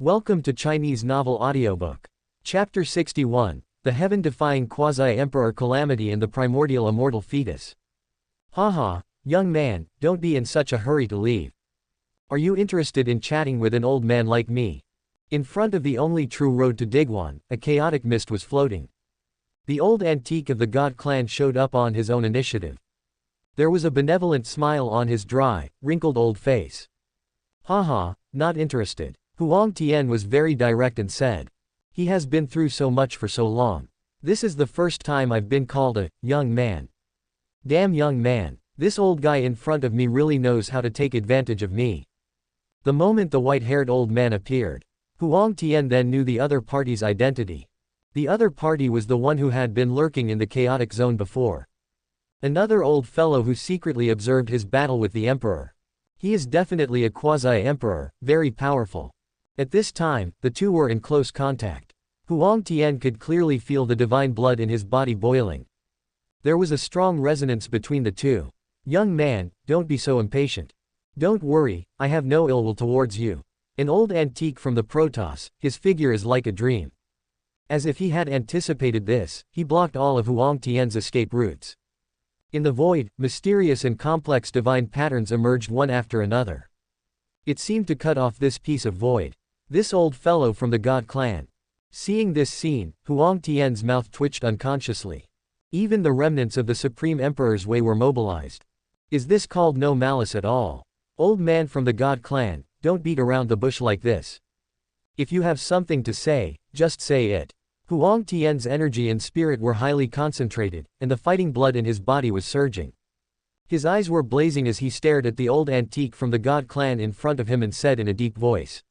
Welcome to Chinese Novel Audiobook. Chapter 61, The Heaven-Defying Quasi-Emperor Calamity and the Primordial Immortal Fetus. Haha, young man, don't be in such a hurry to leave. Are you interested in chatting with an old man like me? In front of the only true road to Digwan, a chaotic mist was floating. The old antique of the God clan showed up on his own initiative. There was a benevolent smile on his dry, wrinkled old face. Haha, not interested. Huang Tian was very direct and said. He has been through so much for so long. This is the first time I've been called a young man. Damn young man, this old guy in front of me really knows how to take advantage of me. The moment the white-haired old man appeared, Huang Tian then knew the other party's identity. The other party was the one who had been lurking in the chaotic zone before. Another old fellow who secretly observed his battle with the emperor. He is definitely a quasi-emperor, very powerful. At this time, the two were in close contact. Huang Tian could clearly feel the divine blood in his body boiling. There was a strong resonance between the two. Young man, don't be so impatient. Don't worry, I have no ill will towards you. An old antique from the Protoss, his figure is like a dream. As if he had anticipated this, he blocked all of Huang Tian's escape routes. In the void, mysterious and complex divine patterns emerged one after another. It seemed to cut off this piece of void. This old fellow from the God clan. Seeing this scene, Huang Tian's mouth twitched unconsciously. Even the remnants of the Supreme Emperor's way were mobilized. Is this called no malice at all? Old man from the God clan, don't beat around the bush like this. If you have something to say, just say it. Huang Tian's energy and spirit were highly concentrated, and the fighting blood in his body was surging. His eyes were blazing as he stared at the old antique from the God clan in front of him and said in a deep voice.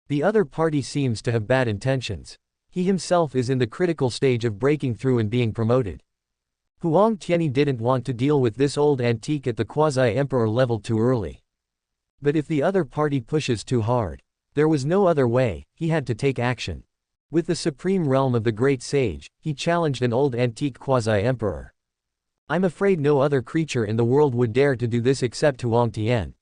The other party seems to have bad intentions. He himself is in the critical stage of breaking through and being promoted. Huang Tian didn't want to deal with this old antique at the quasi-emperor level too early. But if the other party pushes too hard, there was no other way, he had to take action. With the supreme realm of the great sage, he challenged an old antique quasi-emperor. I'm afraid no other creature in the world would dare to do this except Huang Tian.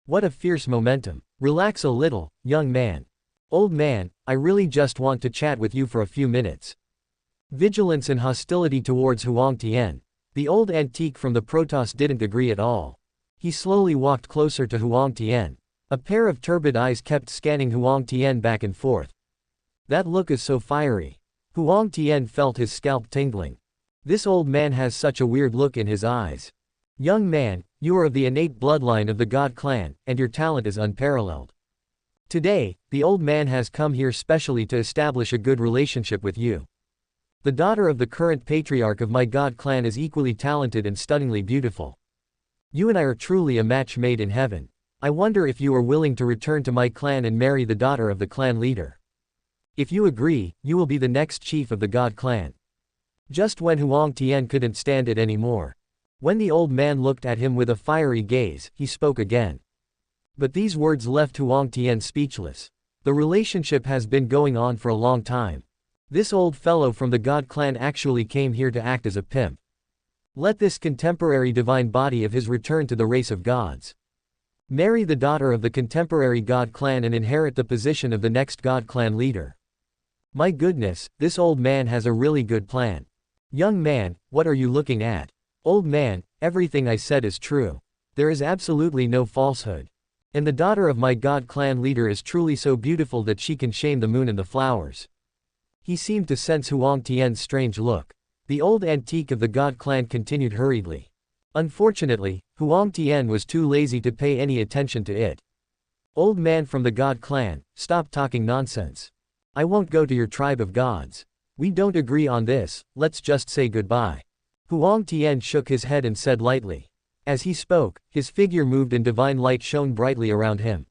What a fierce momentum. Relax a little, young man. Old man, I really just want to chat with you for a few minutes. Vigilance and hostility towards Huang Tian. The old antique from the Protoss didn't agree at all. He slowly walked closer to Huang Tian. A pair of turbid eyes kept scanning Huang Tian back and forth. That look is so fiery. Huang Tian felt his scalp tingling. This old man has such a weird look in his eyes. Young man, you are of the innate bloodline of the God clan, and your talent is unparalleled. Today, the old man has come here specially to establish a good relationship with you. The daughter of the current patriarch of my God clan is equally talented and stunningly beautiful. You and I are truly a match made in heaven. I wonder if you are willing to return to my clan and marry the daughter of the clan leader. If you agree, you will be the next chief of the God clan. Just when Huang Tian couldn't stand it anymore. When the old man looked at him with a fiery gaze, he spoke again. But these words left Huang Tian speechless. The relationship has been going on for a long time. This old fellow from the God clan actually came here to act as a pimp. Let this contemporary divine body of his return to the race of gods. Marry the daughter of the contemporary God clan and inherit the position of the next God clan leader. My goodness, this old man has a really good plan. Young man, what are you looking at? Old man, everything I said is true. There is absolutely no falsehood. And the daughter of my God clan leader is truly so beautiful that she can shame the moon and the flowers. He seemed to sense Huang Tian's strange look. The old antique of the God clan continued hurriedly. Unfortunately, Huang Tian was too lazy to pay any attention to it. Old man from the God clan, stop talking nonsense. I won't go to your tribe of gods. We don't agree on this, let's just say goodbye. Huang Tian shook his head and said lightly. As he spoke, his figure moved and divine light shone brightly around him.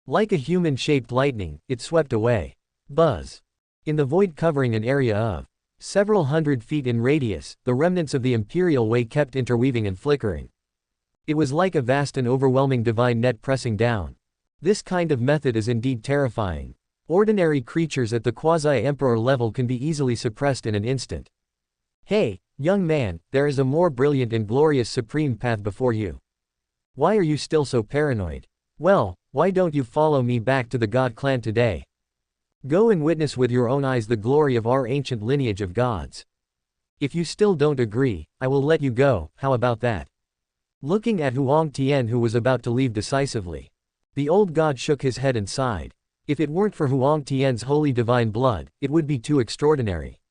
Like a human-shaped lightning, it swept away. Buzz. In the void covering an area of several hundred feet in radius, the remnants of the Imperial Way kept interweaving and flickering. It was like a vast and overwhelming divine net pressing down. This kind of method is indeed terrifying. Ordinary creatures at the quasi-emperor level can be easily suppressed in an instant. Hey, young man, there is a more brilliant and glorious supreme path before you. Why are you still so paranoid? Well, Why don't you follow me back to the God clan today? Go and witness with your own eyes the glory of our ancient lineage of gods. If you still don't agree, I will let you go, how about that? Looking at Huang Tian, who was about to leave decisively, the old god shook his head and sighed. If it weren't for Huang Tian's holy divine blood, it would be too extraordinary.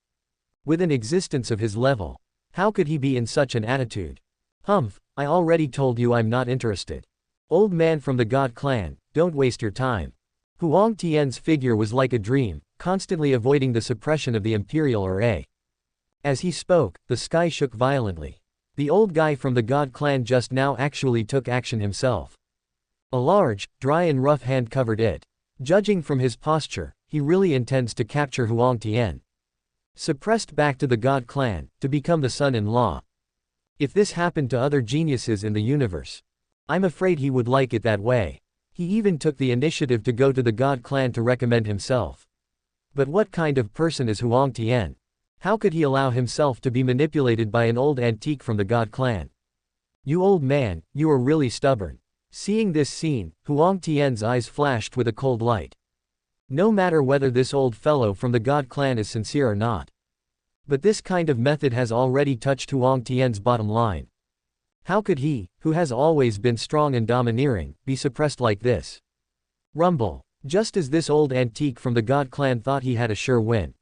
With an existence of his level, how could he be in such an attitude? Humph, I already told you I'm not interested. Old man from the God clan, don't waste your time. Huang Tian's figure was like a dream, constantly avoiding the suppression of the imperial array. As he spoke, the sky shook violently. The old guy from the God clan just now actually took action himself. A large, dry and rough hand covered it. Judging from his posture, he really intends to capture Huang Tian. Suppressed back to the God clan, to become the son-in-law. If this happened to other geniuses in the universe, I'm afraid he would like it that way. He even took the initiative to go to the God clan to recommend himself. But what kind of person is Huang Tian? How could he allow himself to be manipulated by an old antique from the God clan? You old man, you are really stubborn. Seeing this scene, Huang Tian's eyes flashed with a cold light. No matter whether this old fellow from the God clan is sincere or not. But this kind of method has already touched Huang Tian's bottom line. How could he, who has always been strong and domineering, be suppressed like this? Rumble. Just as this old antique from the God clan thought he had a sure win.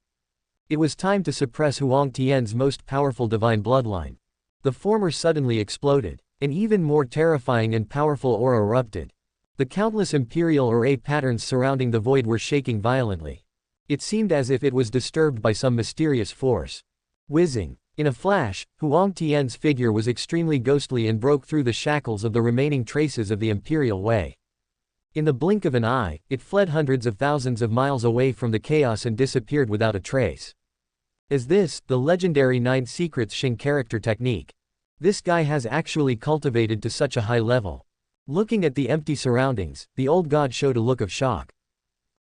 It was time to suppress Huang Tian's most powerful divine bloodline. The former suddenly exploded. An even more terrifying and powerful aura erupted. The countless imperial array patterns surrounding the void were shaking violently. It seemed as if it was disturbed by some mysterious force. Whizzing. In a flash, Huang Tian's figure was extremely ghostly and broke through the shackles of the remaining traces of the imperial way. In the blink of an eye, it fled hundreds of thousands of miles away from the chaos and disappeared without a trace. Is this the legendary 9 Secrets Xing character technique? This guy has actually cultivated to such a high level. Looking at the empty surroundings, the old god showed a look of shock.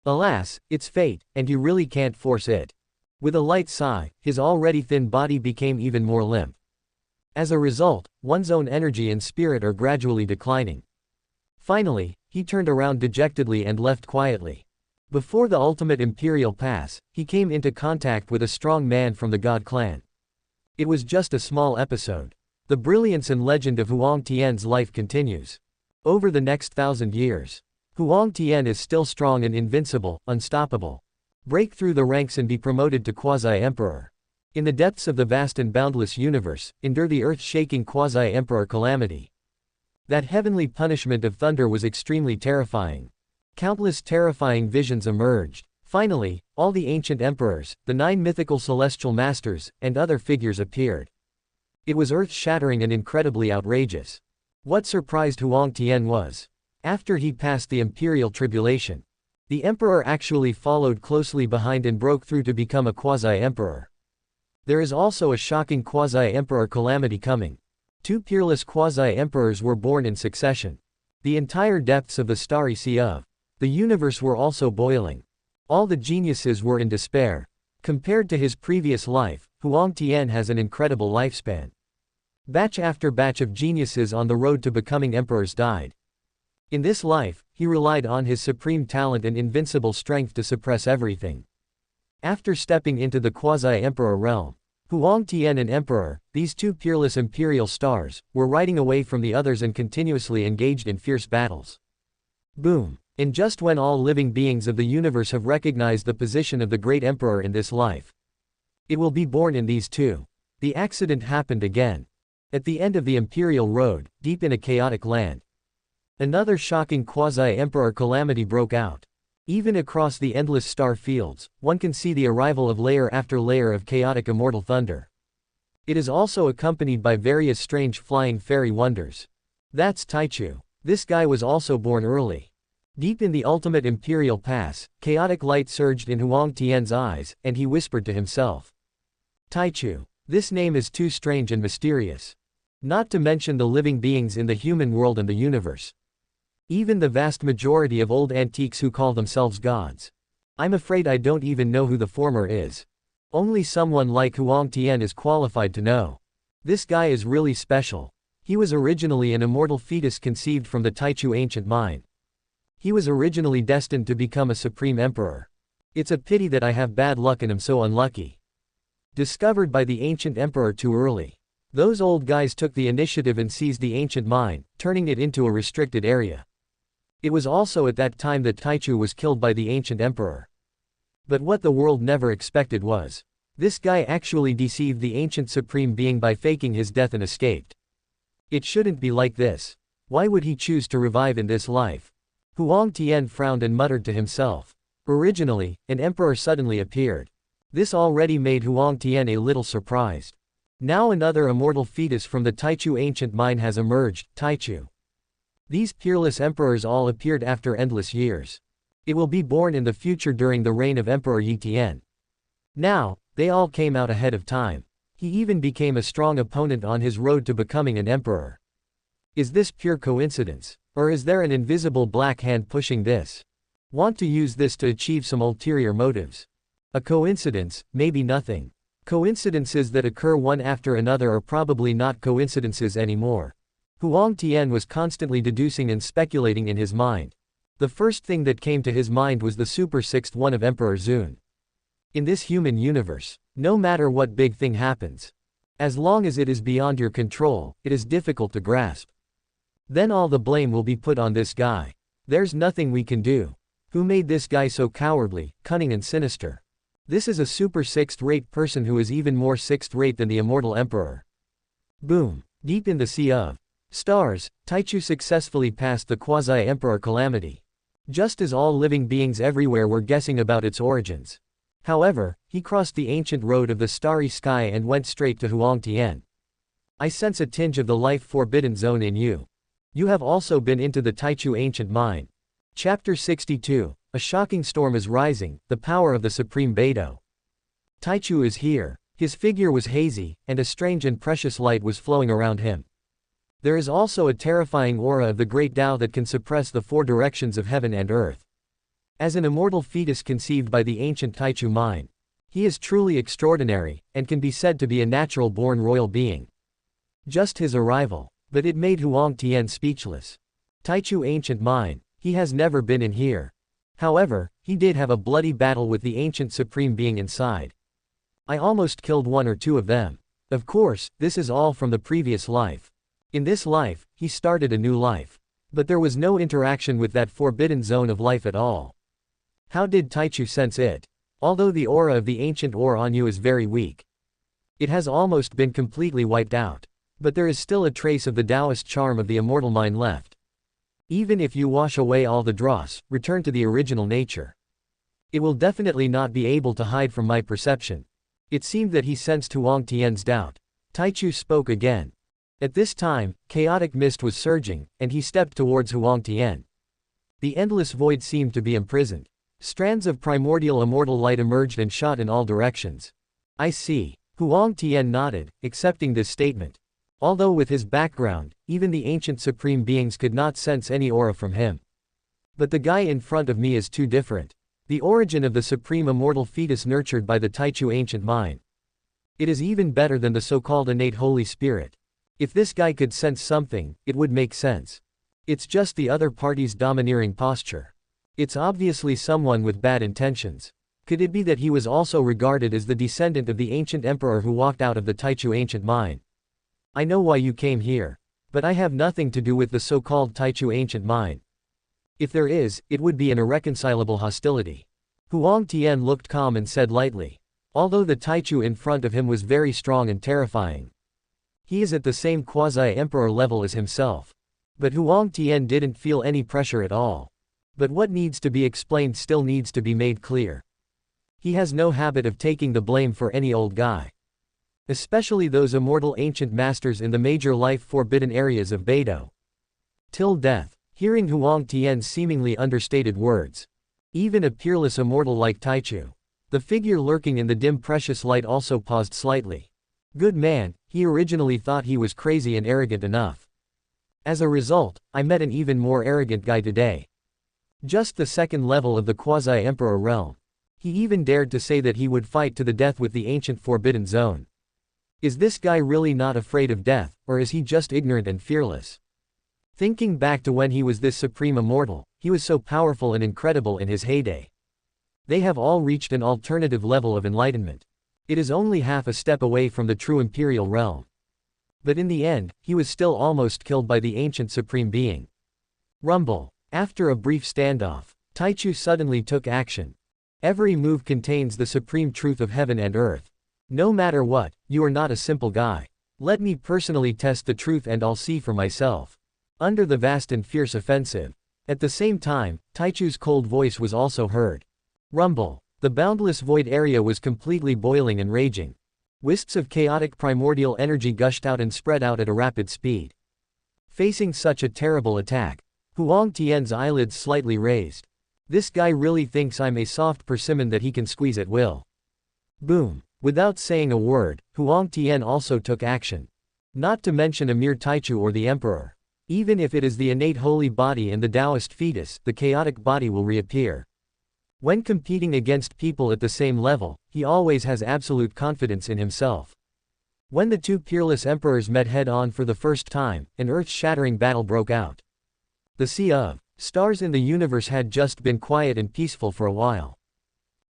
Alas, it's fate, and you really can't force it. With a light sigh, his already thin body became even more limp. As a result, one's own energy and spirit are gradually declining. Finally, he turned around dejectedly and left quietly. Before the ultimate imperial pass, he came into contact with a strong man from the God clan. It was just a small episode. The brilliance and legend of Huang Tian's life continues. Over the next 1,000 years, Huang Tian is still strong and invincible, unstoppable. Break through the ranks and be promoted to quasi-emperor. In the depths of the vast and boundless universe, endure the earth-shaking quasi-emperor calamity. That heavenly punishment of thunder was extremely terrifying. Countless terrifying visions emerged. Finally, all the ancient emperors, the 9 mythical celestial masters, and other figures appeared. It was earth-shattering and incredibly outrageous. What surprised Huang Tian was, after he passed the imperial tribulation, the emperor actually followed closely behind and broke through to become a quasi-emperor. There is also a shocking quasi-emperor calamity coming. 2 peerless quasi-emperors were born in succession. The entire depths of the starry sea of the universe were also boiling. All the geniuses were in despair. Compared to his previous life, Huang Tian has an incredible lifespan. Batch after batch of geniuses on the road to becoming emperors died. In this life, he relied on his supreme talent and invincible strength to suppress everything. After stepping into the quasi-emperor realm, Huang Tian and Emperor, these 2 peerless imperial stars, were riding away from the others and continuously engaged in fierce battles. Boom. And just when all living beings of the universe have recognized the position of the great emperor in this life, it will be born in these 2. The accident happened again. At the end of the imperial road, deep in a chaotic land, another shocking quasi-emperor calamity broke out. Even across the endless star fields, one can see the arrival of layer after layer of chaotic immortal thunder. It is also accompanied by various strange flying fairy wonders. That's Taichu. This guy was also born early. Deep in the ultimate imperial pass, chaotic light surged in Huang Tian's eyes, and he whispered to himself. Taichu. This name is too strange and mysterious. Not to mention the living beings in the human world and the universe. Even the vast majority of old antiques who call themselves gods. I'm afraid I don't even know who the former is. Only someone like Huang Tian is qualified to know. This guy is really special. He was originally an immortal fetus conceived from the Taichu ancient mind. He was originally destined to become a supreme emperor. It's a pity that I have bad luck and am so unlucky. Discovered by the ancient emperor too early. Those old guys took the initiative and seized the ancient mine, turning it into a restricted area. It was also at that time that Taichu was killed by the ancient emperor. But what the world never expected was, this guy actually deceived the ancient supreme being by faking his death and escaped. It shouldn't be like this. Why would he choose to revive in this life? Huang Tian frowned and muttered to himself. Originally, an emperor suddenly appeared. This already made Huang Tian a little surprised. Now another immortal fetus from the Taichu ancient mine has emerged, Taichu. These peerless emperors all appeared after endless years. It will be born in the future during the reign of Emperor Zhutian. Now, they all came out ahead of time. He even became a strong opponent on his road to becoming an emperor. Is this pure coincidence? Or is there an invisible black hand pushing this? Want to use this to achieve some ulterior motives? A coincidence, maybe nothing. Coincidences that occur one after another are probably not coincidences anymore. Huang Tian was constantly deducing and speculating in his mind. The first thing that came to his mind was the super sixth one of Emperor Zun. In this human universe, no matter what big thing happens, as long as it is beyond your control, it is difficult to grasp. Then all the blame will be put on this guy. There's nothing we can do. Who made this guy so cowardly, cunning and sinister? This is a super sixth-rate person who is even more sixth-rate than the Immortal Emperor. Boom. Deep in the sea of stars, Taichu successfully passed the quasi-emperor calamity. Just as all living beings everywhere were guessing about its origins. However, he crossed the ancient road of the starry sky and went straight to Huang Tian. I sense a tinge of the life-forbidden zone in you. You have also been into the Taichu ancient mine. Chapter 62. A shocking storm is rising, the power of the supreme Beidou. Taichu is here. His figure was hazy, and a strange and precious light was flowing around him. There is also a terrifying aura of the great Tao that can suppress the four directions of heaven and earth. As an immortal fetus conceived by the ancient Taichu mine, he is truly extraordinary, and can be said to be a natural-born royal being. Just his arrival, but it made Huang Tian speechless. Taichu ancient mine, he has never been in here. However, he did have a bloody battle with the ancient supreme being inside. I almost killed one or two of them. Of course, this is all from the previous life. In this life, he started a new life. But there was no interaction with that forbidden zone of life at all. How did Taichu sense it? Although the aura of the ancient ore on you is very weak, it has almost been completely wiped out. But there is still a trace of the Taoist charm of the immortal mind left. Even if you wash away all the dross, return to the original nature, it will definitely not be able to hide from my perception. It seemed that he sensed Huang Tian's doubt. Taichu spoke again. At this time, chaotic mist was surging, and he stepped towards Huang Tian. The endless void seemed to be imprisoned. Strands of primordial immortal light emerged and shot in all directions. I see. Huang Tian nodded, accepting this statement. Although with his background, even the ancient supreme beings could not sense any aura from him. But the guy in front of me is too different. The origin of the supreme immortal fetus nurtured by the Taichu ancient mine. It is even better than the so-called innate Holy Spirit. If this guy could sense something, it would make sense. It's just the other party's domineering posture. It's obviously someone with bad intentions. Could it be that he was also regarded as the descendant of the ancient emperor who walked out of the Taichu ancient mine? I know why you came here. But I have nothing to do with the so-called Taichu ancient mine. If there is, it would be an irreconcilable hostility. Huang Tian looked calm and said lightly. Although the Taichu in front of him was very strong and terrifying. He is at the same quasi-emperor level as himself. But Huang Tian didn't feel any pressure at all. But what needs to be explained still needs to be made clear. He has no habit of taking the blame for any old guy. Especially those immortal ancient masters in the major life-forbidden areas of Beidou. Till death. Hearing Huang Tian's seemingly understated words. Even a peerless immortal like Taichu. The figure lurking in the dim precious light also paused slightly. Good man, he originally thought he was crazy and arrogant enough. As a result, I met an even more arrogant guy today. Just the second level of the quasi-emperor realm. He even dared to say that he would fight to the death with the ancient forbidden zone. Is this guy really not afraid of death, or is he just ignorant and fearless? Thinking back to when he was this supreme immortal, he was so powerful and incredible in his heyday. They have all reached an alternative level of enlightenment. It is only half a step away from the true imperial realm. But in the end, he was still almost killed by the ancient supreme being. Rumble. After a brief standoff, Taichu suddenly took action. Every move contains the supreme truth of heaven and earth. No matter what, you are not a simple guy. Let me personally test the truth and I'll see for myself. Under the vast and fierce offensive. At the same time, Taichu's cold voice was also heard. Rumble. The boundless void area was completely boiling and raging. Wisps of chaotic primordial energy gushed out and spread out at a rapid speed. Facing such a terrible attack, Huang Tian's eyelids slightly raised. This guy really thinks I'm a soft persimmon that he can squeeze at will. Boom. Without saying a word, Huang Tian also took action. Not to mention a mere Taichu or the Emperor. Even if it is the innate holy body and the Taoist fetus, the chaotic body will reappear. When competing against people at the same level, he always has absolute confidence in himself. When the two peerless emperors met head-on for the first time, an earth-shattering battle broke out. The sea of stars in the universe had just been quiet and peaceful for a while.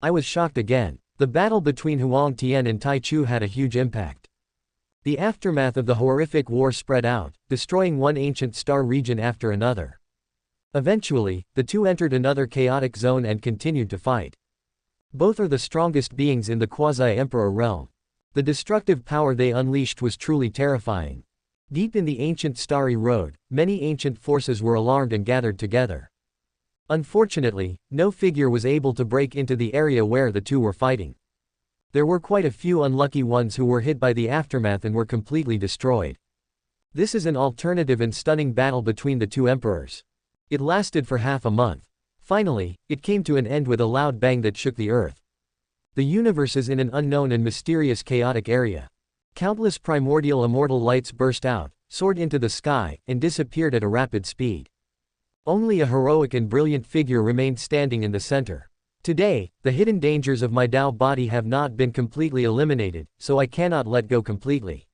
I was shocked again. The battle between Huang Tian and Taichu had a huge impact. The aftermath of the horrific war spread out, destroying one ancient star region after another. Eventually, the two entered another chaotic zone and continued to fight. Both are the strongest beings in the quasi-emperor realm. The destructive power they unleashed was truly terrifying. Deep in the ancient starry road, many ancient forces were alarmed and gathered together. Unfortunately, no figure was able to break into the area where the two were fighting. There were quite a few unlucky ones who were hit by the aftermath and were completely destroyed. This is an alternative and stunning battle between the two emperors. It lasted for half a month. Finally, it came to an end with a loud bang that shook the earth. The universe is in an unknown and mysterious chaotic area. Countless primordial immortal lights burst out, soared into the sky, and disappeared at a rapid speed. Only a heroic and brilliant figure remained standing in the center. Today, the hidden dangers of my Tao body have not been completely eliminated, so I cannot let go completely.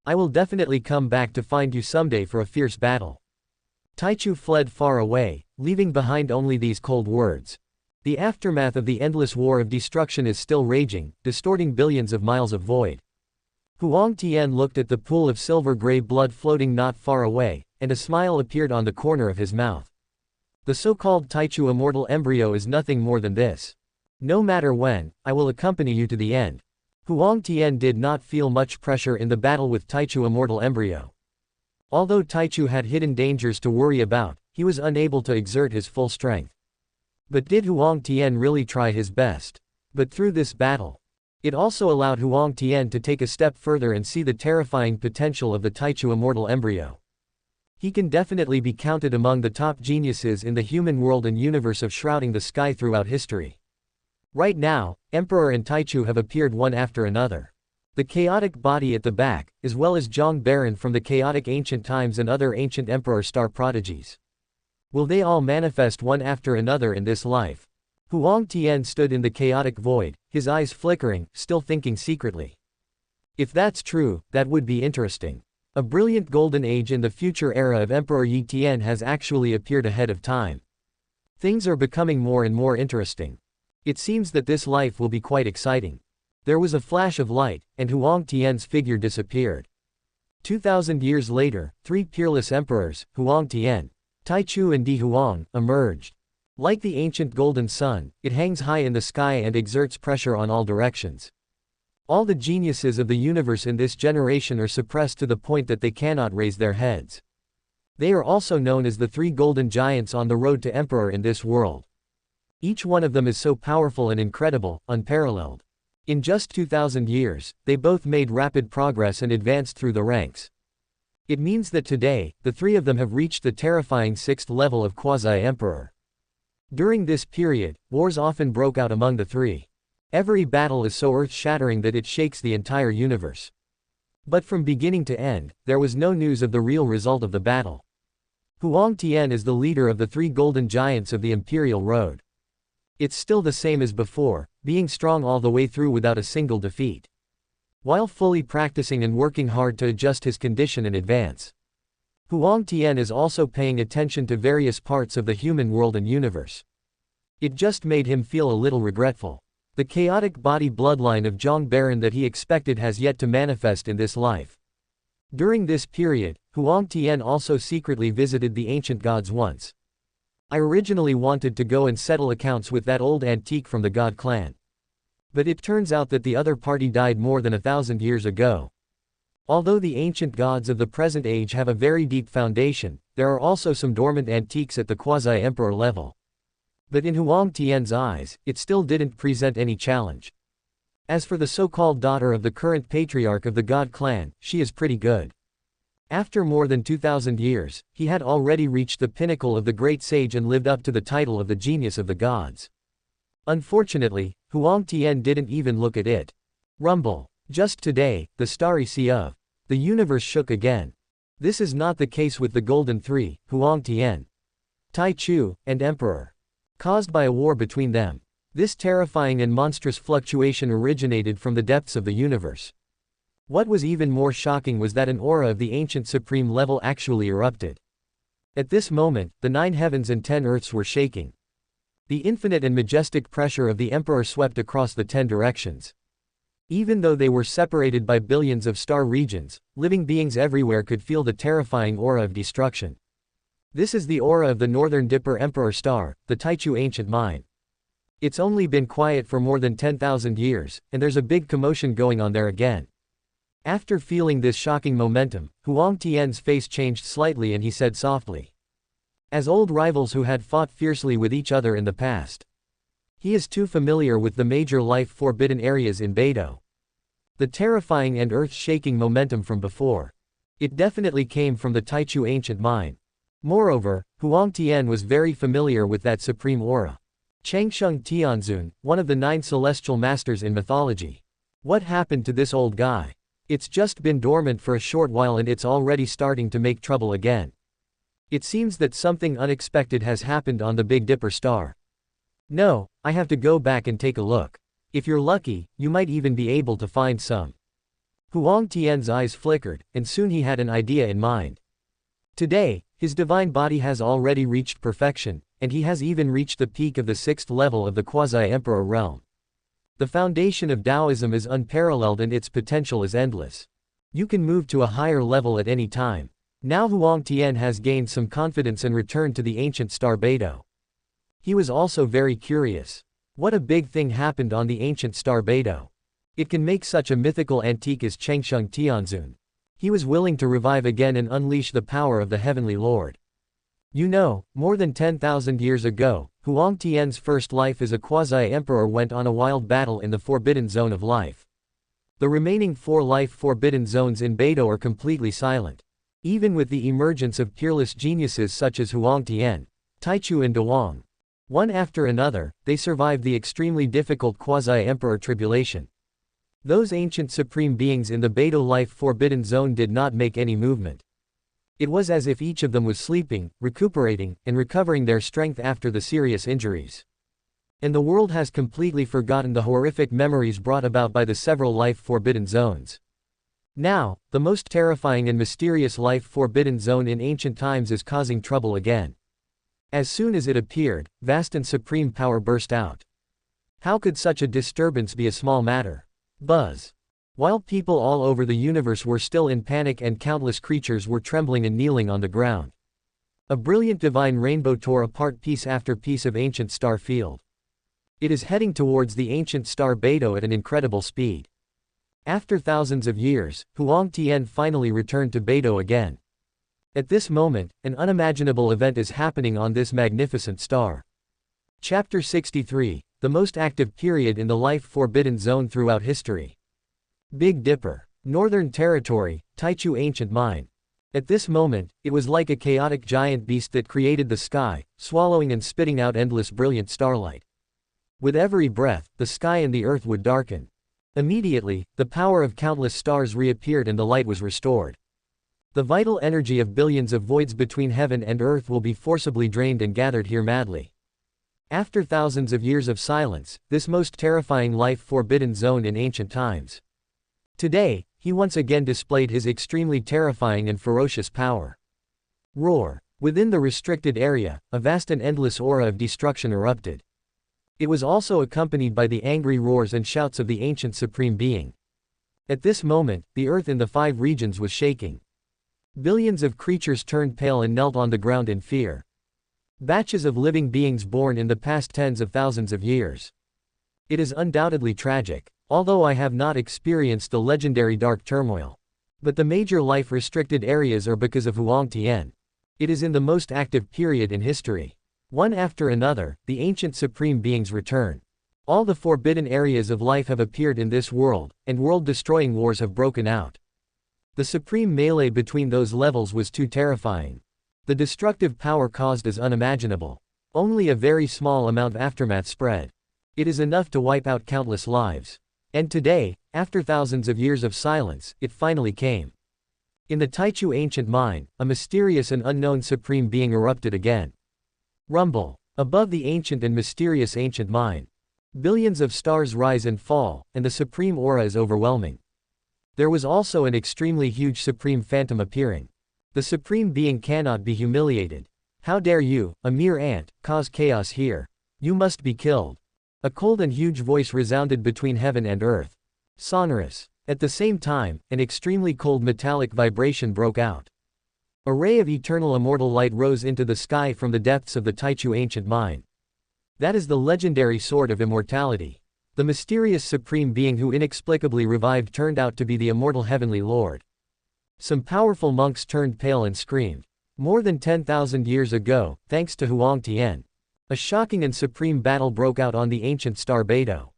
I will definitely come back to find you someday for a fierce battle. Taichu fled far away, leaving behind only these cold words. The aftermath of the endless war of destruction is still raging, distorting billions of miles of void. Huang Tian looked at the pool of silver-gray blood floating not far away, and a smile appeared on the corner of his mouth. The so-called Taichu immortal embryo is nothing more than this. No matter when, I will accompany you to the end. Huang Tian did not feel much pressure in the battle with Taichu immortal embryo. Although Taichu had hidden dangers to worry about, he was unable to exert his full strength. But did Huang Tian really try his best? But through this battle, it also allowed Huang Tian to take a step further and see the terrifying potential of the Taichu immortal embryo. He can definitely be counted among the top geniuses in the human world and universe of Shrouding the Sky throughout history. Right now, Emperor and Taichu have appeared one after another. The chaotic body at the back, as well as Zhang Baron from the chaotic ancient times and other ancient emperor star prodigies. Will they all manifest one after another in this life? Huang Tian stood in the chaotic void, his eyes flickering, still thinking secretly. If that's true, that would be interesting. A brilliant golden age in the future era of Emperor Yi Tian has actually appeared ahead of time. Things are becoming more and more interesting. It seems that this life will be quite exciting. There was a flash of light, and Huang Tian's figure disappeared. 2,000 years later, three peerless emperors, Huang Tian, Taichu and Di Huang, emerged. Like the ancient golden sun, it hangs high in the sky and exerts pressure on all directions. All the geniuses of the universe in this generation are suppressed to the point that they cannot raise their heads. They are also known as the three golden giants on the road to emperor in this world. Each one of them is so powerful and incredible, unparalleled. In just 2,000 years, they both made rapid progress and advanced through the ranks. It means that today, the three of them have reached the terrifying 6th level of quasi-emperor. During this period, wars often broke out among the three. Every battle is so earth-shattering that it shakes the entire universe. But from beginning to end, there was no news of the real result of the battle. Huang Tian is the leader of the three golden giants of the Imperial Road. It's still the same as before, being strong all the way through without a single defeat. While fully practicing and working hard to adjust his condition and advance. Huang Tian is also paying attention to various parts of the human world and universe. It just made him feel a little regretful. The chaotic body bloodline of Zhang Baron that he expected has yet to manifest in this life. During this period, Huang Tian also secretly visited the ancient gods once. I originally wanted to go and settle accounts with that old antique from the god clan. But it turns out that the other party died more than 1,000 years ago. Although the ancient gods of the present age have a very deep foundation, there are also some dormant antiques at the quasi-emperor level. But in Huang Tian's eyes, it still didn't present any challenge. As for the so-called daughter of the current patriarch of the god clan, she is pretty good. After more than 2,000 years, he had already reached the pinnacle of the great sage and lived up to the title of the genius of the gods. Unfortunately, Huang Tian didn't even look at it. Rumble. Just today, the starry sea of the universe shook again. This is not the case with the Golden Three, Huang Tian, Tai Chu, and Emperor. Caused by a war between them. This terrifying and monstrous fluctuation originated from the depths of the universe. What was even more shocking was that an aura of the ancient supreme level actually erupted. At this moment, the 9 heavens and 10 earths were shaking. The infinite and majestic pressure of the Emperor swept across the 10 directions. Even though they were separated by billions of star regions, living beings everywhere could feel the terrifying aura of destruction. This is the aura of the Northern Dipper Emperor star, the Taichu ancient mine. It's only been quiet for more than 10,000 years, and there's a big commotion going on there again. After feeling this shocking momentum, Huang Tian's face changed slightly and he said softly. As old rivals who had fought fiercely with each other in the past. He is too familiar with the major life-forbidden areas in Beidou. The terrifying and earth-shaking momentum from before. It definitely came from the Taichu ancient mine. Moreover, Huang Tian was very familiar with that supreme aura. Changsheng Tianzun, one of the 9 celestial masters in mythology. What happened to this old guy? It's just been dormant for a short while and it's already starting to make trouble again. It seems that something unexpected has happened on the Big Dipper star. No, I have to go back and take a look. If you're lucky, you might even be able to find some. Huang Tian's eyes flickered, and soon he had an idea in mind. Today, his divine body has already reached perfection, and he has even reached the peak of the 6th level of the quasi-emperor realm. The foundation of Taoism is unparalleled and its potential is endless. You can move to a higher level at any time. Now Huang Tian has gained some confidence and returned to the ancient star Beidou. He was also very curious. What a big thing happened on the ancient star Beidou. It can make such a mythical antique as Changsheng Tianzun. He was willing to revive again and unleash the power of the Heavenly Lord. You know, more than 10,000 years ago, Huang Tian's first life as a quasi-emperor went on a wild battle in the Forbidden Zone of Life. The remaining 4 life-forbidden zones in Beidou are completely silent. Even with the emergence of peerless geniuses such as Huang Tian, Taichu and Dawang. One after another, they survived the extremely difficult quasi-emperor tribulation. Those ancient supreme beings in the Beidou life-forbidden zone did not make any movement. It was as if each of them was sleeping, recuperating, and recovering their strength after the serious injuries. And the world has completely forgotten the horrific memories brought about by the several life-forbidden zones. Now, the most terrifying and mysterious life-forbidden zone in ancient times is causing trouble again. As soon as it appeared, vast and supreme power burst out. How could such a disturbance be a small matter? Buzz. While people all over the universe were still in panic and countless creatures were trembling and kneeling on the ground. A brilliant divine rainbow tore apart piece after piece of ancient star field. It is heading towards the ancient star Beidou at an incredible speed. After thousands of years, Huang Tian finally returned to Beidou again. At this moment, an unimaginable event is happening on this magnificent star. Chapter 63, the most active period in the life-forbidden zone throughout history. Big Dipper. Northern Territory, Taichu ancient mine. At this moment, it was like a chaotic giant beast that created the sky, swallowing and spitting out endless brilliant starlight. With every breath, the sky and the earth would darken. Immediately, the power of countless stars reappeared and the light was restored. The vital energy of billions of voids between heaven and earth will be forcibly drained and gathered here madly. After thousands of years of silence, this most terrifying life-forbidden zone in ancient times. Today, he once again displayed his extremely terrifying and ferocious power. Roar. Within the restricted area, a vast and endless aura of destruction erupted. It was also accompanied by the angry roars and shouts of the ancient Supreme Being. At this moment, the earth in the 5 regions was shaking. Billions of creatures turned pale and knelt on the ground in fear. Batches of living beings born in the past tens of thousands of years. It is undoubtedly tragic, although I have not experienced the legendary dark turmoil. But the major life-restricted areas are because of Huang Tian. It is in the most active period in history. One after another, the ancient Supreme Beings return. All the forbidden areas of life have appeared in this world, and world-destroying wars have broken out. The supreme melee between those levels was too terrifying. The destructive power caused is unimaginable. Only a very small amount of aftermath spread. It is enough to wipe out countless lives. And today, after thousands of years of silence, it finally came. In the Taichu ancient mine, a mysterious and unknown supreme being erupted again. Rumble. Above the ancient and mysterious ancient mine. Billions of stars rise and fall, and the supreme aura is overwhelming. There was also an extremely huge supreme phantom appearing. The supreme being cannot be humiliated. How dare you, a mere ant, cause chaos here? You must be killed. A cold and huge voice resounded between heaven and earth. Sonorous. At the same time, an extremely cold metallic vibration broke out. A ray of eternal immortal light rose into the sky from the depths of the Taichu ancient mine. That is the legendary sword of immortality. The mysterious supreme being who inexplicably revived turned out to be the immortal heavenly lord. Some powerful monks turned pale and screamed. More than 10,000 years ago, thanks to Huang Tian, a shocking and supreme battle broke out on the ancient star Beidou.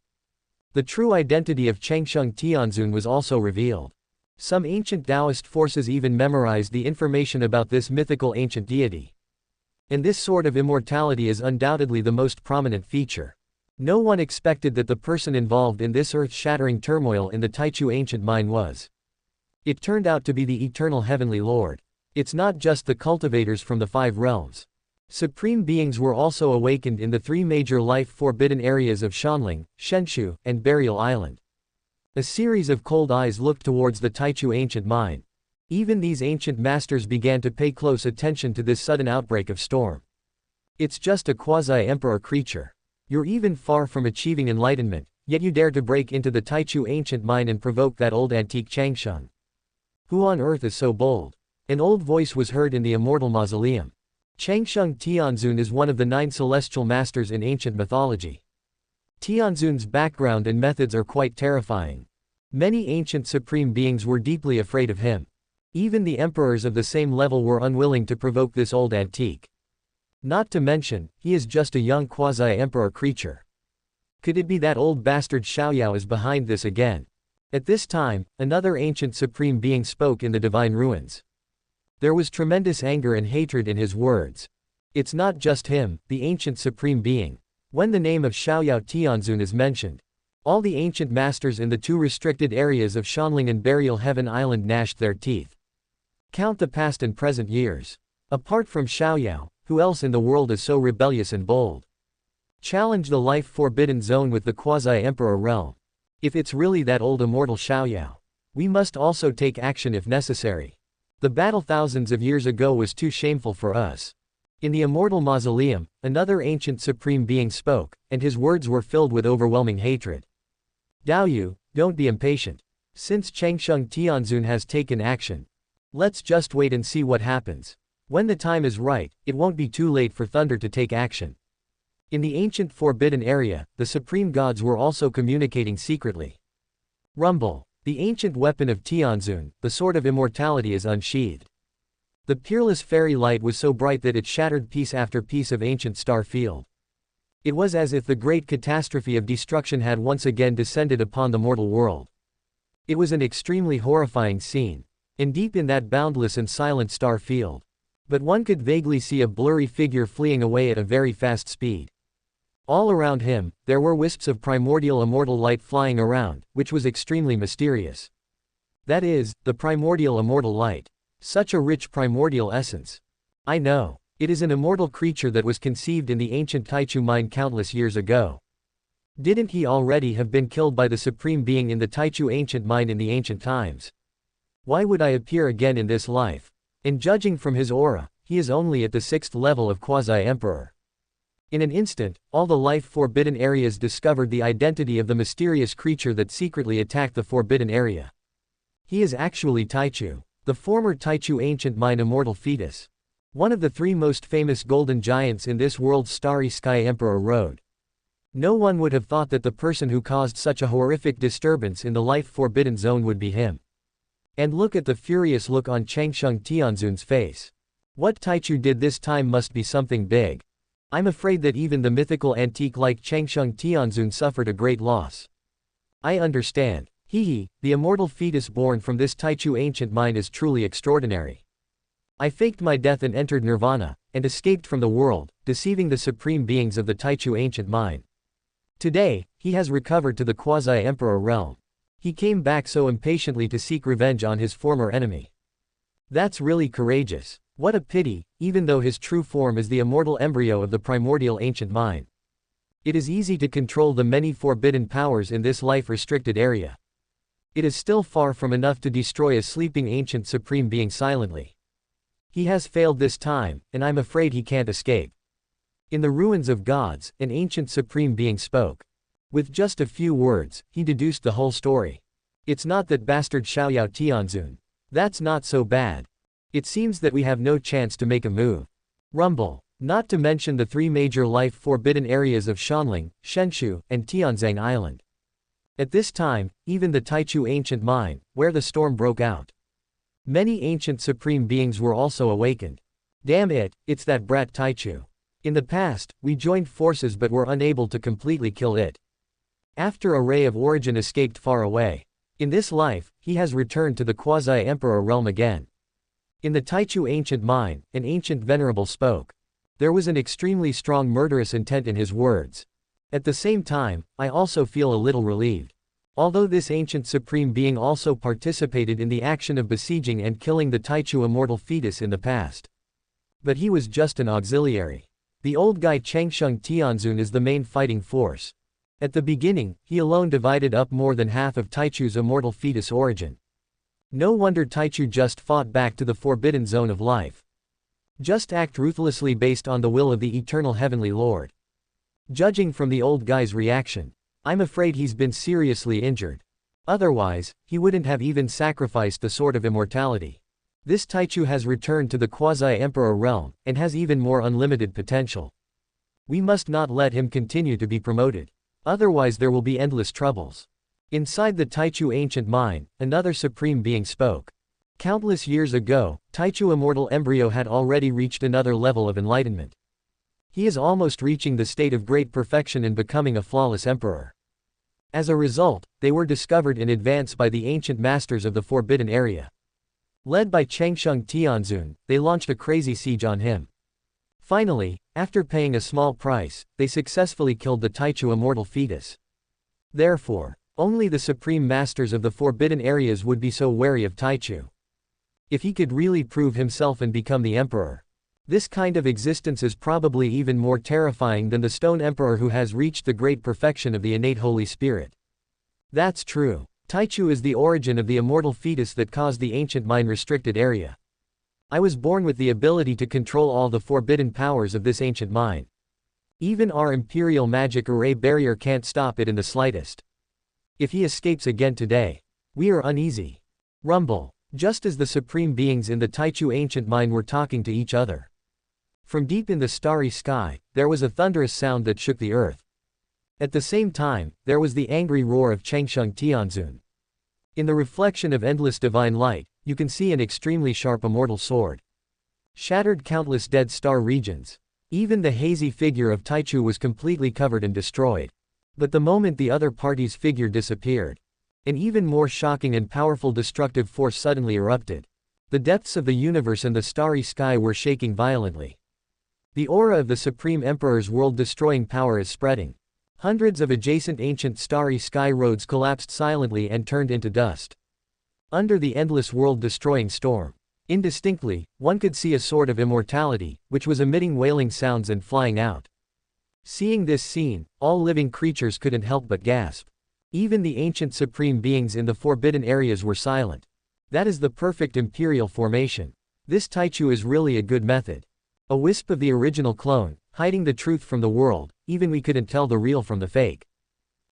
The true identity of Changsheng Tianzun was also revealed. Some ancient Taoist forces even memorized the information about this mythical ancient deity. And this sword of immortality is undoubtedly the most prominent feature. No one expected that the person involved in this earth-shattering turmoil in the Taichu ancient mine was. It turned out to be the eternal heavenly lord. It's not just the cultivators from the 5 realms. Supreme beings were also awakened in the 3 major life-forbidden areas of Shanling, Shenshu, and Burial Island. A series of cold eyes looked towards the Taichu ancient mine. Even these ancient masters began to pay close attention to this sudden outbreak of storm. It's just a quasi-emperor creature. You're even far from achieving enlightenment, yet you dare to break into the Taichu ancient mine and provoke that old antique Changsheng. Who on earth is so bold? An old voice was heard in the immortal mausoleum. Changsheng Tianzun is one of the 9 celestial masters in ancient mythology. Tianzun's background and methods are quite terrifying. Many ancient supreme beings were deeply afraid of him. Even the emperors of the same level were unwilling to provoke this old antique. Not to mention, he is just a young quasi-emperor creature. Could it be that old bastard Xiaoyao is behind this again? At this time, another ancient supreme being spoke in the divine ruins. There was tremendous anger and hatred in his words. It's not just him, the ancient supreme being. When the name of Xiaoyao Tianzun is mentioned, all the ancient masters in the 2 restricted areas of Shanling and Burial Heaven Island gnashed their teeth. Count the past and present years. Apart from Xiaoyao, who else in the world is so rebellious and bold? Challenge the life-forbidden zone with the quasi-emperor realm. If it's really that old immortal Xiaoyao, we must also take action if necessary. The battle thousands of years ago was too shameful for us. In the immortal mausoleum, another ancient supreme being spoke, and his words were filled with overwhelming hatred. Daoyu, don't be impatient. Since Changsheng Tianzun has taken action, let's just wait and see what happens. When the time is right, it won't be too late for Thunder to take action. In the ancient forbidden area, the supreme gods were also communicating secretly. Rumble. The ancient weapon of Tianzun, the sword of immortality, is unsheathed. The peerless fairy light was so bright that it shattered piece after piece of ancient star field. It was as if the great catastrophe of destruction had once again descended upon the mortal world. It was an extremely horrifying scene. And deep in that boundless and silent star field. But one could vaguely see a blurry figure fleeing away at a very fast speed. All around him, there were wisps of primordial immortal light flying around, which was extremely mysterious. That is, the primordial immortal light. Such a rich primordial essence. I know. It is an immortal creature that was conceived in the ancient Taichu mine countless years ago. Didn't he already have been killed by the supreme being in the Taichu ancient mine in the ancient times? Why would I appear again in this life? And judging from his aura, he is only at the 6th level of Quasi-Emperor. In an instant, all the life-forbidden areas discovered the identity of the mysterious creature that secretly attacked the forbidden area. He is actually Taichu, the former Taichu ancient mine immortal fetus. One of the 3 most famous golden giants in this world's starry sky Emperor Road. No one would have thought that the person who caused such a horrific disturbance in the life-forbidden zone would be him. And look at the furious look on Hongchen Xian's face. What Taichu did this time must be something big. I'm afraid that even the mythical antique like Hongchen Xian suffered a great loss. I understand. Hehe, the immortal fetus born from this Taichu ancient mine is truly extraordinary. I faked my death and entered nirvana, and escaped from the world, deceiving the supreme beings of the Taichu ancient mine. Today, he has recovered to the Quasi-Emperor realm. He came back so impatiently to seek revenge on his former enemy. That's really courageous. What a pity, even though his true form is the immortal embryo of the primordial ancient mine. It is easy to control the many forbidden powers in this life-restricted area. It is still far from enough to destroy a sleeping ancient supreme being silently. He has failed this time, and I'm afraid he can't escape. In the ruins of gods, an ancient supreme being spoke. With just a few words, he deduced the whole story. It's not that bastard Xiaoyao Tianzun. That's not so bad. It seems that we have no chance to make a move. Rumble. Not to mention the 3 major life-forbidden areas of Shanling, Shenshu, and Tianzang Island. At this time, even the Taichu ancient mine, where the storm broke out. Many ancient supreme beings were also awakened. Damn it, it's that brat Taichu. In the past, we joined forces but were unable to completely kill it. After a ray of origin escaped far away. In this life, he has returned to the Quasi-Emperor realm again. In the Taichu ancient mine, an ancient venerable spoke. There was an extremely strong murderous intent in his words. At the same time, I also feel a little relieved. Although this ancient supreme being also participated in the action of besieging and killing the Taichu immortal fetus in the past. But he was just an auxiliary. The old guy Hongchen Xian is the main fighting force. At the beginning, he alone divided up more than half of Taichu's immortal fetus origin. No wonder Taichu just fought back to the forbidden zone of life. Just act ruthlessly based on the will of the eternal heavenly Lord. Judging from the old guy's reaction, I'm afraid he's been seriously injured. Otherwise, he wouldn't have even sacrificed the sword of immortality. This Taichu has returned to the Quasi-Emperor realm, and has even more unlimited potential. We must not let him continue to be promoted. Otherwise there will be endless troubles. Inside the Taichu ancient mine, another supreme being spoke. Countless years ago, Taichu immortal embryo had already reached another level of enlightenment. He is almost reaching the state of great perfection and becoming a flawless emperor. As a result, they were discovered in advance by the ancient masters of the forbidden area. Led by Hongchen Xian, they launched a crazy siege on him. Finally, after paying a small price, they successfully killed the Taichu immortal fetus. Therefore, only the supreme masters of the forbidden areas would be so wary of Taichu. If he could really prove himself and become the emperor. This kind of existence is probably even more terrifying than the stone emperor who has reached the great perfection of the innate Holy Spirit. That's true. Taichu is the origin of the immortal fetus that caused the ancient mine restricted area. I was born with the ability to control all the forbidden powers of this ancient mine. Even our imperial magic array barrier can't stop it in the slightest. If he escapes again today, we are uneasy. Rumble. Just as the supreme beings in the Taichu ancient mine were talking to each other. From deep in the starry sky, there was a thunderous sound that shook the earth. At the same time, there was the angry roar of Hongchen Xian. In the reflection of endless divine light, you can see an extremely sharp immortal sword. Shattered countless dead star regions. Even the hazy figure of Taichu was completely covered and destroyed. But the moment the other party's figure disappeared, an even more shocking and powerful destructive force suddenly erupted. The depths of the universe and the starry sky were shaking violently. The aura of the Supreme Emperor's world-destroying power is spreading. Hundreds of adjacent ancient starry sky roads collapsed silently and turned into dust. Under the endless world-destroying storm, indistinctly, one could see a sword of immortality, which was emitting wailing sounds and flying out. Seeing this scene, all living creatures couldn't help but gasp. Even the ancient supreme beings in the forbidden areas were silent. That is the perfect imperial formation. This Taichu is really a good method. A wisp of the original clone, hiding the truth from the world, even we couldn't tell the real from the fake.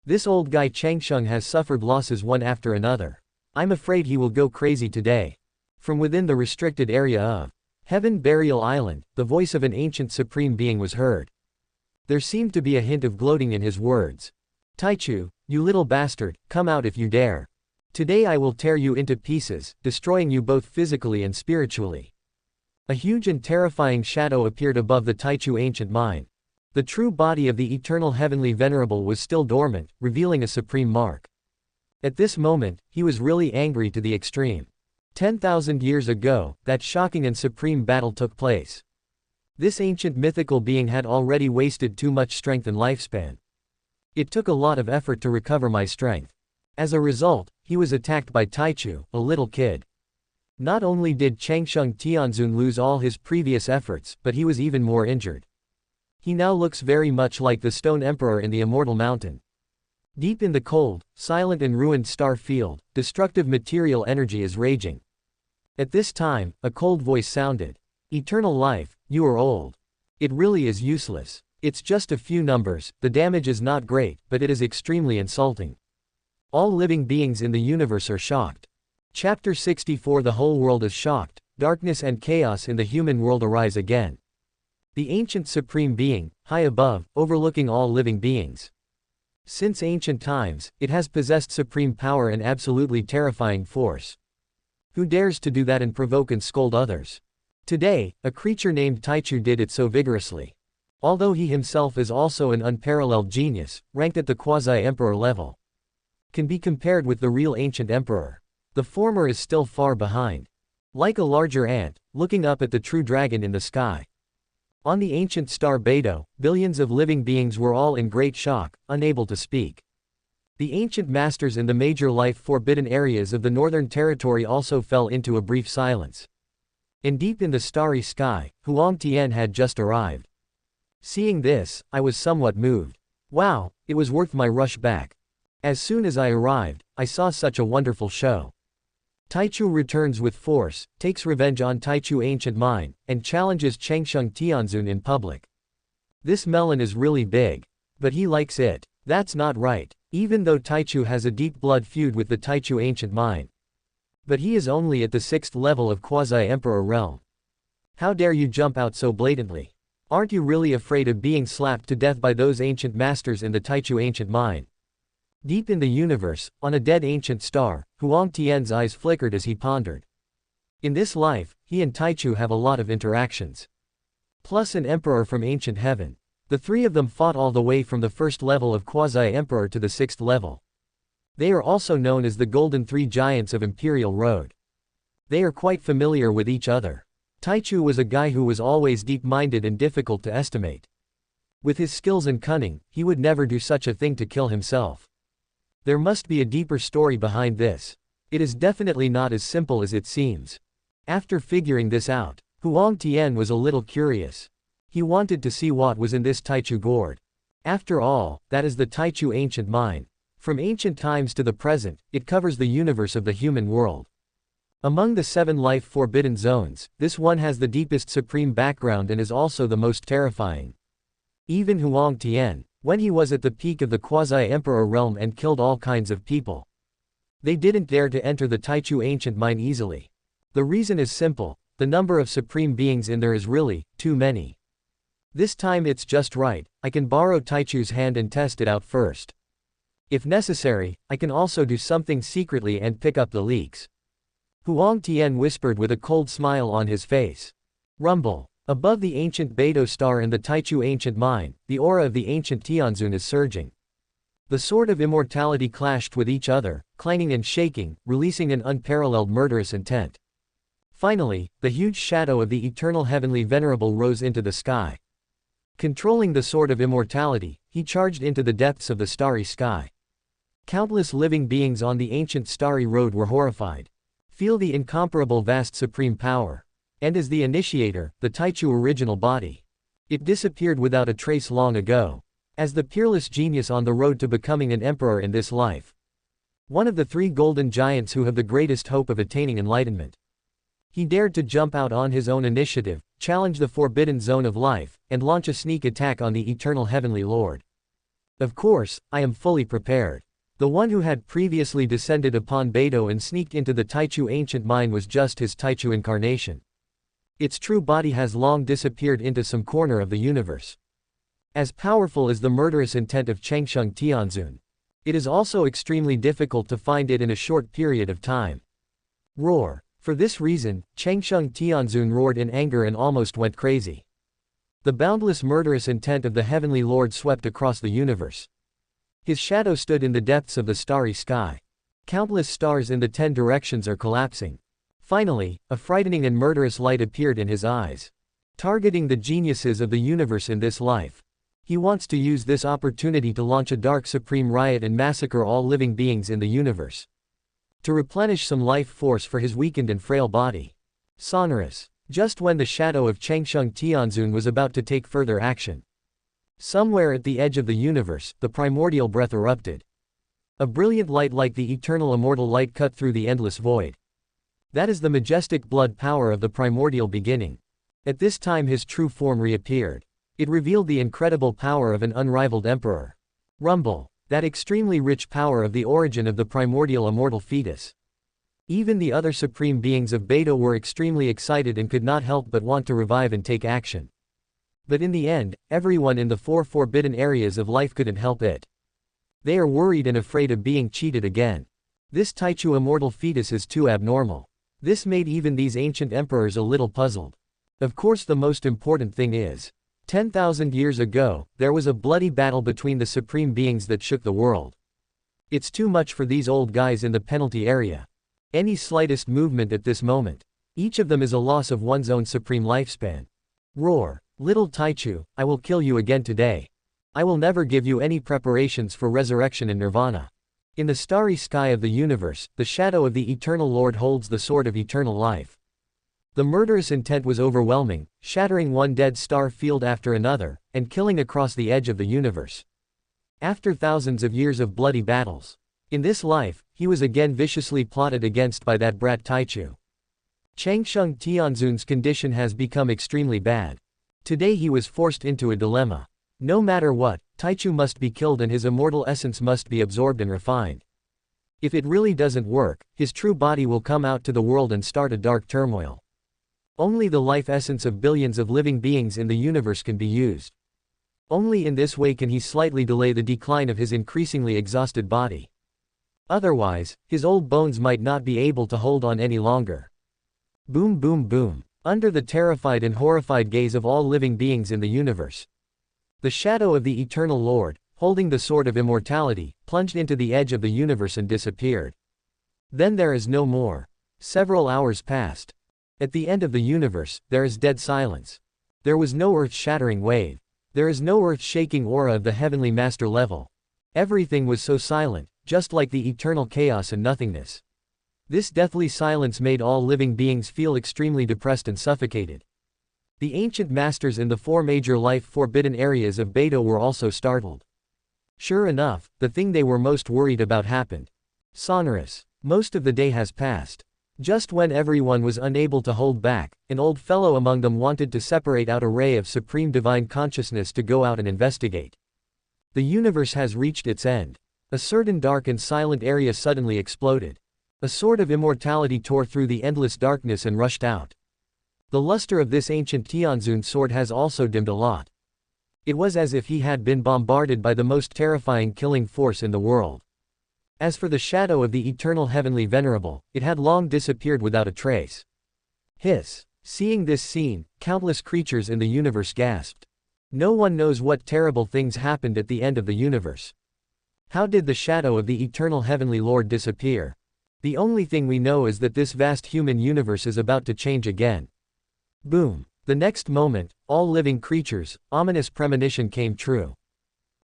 This old guy Changsheng has suffered losses one after another. I'm afraid he will go crazy today. From within the restricted area of Heaven Burial Island, the voice of an ancient supreme being was heard. There seemed to be a hint of gloating in his words. Taichu, you little bastard, come out if you dare. Today I will tear you into pieces, destroying you both physically and spiritually. A huge and terrifying shadow appeared above the Taichu ancient mine. The true body of the eternal heavenly venerable was still dormant, revealing a supreme mark. At this moment, he was really angry to the extreme. 10,000 years ago, that shocking and supreme battle took place. This ancient mythical being had already wasted too much strength and lifespan. It took a lot of effort to recover my strength. As a result, he was attacked by Taichu, a little kid. Not only did Changsheng Tianzun lose all his previous efforts, but he was even more injured. He now looks very much like the Stone Emperor in the Immortal Mountain. Deep in the cold, silent and ruined star field, destructive material energy is raging. At this time, a cold voice sounded. Eternal life, you are old. It really is useless. It's just a few numbers, the damage is not great, but it is extremely insulting. All living beings in the universe are shocked. Chapter 64 The whole world is shocked, darkness and chaos in the human world arise again. The ancient supreme being, high above, overlooking all living beings. Since ancient times, it has possessed supreme power and absolutely terrifying force. Who dares to do that and provoke and scold others? Today, a creature named Taichu did it so vigorously. Although he himself is also an unparalleled genius, ranked at the quasi-emperor level. Can be compared with the real ancient emperor. The former is still far behind. Like a larger ant, looking up at the true dragon in the sky. On the ancient star Beidou, billions of living beings were all in great shock, unable to speak. The ancient masters in the major life-forbidden areas of the northern territory also fell into a brief silence. And deep in the starry sky, Huang Tian had just arrived. Seeing this, I was somewhat moved. Wow, it was worth my rush back. As soon as I arrived, I saw such a wonderful show. Taichu returns with force, takes revenge on Taichu ancient mine, and challenges Changsheng Tianzun in public. This melon is really big. But he likes it. That's not right. Even though Taichu has a deep blood feud with the Taichu ancient mine. But he is only at the 6th level of quasi-emperor realm. How dare you jump out so blatantly? Aren't you really afraid of being slapped to death by those ancient masters in the Taichu ancient mine? Deep in the universe, on a dead ancient star, Huang Tian's eyes flickered as he pondered. In this life, he and Taichu have a lot of interactions. Plus an emperor from ancient heaven. The three of them fought all the way from the 1st level of quasi-emperor to the 6th level. They are also known as the Golden Three Giants of Imperial Road. They are quite familiar with each other. Taichu was a guy who was always deep-minded and difficult to estimate. With his skills and cunning, he would never do such a thing to kill himself. There must be a deeper story behind this. It is definitely not as simple as it seems. After figuring this out, Huang Tian was a little curious. He wanted to see what was in this Taichu gourd. After all, that is the Taichu ancient mine. From ancient times to the present, it covers the universe of the human world. Among the 7 life-forbidden zones, this one has the deepest supreme background and is also the most terrifying. Even Huang Tian, when he was at the peak of the quasi-emperor realm and killed all kinds of people. They didn't dare to enter the Taichu ancient mine easily. The reason is simple, the number of supreme beings in there is really, too many. This time it's just right, I can borrow Taichu's hand and test it out first. If necessary, I can also do something secretly and pick up the leaks. Huang Tian whispered with a cold smile on his face. Rumble. Above the ancient Beidou star and the Taichu ancient mine, the aura of the ancient Tianzun is surging. The sword of immortality clashed with each other, clanging and shaking, releasing an unparalleled murderous intent. Finally, the huge shadow of the eternal heavenly venerable rose into the sky. Controlling the sword of immortality, he charged into the depths of the starry sky. Countless living beings on the ancient starry road were horrified. Feel the incomparable vast supreme power. And as the initiator, the Taichu original body. It disappeared without a trace long ago. As the peerless genius on the road to becoming an emperor in this life. One of the 3 golden giants who have the greatest hope of attaining enlightenment. He dared to jump out on his own initiative, challenge the forbidden zone of life, and launch a sneak attack on the eternal Heavenly Lord. Of course, I am fully prepared. The one who had previously descended upon Beidou and sneaked into the Taichu ancient mine was just his Taichu incarnation. Its true body has long disappeared into some corner of the universe. As powerful as the murderous intent of Changsheng Tianzun, it is also extremely difficult to find it in a short period of time. Roar. For this reason, Changsheng Tianzun roared in anger and almost went crazy. The boundless murderous intent of the Heavenly Lord swept across the universe. His shadow stood in the depths of the starry sky. Countless stars in the 10 directions are collapsing. Finally, a frightening and murderous light appeared in his eyes. Targeting the geniuses of the universe in this life. He wants to use this opportunity to launch a dark supreme riot and massacre all living beings in the universe. To replenish some life force for his weakened and frail body. Sonorous. Just when the shadow of Changsheng Tianzun was about to take further action. Somewhere at the edge of the universe, the primordial breath erupted. A brilliant light like the eternal immortal light cut through the endless void. That is the majestic blood power of the primordial beginning. At this time his true form reappeared. It revealed the incredible power of an unrivaled emperor. Rumble. That extremely rich power of the origin of the primordial immortal fetus. Even the other supreme beings of Beidou were extremely excited and could not help but want to revive and take action. But in the end, everyone in the 4 forbidden areas of life couldn't help it. They are worried and afraid of being cheated again. This Taichu immortal fetus is too abnormal. This made even these ancient emperors a little puzzled. Of course, the most important thing is, 10,000 years ago, there was a bloody battle between the supreme beings that shook the world. It's too much for these old guys in the penalty area. Any slightest movement at this moment. Each of them is a loss of one's own supreme lifespan. Roar. Little Taichu, I will kill you again today. I will never give you any preparations for resurrection and nirvana. In the starry sky of the universe, the shadow of the eternal Lord holds the sword of eternal life. The murderous intent was overwhelming, shattering one dead star field after another, and killing across the edge of the universe. After thousands of years of bloody battles. In this life, he was again viciously plotted against by that brat Taichu. Changsheng Tianzun's condition has become extremely bad. Today he was forced into a dilemma. No matter what, Taichu must be killed and his immortal essence must be absorbed and refined. If it really doesn't work, his true body will come out to the world and start a dark turmoil. Only the life essence of billions of living beings in the universe can be used. Only in this way can he slightly delay the decline of his increasingly exhausted body. Otherwise, his old bones might not be able to hold on any longer. Boom boom boom. Under the terrified and horrified gaze of all living beings in the universe. The shadow of the eternal Lord, holding the sword of immortality, plunged into the edge of the universe and disappeared. Then there is no more. Several hours passed. At the end of the universe, there is dead silence. There was no earth-shattering wave. There is no earth-shaking aura of the heavenly master level. Everything was so silent, just like the eternal chaos and nothingness. This deathly silence made all living beings feel extremely depressed and suffocated. The ancient masters in the 4 major life-forbidden areas of Beidou were also startled. Sure enough, the thing they were most worried about happened. Sonorous. Most of the day has passed. Just when everyone was unable to hold back, an old fellow among them wanted to separate out a ray of supreme divine consciousness to go out and investigate. The universe has reached its end. A certain dark and silent area suddenly exploded. A sword of immortality tore through the endless darkness and rushed out. The luster of this ancient Tianzun sword has also dimmed a lot. It was as if he had been bombarded by the most terrifying killing force in the world. As for the shadow of the eternal heavenly venerable, it had long disappeared without a trace. Hiss. Seeing this scene, countless creatures in the universe gasped. No one knows what terrible things happened at the end of the universe. How did the shadow of the eternal heavenly Lord disappear? The only thing we know is that this vast human universe is about to change again. Boom. The next moment, all living creatures, ominous premonition came true.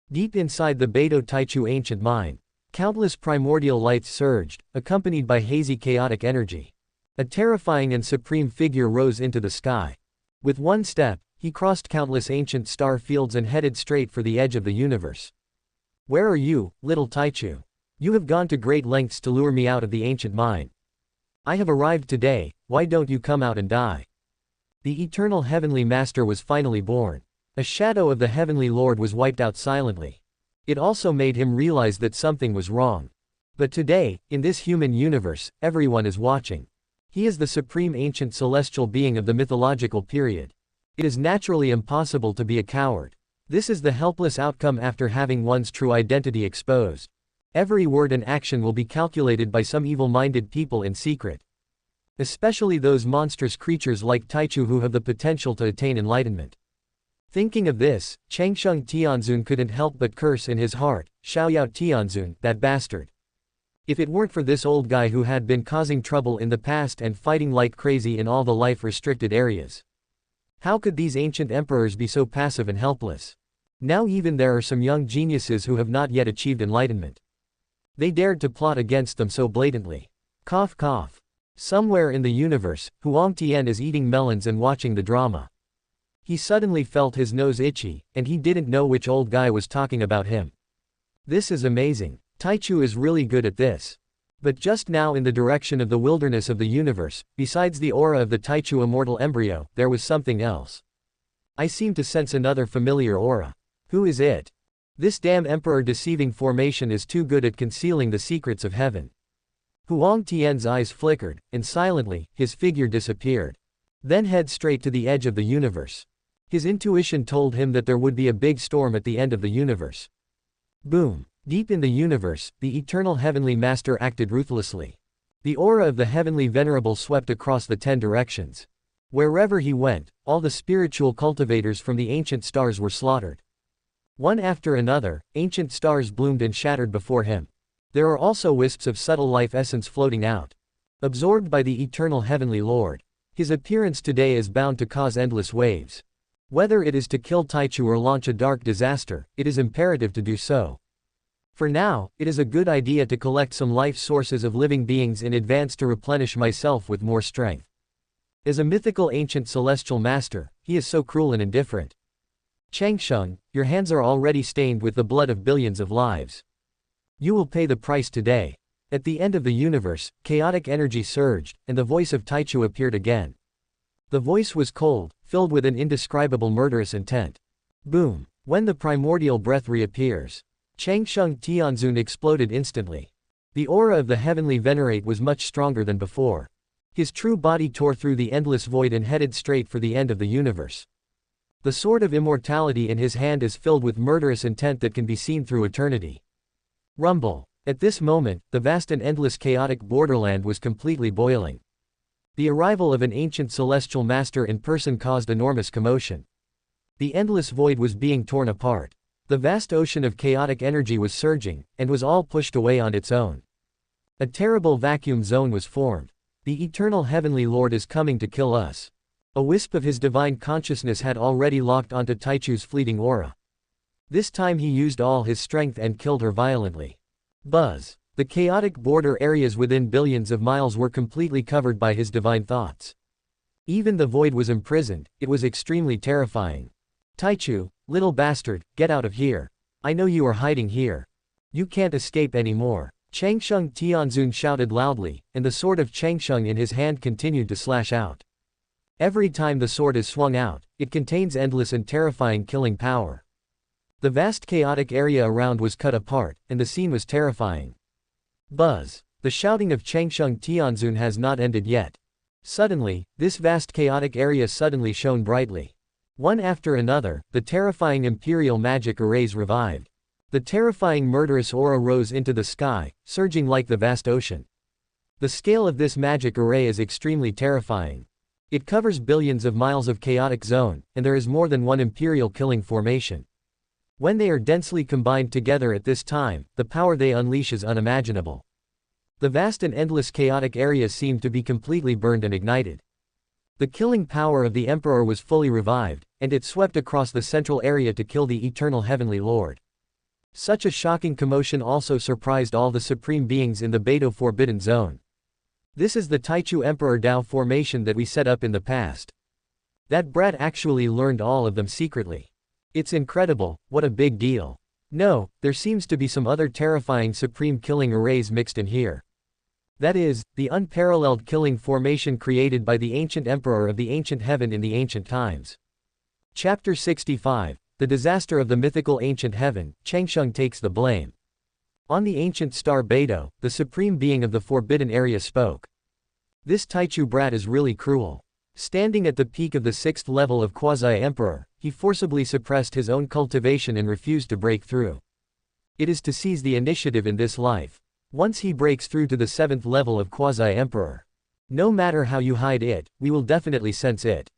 Deep inside the Beidou Taichu ancient mine, countless primordial lights surged, accompanied by hazy chaotic energy. A terrifying and supreme figure rose into the sky. With one step, he crossed countless ancient star fields and headed straight for the edge of the universe. Where are you, little Taichu? You have gone to great lengths to lure me out of the ancient mine. I have arrived today, why don't you come out and die? The eternal heavenly master was finally born. A shadow of the heavenly Lord was wiped out silently. It also made him realize that something was wrong. But today, in this human universe, everyone is watching. He is the supreme ancient celestial being of the mythological period. It is naturally impossible to be a coward. This is the helpless outcome after having one's true identity exposed. Every word and action will be calculated by some evil-minded people in secret. Especially those monstrous creatures like Taichu who have the potential to attain enlightenment. Thinking of this, Changsheng Tianzun couldn't help but curse in his heart, Xiaoyao Tianzun, that bastard. If it weren't for this old guy who had been causing trouble in the past and fighting like crazy in all the life-restricted areas. How could these ancient emperors be so passive and helpless? Now even there are some young geniuses who have not yet achieved enlightenment. They dared to plot against them so blatantly. Cough cough. Somewhere in the universe, Huang Tian is eating melons and watching the drama. He suddenly felt his nose itchy, and he didn't know which old guy was talking about him. This is amazing. Taichu is really good at this. But just now in the direction of the wilderness of the universe, besides the aura of the Taichu immortal embryo, there was something else. I seem to sense another familiar aura. Who is it? This damn emperor deceiving formation is too good at concealing the secrets of heaven. Huang Tian's eyes flickered, and silently, his figure disappeared. Then head straight to the edge of the universe. His intuition told him that there would be a big storm at the end of the universe. Boom. Deep in the universe, the eternal heavenly master acted ruthlessly. The aura of the heavenly venerable swept across the 10 directions. Wherever he went, all the spiritual cultivators from the ancient stars were slaughtered. One after another, ancient stars bloomed and shattered before him. There are also wisps of subtle life essence floating out. Absorbed by the eternal heavenly Lord. His appearance today is bound to cause endless waves. Whether it is to kill Taichu or launch a dark disaster, it is imperative to do so. For now, it is a good idea to collect some life sources of living beings in advance to replenish myself with more strength. As a mythical ancient celestial master, he is so cruel and indifferent. Changsheng, your hands are already stained with the blood of billions of lives. You will pay the price today. At the end of the universe, chaotic energy surged, and the voice of Taichu appeared again. The voice was cold, filled with an indescribable murderous intent. Boom. When the primordial breath reappears, Changsheng Tianzun exploded instantly. The aura of the heavenly venerate was much stronger than before. His true body tore through the endless void and headed straight for the end of the universe. The sword of immortality in his hand is filled with murderous intent that can be seen through eternity. Rumble. At this moment, the vast and endless chaotic borderland was completely boiling. The arrival of an ancient celestial master in person caused enormous commotion. The endless void was being torn apart. The vast ocean of chaotic energy was surging, and was all pushed away on its own. A terrible vacuum zone was formed. The eternal heavenly Lord is coming to kill us. A wisp of his divine consciousness had already locked onto Taichu's fleeting aura. This time he used all his strength and killed her violently. Buzz. The chaotic border areas within billions of miles were completely covered by his divine thoughts. Even the void was imprisoned. It was extremely terrifying. Taichu, little bastard, get out of here. I know you are hiding here. You can't escape anymore. Changsheng Tianzun shouted loudly, and the sword of Changsheng in his hand continued to slash out. Every time the sword is swung out, it contains endless and terrifying killing power. The vast chaotic area around was cut apart, and the scene was terrifying. Buzz. The shouting of Changsheng Tianzun has not ended yet. Suddenly, this vast chaotic area suddenly shone brightly. One after another, the terrifying imperial magic arrays revived. The terrifying murderous aura rose into the sky, surging like the vast ocean. The scale of this magic array is extremely terrifying. It covers billions of miles of chaotic zone, and there is more than one imperial killing formation. When they are densely combined together at this time, the power they unleash is unimaginable. The vast and endless chaotic areas seem to be completely burned and ignited. The killing power of the Emperor was fully revived, and it swept across the central area to kill the eternal heavenly Lord. Such a shocking commotion also surprised all the supreme beings in the Beidou Forbidden Zone. This is the Taichu Emperor Dao formation that we set up in the past. That brat actually learned all of them secretly. It's incredible, what a big deal. No, there seems to be some other terrifying supreme killing arrays mixed in here. That is, the unparalleled killing formation created by the ancient emperor of the ancient heaven in the ancient times. Chapter 65, The Disaster of the Mythical Ancient Heaven. Changsheng takes the blame. On the ancient star Beidou, the supreme being of the forbidden area spoke. This Taichu brat is really cruel. Standing at the peak of the 6th level of quasi-emperor, he forcibly suppressed his own cultivation and refused to break through. It is to seize the initiative in this life. Once he breaks through to the 7th level of quasi-emperor, no matter how you hide it, we will definitely sense it.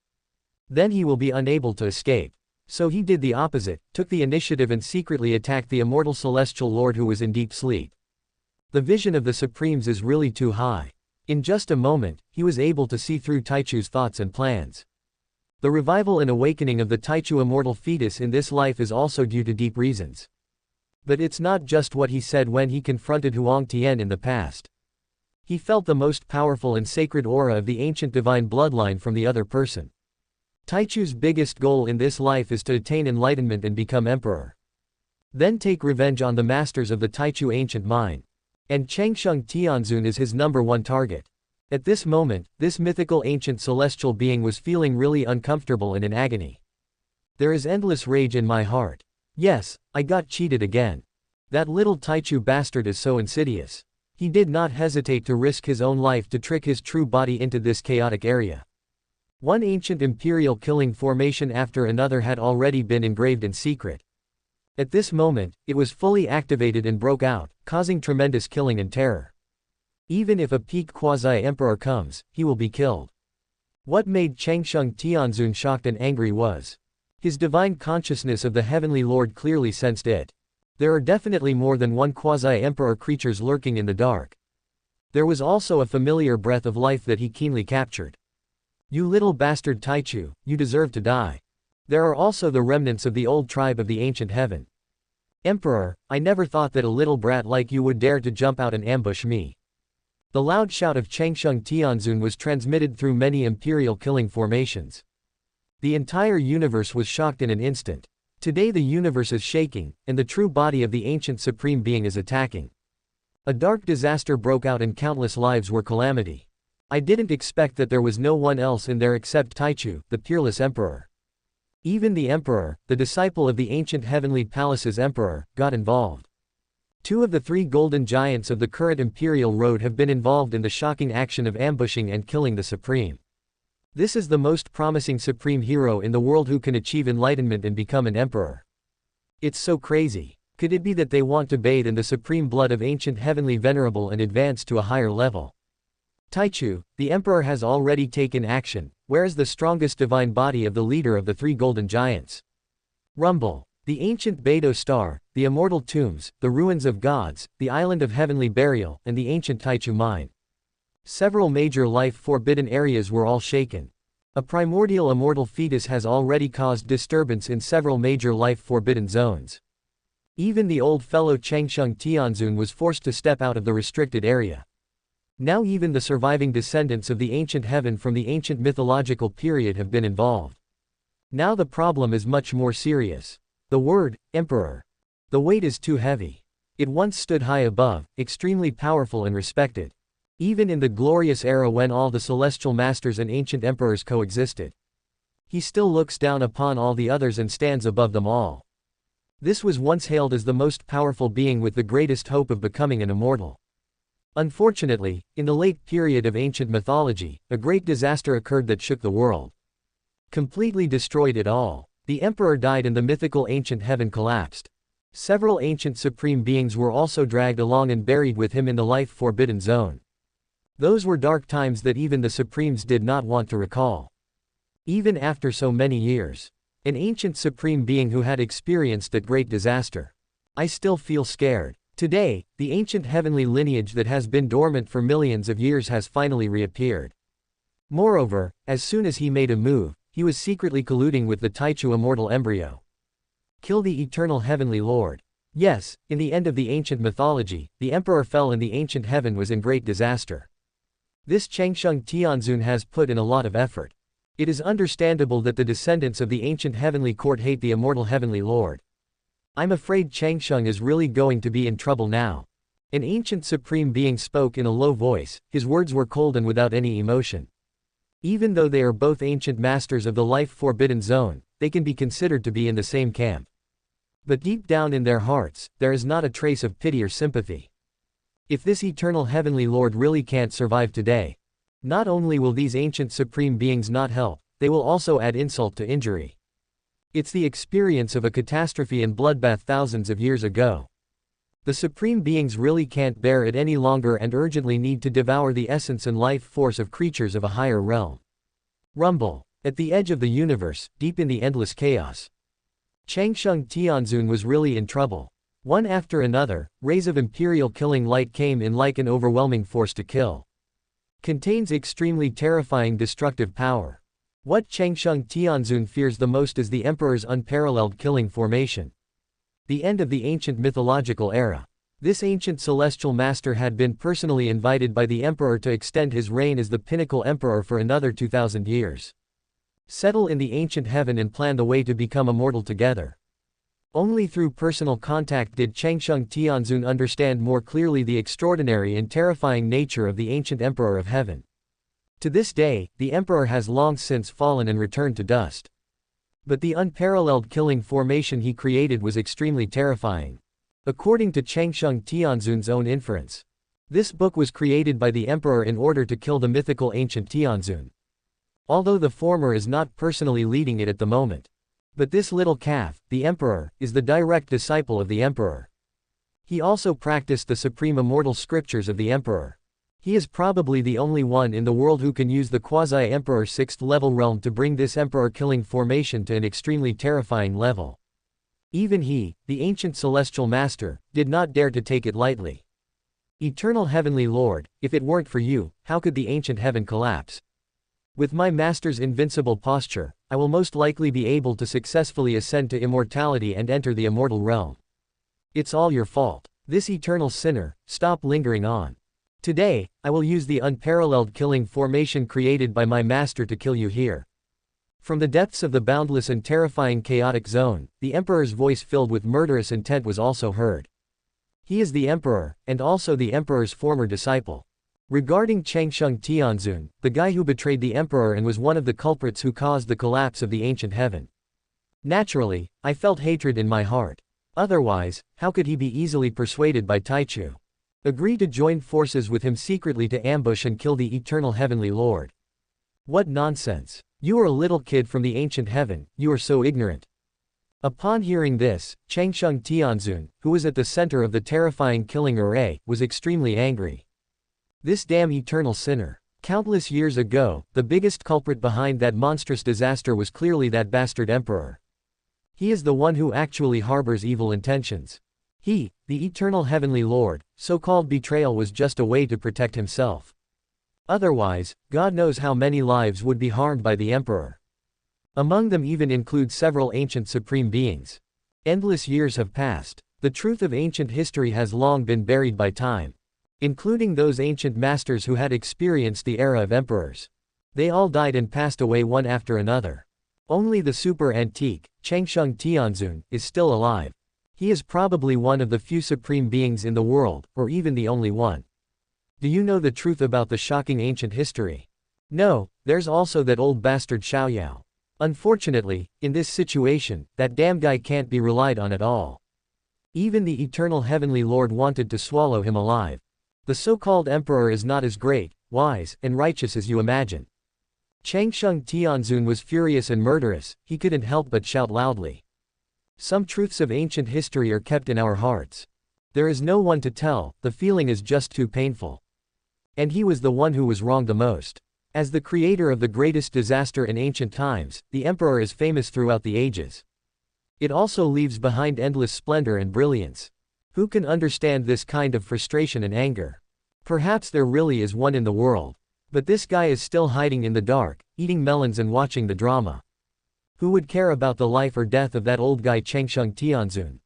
Then he will be unable to escape. So he did the opposite, took the initiative and secretly attacked the immortal celestial lord who was in deep sleep. The vision of the Supremes is really too high. In just a moment, he was able to see through Taichu's thoughts and plans. The revival and awakening of the Taichu immortal fetus in this life is also due to deep reasons. But it's not just what he said when he confronted Huang Tian in the past. He felt the most powerful and sacred aura of the ancient divine bloodline from the other person. Taichu's biggest goal in this life is to attain enlightenment and become emperor. Then take revenge on the masters of the Taichu ancient mind. And Changsheng Tianzun is his #1 target. At this moment, this mythical ancient celestial being was feeling really uncomfortable and in agony. There is endless rage in my heart. Yes, I got cheated again. That little Taichu bastard is so insidious. He did not hesitate to risk his own life to trick his true body into this chaotic area. One ancient imperial killing formation after another had already been engraved in secret. At this moment, it was fully activated and broke out, causing tremendous killing and terror. Even if a peak quasi-emperor comes, he will be killed. What made Changsheng Tianzun shocked and angry was his divine consciousness of the heavenly lord clearly sensed it. There are definitely more than one quasi-emperor creatures lurking in the dark. There was also a familiar breath of life that he keenly captured. You little bastard Taichu, you deserve to die. There are also the remnants of the old tribe of the ancient heaven. Emperor, I never thought that a little brat like you would dare to jump out and ambush me. The loud shout of Changsheng Tianzun was transmitted through many imperial killing formations. The entire universe was shocked in an instant. Today the universe is shaking, and the true body of the ancient supreme being is attacking. A dark disaster broke out and countless lives were calamity. I didn't expect that there was no one else in there except Taichu, the peerless emperor. Even the emperor, the disciple of the ancient heavenly palace's emperor, got involved. 2 of the 3 golden giants of the current imperial road have been involved in the shocking action of ambushing and killing the supreme. This is the most promising supreme hero in the world who can achieve enlightenment and become an emperor. It's so crazy. Could it be that they want to bathe in the supreme blood of ancient heavenly venerable and advance to a higher level? Taichu, the emperor has already taken action. Where is the strongest divine body of the leader of the 3 golden giants? Rumble. The ancient Beidou star, the immortal tombs, the ruins of gods, the island of heavenly burial, and the ancient Taichu mine. Several major life-forbidden areas were all shaken. A primordial immortal fetus has already caused disturbance in several major life-forbidden zones. Even the old fellow Changsheng Tianzun was forced to step out of the restricted area. Now even the surviving descendants of the ancient heaven from the ancient mythological period have been involved. Now the problem is much more serious. The word, emperor. The weight is too heavy. It once stood high above, extremely powerful and respected. Even in the glorious era when all the celestial masters and ancient emperors coexisted. He still looks down upon all the others and stands above them all. This was once hailed as the most powerful being with the greatest hope of becoming an immortal. Unfortunately, in the late period of ancient mythology, a great disaster occurred that shook the world. Completely destroyed it all. The emperor died and the mythical ancient heaven collapsed. Several ancient supreme beings were also dragged along and buried with him in the life-forbidden zone. Those were dark times that even the Supremes did not want to recall. Even after so many years. An ancient supreme being who had experienced that great disaster. I still feel scared. Today, the ancient heavenly lineage that has been dormant for millions of years has finally reappeared. Moreover, as soon as he made a move, he was secretly colluding with the Taichu immortal embryo. Kill the eternal heavenly lord. Yes, in the end of the ancient mythology, the emperor fell and the ancient heaven was in great disaster. This Changsheng Tianzun has put in a lot of effort. It is understandable that the descendants of the ancient heavenly court hate the immortal heavenly lord. I'm afraid Changsheng is really going to be in trouble now. An ancient supreme being spoke in a low voice, his words were cold and without any emotion. Even though they are both ancient masters of the life-forbidden zone, they can be considered to be in the same camp. But deep down in their hearts, there is not a trace of pity or sympathy. If this eternal heavenly Lord really can't survive today, not only will these ancient supreme beings not help, they will also add insult to injury. It's the experience of a catastrophe and bloodbath thousands of years ago. The supreme beings really can't bear it any longer and urgently need to devour the essence and life force of creatures of a higher realm. Rumble. At the edge of the universe, deep in the endless chaos, Hongchen Xian was really in trouble. One after another, rays of imperial killing light came in like an overwhelming force to kill. Contains extremely terrifying destructive power. What Hongchen Xian fears the most is the Emperor's unparalleled killing formation. The end of the ancient mythological era. This ancient celestial master had been personally invited by the Emperor to extend his reign as the pinnacle emperor for another 2,000 years. Settle in the ancient heaven and plan the way to become immortal together. Only through personal contact did Hongchen Xian understand more clearly the extraordinary and terrifying nature of the ancient Emperor of Heaven. To this day, the Emperor has long since fallen and returned to dust. But the unparalleled killing formation he created was extremely terrifying. According to Hongchen Xian's own inference, this book was created by the Emperor in order to kill the mythical ancient Tianzun. Although the former is not personally leading it at the moment. But this little calf, the Emperor, is the direct disciple of the Emperor. He also practiced the supreme immortal scriptures of the Emperor. He is probably the only one in the world who can use the quasi-Emperor 6th level realm to bring this Emperor-killing formation to an extremely terrifying level. Even he, the ancient celestial master, did not dare to take it lightly. Eternal Heavenly Lord, if it weren't for you, how could the ancient heaven collapse? With my master's invincible posture, I will most likely be able to successfully ascend to immortality and enter the immortal realm. It's all your fault. This eternal sinner, stop lingering on. Today, I will use the unparalleled killing formation created by my master to kill you here. From the depths of the boundless and terrifying chaotic zone, the Emperor's voice filled with murderous intent was also heard. He is the Emperor, and also the Emperor's former disciple. Regarding Hongchen Xian, the guy who betrayed the Emperor and was one of the culprits who caused the collapse of the ancient heaven. Naturally, I felt hatred in my heart. Otherwise, how could he be easily persuaded by Taichu? Agree to join forces with him secretly to ambush and kill the eternal heavenly Lord. What nonsense. You are a little kid from the ancient heaven, you are so ignorant. Upon hearing this, Hongchen Xian, who was at the center of the terrifying killing array, was extremely angry. This damn eternal sinner. Countless years ago, the biggest culprit behind that monstrous disaster was clearly that bastard emperor. He is the one who actually harbors evil intentions. He, the eternal heavenly Lord, so-called betrayal was just a way to protect himself. Otherwise, God knows how many lives would be harmed by the emperor. Among them even include several ancient supreme beings. Endless years have passed. The truth of ancient history has long been buried by time. Including those ancient masters who had experienced the era of emperors. They all died and passed away one after another. Only the super antique, Hongchen Xian, is still alive. He is probably one of the few supreme beings in the world, or even the only one. Do you know the truth about the shocking ancient history? No, there's also that old bastard Xiaoyao. Unfortunately, in this situation, that damn guy can't be relied on at all. Even the eternal heavenly Lord wanted to swallow him alive. The so-called emperor is not as great, wise, and righteous as you imagine. Hongchen Xian was furious and murderous, he couldn't help but shout loudly. Some truths of ancient history are kept in our hearts. There is no one to tell, the feeling is just too painful. And he was the one who was wronged the most. As the creator of the greatest disaster in ancient times, the emperor is famous throughout the ages. It also leaves behind endless splendor and brilliance. Who can understand this kind of frustration and anger? Perhaps there really is one in the world. But this guy is still hiding in the dark, eating melons and watching the drama. Who would care about the life or death of that old guy Hongchen Xian?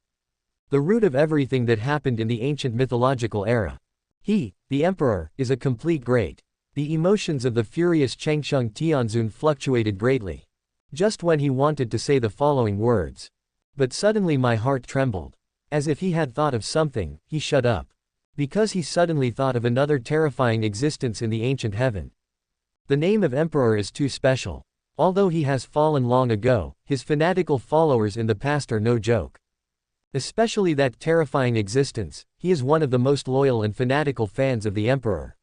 The root of everything that happened in the ancient mythological era. He, the emperor, is a complete great. The emotions of the furious Hongchen Xian fluctuated greatly. Just when he wanted to say the following words. But suddenly my heart trembled. As if he had thought of something, he shut up. Because he suddenly thought of another terrifying existence in the ancient heaven. The name of emperor is too special. Although he has fallen long ago, his fanatical followers in the past are no joke. Especially that terrifying existence, he is one of the most loyal and fanatical fans of the emperor.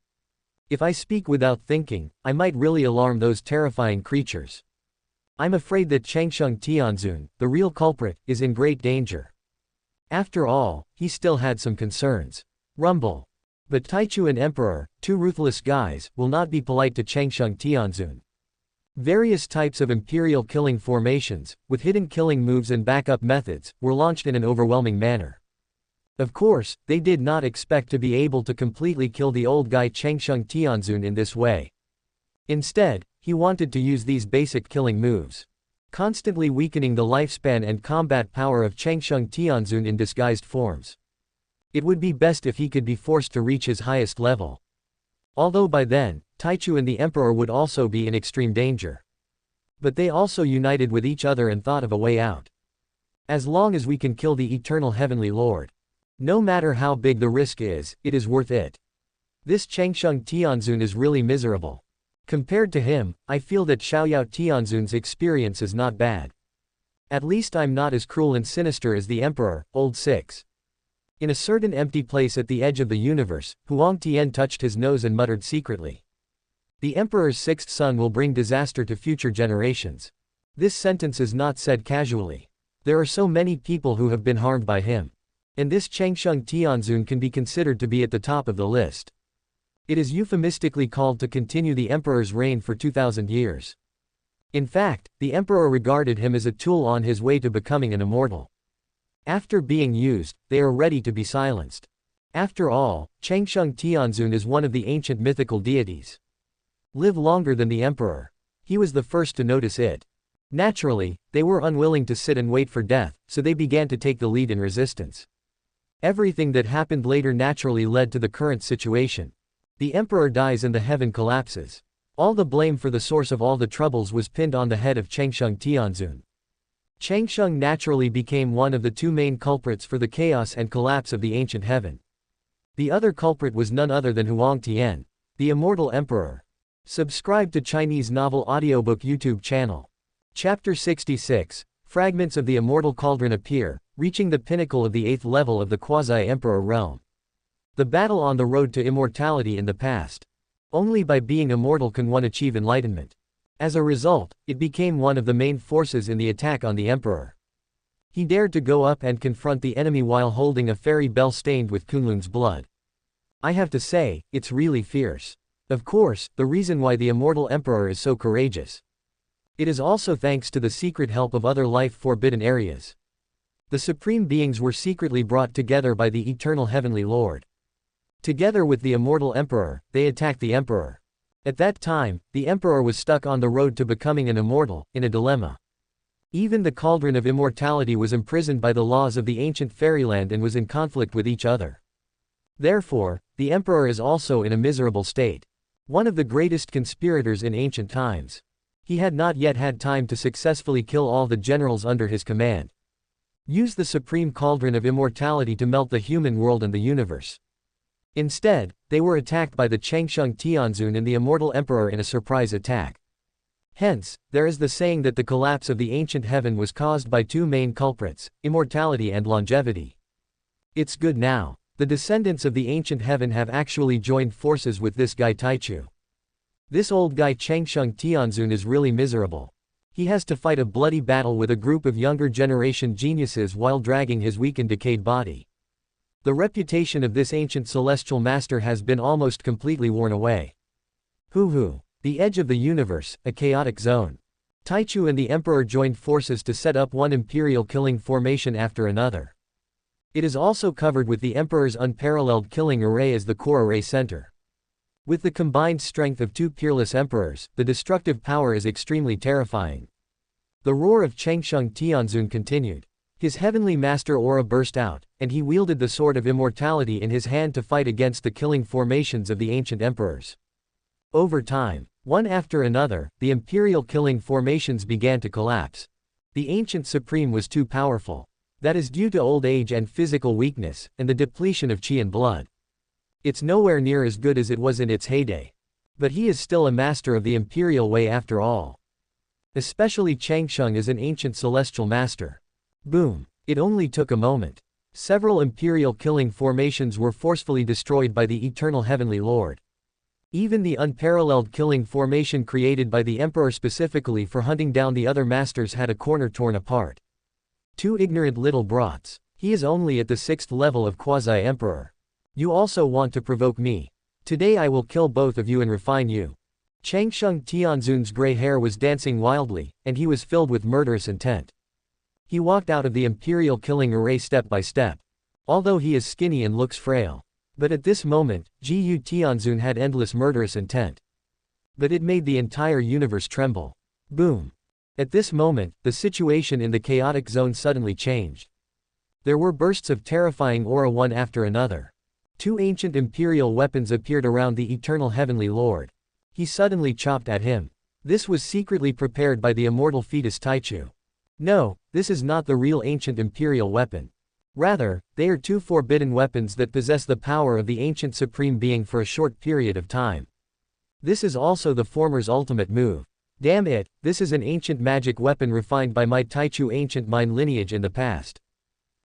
If I speak without thinking, I might really alarm those terrifying creatures. I'm afraid that Huang Tian, the real culprit, is in great danger. After all, he still had some concerns. Rumble. But Taichu and Emperor, two ruthless guys, will not be polite to Huang Tian. Various types of imperial killing formations, with hidden killing moves and backup methods, were launched in an overwhelming manner. Of course, they did not expect to be able to completely kill the old guy Huang Tian in this way. Instead, he wanted to use these basic killing moves, constantly weakening the lifespan and combat power of Huang Tian in disguised forms. It would be best if he could be forced to reach his highest level. Although by then, Taichu and the Emperor would also be in extreme danger. But they also united with each other and thought of a way out. As long as we can kill the eternal Heavenly Lord. No matter how big the risk is, it is worth it. This Huang Tian is really miserable. Compared to him, I feel that Xiaoyao Tianzun's experience is not bad. At least I'm not as cruel and sinister as the Emperor, old 6. In a certain empty place at the edge of the universe, Huang Tian touched his nose and muttered secretly. The Emperor's sixth son will bring disaster to future generations. This sentence is not said casually. There are so many people who have been harmed by him. And this Huang Tian can be considered to be at the top of the list. It is euphemistically called to continue the Emperor's reign for 2,000 years. In fact, the Emperor regarded him as a tool on his way to becoming an immortal. After being used, they are ready to be silenced. After all, Huang Tian is one of the ancient mythical deities. Live longer than the Emperor. He was the first to notice it. Naturally, they were unwilling to sit and wait for death, so they began to take the lead in resistance. Everything that happened later naturally led to the current situation. The Emperor dies and the heaven collapses. All the blame for the source of all the troubles was pinned on the head of Huang Tian. Huang naturally became one of the two main culprits for the chaos and collapse of the ancient heaven. The other culprit was none other than Huang Tian, the Immortal Emperor. Subscribe to Chinese Novel Audiobook YouTube channel. Chapter 66, Fragments of the Immortal Cauldron appear, reaching the pinnacle of the 8th level of the quasi-emperor realm. The battle on the road to immortality in the past. Only by being immortal can one achieve enlightenment. As a result, it became one of the main forces in the attack on the emperor. He dared to go up and confront the enemy while holding a fairy bell stained with Kunlun's blood. I have to say, it's really fierce. Of course, the reason why the Immortal Emperor is so courageous. It is also thanks to the secret help of other life-forbidden areas. The Supreme Beings were secretly brought together by the Eternal Heavenly Lord. Together with the Immortal Emperor, they attacked the Emperor. At that time, the Emperor was stuck on the road to becoming an immortal, in a dilemma. Even the cauldron of immortality was imprisoned by the laws of the ancient fairyland and was in conflict with each other. Therefore, the Emperor is also in a miserable state. One of the greatest conspirators in ancient times. He had not yet had time to successfully kill all the generals under his command. Use the supreme cauldron of immortality to melt the human world and the universe. Instead, they were attacked by the Huang Tian and the Immortal Emperor in a surprise attack. Hence, there is the saying that the collapse of the ancient heaven was caused by two main culprits, immortality and longevity. It's good now. The descendants of the ancient heaven have actually joined forces with this guy Taichu. This old guy Huang Tian is really miserable. He has to fight a bloody battle with a group of younger generation geniuses while dragging his weak and decayed body. The reputation of this ancient celestial master has been almost completely worn away. Hoo-hoo. The edge of the universe, a chaotic zone. Taichu and the Emperor joined forces to set up one imperial killing formation after another. It is also covered with the Emperor's unparalleled killing array as the core array center. With the combined strength of two peerless emperors, the destructive power is extremely terrifying. The roar of Huang Tian continued. His heavenly master aura burst out, and he wielded the sword of immortality in his hand to fight against the killing formations of the ancient emperors. Over time, one after another, the imperial killing formations began to collapse. The ancient supreme was too powerful. That is due to old age and physical weakness, and the depletion of qi and blood. It's nowhere near as good as it was in its heyday. But he is still a master of the imperial way after all. Especially Changsheng is an ancient celestial master. Boom. It only took a moment. Several imperial killing formations were forcefully destroyed by the eternal heavenly lord. Even the unparalleled killing formation created by the emperor specifically for hunting down the other masters had a corner torn apart. Two ignorant little brats. He is only at the 6th level of quasi-emperor. You also want to provoke me. Today I will kill both of you and refine you. Changsheng Tianzun's gray hair was dancing wildly, and he was filled with murderous intent. He walked out of the imperial killing array step by step. Although he is skinny and looks frail. But at this moment, Jiyu Tianzun had endless murderous intent. But it made the entire universe tremble. Boom. At this moment, the situation in the chaotic zone suddenly changed. There were bursts of terrifying aura one after another. Two ancient imperial weapons appeared around the eternal heavenly lord. He suddenly chopped at him. This was secretly prepared by the immortal fetus Taichu. No, this is not the real ancient imperial weapon. Rather, they are two forbidden weapons that possess the power of the ancient supreme being for a short period of time. This is also the former's ultimate move. Damn it, this is an ancient magic weapon refined by my Taichu ancient mind lineage in the past.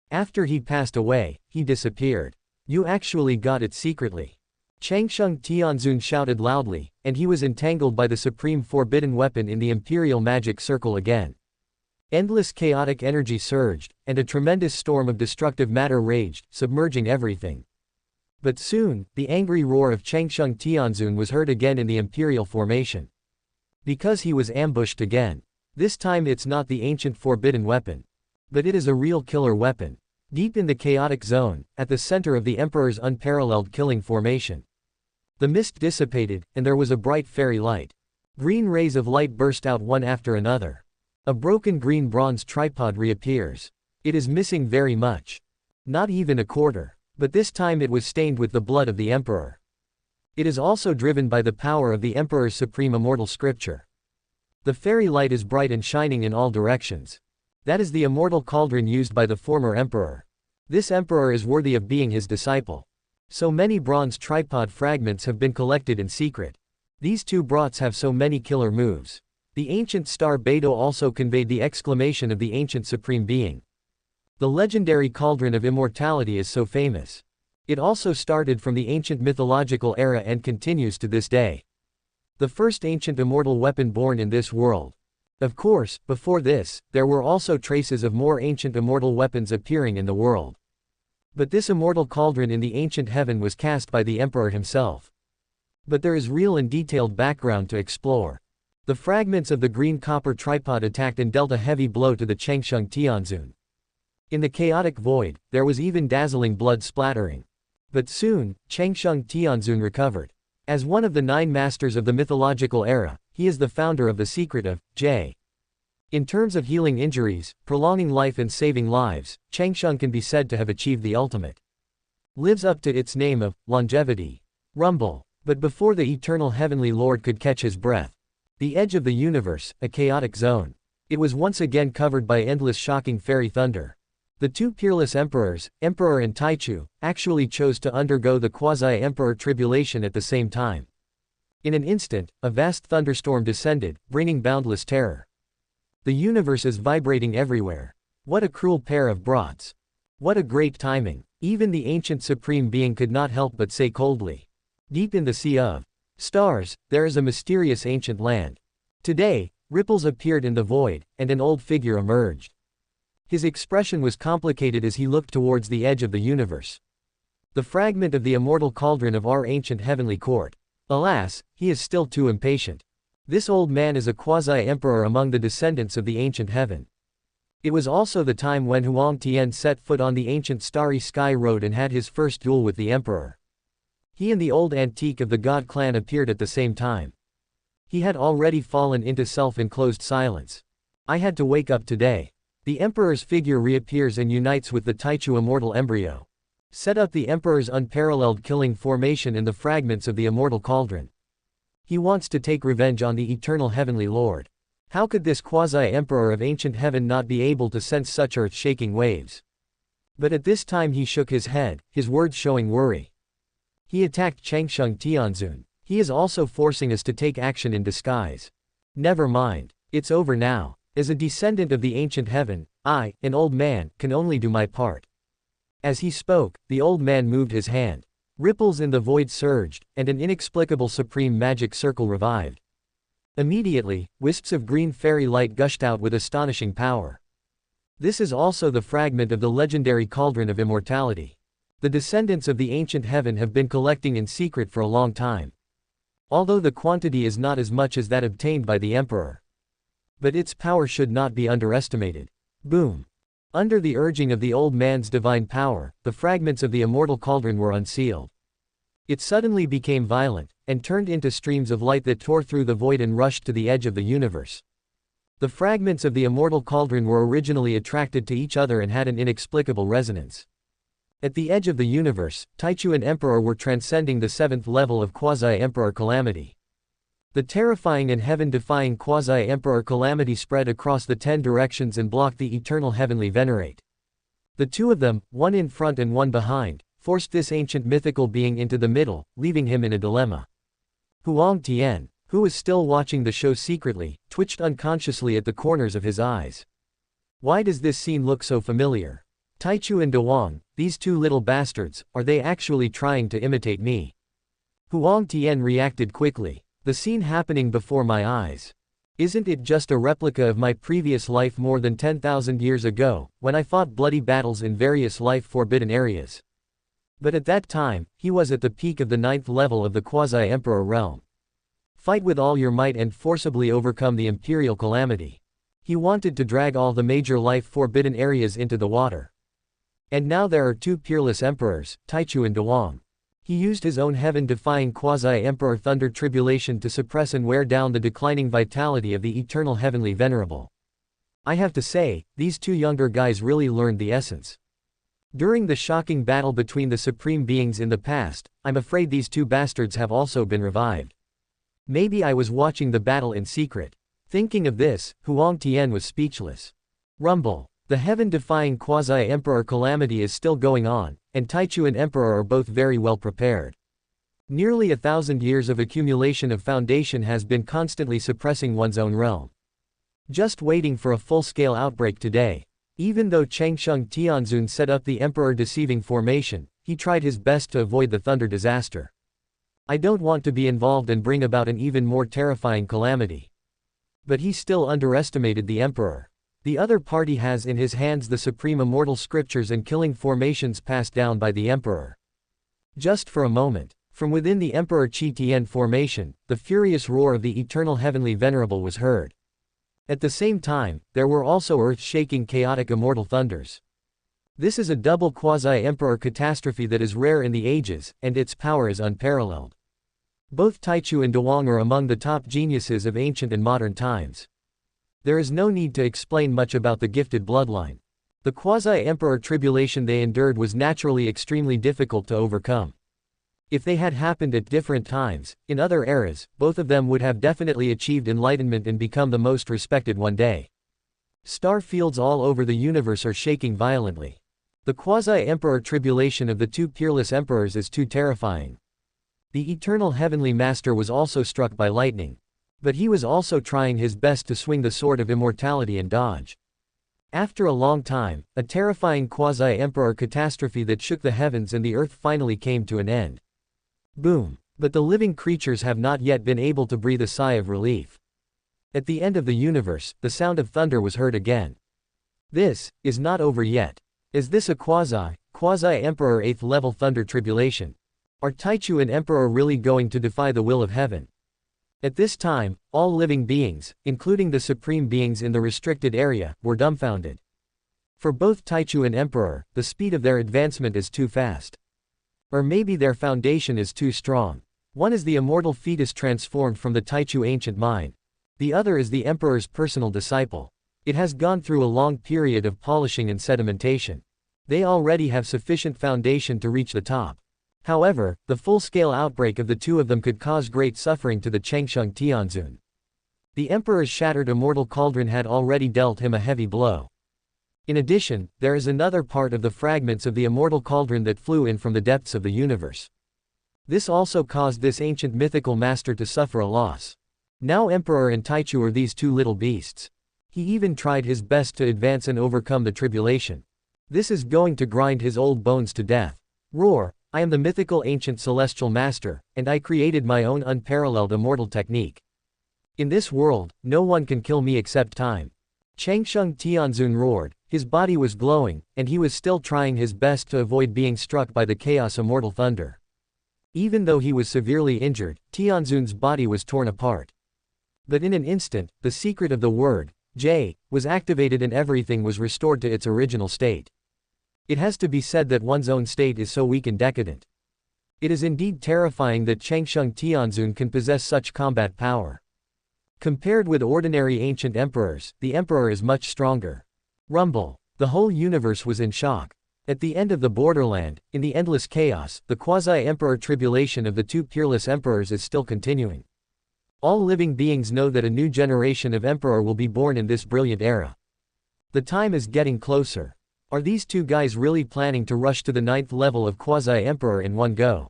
After he passed away, he disappeared. You actually got it secretly. Changsheng Tianzun shouted loudly, and he was entangled by the supreme forbidden weapon in the imperial magic circle again. Endless chaotic energy surged, and a tremendous storm of destructive matter raged, submerging everything. But soon, the angry roar of Changsheng Tianzun was heard again in the imperial formation. Because he was ambushed again. This time it's not the ancient forbidden weapon. But it is a real killer weapon. Deep in the chaotic zone, at the center of the emperor's unparalleled killing formation. The mist dissipated, and there was a bright fairy light. Green rays of light burst out one after another. A broken green bronze tripod reappears. It is missing very much. Not even a quarter. But this time it was stained with the blood of the emperor. It is also driven by the power of the emperor's supreme immortal scripture. The fairy light is bright and shining in all directions. That is the immortal cauldron used by the former emperor. This emperor is worthy of being his disciple. So many bronze tripod fragments have been collected in secret. These two brats have so many killer moves. The ancient star Beidou also conveyed the exclamation of the ancient supreme being. The legendary cauldron of immortality is so famous. It also started from the ancient mythological era and continues to this day. The first ancient immortal weapon born in this world. Of course, before this, there were also traces of more ancient immortal weapons appearing in the world. But this immortal cauldron in the ancient heaven was cast by the emperor himself. But there is real and detailed background to explore. The fragments of the green copper tripod attacked and dealt a heavy blow to the Changsheng Tianzun. In the chaotic void, there was even dazzling blood splattering. But soon, Changsheng Tianzun recovered. As one of the 9 masters of the mythological era, he is the founder of the secret of J. In terms of healing injuries, prolonging life and saving lives, Changsheng can be said to have achieved the ultimate. Lives up to its name of longevity. Rumble. But before the eternal heavenly lord could catch his breath. The edge of the universe, a chaotic zone. It was once again covered by endless shocking fairy thunder. The two peerless emperors, Emperor and Taichu, actually chose to undergo the quasi-emperor tribulation at the same time. In an instant, a vast thunderstorm descended, bringing boundless terror. The universe is vibrating everywhere. What a cruel pair of brats. What a great timing. Even the ancient supreme being could not help but say coldly. Deep in the sea of stars, there is a mysterious ancient land. Today, ripples appeared in the void, and an old figure emerged. His expression was complicated as he looked towards the edge of the universe. The fragment of the immortal cauldron of our ancient heavenly court. Alas, he is still too impatient. This old man is a quasi-emperor among the descendants of the ancient heaven. It was also the time when Huang Tian set foot on the ancient starry sky road and had his first duel with the emperor. He and the old antique of the god clan appeared at the same time. He had already fallen into self-enclosed silence. I had to wake up today. The emperor's figure reappears and unites with the Taichu immortal embryo. Set up the emperor's unparalleled killing formation in the fragments of the immortal cauldron. He wants to take revenge on the eternal heavenly lord. How could this quasi-emperor of ancient heaven not be able to sense such earth-shaking waves? But at this time he shook his head, his words showing worry. He attacked Hongchen Xian. He is also forcing us to take action in disguise. Never mind. It's over now. As a descendant of the ancient heaven, I, an old man, can only do my part." As he spoke, the old man moved his hand. Ripples in the void surged, and an inexplicable supreme magic circle revived. Immediately, wisps of green fairy light gushed out with astonishing power. This is also the fragment of the legendary cauldron of immortality. The descendants of the ancient heaven have been collecting in secret for a long time. Although the quantity is not as much as that obtained by the emperor. But its power should not be underestimated. Boom! Under the urging of the old man's divine power, the fragments of the immortal cauldron were unsealed. It suddenly became violent, and turned into streams of light that tore through the void and rushed to the edge of the universe. The fragments of the immortal cauldron were originally attracted to each other and had an inexplicable resonance. At the edge of the universe, Zhutian Emperor were transcending the 7th level of Quasi-Emperor Calamity. The terrifying and heaven-defying Quasi-Emperor Calamity spread across the 10 directions and blocked the eternal heavenly venerate. The two of them, one in front and one behind, forced this ancient mythical being into the middle, leaving him in a dilemma. Huang Tian, who was still watching the show secretly, twitched unconsciously at the corners of his eyes. Why does this scene look so familiar? Taichu and Dewang, these two little bastards, are they actually trying to imitate me? Huang Tian reacted quickly. The scene happening before my eyes. Isn't it just a replica of my previous life more than 10,000 years ago, when I fought bloody battles in various life-forbidden areas? But at that time, he was at the peak of the 9th level of the Quasi-Emperor realm. Fight with all your might and forcibly overcome the imperial calamity. He wanted to drag all the major life-forbidden areas into the water. And now there are two peerless emperors, Taichu and Dewang. He used his own heaven-defying Quasi-Emperor Thunder Tribulation to suppress and wear down the declining vitality of the eternal heavenly venerable. I have to say, these two younger guys really learned the essence. During the shocking battle between the supreme beings in the past, I'm afraid these two bastards have also been revived. Maybe I was watching the battle in secret. Thinking of this, Huang Tian was speechless. Rumble. The heaven-defying Quasi-Emperor Calamity is still going on, and Taichu and Emperor are both very well prepared. Nearly 1,000 years of accumulation of foundation has been constantly suppressing one's own realm. Just waiting for a full-scale outbreak today. Even though Hongchen Xian set up the emperor-deceiving formation, he tried his best to avoid the thunder disaster. I don't want to be involved and bring about an even more terrifying calamity. But he still underestimated the emperor. The other party has in his hands the supreme immortal scriptures and killing formations passed down by the emperor. Just for a moment, from within the Emperor Qi Tian formation, the furious roar of the eternal heavenly venerable was heard. At the same time, there were also earth-shaking chaotic immortal thunders. This is a double quasi-emperor catastrophe that is rare in the ages, and its power is unparalleled. Both Taichu and Dewang are among the top geniuses of ancient and modern times. There is no need to explain much about the gifted bloodline. The quasi-emperor tribulation they endured was naturally extremely difficult to overcome. If they had happened at different times, in other eras, both of them would have definitely achieved enlightenment and become the most respected one day. Star fields all over the universe are shaking violently. The quasi-emperor tribulation of the two peerless emperors is too terrifying. The eternal heavenly master was also struck by lightning. But he was also trying his best to swing the sword of immortality and dodge. After a long time, a terrifying quasi-emperor catastrophe that shook the heavens and the earth finally came to an end. Boom! But the living creatures have not yet been able to breathe a sigh of relief. At the end of the universe, the sound of thunder was heard again. This is not over yet. Is this a quasi-emperor 8th level thunder tribulation? Are Taichu and Emperor really going to defy the will of heaven? At this time, all living beings, including the supreme beings in the restricted area, were dumbfounded. For both Taichu and Emperor, the speed of their advancement is too fast. Or maybe their foundation is too strong. One is the immortal fetus transformed from the Taichu ancient mind. The other is the Emperor's personal disciple. It has gone through a long period of polishing and sedimentation. They already have sufficient foundation to reach the top. However, the full-scale outbreak of the two of them could cause great suffering to the Hongchen Xian. The Emperor's shattered immortal cauldron had already dealt him a heavy blow. In addition, there is another part of the fragments of the immortal cauldron that flew in from the depths of the universe. This also caused this ancient mythical master to suffer a loss. Now Emperor and Taichu are these two little beasts. He even tried his best to advance and overcome the tribulation. This is going to grind his old bones to death. Roar, I am the mythical ancient celestial master, and I created my own unparalleled immortal technique. In this world, no one can kill me except time. Huang Tian roared, his body was glowing, and he was still trying his best to avoid being struck by the chaos immortal thunder. Even though he was severely injured, Tianzun's body was torn apart. But in an instant, the secret of the word, J, was activated and everything was restored to its original state. It has to be said that one's own state is so weak and decadent. It is indeed terrifying that Huang Tianzun can possess such combat power. Compared with ordinary ancient emperors, the emperor is much stronger. Rumble. The whole universe was in shock. At the end of the borderland, in the endless chaos, the quasi-emperor tribulation of the two peerless emperors is still continuing. All living beings know that a new generation of emperor will be born in this brilliant era. The time is getting closer. Are these two guys really planning to rush to the 9th level of quasi-emperor in one go?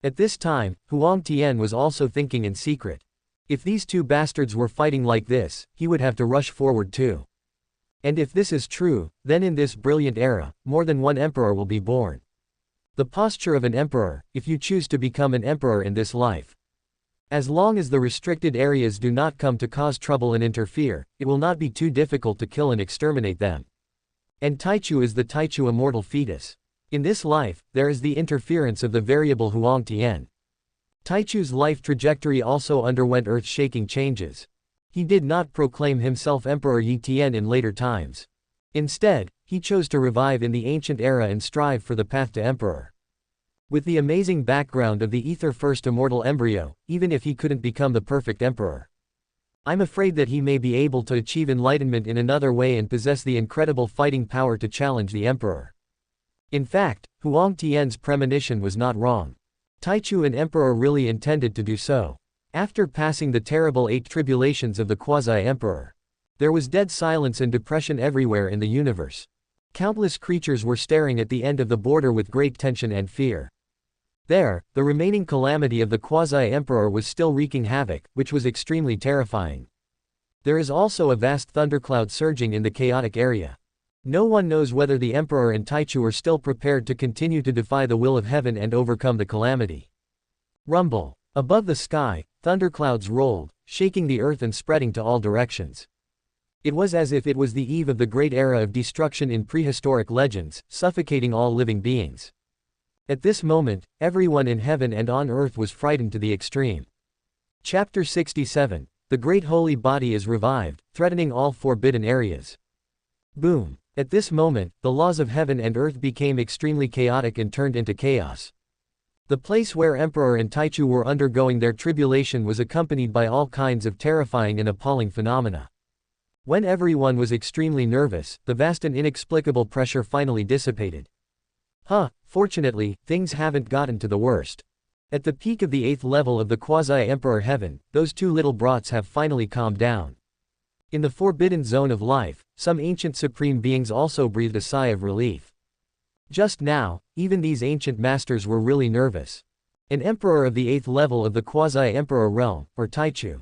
At this time, Huang Tian was also thinking in secret. If these two bastards were fighting like this, he would have to rush forward too. And if this is true, then in this brilliant era, more than one emperor will be born. The posture of an emperor, if you choose to become an emperor in this life. As long as the restricted areas do not come to cause trouble and interfere, it will not be too difficult to kill and exterminate them. And Taichu is the Taichu immortal fetus. In this life, there is the interference of the variable Huang Tian. Taichu's life trajectory also underwent earth-shaking changes. He did not proclaim himself Emperor Yi Tian in later times. Instead, he chose to revive in the ancient era and strive for the path to emperor. With the amazing background of the ether first immortal embryo, even if he couldn't become the perfect emperor, I'm afraid that he may be able to achieve enlightenment in another way and possess the incredible fighting power to challenge the emperor. In fact, Huang Tian's premonition was not wrong. Taichu and emperor really intended to do so. After passing the terrible 8 tribulations of the quasi-emperor, there was dead silence and depression everywhere in the universe. Countless creatures were staring at the end of the border with great tension and fear. There, the remaining calamity of the quasi-emperor was still wreaking havoc, which was extremely terrifying. There is also a vast thundercloud surging in the chaotic area. No one knows whether the emperor and Taichu are still prepared to continue to defy the will of heaven and overcome the calamity. Rumble. Above the sky, thunderclouds rolled, shaking the earth and spreading to all directions. It was as if it was the eve of the great era of destruction in prehistoric legends, suffocating all living beings. At this moment, everyone in heaven and on earth was frightened to the extreme. Chapter 67. The Great Holy Body is revived, threatening all forbidden areas. Boom. At this moment, the laws of heaven and earth became extremely chaotic and turned into chaos. The place where Emperor and Taichu were undergoing their tribulation was accompanied by all kinds of terrifying and appalling phenomena. When everyone was extremely nervous, the vast and inexplicable pressure finally dissipated. Fortunately, things haven't gotten to the worst. At the peak of the 8th level of the quasi-emperor heaven, those two little brats have finally calmed down. In the forbidden zone of life, some ancient supreme beings also breathed a sigh of relief. Just now, even these ancient masters were really nervous. An emperor of the 8th level of the quasi-emperor realm, or Taichu.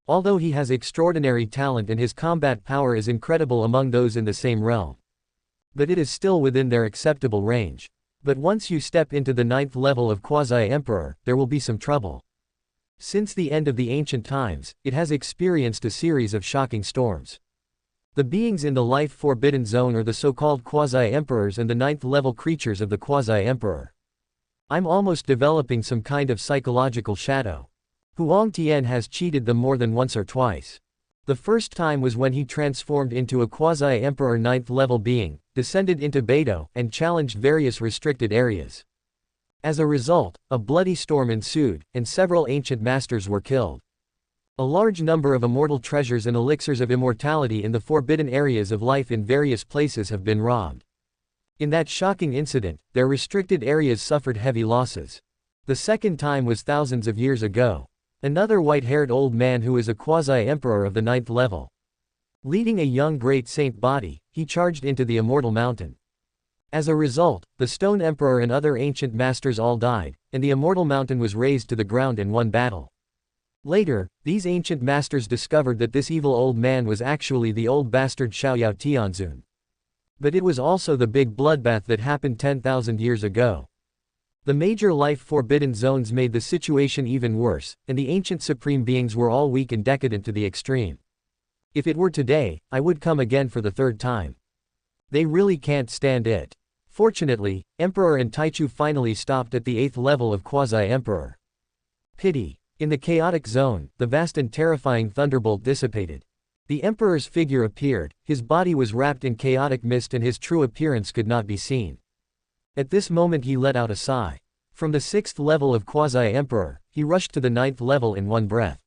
Although he has extraordinary talent and his combat power is incredible among those in the same realm. But it is still within their acceptable range. But once you step into the 9th level of quasi-emperor, there will be some trouble. Since the end of the ancient times, it has experienced a series of shocking storms. The beings in the life forbidden zone are the so-called quasi-emperors and the 9th level creatures of the quasi-emperor. I'm almost developing some kind of psychological shadow. Huang Tian has cheated them more than once or twice. The first time was when he transformed into a quasi-emperor 9th level being, descended into Beidou, and challenged various restricted areas. As a result, a bloody storm ensued, and several ancient masters were killed. A large number of immortal treasures and elixirs of immortality in the forbidden areas of life in various places have been robbed. In that shocking incident, their restricted areas suffered heavy losses. The second time was thousands of years ago. Another white-haired old man who is a quasi-emperor of the 9th level. Leading a young great saint body, he charged into the immortal mountain. As a result, the Stone Emperor and other ancient masters all died, and the Immortal Mountain was razed to the ground in one battle. Later, these ancient masters discovered that this evil old man was actually the old bastard Xiaoyao Tianzun. But it was also the big bloodbath that happened 10,000 years ago. The major life-forbidden zones made the situation even worse, and the ancient supreme beings were all weak and decadent to the extreme. If it were today, I would come again for the third time. They really can't stand it. Fortunately, Emperor and Taichu finally stopped at the 8th level of Quasi-Emperor. Pity. In the chaotic zone, the vast and terrifying thunderbolt dissipated. The Emperor's figure appeared, his body was wrapped in chaotic mist and his true appearance could not be seen. At this moment he let out a sigh. From the 6th level of Quasi-Emperor, he rushed to the 9th level in one breath.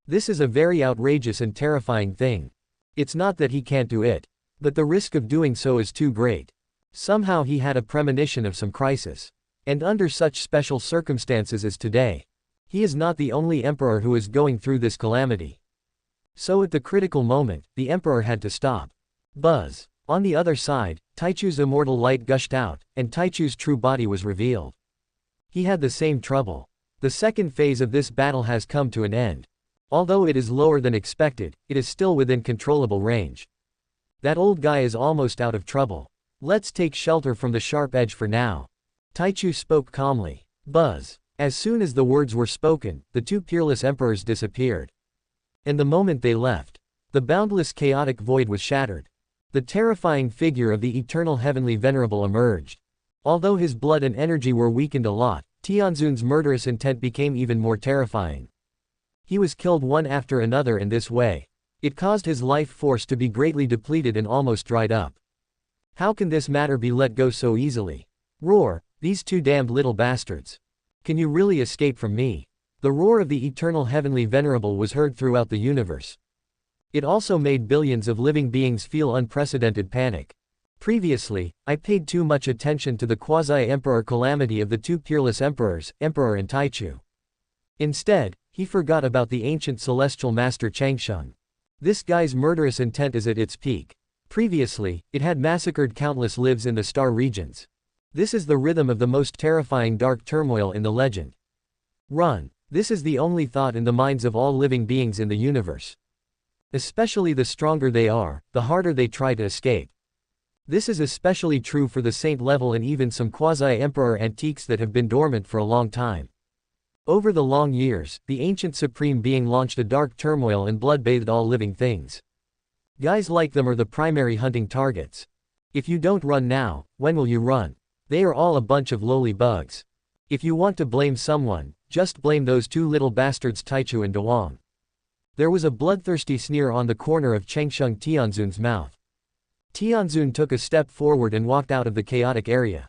This is a very outrageous and terrifying thing. It's not that he can't do it, but the risk of doing so is too great. Somehow he had a premonition of some crisis. And under such special circumstances as today, he is not the only emperor who is going through this calamity. So at the critical moment, the emperor had to stop. Buzz. On the other side, Taichu's immortal light gushed out, and Taichu's true body was revealed. He had the same trouble. The second phase of this battle has come to an end. Although it is lower than expected, it is still within controllable range. That old guy is almost out of trouble. Let's take shelter from the sharp edge for now. Taichu spoke calmly. Buzz. As soon as the words were spoken, the two peerless emperors disappeared. And the moment they left, the boundless chaotic void was shattered. The terrifying figure of the eternal heavenly venerable emerged. Although his blood and energy were weakened a lot, Tianzun's murderous intent became even more terrifying. He was killed one after another in this way. It caused his life force to be greatly depleted and almost dried up. How can this matter be let go so easily? Roar, these two damned little bastards. Can you really escape from me? The roar of the eternal heavenly venerable was heard throughout the universe. It also made billions of living beings feel unprecedented panic. Previously, I paid too much attention to the quasi-emperor calamity of the two peerless emperors, Emperor and Taichu. Instead, he forgot about the ancient celestial master Changsheng. This guy's murderous intent is at its peak. Previously, it had massacred countless lives in the star regions. This is the rhythm of the most terrifying dark turmoil in the legend. Run. This is the only thought in the minds of all living beings in the universe. Especially the stronger they are, the harder they try to escape. This is especially true for the saint level and even some quasi-emperor antiques that have been dormant for a long time. Over the long years, the ancient supreme being launched a dark turmoil and blood-bathed all living things. Guys like them are the primary hunting targets. If you don't run now, when will you run? They are all a bunch of lowly bugs. If you want to blame someone, just blame those two little bastards Taichu and Dawang. There was a bloodthirsty sneer on the corner of Changsheng Tianzun's mouth. Tianzun took a step forward and walked out of the chaotic area.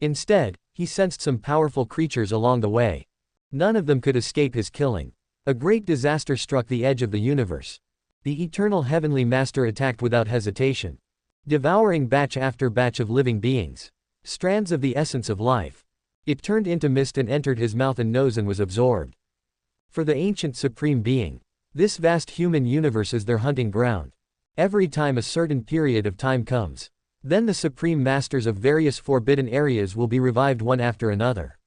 Instead, he sensed some powerful creatures along the way. None of them could escape his killing. A great disaster struck the edge of the universe. The eternal heavenly master attacked without hesitation, devouring batch after batch of living beings. Strands of the essence of life. It turned into mist and entered his mouth and nose and was absorbed. For the ancient supreme being, this vast human universe is their hunting ground. Every time a certain period of time comes, then the supreme masters of various forbidden areas will be revived one after another.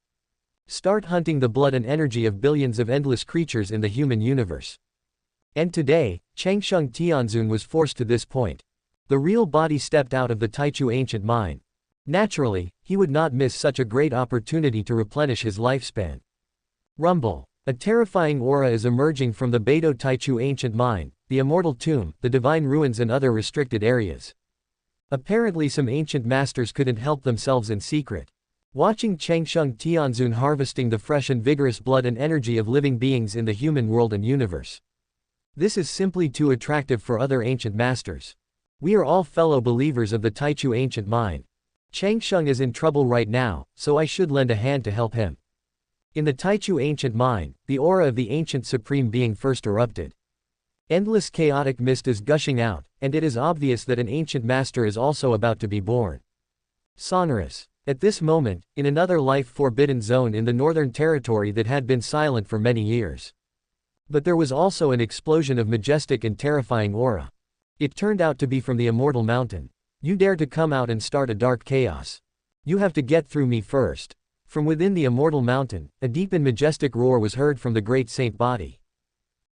Start hunting the blood and energy of billions of endless creatures in the human universe. And today, Changsheng Tianzun was forced to this point. The real body stepped out of the Taichu ancient mine. Naturally, he would not miss such a great opportunity to replenish his lifespan. Rumble. A terrifying aura is emerging from the Beidou Taichu ancient mine, the immortal tomb, the divine ruins and other restricted areas. Apparently some ancient masters couldn't help themselves in secret. Watching Changsheng Tianzun harvesting the fresh and vigorous blood and energy of living beings in the human world and universe. This is simply too attractive for other ancient masters. We are all fellow believers of the Taichu ancient mine. Changsheng is in trouble right now, so I should lend a hand to help him. In the Taichu ancient mine, the aura of the ancient supreme being first erupted. Endless chaotic mist is gushing out, and it is obvious that an ancient master is also about to be born. Sonorous. At this moment, in another life-forbidden zone in the northern territory that had been silent for many years. But there was also an explosion of majestic and terrifying aura. It turned out to be from the Immortal Mountain. You dare to come out and start a dark chaos. You have to get through me first. From within the immortal mountain, a deep and majestic roar was heard from the great saint body.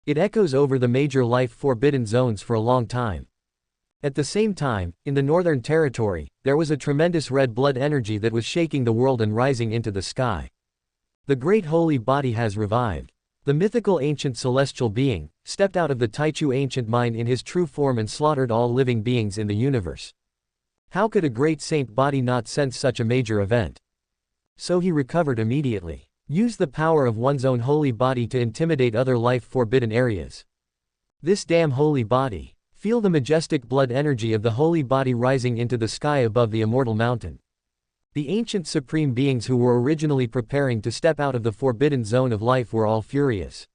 It echoes over the major life forbidden zones for a long time. At the same time, in the northern territory, there was a tremendous red blood energy that was shaking the world and rising into the sky. The great holy body has revived. The mythical ancient celestial being stepped out of the Taichu ancient mind in his true form and slaughtered all living beings in the universe. How could a great saint body not sense such a major event? So he recovered immediately. Use the power of one's own holy body to intimidate other life forbidden areas. This damn holy body. Feel the majestic blood energy of the holy body rising into the sky above the immortal mountain. The ancient supreme beings who were originally preparing to step out of the forbidden zone of life were all furious.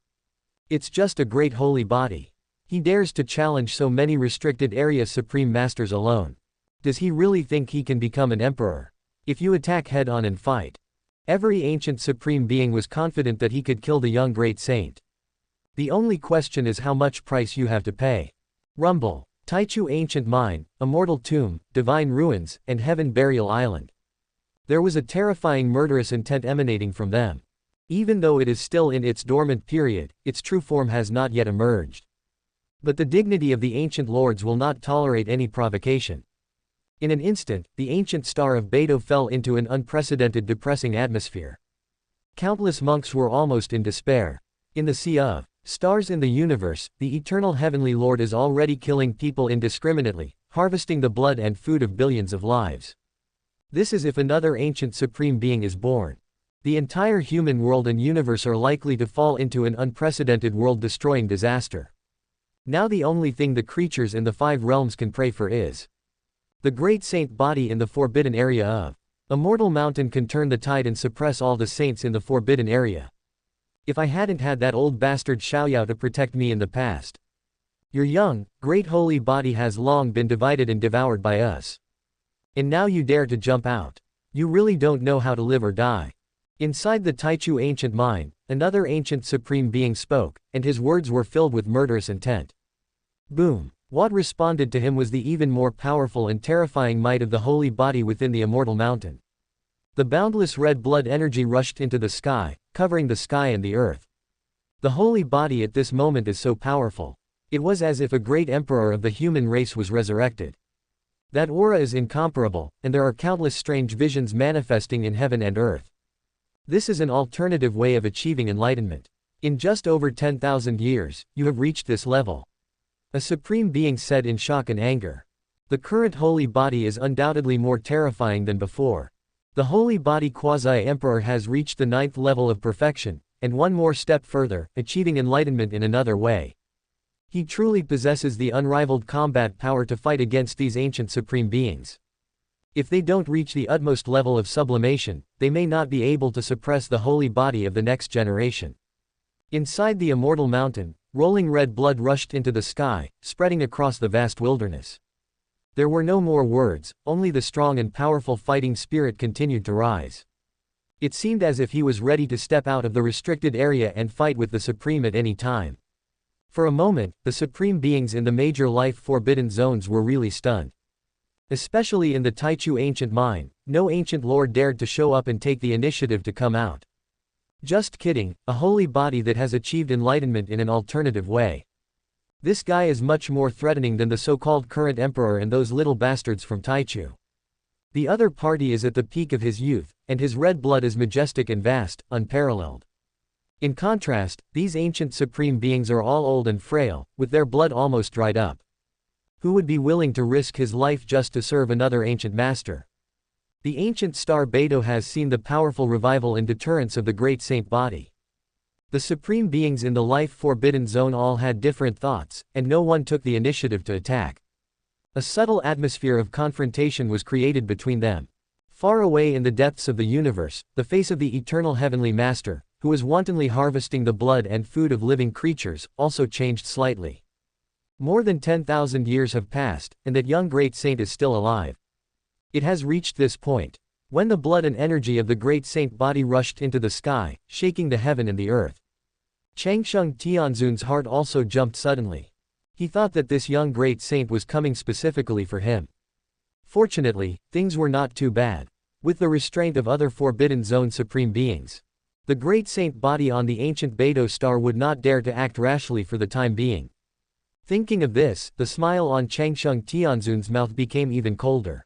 It's just a great holy body. He dares to challenge so many restricted area supreme masters alone. Does he really think he can become an emperor? If you attack head on and fight. Every ancient supreme being was confident that he could kill the young great saint. The only question is how much price you have to pay. Rumble. Taichu ancient mine, immortal tomb, divine ruins, and heaven burial island. There was a terrifying murderous intent emanating from them. Even though it is still in its dormant period, its true form has not yet emerged. But the dignity of the ancient lords will not tolerate any provocation. In an instant, the ancient star of Beidou fell into an unprecedented depressing atmosphere. Countless monks were almost in despair. In the sea of stars in the universe, the eternal heavenly Lord is already killing people indiscriminately, harvesting the blood and food of billions of lives. This is if another ancient supreme being is born. The entire human world and universe are likely to fall into an unprecedented world-destroying disaster. Now the only thing the creatures in the 5 realms can pray for is the great saint body in the forbidden area of Immortal Mountain can turn the tide and suppress all the saints in the forbidden area. If I hadn't had that old bastard Xiaoyao to protect me in the past. Your young, great holy body has long been divided and devoured by us. And now you dare to jump out. You really don't know how to live or die. Inside the Taichu ancient mine, another ancient supreme being spoke, and his words were filled with murderous intent. Boom. What responded to him was the even more powerful and terrifying might of the holy body within the immortal mountain. The boundless red blood energy rushed into the sky, covering the sky and the earth. The holy body at this moment is so powerful. It was as if a great emperor of the human race was resurrected. That aura is incomparable, and there are countless strange visions manifesting in heaven and earth. This is an alternative way of achieving enlightenment. In just over 10,000 years, you have reached this level. A supreme being said in shock and anger. The current holy body is undoubtedly more terrifying than before. The holy body quasi-emperor has reached the 9th level of perfection, and one more step further, achieving enlightenment in another way. He truly possesses the unrivaled combat power to fight against these ancient supreme beings. If they don't reach the utmost level of sublimation, they may not be able to suppress the holy body of the next generation. Inside the immortal mountain, rolling red blood rushed into the sky, spreading across the vast wilderness. There were no more words, only the strong and powerful fighting spirit continued to rise. It seemed as if he was ready to step out of the restricted area and fight with the Supreme at any time. For a moment, the Supreme beings in the major life forbidden zones were really stunned. Especially in the Taichu ancient mine, no ancient lord dared to show up and take the initiative to come out. Just kidding, a holy body that has achieved enlightenment in an alternative way. This guy is much more threatening than the so-called current emperor and those little bastards from Taichu. The other party is at the peak of his youth, and his red blood is majestic and vast, unparalleled. In contrast, these ancient supreme beings are all old and frail, with their blood almost dried up. Who would be willing to risk his life just to serve another ancient master? The ancient star Beidou has seen the powerful revival and deterrence of the great saint body. The supreme beings in the life forbidden zone all had different thoughts, and no one took the initiative to attack. A subtle atmosphere of confrontation was created between them. Far away in the depths of the universe, the face of the eternal heavenly master, who was wantonly harvesting the blood and food of living creatures, also changed slightly. More than 10,000 years have passed, and that young great saint is still alive. It has reached this point. When the blood and energy of the great saint body rushed into the sky, shaking the heaven and the earth. Changsheng Tianzun's heart also jumped suddenly. He thought that this young great saint was coming specifically for him. Fortunately, things were not too bad. With the restraint of other Forbidden Zone supreme beings, the great saint body on the ancient Beidou star would not dare to act rashly for the time being. Thinking of this, the smile on Changsheng Tianzun's mouth became even colder.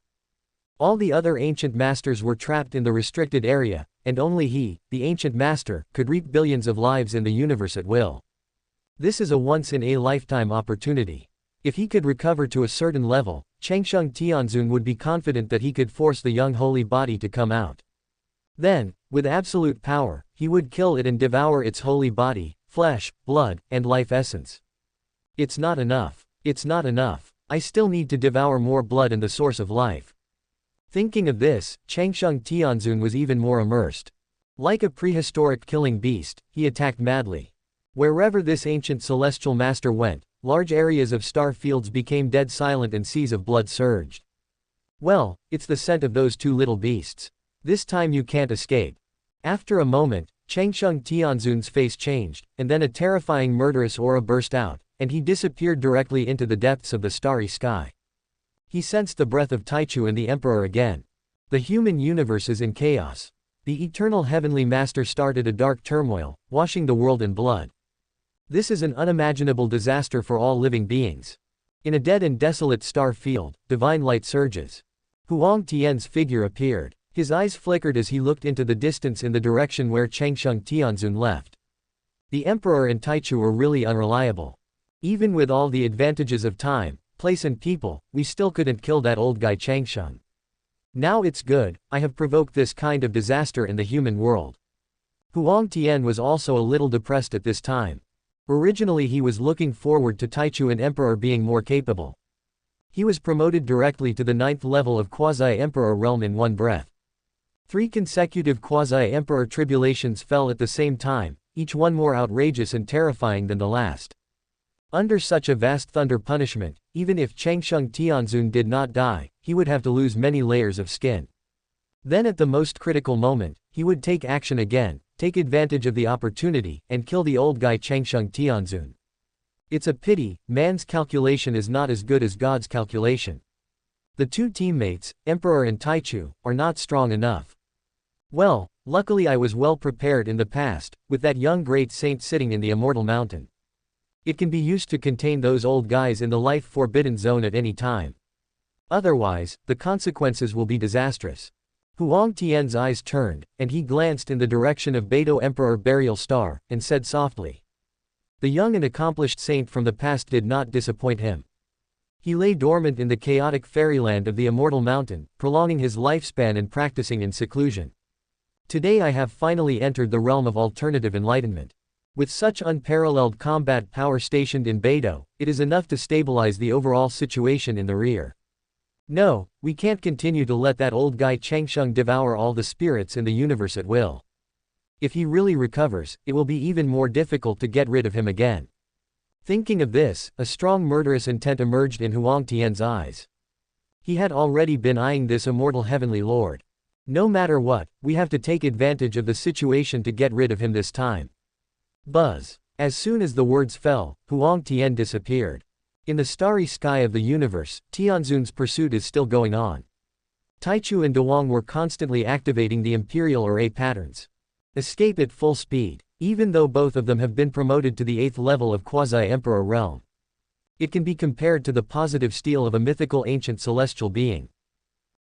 All the other ancient masters were trapped in the restricted area, and only he, the ancient master, could reap billions of lives in the universe at will. This is a once-in-a-lifetime opportunity. If he could recover to a certain level, Changsheng Tianzun would be confident that he could force the young holy body to come out. Then, with absolute power, he would kill it and devour its holy body, flesh, blood, and life essence. It's not enough. It's not enough. I still need to devour more blood and the source of life. Thinking of this, Changsheng Tianzun was even more immersed. Like a prehistoric killing beast, he attacked madly. Wherever this ancient celestial master went, large areas of star fields became dead silent and seas of blood surged. Well, it's the scent of those two little beasts. This time you can't escape. After a moment, Changsheng Tianzun's face changed, and then a terrifying murderous aura burst out, and he disappeared directly into the depths of the starry sky. He sensed the breath of Taichu and the Emperor again. The human universe is in chaos. The eternal heavenly master started a dark turmoil, washing the world in blood. This is an unimaginable disaster for all living beings. In a dead and desolate star field, divine light surges. Huang Tian's figure appeared. His eyes flickered as he looked into the distance in the direction where Changsheng Tianzun left. The Emperor and Taichu were really unreliable. Even with all the advantages of time, place and people, we still couldn't kill that old guy Changsheng. Now it's good, I have provoked this kind of disaster in the human world. Huang Tian was also a little depressed at this time. Originally he was looking forward to Taichu and Emperor being more capable. He was promoted directly to the 9th level of Quasi-Emperor realm in one breath. 3 consecutive Quasi-Emperor tribulations fell at the same time, each one more outrageous and terrifying than the last. Under such a vast thunder punishment, even if Changsheng Tianzun did not die, he would have to lose many layers of skin. Then at the most critical moment, he would take action again, take advantage of the opportunity, and kill the old guy Changsheng Tianzun. It's a pity, man's calculation is not as good as God's calculation. The two teammates, Emperor and Taichu, are not strong enough. Well, luckily I was well prepared in the past, with that young great saint sitting in the Immortal Mountain. It can be used to contain those old guys in the life forbidden zone at any time. Otherwise, the consequences will be disastrous. Huang Tian's eyes turned, and he glanced in the direction of Beidou Emperor Burial Star, and said softly. The young and accomplished saint from the past did not disappoint him. He lay dormant in the chaotic fairyland of the Immortal Mountain, prolonging his lifespan and practicing in seclusion. Today I have finally entered the realm of alternative enlightenment. With such unparalleled combat power stationed in Beidou, it is enough to stabilize the overall situation in the rear. No, we can't continue to let that old guy Changsheng devour all the spirits in the universe at will. If he really recovers, it will be even more difficult to get rid of him again. Thinking of this, a strong murderous intent emerged in Huang Tian's eyes. He had already been eyeing this immortal heavenly lord. No matter what, we have to take advantage of the situation to get rid of him this time. Buzz. As soon as the words fell, Huang Tian disappeared. In the starry sky of the universe, Tianzun's pursuit is still going on. Taichu and Dewang were constantly activating the imperial array patterns. Escape at full speed, even though both of them have been promoted to the 8th level of Quasi-Emperor realm. It can be compared to the positive steel of a mythical ancient celestial being.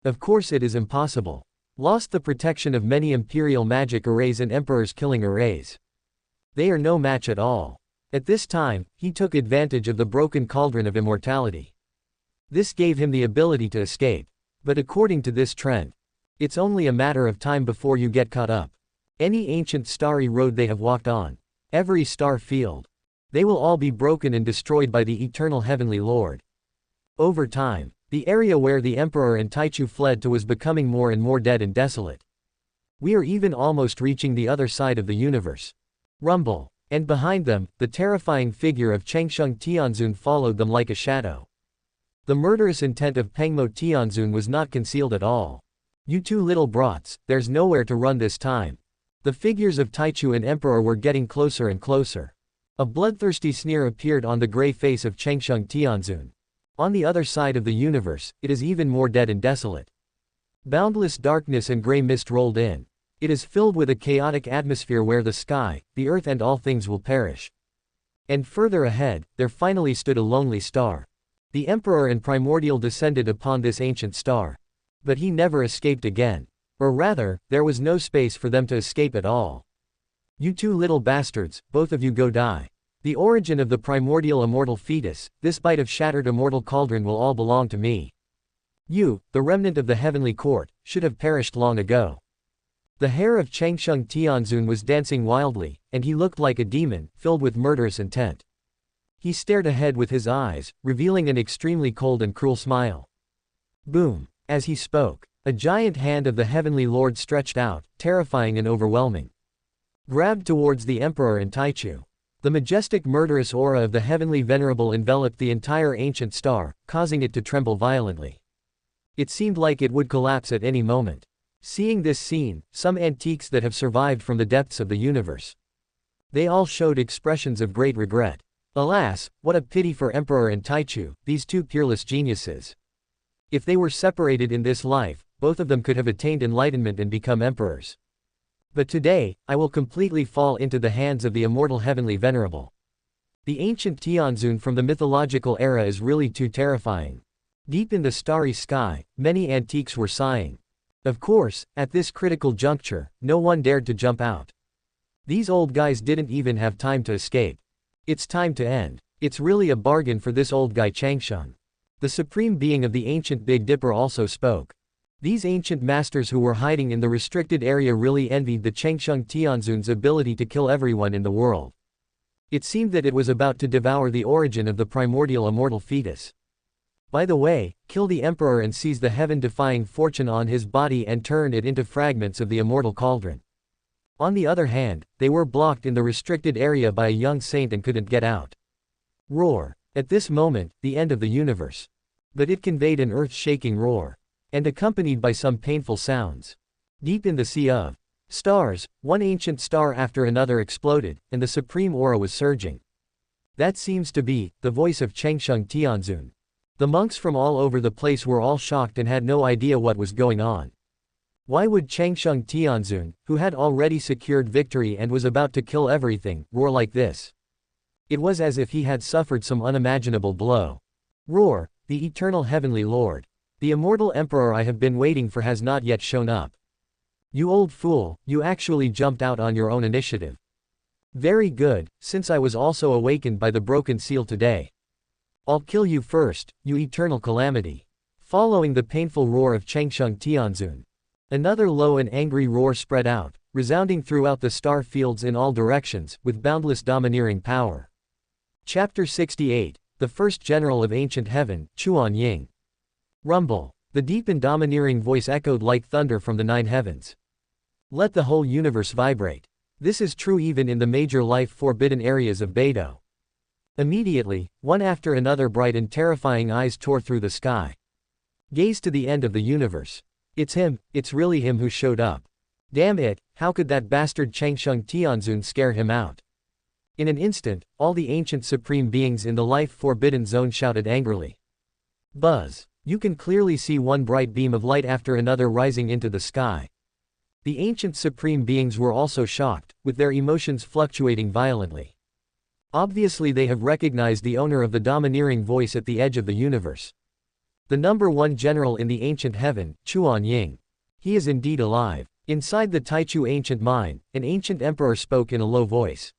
Of course it is impossible. Lost the protection of many imperial magic arrays and emperor's killing arrays. They are no match at all. At this time, he took advantage of the broken cauldron of immortality. This gave him the ability to escape. But according to this trend, it's only a matter of time before you get caught up. Any ancient starry road they have walked on, every star field, they will all be broken and destroyed by the eternal heavenly lord. Over time, the area where the Emperor and Taichu fled to was becoming more and more dead and desolate. We are even almost reaching the other side of the universe. Rumble. And behind them, the terrifying figure of Changsheng Tianzun followed them like a shadow. The murderous intent of Pengmo Tianzun was not concealed at all. You two little brats, there's nowhere to run this time. The figures of Taichu and Emperor were getting closer and closer. A bloodthirsty sneer appeared on the gray face of Changsheng Tianzun. On the other side of the universe, it is even more dead and desolate. Boundless darkness and gray mist rolled in. It is filled with a chaotic atmosphere where the sky, the earth and all things will perish. And further ahead, there finally stood a lonely star. The Emperor and Primordial descended upon this ancient star. But he never escaped again. Or rather, there was no space for them to escape at all. You two little bastards, both of you go die. The origin of the primordial immortal fetus, this bite of shattered immortal cauldron will all belong to me. You, the remnant of the heavenly court, should have perished long ago. The hair of Hongchen Xian was dancing wildly, and he looked like a demon, filled with murderous intent. He stared ahead with his eyes, revealing an extremely cold and cruel smile. Boom! As he spoke, a giant hand of the heavenly lord stretched out, terrifying and overwhelming. Grabbed towards the emperor and Taichu. The majestic murderous aura of the heavenly venerable enveloped the entire ancient star, causing it to tremble violently. It seemed like it would collapse at any moment. Seeing this scene, some antiques that have survived from the depths of the universe. They all showed expressions of great regret. Alas, what a pity for Emperor and Taichu, these two peerless geniuses. If they were separated in this life, both of them could have attained enlightenment and become emperors. But today, I will completely fall into the hands of the immortal heavenly venerable. The ancient Tianzun from the mythological era is really too terrifying. Deep in the starry sky, many antiques were sighing. Of course, at this critical juncture, no one dared to jump out. These old guys didn't even have time to escape. It's time to end. It's really a bargain for this old guy Changsheng. The supreme being of the ancient Big Dipper also spoke. These ancient masters who were hiding in the restricted area really envied the Hongchen Tianzun's ability to kill everyone in the world. It seemed that it was about to devour the origin of the primordial immortal fetus. By the way, kill the emperor and seize the heaven-defying fortune on his body and turn it into fragments of the immortal cauldron. On the other hand, they were blocked in the restricted area by a young saint and couldn't get out. Roar. At this moment, the end of the universe. But it conveyed an earth-shaking roar. And accompanied by some painful sounds. Deep in the sea of stars, one ancient star after another exploded, and the supreme aura was surging. That seems to be the voice of Hongchen Tianzun. The monks from all over the place were all shocked and had no idea what was going on. Why would Hongchen Tianzun, who had already secured victory and was about to kill everything, roar like this? It was as if he had suffered some unimaginable blow. Roar, the eternal heavenly lord. The immortal emperor I have been waiting for has not yet shown up. You old fool, you actually jumped out on your own initiative. Very good, since I was also awakened by the broken seal today. I'll kill you first, you eternal calamity. Following the painful roar of Hongchen Tianzun. Another low and angry roar spread out, resounding throughout the star fields in all directions, with boundless domineering power. Chapter 68, The First General of Ancient Heaven, Chuan Ying. Rumble. The deep and domineering voice echoed like thunder from the nine heavens. Let the whole universe vibrate. This is true even in the major life-forbidden areas of Beidou. Immediately, one after another bright and terrifying eyes tore through the sky. Gaze to the end of the universe. It's him, it's really him who showed up. Damn it, how could that bastard Hongchen Tianzun scare him out? In an instant, all the ancient supreme beings in the life-forbidden zone shouted angrily. Buzz. You can clearly see one bright beam of light after another rising into the sky. The ancient supreme beings were also shocked, with their emotions fluctuating violently. Obviously they have recognized the owner of the domineering voice at the edge of the universe. The number one general in the ancient heaven, Chuan Ying. He is indeed alive. Inside the Taichu ancient mine, an ancient emperor spoke in a low voice.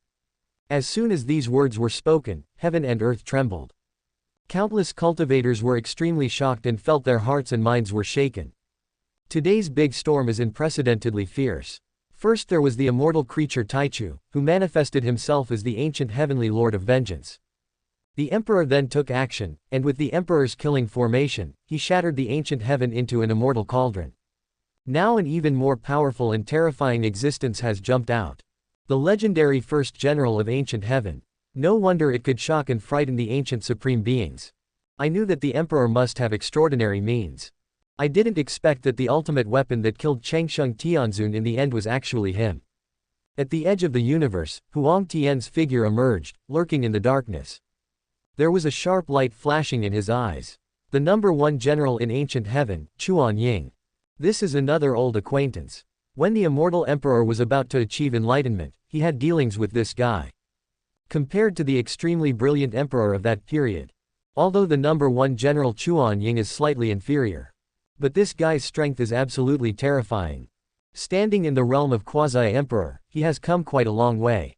As soon as these words were spoken, heaven and earth trembled. Countless cultivators were extremely shocked and felt their hearts and minds were shaken. Today's big storm is unprecedentedly fierce. First there was the immortal creature Taichu, who manifested himself as the ancient heavenly lord of vengeance. The emperor then took action, and with the emperor's killing formation, he shattered the ancient heaven into an immortal cauldron. Now an even more powerful and terrifying existence has jumped out. The legendary first general of ancient heaven. No wonder it could shock and frighten the ancient supreme beings. I knew that the emperor must have extraordinary means. I didn't expect that the ultimate weapon that killed Hongchen Tianzun in the end was actually him. At the edge of the universe, Huang Tian's figure emerged, lurking in the darkness. There was a sharp light flashing in his eyes. The number one general in ancient heaven, Chuan Ying. This is another old acquaintance. When the Immortal Emperor was about to achieve enlightenment, he had dealings with this guy. Compared to the extremely brilliant emperor of that period, although the number one general Chuan Ying is slightly inferior, but this guy's strength is absolutely terrifying. Standing in the realm of quasi-emperor, he has come quite a long way.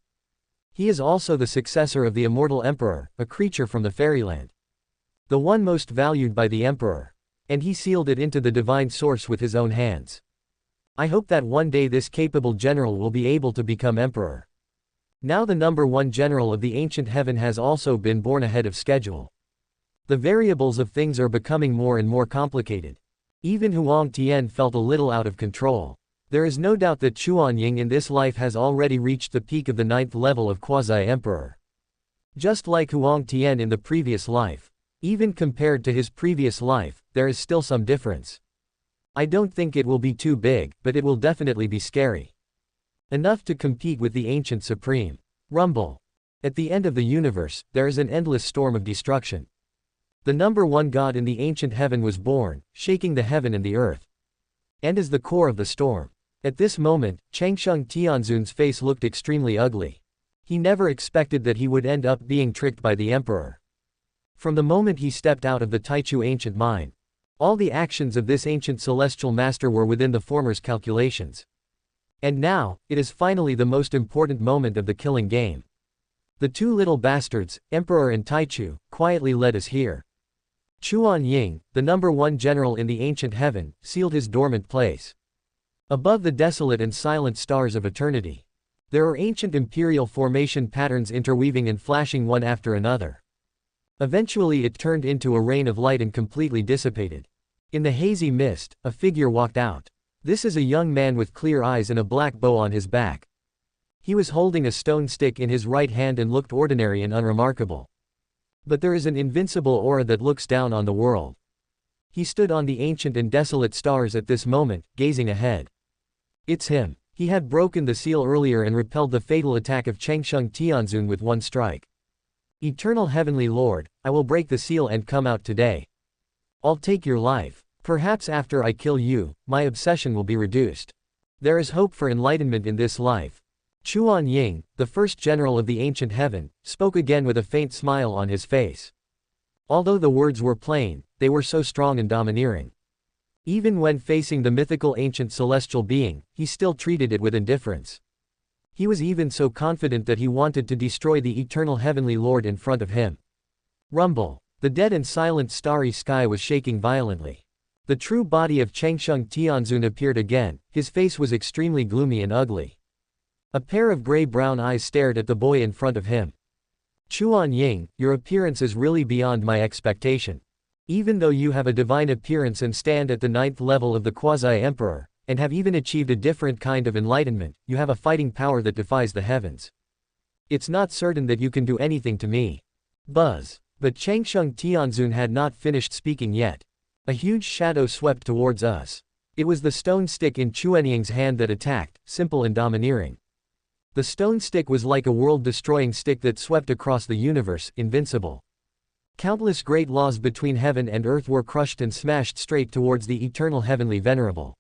He is also the successor of the Immortal Emperor, a creature from the fairyland. The one most valued by the emperor. And he sealed it into the divine source with his own hands. I hope that one day this capable general will be able to become emperor. Now the number one general of the ancient heaven has also been born ahead of schedule. The variables of things are becoming more and more complicated. Even Huang Tian felt a little out of control. There is no doubt that Chuan Ying in this life has already reached the peak of the 9th level of quasi-emperor. Just like Huang Tian in the previous life. Even compared to his previous life, there is still some difference. I don't think it will be too big, but it will definitely be scary. Enough to compete with the ancient supreme. Rumble. At the end of the universe, there is an endless storm of destruction. The number one god in the ancient heaven was born, shaking the heaven and the earth. And is the core of the storm. At this moment, Hongchen Xian's face looked extremely ugly. He never expected that he would end up being tricked by the emperor. From the moment he stepped out of the Taichu ancient mine, all the actions of this ancient celestial master were within the former's calculations. And now, it is finally the most important moment of the killing game. The two little bastards, Emperor and Taichu, quietly led us here. Chuan Ying, the number one general in the ancient heaven, sealed his dormant place. Above the desolate and silent stars of eternity, there are ancient imperial formation patterns interweaving and flashing one after another. Eventually it turned into a rain of light and completely dissipated. In the hazy mist, a figure walked out. This is a young man with clear eyes and a black bow on his back. He was holding a stone stick in his right hand and looked ordinary and unremarkable. But there is an invincible aura that looks down on the world. He stood on the ancient and desolate stars at this moment, gazing ahead. It's him. He had broken the seal earlier and repelled the fatal attack of Hongchen Xian with one strike. Eternal Heavenly Lord, I will break the seal and come out today. I'll take your life. Perhaps after I kill you, my obsession will be reduced. There is hope for enlightenment in this life. Chuan Ying, the first general of the ancient heaven, spoke again with a faint smile on his face. Although the words were plain, they were so strong and domineering. Even when facing the mythical ancient celestial being, he still treated it with indifference. He was even so confident that he wanted to destroy the eternal heavenly Lord in front of him. Rumble. The dead and silent starry sky was shaking violently. The true body of Hongchen Xian appeared again. His face was extremely gloomy and ugly. A pair of gray-brown eyes stared at the boy in front of him. Chuan Ying, your appearance is really beyond my expectation. Even though you have a divine appearance and stand at the 9th level of the quasi-emperor, and have even achieved a different kind of enlightenment, you have a fighting power that defies the heavens. It's not certain that you can do anything to me. Buzz. But Hongchen Xian had not finished speaking yet. A huge shadow swept towards us. It was the stone stick in Chuan Ying's hand that attacked, simple and domineering. The stone stick was like a world-destroying stick that swept across the universe, invincible. Countless great laws between heaven and earth were crushed and smashed straight towards the eternal heavenly venerable.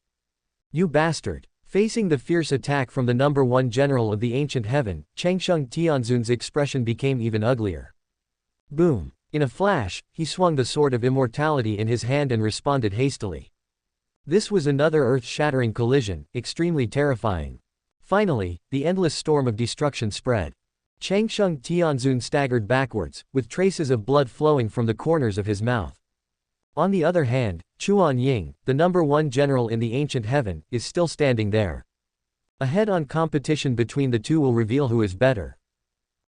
You bastard! Facing the fierce attack from the number one general of the ancient heaven, Hongchen Xian's expression became even uglier. Boom! In a flash, he swung the sword of immortality in his hand and responded hastily. This was another earth-shattering collision, extremely terrifying. Finally, the endless storm of destruction spread. Hongchen Xian staggered backwards, with traces of blood flowing from the corners of his mouth. On the other hand, Chuan Ying, the number one general in the ancient heaven, is still standing there. A head-on competition between the two will reveal who is better.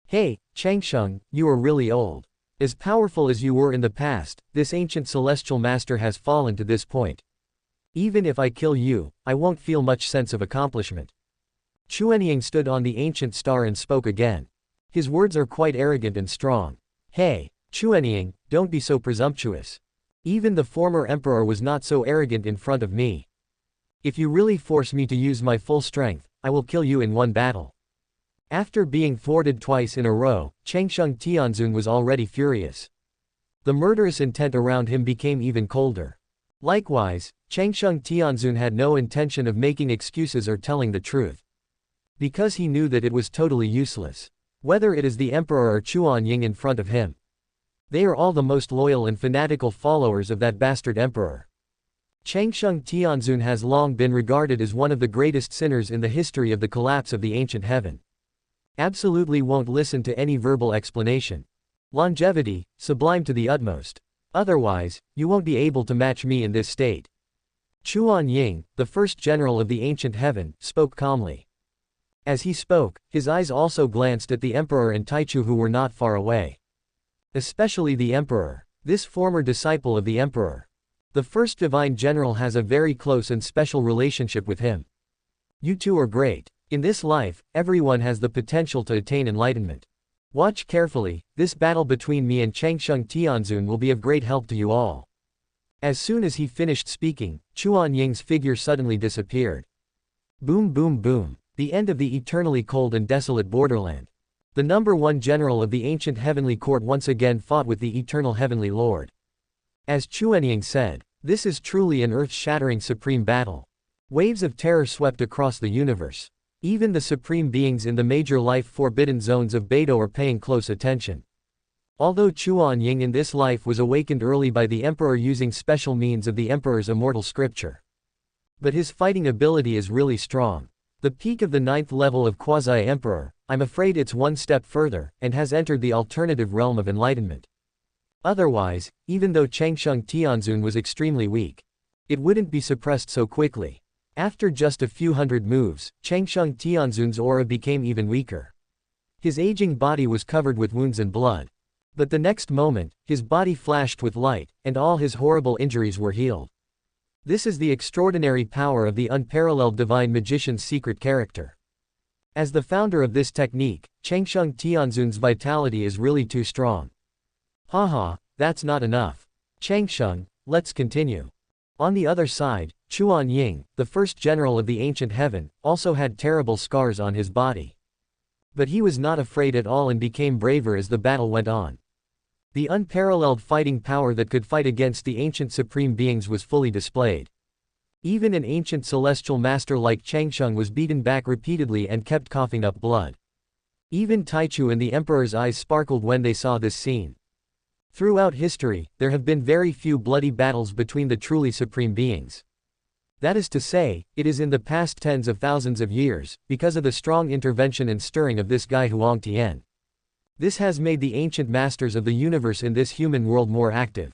Hey, Hongchen, you are really old. As powerful as you were in the past, this ancient celestial master has fallen to this point. Even if I kill you, I won't feel much sense of accomplishment. Chuan Ying stood on the ancient star and spoke again. His words are quite arrogant and strong. Hey, Chuan Ying, don't be so presumptuous. Even the former emperor was not so arrogant in front of me. If you really force me to use my full strength, I will kill you in one battle. After being thwarted twice in a row, Hongchen Xian was already furious. The murderous intent around him became even colder. Likewise, Hongchen Xian had no intention of making excuses or telling the truth. Because he knew that it was totally useless. Whether it is the emperor or Chuanying in front of him. They are all the most loyal and fanatical followers of that bastard emperor. Hongchen Xian has long been regarded as one of the greatest sinners in the history of the collapse of the ancient heaven. Absolutely won't listen to any verbal explanation. Longevity, sublime to the utmost. Otherwise, you won't be able to match me in this state. Chuanying, the first general of the ancient heaven, spoke calmly. As he spoke, his eyes also glanced at the emperor and Taichu who were not far away. Especially the emperor, this former disciple of the emperor. The first divine general has a very close and special relationship with him. You two are great. In this life, everyone has the potential to attain enlightenment. Watch carefully, this battle between me and Hongchen Xian will be of great help to you all. As soon as he finished speaking, Chuanying's figure suddenly disappeared. Boom boom boom. The end of the eternally cold and desolate borderland. The number one general of the ancient heavenly court once again fought with the eternal heavenly lord. As Chuanying said, this is truly an earth-shattering supreme battle. Waves of terror swept across the universe. Even the supreme beings in the major life-forbidden zones of Beidou are paying close attention. Although Chuanying in this life was awakened early by the emperor using special means of the emperor's immortal scripture. But his fighting ability is really strong. The peak of the 9th level of quasi-emperor, I'm afraid it's one step further, and has entered the alternative realm of enlightenment. Otherwise, even though Hongchen Xian was extremely weak, it wouldn't be suppressed so quickly. After just a few hundred moves, Hongchen Xian's aura became even weaker. His aging body was covered with wounds and blood. But the next moment, his body flashed with light, and all his horrible injuries were healed. This is the extraordinary power of the unparalleled divine magician's secret character. As the founder of this technique, Hongchen Xian's vitality is really too strong. Haha, that's not enough. Hongchen, let's continue. On the other side, Chuanying, the first general of the ancient heaven, also had terrible scars on his body. But he was not afraid at all and became braver as the battle went on. The unparalleled fighting power that could fight against the ancient supreme beings was fully displayed. Even an ancient celestial master like Hongchen was beaten back repeatedly and kept coughing up blood. Even Taichu and the emperor's eyes sparkled when they saw this scene. Throughout history, there have been very few bloody battles between the truly supreme beings. That is to say, it is in the past tens of thousands of years, because of the strong intervention and stirring of this guy Huang Tian. This has made the ancient masters of the universe in this human world more active.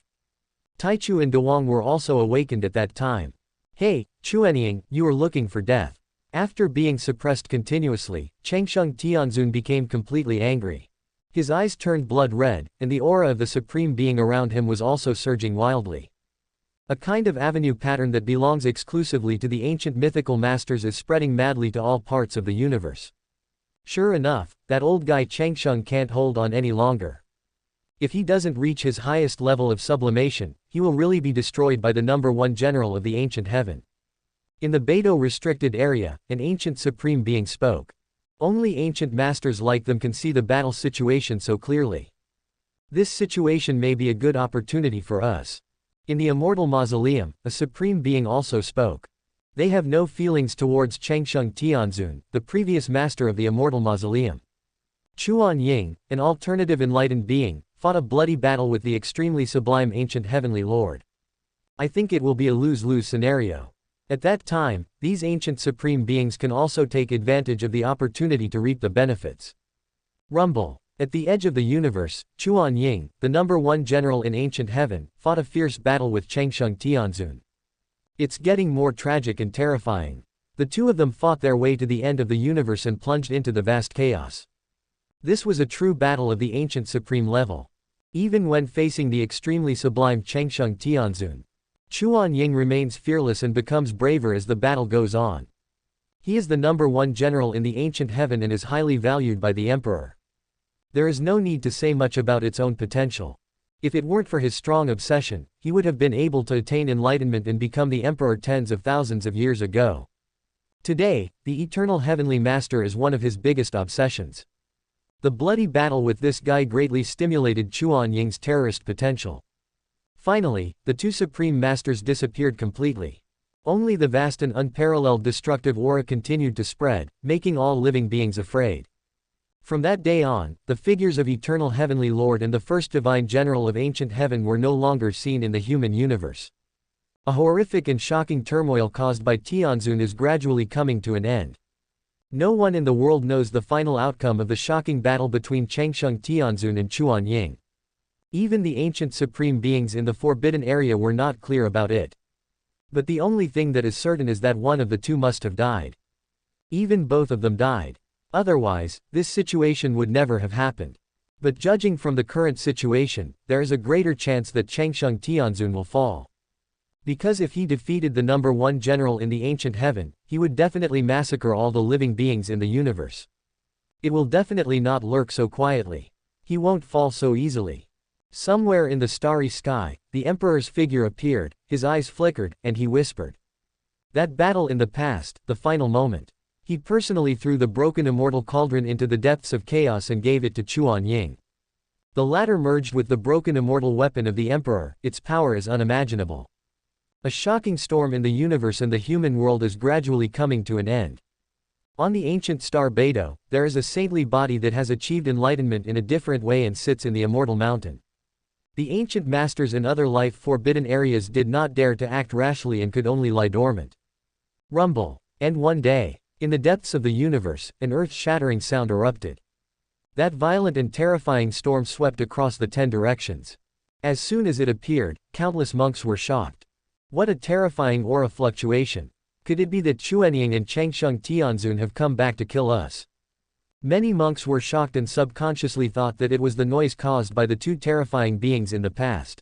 Taichu and Dewang were also awakened at that time. Hey, Chuanying, you are looking for death. After being suppressed continuously, Hongchen Xian became completely angry. His eyes turned blood red, and the aura of the supreme being around him was also surging wildly. A kind of avenue pattern that belongs exclusively to the ancient mythical masters is spreading madly to all parts of the universe. Sure enough, that old guy Hongchen can't hold on any longer. If he doesn't reach his highest level of sublimation, he will really be destroyed by the number one general of the ancient heaven. In the Beidou restricted area, an ancient supreme being spoke. Only ancient masters like them can see the battle situation so clearly. This situation may be a good opportunity for us. In the Immortal Mausoleum, a supreme being also spoke. They have no feelings towards Hongchen Xian, the previous master of the Immortal Mausoleum. Chuanying, an alternative enlightened being, fought a bloody battle with the extremely sublime ancient heavenly lord. I think it will be a lose-lose scenario. At that time, these ancient supreme beings can also take advantage of the opportunity to reap the benefits. Rumble. At the edge of the universe, Chuanying, the number one general in ancient heaven, fought a fierce battle with Hongchen Xian. It's getting more tragic and terrifying. The two of them fought their way to the end of the universe and plunged into the vast chaos. This was a true battle of the ancient supreme level. Even when facing the extremely sublime Hongchen Xian, Chuanying remains fearless and becomes braver as the battle goes on. He is the number one general in the ancient heaven and is highly valued by the emperor. There is no need to say much about its own potential. If it weren't for his strong obsession, he would have been able to attain enlightenment and become the emperor tens of thousands of years ago. Today, the Eternal Heavenly Master is one of his biggest obsessions. The bloody battle with this guy greatly stimulated Chuan Ying's terrorist potential. Finally, the two Supreme Masters disappeared completely. Only the vast and unparalleled destructive aura continued to spread, making all living beings afraid. From that day on, the figures of Eternal Heavenly Lord and the first Divine General of Ancient Heaven were no longer seen in the human universe. A horrific and shocking turmoil caused by Tianzun is gradually coming to an end. No one in the world knows the final outcome of the shocking battle between Changsheng Tianzun and Chuan Ying. Even the ancient supreme beings in the forbidden area were not clear about it. But the only thing that is certain is that one of the two must have died. Even both of them died. Otherwise, this situation would never have happened. But judging from the current situation, there is a greater chance that Changsheng Tianzun will fall. Because if he defeated the number one general in the ancient heaven, he would definitely massacre all the living beings in the universe. It will definitely not lurk so quietly. He won't fall so easily. Somewhere in the starry sky, the Emperor's figure appeared, his eyes flickered, and he whispered. That battle in the past, the final moment. He personally threw the broken immortal cauldron into the depths of chaos and gave it to Chuan Ying. The latter merged with the broken immortal weapon of the Emperor, its power is unimaginable. A shocking storm in the universe and the human world is gradually coming to an end. On the ancient star Beidou, there is a saintly body that has achieved enlightenment in a different way and sits in the immortal mountain. The ancient masters in other life-forbidden areas did not dare to act rashly and could only lie dormant. Rumble. And one day, in the depths of the universe, an earth-shattering sound erupted. That violent and terrifying storm swept across the 10 directions. As soon as it appeared, countless monks were shocked. What a terrifying aura fluctuation. Could it be that Chuanying and Changsheng Tianzun have come back to kill us? Many monks were shocked and subconsciously thought that it was the noise caused by the two terrifying beings in the past.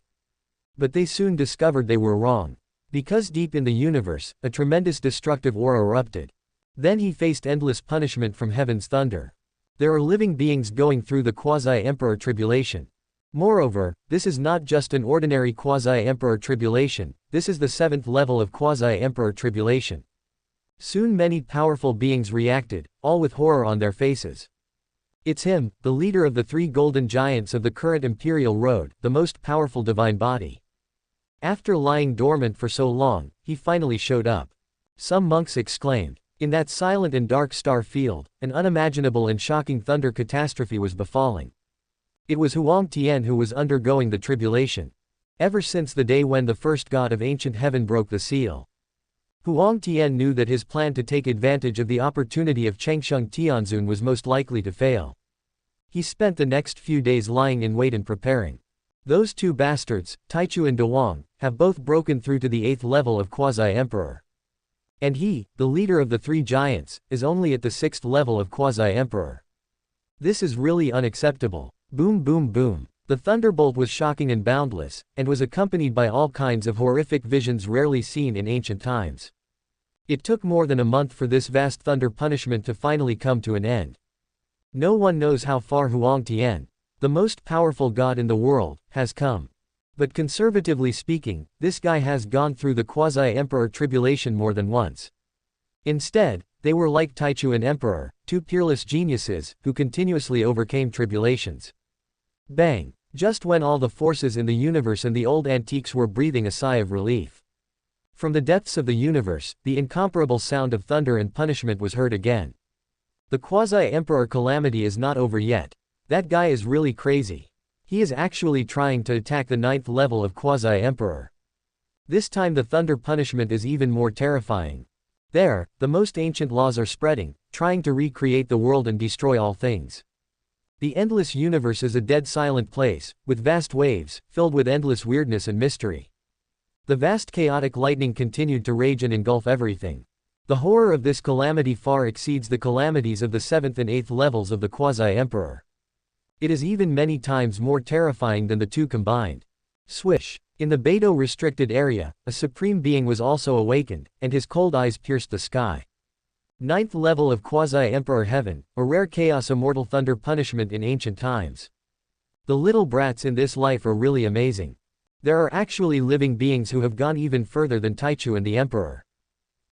But they soon discovered they were wrong. Because deep in the universe, a tremendous destructive aura erupted. Then he faced endless punishment from heaven's thunder. There are living beings going through the quasi-emperor tribulation. Moreover, this is not just an ordinary quasi-emperor tribulation, this is the 7th level of quasi-emperor tribulation. Soon many powerful beings reacted, all with horror on their faces. It's him, the leader of the 3 golden giants of the current imperial road, the most powerful divine body. After lying dormant for so long, he finally showed up. Some monks exclaimed. In that silent and dark star field, an unimaginable and shocking thunder catastrophe was befalling. It was Huang Tian who was undergoing the tribulation. Ever since the day when the first god of ancient heaven broke the seal. Huang Tian knew that his plan to take advantage of the opportunity of Changsheng Tianzun was most likely to fail. He spent the next few days lying in wait and preparing. Those two bastards, Taichu and Dewang, have both broken through to the 8th level of quasi-emperor. And he, the leader of the 3 giants, is only at the 6th level of quasi-emperor. This is really unacceptable. Boom boom boom. The thunderbolt was shocking and boundless, and was accompanied by all kinds of horrific visions rarely seen in ancient times. It took more than a month for this vast thunder punishment to finally come to an end. No one knows how far Huang Tian, the most powerful god in the world, has come. But conservatively speaking, this guy has gone through the quasi-emperor tribulation more than once. Instead, they were like Taichu and Emperor, 2 peerless geniuses, who continuously overcame tribulations. Bang! Just when all the forces in the universe and the old antiques were breathing a sigh of relief. From the depths of the universe, the incomparable sound of thunder and punishment was heard again. The quasi-emperor calamity is not over yet. That guy is really crazy. He is actually trying to attack the 9th level of quasi-emperor. This time the thunder punishment is even more terrifying. There, the most ancient laws are spreading, trying to recreate the world and destroy all things. The endless universe is a dead silent place, with vast waves, filled with endless weirdness and mystery. The vast chaotic lightning continued to rage and engulf everything. The horror of this calamity far exceeds the calamities of the 7th and 8th levels of the quasi-emperor. It is even many times more terrifying than the two combined. Swish! In the Beidou restricted area, a supreme being was also awakened, and his cold eyes pierced the sky. 9th level of quasi-emperor heaven, a rare chaos immortal thunder punishment in ancient times. The little brats in this life are really amazing. There are actually living beings who have gone even further than Taichu and the Emperor.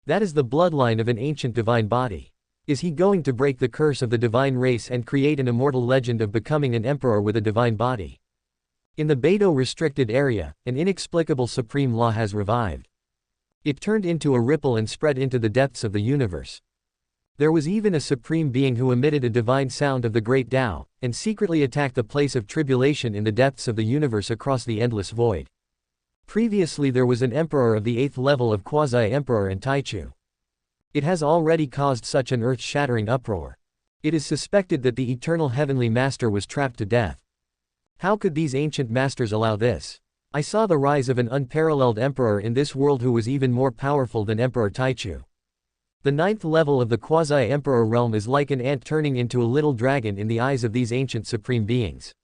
That is the bloodline of an ancient divine body. Is he going to break the curse of the divine race and create an immortal legend of becoming an emperor with a divine body? In the Beidou restricted area, an inexplicable supreme law has revived. It turned into a ripple and spread into the depths of the universe. There was even a supreme being who emitted a divine sound of the great Tao, and secretly attacked the place of tribulation in the depths of the universe across the endless void. Previously there was an emperor of the 8th level of quasi-emperor in Taichu. It has already caused such an earth-shattering uproar. It is suspected that the eternal heavenly master was trapped to death. How could these ancient masters allow this? I saw the rise of an unparalleled emperor in this world who was even more powerful than Emperor Taichu. The 9th level of the quasi-emperor realm is like an ant turning into a little dragon in the eyes of these ancient supreme beings.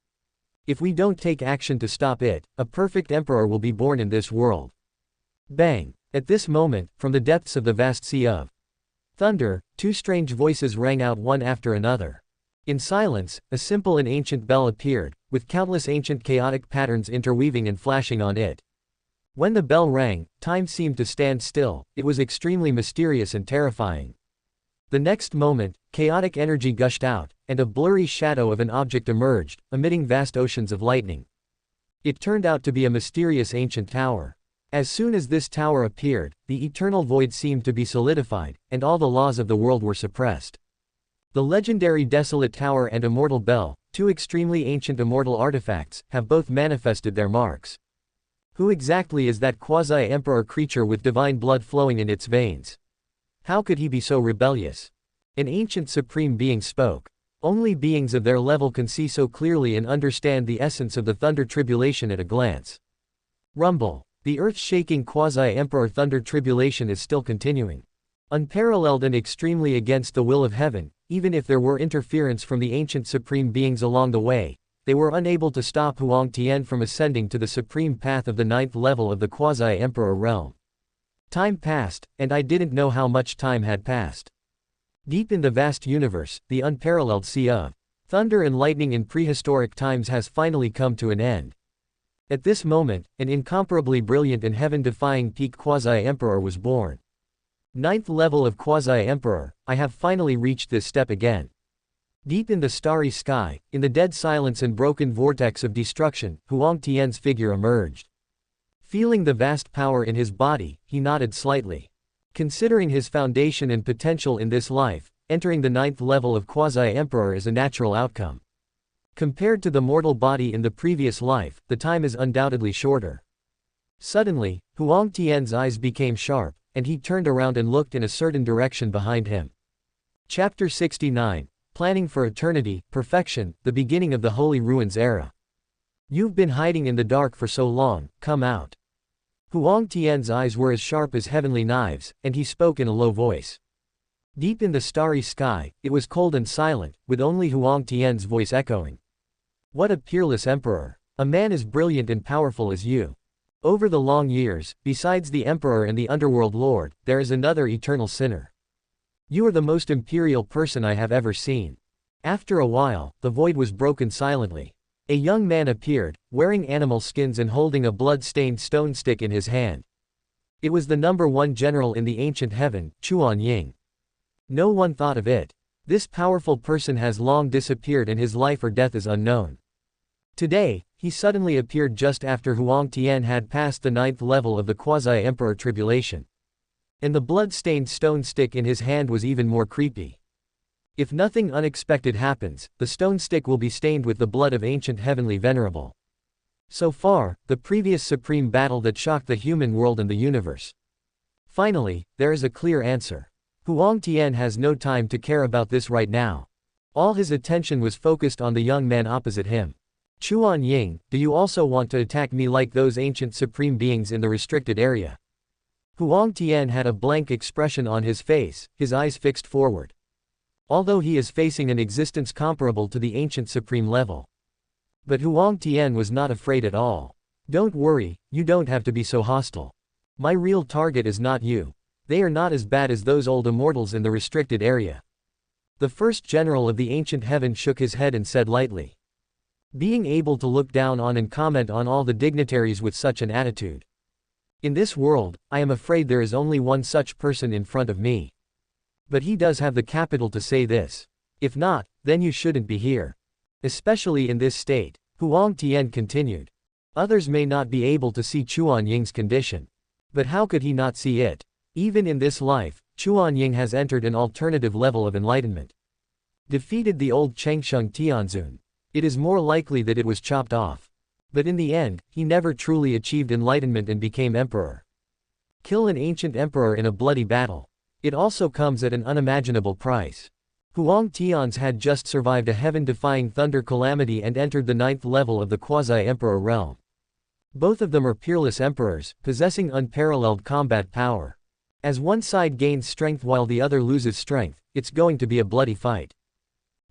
If we don't take action to stop it, a perfect emperor will be born in this world. Bang! At this moment, from the depths of the vast sea of thunder, two strange voices rang out one after another. In silence, a simple and ancient bell appeared, with countless ancient chaotic patterns interweaving and flashing on it. When the bell rang, time seemed to stand still. It was extremely mysterious and terrifying. The next moment, chaotic energy gushed out, and a blurry shadow of an object emerged, emitting vast oceans of lightning. It turned out to be a mysterious ancient tower. As soon as this tower appeared, the eternal void seemed to be solidified, and all the laws of the world were suppressed. The legendary Desolate Tower and Immortal Bell, two extremely ancient immortal artifacts, have both manifested their marks. Who exactly is that quasi-emperor creature with divine blood flowing in its veins? How could he be so rebellious? An ancient supreme being spoke. Only beings of their level can see so clearly and understand the essence of the thunder tribulation at a glance. Rumble. The earth-shaking quasi-emperor thunder tribulation is still continuing. Unparalleled and extremely against the will of heaven, even if there were interference from the ancient supreme beings along the way, they were unable to stop Huang Tian from ascending to the supreme path of the 9th level of the quasi-emperor realm. Time passed, and I didn't know how much time had passed. Deep in the vast universe, the unparalleled sea of thunder and lightning in prehistoric times has finally come to an end. At this moment, an incomparably brilliant and heaven-defying peak quasi-emperor was born. 9th level of quasi-emperor, I have finally reached this step again. Deep in the starry sky, in the dead silence and broken vortex of destruction, Huang Tian's figure emerged. Feeling the vast power in his body, he nodded slightly. Considering his foundation and potential in this life, entering the 9th level of quasi-emperor is a natural outcome. Compared to the mortal body in the previous life, the time is undoubtedly shorter. Suddenly, Huang Tian's eyes became sharp, and he turned around and looked in a certain direction behind him. Chapter 69. Planning for Eternity, Perfection, the beginning of the Holy Ruins era. You've been hiding in the dark for so long, come out. Huang Tian's eyes were as sharp as heavenly knives, and he spoke in a low voice. Deep in the starry sky, it was cold and silent, with only Huang Tian's voice echoing. What a peerless emperor! A man as brilliant and powerful as you. Over the long years, besides the emperor and the underworld lord, there is another eternal sinner. You are the most imperial person I have ever seen. After a while, the void was broken silently. A young man appeared, wearing animal skins and holding a blood-stained stone stick in his hand. It was the number 1 general in the ancient heaven, Chuan Ying. No one thought of it. This powerful person has long disappeared and his life or death is unknown. Today, he suddenly appeared just after Huang Tian had passed the 9th level of the quasi-emperor tribulation. And the blood-stained stone stick in his hand was even more creepy. If nothing unexpected happens, the stone stick will be stained with the blood of ancient heavenly venerable. So far, the previous supreme battle that shocked the human world and the universe. Finally, there is a clear answer. Huang Tian has no time to care about this right now. All his attention was focused on the young man opposite him. Chuan Ying, do you also want to attack me like those ancient supreme beings in the restricted area? Huang Tian had a blank expression on his face, his eyes fixed forward. Although he is facing an existence comparable to the ancient supreme level. But Huang Tian was not afraid at all. Don't worry, you don't have to be so hostile. My real target is not you. They are not as bad as those old immortals in the restricted area. The first general of the ancient heaven shook his head and said lightly. Being able to look down on and comment on all the dignitaries with such an attitude. In this world, I am afraid there is only one such person in front of me. But he does have the capital to say this. If not, then you shouldn't be here. Especially in this state, Huang Tian continued. Others may not be able to see Chuanying's condition. But how could he not see it? Even in this life, Chuanying has entered an alternative level of enlightenment. Defeated the old Chengsheng Tianzun. It is more likely that it was chopped off. But in the end, he never truly achieved enlightenment and became emperor. Kill an ancient emperor in a bloody battle. It also comes at an unimaginable price. Huang Tian's had just survived a heaven-defying thunder calamity and entered the 9th level of the quasi-emperor realm. Both of them are peerless emperors, possessing unparalleled combat power. As one side gains strength while the other loses strength, it's going to be a bloody fight.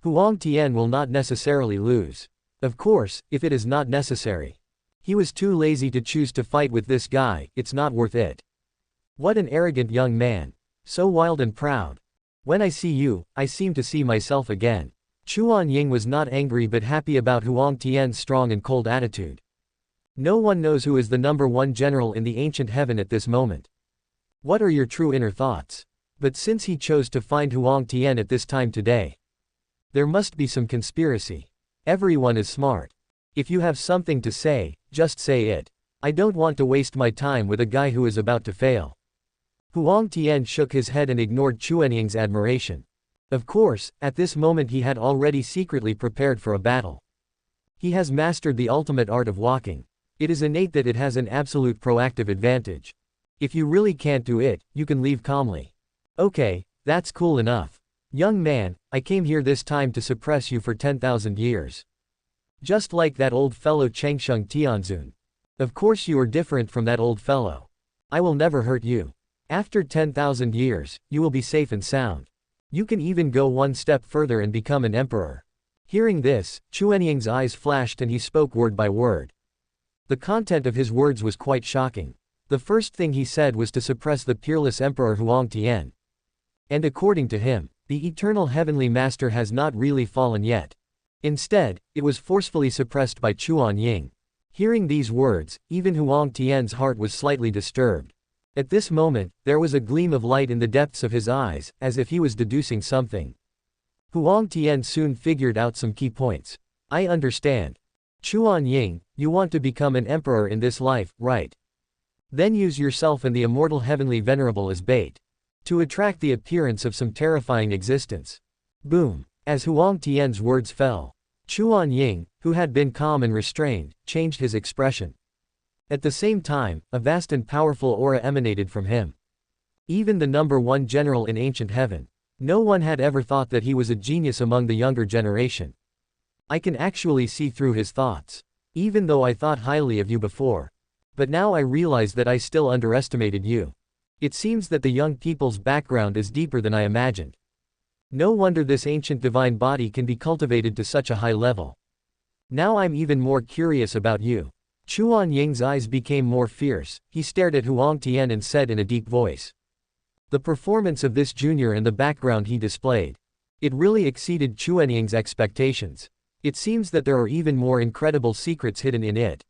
Huang Tian will not necessarily lose. Of course, if it is not necessary. He was too lazy to choose to fight with this guy, it's not worth it. What an arrogant young man. So wild and proud. When I see you, I seem to see myself again. Chuanying was not angry but happy about Huang Tian's strong and cold attitude. No one knows who is the #1 general in the ancient heaven at this moment. What are your true inner thoughts? But since he chose to find Huang Tian at this time today, there must be some conspiracy. Everyone is smart. If you have something to say, just say it. I don't want to waste my time with a guy who is about to fail. Huang Tian shook his head and ignored Chuanying's admiration. Of course, at this moment he had already secretly prepared for a battle. He has mastered the ultimate art of walking. It is innate that it has an absolute proactive advantage. If you really can't do it, you can leave calmly. Okay, that's cool enough. Young man, I came here this time to suppress you for 10,000 years. Just like that old fellow Chengsheng Tianzun. Of course you are different from that old fellow. I will never hurt you. After 10,000 years, you will be safe and sound. You can even go one step further and become an emperor. Hearing this, Chuanying's eyes flashed and he spoke word by word. The content of his words was quite shocking. The first thing he said was to suppress the peerless emperor Huang Tian. And according to him, the eternal heavenly master has not really fallen yet. Instead, it was forcefully suppressed by Chuanying. Hearing these words, even Huang Tian's heart was slightly disturbed. At this moment, there was a gleam of light in the depths of his eyes, as if he was deducing something. Huang Tian soon figured out some key points. I understand. Chuanying, you want to become an emperor in this life, right? Then use yourself and the immortal heavenly venerable as bait. To attract the appearance of some terrifying existence. Boom. As Huang Tian's words fell, Chuanying, who had been calm and restrained, changed his expression. At the same time, a vast and powerful aura emanated from him. Even the #1 general in ancient heaven. No one had ever thought that he was a genius among the younger generation. I can actually see through his thoughts. Even though I thought highly of you before. But now I realize that I still underestimated you. It seems that the young people's background is deeper than I imagined. No wonder this ancient divine body can be cultivated to such a high level. Now I'm even more curious about you. Chuanying's eyes became more fierce. He stared at Huang Tian and said in a deep voice. The performance of this junior and the background he displayed. It really exceeded Chuanying's expectations. It seems that there are even more incredible secrets hidden in it.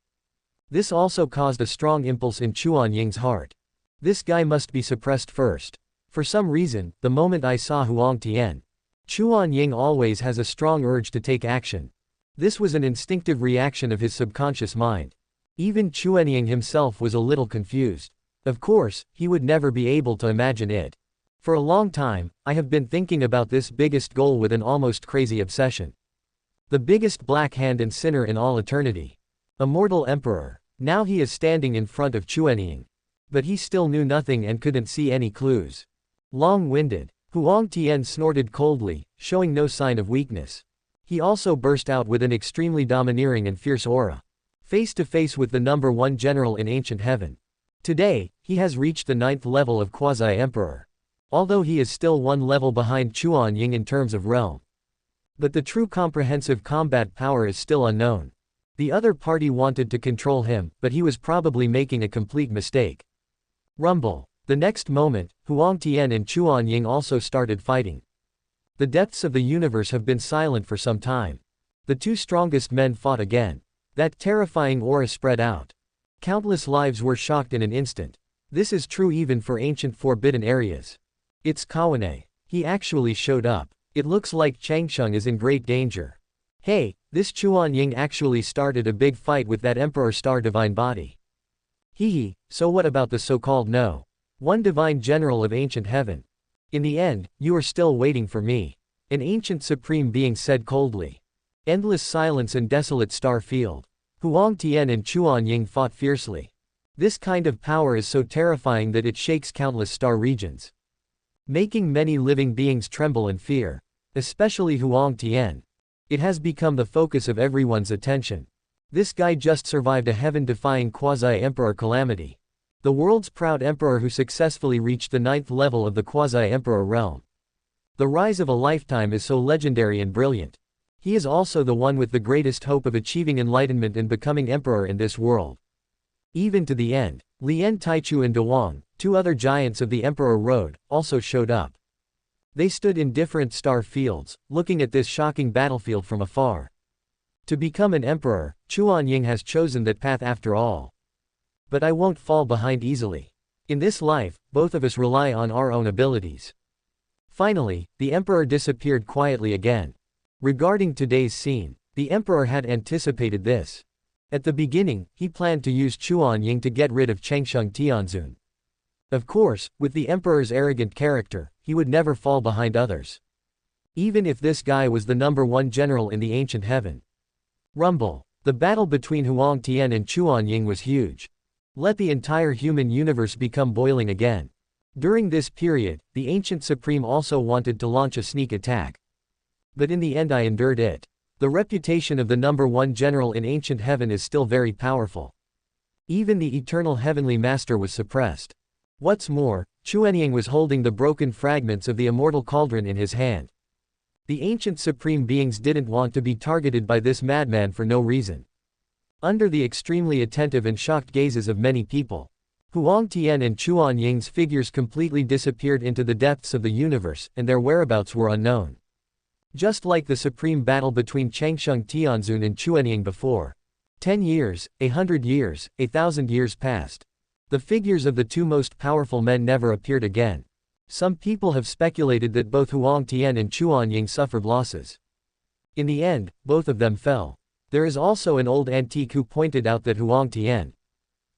This also caused a strong impulse in Chuanying's heart. This guy must be suppressed first. For some reason, the moment I saw Huang Tian, Chuanying always has a strong urge to take action. This was an instinctive reaction of his subconscious mind. Even Chuanying himself was a little confused. Of course, he would never be able to imagine it. For a long time, I have been thinking about this biggest goal with an almost crazy obsession. The biggest black hand and sinner in all eternity. Immortal Emperor. Now he is standing in front of Chuanying. But he still knew nothing and couldn't see any clues. Long-winded. Huang Tian snorted coldly, showing no sign of weakness. He also burst out with an extremely domineering and fierce aura. Face to face with the #1 general in ancient heaven. Today, he has reached the 9th level of quasi-emperor. Although he is still one level behind Chuanying in terms of realm. But the true comprehensive combat power is still unknown. The other party wanted to control him, but he was probably making a complete mistake. Rumble. The next moment, Huang Tian and Chuanying also started fighting. The depths of the universe have been silent for some time. The two strongest men fought again. That terrifying aura spread out. Countless lives were shocked in an instant. This is true even for ancient forbidden areas. It's Kawane. He actually showed up. It looks like Changsheng is in great danger. Hey, this Chuan Ying actually started a big fight with that Emperor Star Divine Body. Hehe, so what about the so-called No. 1 Divine General of Ancient Heaven? In the end, you are still waiting for me. An ancient supreme being said coldly. Endless silence and desolate star field. Huang Tian and Chuan Ying fought fiercely. This kind of power is so terrifying that it shakes countless star regions, making many living beings tremble in fear. Especially Huang Tian. It has become the focus of everyone's attention. This guy just survived a heaven-defying quasi-emperor calamity. The world's proud emperor who successfully reached the 9th level of the quasi-emperor realm. The rise of a lifetime is so legendary and brilliant. He is also the one with the greatest hope of achieving enlightenment and becoming emperor in this world. Even to the end, Lian Taichu and Dewang, 2 other giants of the Emperor Road, also showed up. They stood in different star fields, looking at this shocking battlefield from afar. To become an emperor, Chuan Ying has chosen that path after all. But I won't fall behind easily. In this life, both of us rely on our own abilities. Finally, the emperor disappeared quietly again. Regarding today's scene, the emperor had anticipated this. At the beginning, he planned to use Chuan Ying to get rid of Changsheng Tianzun. Of course, with the emperor's arrogant character, he would never fall behind others. Even if this guy was the #1 general in the ancient heaven. Rumble. The battle between Huang Tian and Chuan Ying was huge. Let the entire human universe become boiling again. During this period, the ancient supreme also wanted to launch a sneak attack. But in the end I endured it. The reputation of the #1 general in ancient heaven is still very powerful. Even the eternal heavenly master was suppressed. What's more, Chuanying was holding the broken fragments of the immortal cauldron in his hand. The ancient supreme beings didn't want to be targeted by this madman for no reason. Under the extremely attentive and shocked gazes of many people, Huang Tian and Chuan Ying's figures completely disappeared into the depths of the universe, and their whereabouts were unknown. Just like the supreme battle between Changsheng Tianzun and Chuanying before. 10 years, 100 years, 1,000 years passed. The figures of the 2 most powerful men never appeared again. Some people have speculated that both Huang Tian and Chuan Ying suffered losses. In the end, both of them fell. There is also an old antique who pointed out that Huang Tian,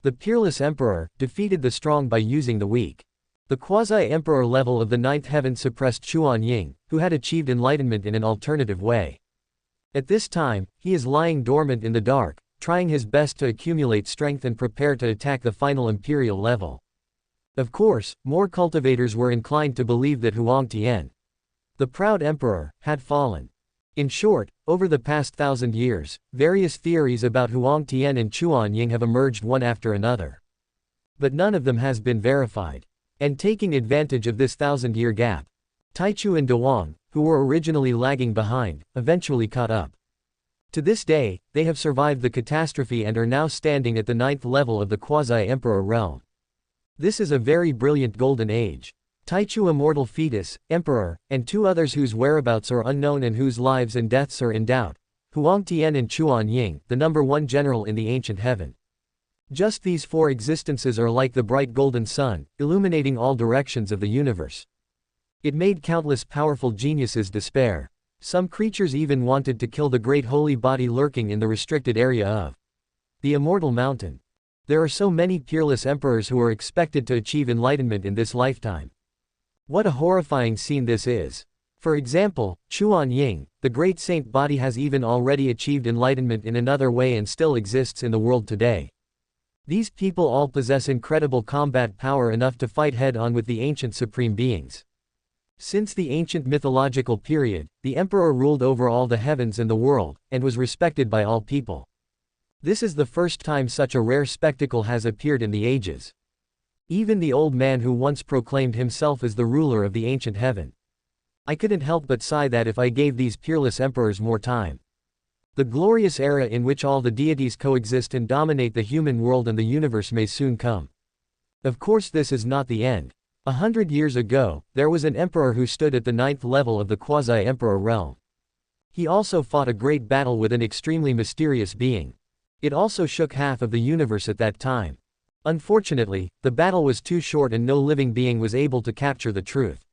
the peerless emperor, defeated the strong by using the weak. The quasi-emperor level of the 9th heaven suppressed Chuan Ying, who had achieved enlightenment in an alternative way. At this time, he is lying dormant in the dark, trying his best to accumulate strength and prepare to attack the final imperial level. Of course, more cultivators were inclined to believe that Huang Tian, the proud emperor, had fallen. In short, over the past 1,000 years, various theories about Huang Tian and Chuan Ying have emerged one after another. But none of them has been verified. And taking advantage of this 1,000-year gap, Taichu and Dewang, who were originally lagging behind, eventually caught up. To this day, they have survived the catastrophe and are now standing at the 9th level of the quasi-emperor realm. This is a very brilliant golden age. Taichu Immortal Fetus, Emperor, and 2 others whose whereabouts are unknown and whose lives and deaths are in doubt. Huang Tian and Chuan Ying, the #1 general in the ancient heaven. Just these 4 existences are like the bright golden sun, illuminating all directions of the universe. It made countless powerful geniuses despair. Some creatures even wanted to kill the great holy body lurking in the restricted area of the Immortal Mountain. There are so many peerless emperors who are expected to achieve enlightenment in this lifetime. What a horrifying scene this is. For example, Chuan Ying, the great saint body, has even already achieved enlightenment in another way and still exists in the world today. These people all possess incredible combat power enough to fight head-on with the ancient supreme beings. Since the ancient mythological period, the emperor ruled over all the heavens and the world, and was respected by all people. This is the first time such a rare spectacle has appeared in the ages. Even the old man who once proclaimed himself as the ruler of the ancient heaven. I couldn't help but sigh that if I gave these peerless emperors more time, the glorious era in which all the deities coexist and dominate the human world and the universe may soon come. Of course, this is not the end. 100 years ago, there was an emperor who stood at the 9th level of the quasi-emperor realm. He also fought a great battle with an extremely mysterious being. It also shook half of the universe at that time. Unfortunately, the battle was too short and no living being was able to capture the truth.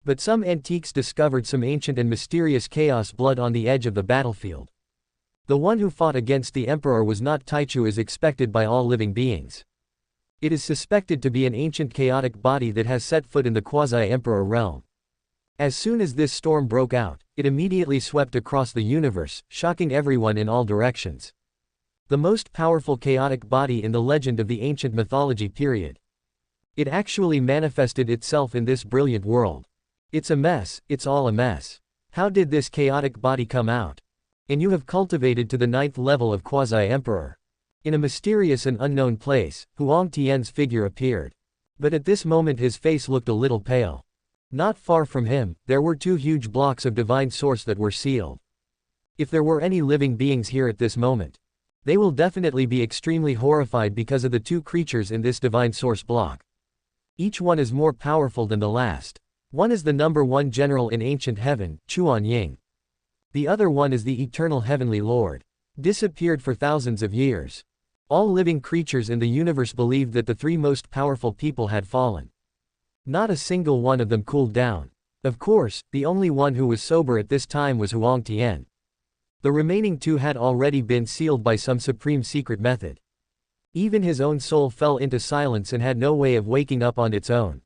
But some antiques discovered some ancient and mysterious chaos blood on the edge of the battlefield. The one who fought against the emperor was not Taichu as expected by all living beings. It is suspected to be an ancient chaotic body that has set foot in the quasi-emperor realm. As soon as this storm broke out, it immediately swept across the universe, shocking everyone in all directions. The most powerful chaotic body in the legend of the ancient mythology period. It actually manifested itself in this brilliant world. It's a mess, it's all a mess. How did this chaotic body come out? And you have cultivated to the 9th level of quasi-emperor. In a mysterious and unknown place, Huang Tian's figure appeared. But at this moment his face looked a little pale. Not far from him, there were 2 huge blocks of divine source that were sealed. If there were any living beings here at this moment, they will definitely be extremely horrified because of the 2 creatures in this divine source block. Each one is more powerful than the last. One is the number 1 general in ancient heaven, Chuan Ying. The other one is the eternal heavenly lord. Disappeared for thousands of years. All living creatures in the universe believed that the 3 most powerful people had fallen. Not a single one of them cooled down. Of course, the only one who was sober at this time was Huang Tian. The remaining 2 had already been sealed by some supreme secret method. Even his own soul fell into silence and had no way of waking up on its own.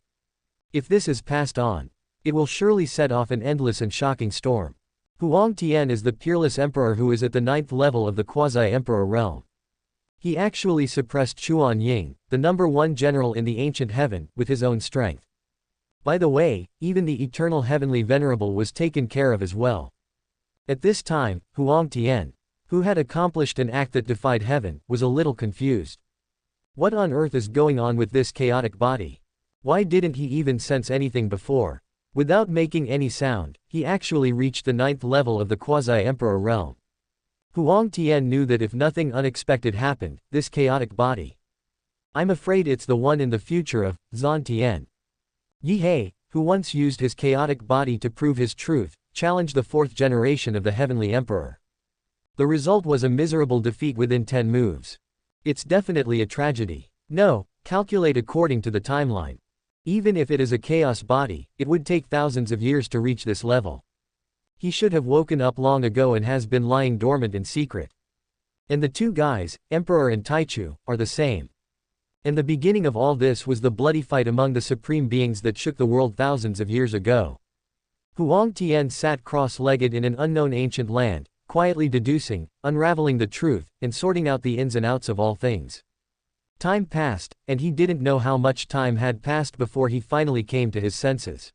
If this is passed on, it will surely set off an endless and shocking storm. Huang Tian is the peerless emperor who is at the 9th level of the quasi-emperor realm. He actually suppressed Chuan Ying, the number 1 general in the ancient heaven, with his own strength. By the way, even the eternal heavenly venerable was taken care of as well. At this time, Huang Tian, who had accomplished an act that defied heaven, was a little confused. What on earth is going on with this chaotic body? Why didn't he even sense anything before? Without making any sound, he actually reached the 9th level of the quasi-emperor realm. Huang Tian knew that if nothing unexpected happened, this chaotic body. I'm afraid it's the one in the future of Zhan Tian. Yi He, who once used his chaotic body to prove his truth, challenged the 4th generation of the heavenly emperor. The result was a miserable defeat within 10 moves. It's definitely a tragedy. No, calculate according to the timeline. Even if it is a chaos body, it would take thousands of years to reach this level. He should have woken up long ago and has been lying dormant in secret. And the 2 guys, Emperor and Taichu, are the same. And the beginning of all this was the bloody fight among the supreme beings that shook the world thousands of years ago. Huang Tian sat cross-legged in an unknown ancient land, quietly deducing, unraveling the truth, and sorting out the ins and outs of all things. Time passed, and he didn't know how much time had passed before he finally came to his senses.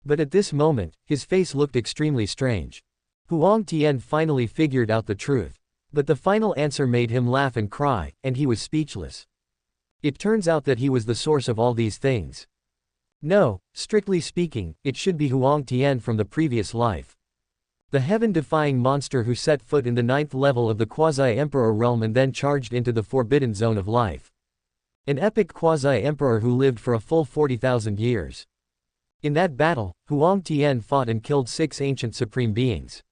But at this moment, his face looked extremely strange. Huang Tian finally figured out the truth. But the final answer made him laugh and cry, and he was speechless. It turns out that he was the source of all these things. No, strictly speaking, it should be Huang Tian from the previous life. The heaven-defying monster who set foot in the 9th level of the quasi-emperor realm and then charged into the forbidden zone of life. An epic quasi-emperor who lived for a full 40,000 years. In that battle, Huang Tian fought and killed 6 ancient supreme beings.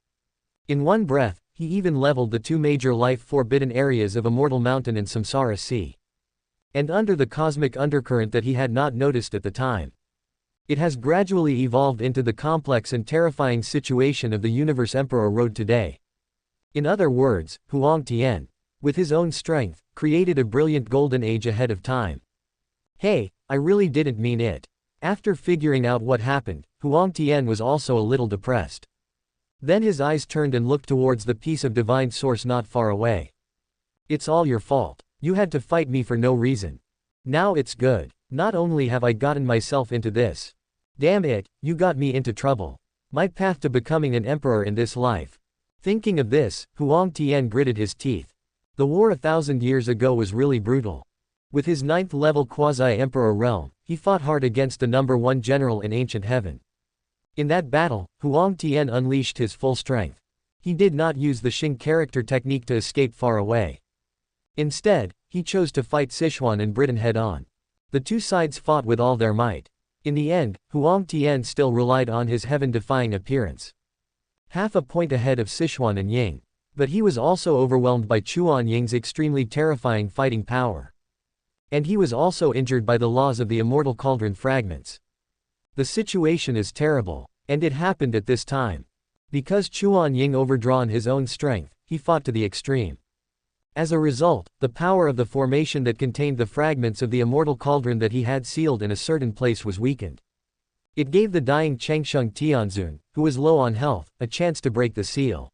In one breath, he even leveled the 2 major life-forbidden areas of Immortal Mountain and Samsara Sea. And under the cosmic undercurrent that he had not noticed at the time. It has gradually evolved into the complex and terrifying situation of the universe Emperor rode today. In other words, Huang Tian, with his own strength, created a brilliant golden age ahead of time. Hey, I really didn't mean it. After figuring out what happened, Huang Tian was also a little depressed. Then his eyes turned and looked towards the piece of divine source not far away. It's all your fault. You had to fight me for no reason. Now it's good. Not only have I gotten myself into this. Damn it, you got me into trouble. My path to becoming an emperor in this life. Thinking of this, Huang Tian gritted his teeth. The war 1,000 years ago was really brutal. With his 9th level quasi-emperor realm, he fought hard against the number 1 general in ancient heaven. In that battle, Huang Tian unleashed his full strength. He did not use the Xing character technique to escape far away. Instead, he chose to fight Sichuan and Britain head-on. The 2 sides fought with all their might. In the end, Huang Tian still relied on his heaven-defying appearance. Half a point ahead of Sichuan and Ying. But he was also overwhelmed by Chuan Ying's extremely terrifying fighting power. And he was also injured by the laws of the immortal cauldron fragments. The situation is terrible. And it happened at this time. Because Chuan Ying overdrawn his own strength, he fought to the extreme. As a result, the power of the formation that contained the fragments of the immortal cauldron that he had sealed in a certain place was weakened. It gave the dying Hongchen Xian, who was low on health, a chance to break the seal.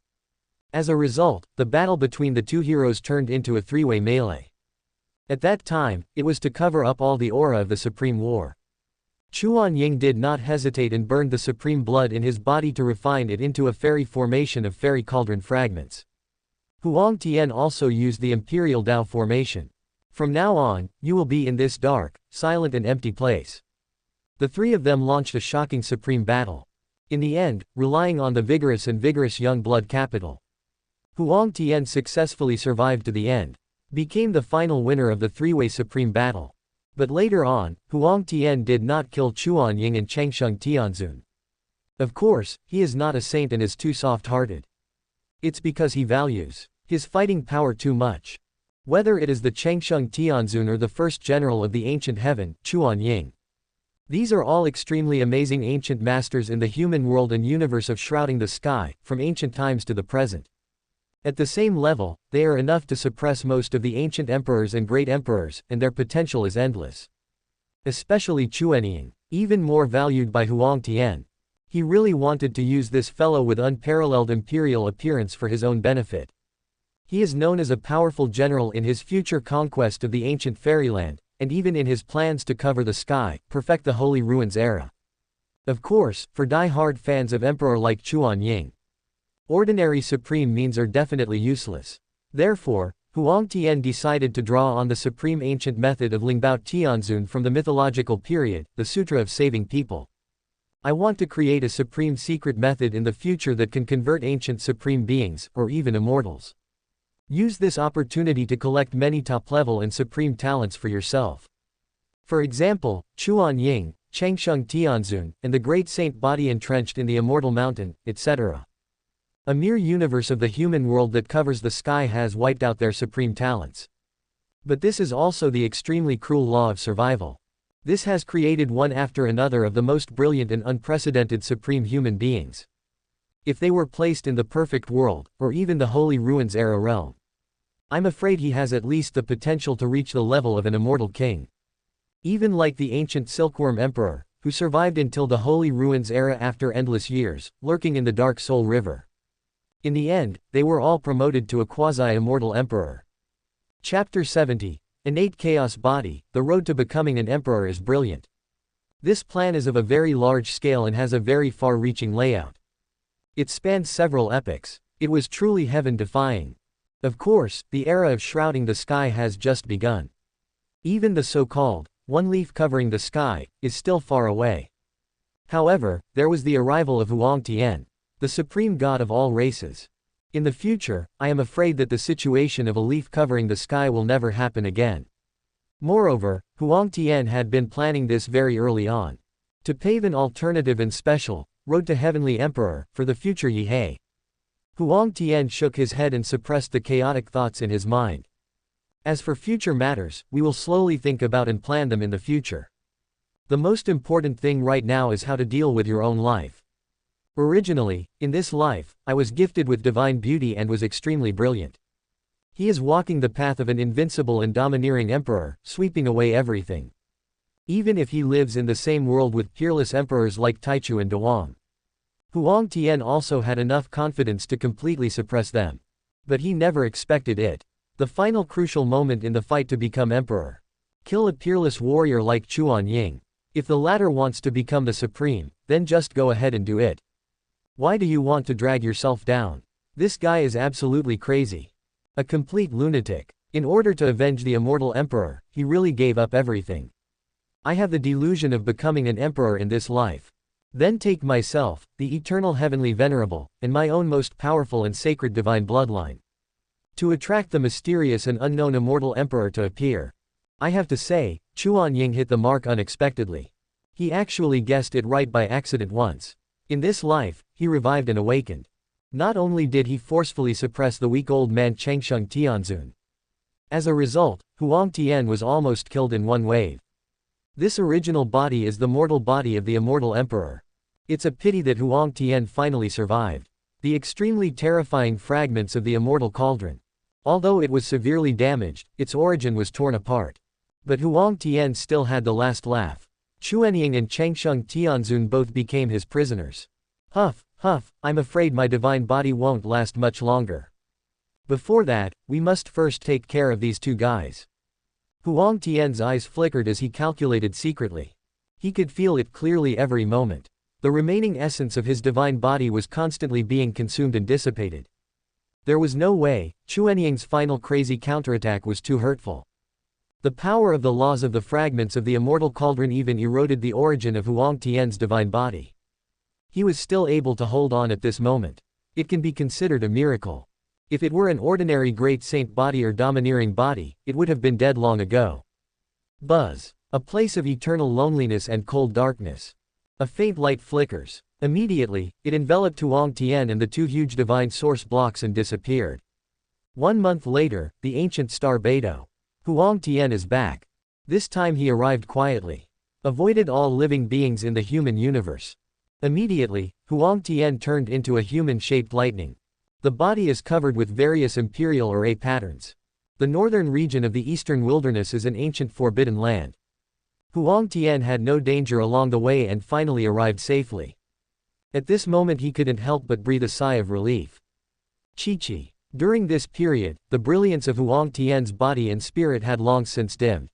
As a result, the battle between the two heroes turned into a three-way melee. At that time, it was to cover up all the aura of the Supreme War. Chuan Ying did not hesitate and burned the supreme blood in his body to refine it into a fairy formation of fairy cauldron fragments. Huang Tian also used the imperial Dao formation. From now on, you will be in this dark, silent and empty place. The three of them launched a shocking supreme battle. In the end, relying on the vigorous young blood capital, Huang Tian successfully survived to the end, became the final winner of the three-way supreme battle. But later on, Huang Tian did not kill Chuan Ying and Hongchen Xian. Of course, he is not a saint and is too soft-hearted. It's because he values his fighting power too much. Whether it is the Hongchen Xian or the first general of the ancient heaven, Chuan Ying. These are all extremely amazing ancient masters in the human world and universe of Shrouding the Sky, from ancient times to the present. At the same level, they are enough to suppress most of the ancient emperors and great emperors, and their potential is endless. Especially Chuan Ying, even more valued by Huang Tian. He really wanted to use this fellow with unparalleled imperial appearance for his own benefit. He is known as a powerful general in his future conquest of the ancient fairyland, and even in his plans to cover the sky, perfect the Holy Ruins era. Of course, for die-hard fans of emperor like Chuan Ying, ordinary supreme means are definitely useless. Therefore, Huang Tian decided to draw on the supreme ancient method of Lingbao Tianzun from the mythological period, the Sutra of Saving People. I want to create a supreme secret method in the future that can convert ancient supreme beings, or even immortals. Use this opportunity to collect many top-level and supreme talents for yourself. For example, Chuan Ying, Hongchen Xian, and the great saint body entrenched in the immortal mountain, etc. A mere universe of the human world that covers the sky has wiped out their supreme talents. But this is also the extremely cruel law of survival. This has created one after another of the most brilliant and unprecedented supreme human beings. If they were placed in the perfect world, or even the Holy Ruins era realm, I'm afraid he has at least the potential to reach the level of an immortal king. Even like the ancient Silkworm Emperor, who survived until the Holy Ruins era after endless years, lurking in the Dark Soul River. In the end, they were all promoted to a quasi-immortal emperor. Chapter 70. Innate Chaos Body, the road to becoming an emperor is brilliant. This plan is of a very large scale and has a very far-reaching layout. It spans several epochs. It was truly heaven-defying. Of course, the era of Shrouding the Sky has just begun. Even the so-called one leaf covering the sky is still far away. However, there was the arrival of Huang Tian, the supreme god of all races. In the future, I am afraid that the situation of a leaf covering the sky will never happen again. Moreover, Huang Tian had been planning this very early on. To pave an alternative and special road to Heavenly Emperor for the future Yihei. Huang Tian shook his head and suppressed the chaotic thoughts in his mind. As for future matters, we will slowly think about and plan them in the future. The most important thing right now is how to deal with your own life. Originally, in this life, I was gifted with divine beauty and was extremely brilliant. He is walking the path of an invincible and domineering emperor, sweeping away everything. Even if he lives in the same world with peerless emperors like Taichu and Dawang. Huang Tian also had enough confidence to completely suppress them. But he never expected it. The final crucial moment in the fight to become emperor. Kill a peerless warrior like Chuan Ying. If the latter wants to become the supreme, then just go ahead and do it. Why do you want to drag yourself down? This guy is absolutely crazy. A complete lunatic. In order to avenge the immortal emperor, he really gave up everything. I have the delusion of becoming an emperor in this life. Then take myself, the eternal heavenly venerable, and my own most powerful and sacred divine bloodline. To attract the mysterious and unknown immortal emperor to appear. I have to say, Chuan Ying hit the mark unexpectedly. He actually guessed it right by accident once. In this life, he revived and awakened. Not only did he forcefully suppress the weak old man Hongchen Xian. As a result, Huang Tian was almost killed in one wave. This original body is the mortal body of the Immortal Emperor. It's a pity that Huang Tian finally survived the extremely terrifying fragments of the Immortal Cauldron. Although it was severely damaged, its origin was torn apart. But Huang Tian still had the last laugh. Chuanying and Hongchen Xian both became his prisoners. Huff, huff, I'm afraid my divine body won't last much longer. Before that, we must first take care of these two guys. Huang Tian's eyes flickered as he calculated secretly. He could feel it clearly every moment. The remaining essence of his divine body was constantly being consumed and dissipated. There was no way. Chuanying's final crazy counterattack was too hurtful. The power of the laws of the fragments of the Immortal Cauldron even eroded the origin of Huang Tian's divine body. He was still able to hold on at this moment. It can be considered a miracle. If it were an ordinary great saint body or domineering body, it would have been dead long ago. Buzz. A place of eternal loneliness and cold darkness. A faint light flickers. Immediately, it enveloped Huang Tian and the two huge divine source blocks and disappeared. 1 month later, the ancient star Beidou. Huang Tian is back. This time he arrived quietly. Avoided all living beings in the human universe. Immediately, Huang Tian turned into a human-shaped lightning. The body is covered with various imperial array patterns. The northern region of the eastern wilderness is an ancient forbidden land. Huang Tian had no danger along the way and finally arrived safely. At this moment he couldn't help but breathe a sigh of relief. Chi-chi. During this period, the brilliance of Huang Tian's body and spirit had long since dimmed.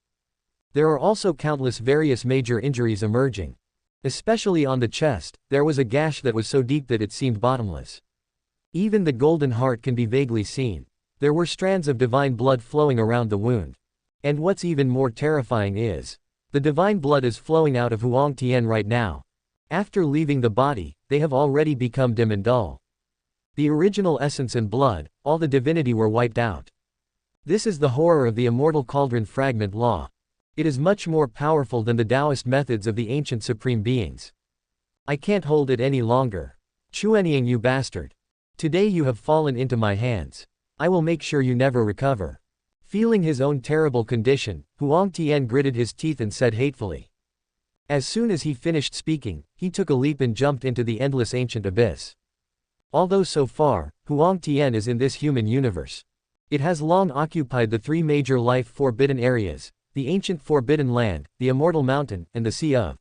There are also countless various major injuries emerging. Especially on the chest, there was a gash that was so deep that it seemed bottomless. Even the golden heart can be vaguely seen. There were strands of divine blood flowing around the wound. And what's even more terrifying is, the divine blood is flowing out of Huang Tian right now. After leaving the body, they have already become dim and dull. The original essence and blood, all the divinity were wiped out. This is the horror of the Immortal Cauldron fragment law. It is much more powerful than the Taoist methods of the ancient supreme beings. I can't hold it any longer. Chuanying, you bastard. Today you have fallen into my hands. I will make sure you never recover. Feeling his own terrible condition, Huang Tian gritted his teeth and said hatefully. As soon as he finished speaking, he took a leap and jumped into the endless ancient abyss. Although so far, Huang Tian is in this human universe. It has long occupied the three major life forbidden areas, the ancient forbidden land, the immortal mountain, and the sea of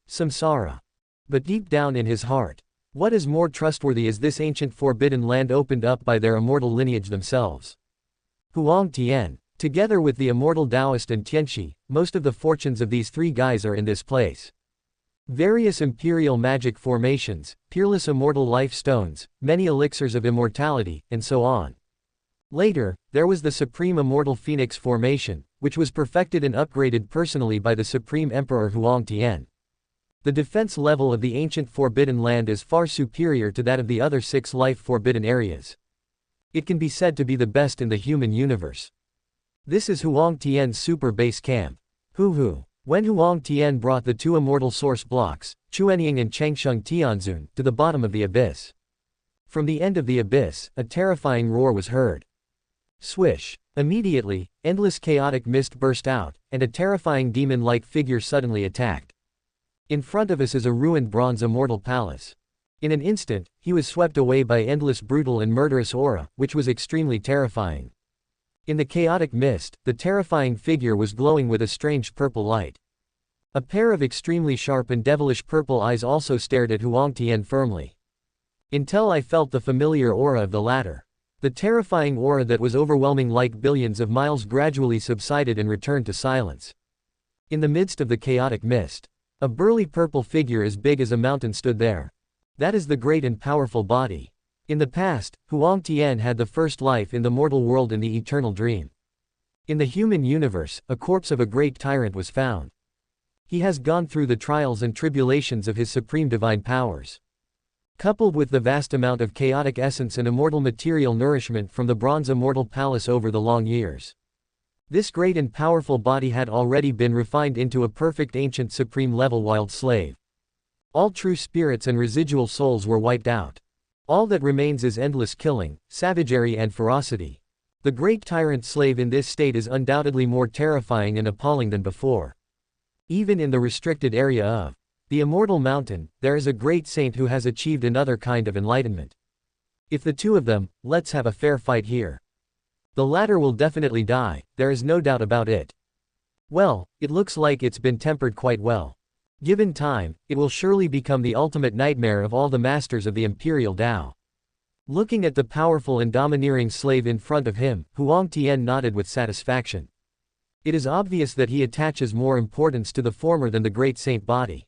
samsara. But deep down in his heart, what is more trustworthy is this ancient forbidden land opened up by their immortal lineage themselves. Huang Tian, together with the immortal Taoist and Tianxi, most of the fortunes of these three guys are in this place. Various imperial magic formations, peerless immortal life stones, many elixirs of immortality, and so on. Later, there was the Supreme Immortal Phoenix formation, which was perfected and upgraded personally by the Supreme Emperor Huang Tian. The defense level of the ancient forbidden land is far superior to that of the other 6 life forbidden areas. It can be said to be the best in the human universe. This is Huang Tian's super base camp. Hoo. When Huang Tian brought the 2 immortal source blocks, Chuanying and Hongchen Xian, to the bottom of the abyss. From the end of the abyss, a terrifying roar was heard. Swish. Immediately, endless chaotic mist burst out, and a terrifying demon-like figure suddenly attacked. In front of us is a ruined bronze immortal palace. In an instant, he was swept away by endless brutal and murderous aura, which was extremely terrifying. In the chaotic mist, the terrifying figure was glowing with a strange purple light. A pair of extremely sharp and devilish purple eyes also stared at Huang Tian firmly. Until I felt the familiar aura of the latter. The terrifying aura that was overwhelming like billions of miles gradually subsided and returned to silence. In the midst of the chaotic mist, a burly purple figure as big as a mountain stood there. That is the great and powerful body. In the past, Huang Tian had the first life in the mortal world in the eternal dream. In the human universe, a corpse of a great tyrant was found. He has gone through the trials and tribulations of his supreme divine powers. Coupled with the vast amount of chaotic essence and immortal material nourishment from the bronze immortal palace over the long years. This great and powerful body had already been refined into a perfect ancient supreme level wild slave. All true spirits and residual souls were wiped out. All that remains is endless killing, savagery and ferocity. The great tyrant slave in this state is undoubtedly more terrifying and appalling than before. Even in the restricted area of the Immortal Mountain, there is a great saint who has achieved another kind of enlightenment. If the two of them, let's have a fair fight here. The latter will definitely die, there is no doubt about it. Well, it looks like it's been tempered quite well. Given time, it will surely become the ultimate nightmare of all the masters of the Imperial Tao. Looking at the powerful and domineering slave in front of him, Huang Tian nodded with satisfaction. It is obvious that he attaches more importance to the former than the great saint body.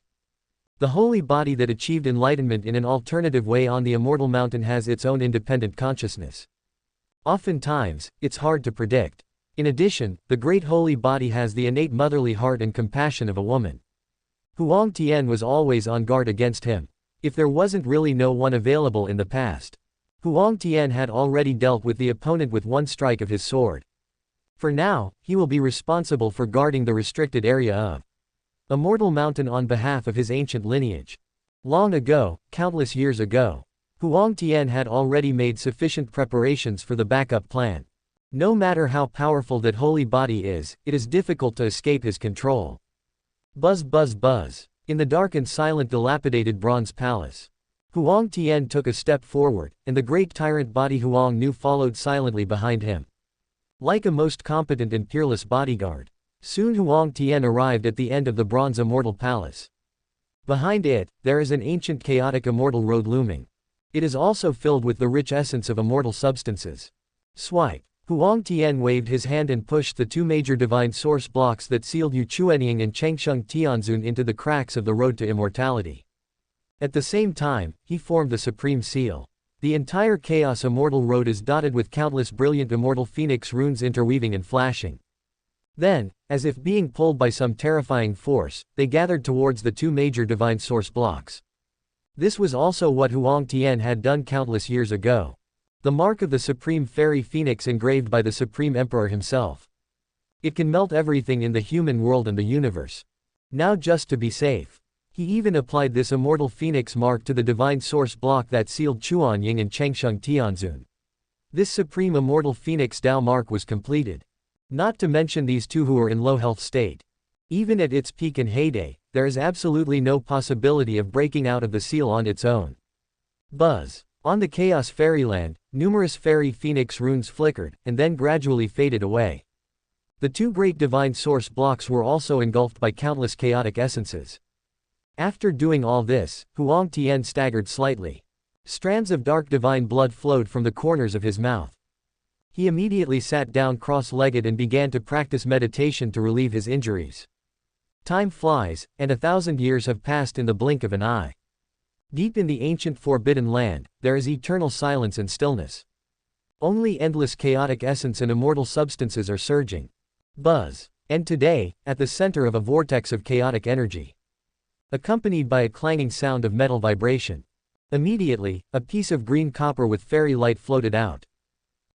The holy body that achieved enlightenment in an alternative way on the Immortal Mountain has its own independent consciousness. Oftentimes, it's hard to predict. In addition, the great holy body has the innate motherly heart and compassion of a woman. Huang Tian was always on guard against him. If there wasn't really no one available in the past, Huang Tian had already dealt with the opponent with one strike of his sword. For now, he will be responsible for guarding the restricted area of Immortal Mountain on behalf of his ancient lineage. Long ago, countless years ago, Huang Tian had already made sufficient preparations for the backup plan. No matter how powerful that holy body is, it is difficult to escape his control. Buzz buzz buzz. In the dark and silent dilapidated bronze palace, Huang Tian took a step forward, and the great tyrant body Huang Nu followed silently behind him. Like a most competent and peerless bodyguard, soon Huang Tian arrived at the end of the bronze immortal palace. Behind it, there is an ancient chaotic immortal road looming. It is also filled with the rich essence of immortal substances. Swipe. Huang Tian waved his hand and pushed the two major divine source blocks that sealed Yuchuanying and Chengsheng Tianzun into the cracks of the road to immortality. At the same time, he formed the supreme seal. The entire Chaos Immortal Road is dotted with countless brilliant immortal phoenix runes interweaving and flashing. Then, as if being pulled by some terrifying force, they gathered towards the two major divine source blocks. This was also what Huang Tian had done countless years ago. The mark of the supreme fairy phoenix engraved by the Supreme Emperor himself. It can melt everything in the human world and the universe. Now just to be safe, he even applied this immortal phoenix mark to the divine source block that sealed Chuanying and Chengsheng Tianzun. This supreme immortal phoenix Tao mark was completed. Not to mention these two who were in low health state. Even at its peak and heyday, there is absolutely no possibility of breaking out of the seal on its own. Buzz. On the Chaos Fairyland, numerous fairy phoenix runes flickered, and then gradually faded away. The two great divine source blocks were also engulfed by countless chaotic essences. After doing all this, Huang Tian staggered slightly. Strands of dark divine blood flowed from the corners of his mouth. He immediately sat down cross-legged and began to practice meditation to relieve his injuries. Time flies, and 1,000 years have passed in the blink of an eye. Deep in the ancient forbidden land, there is eternal silence and stillness. Only endless chaotic essence and immortal substances are surging. Buzz. And today, at the center of a vortex of chaotic energy, accompanied by a clanging sound of metal vibration. Immediately, a piece of green copper with fairy light floated out.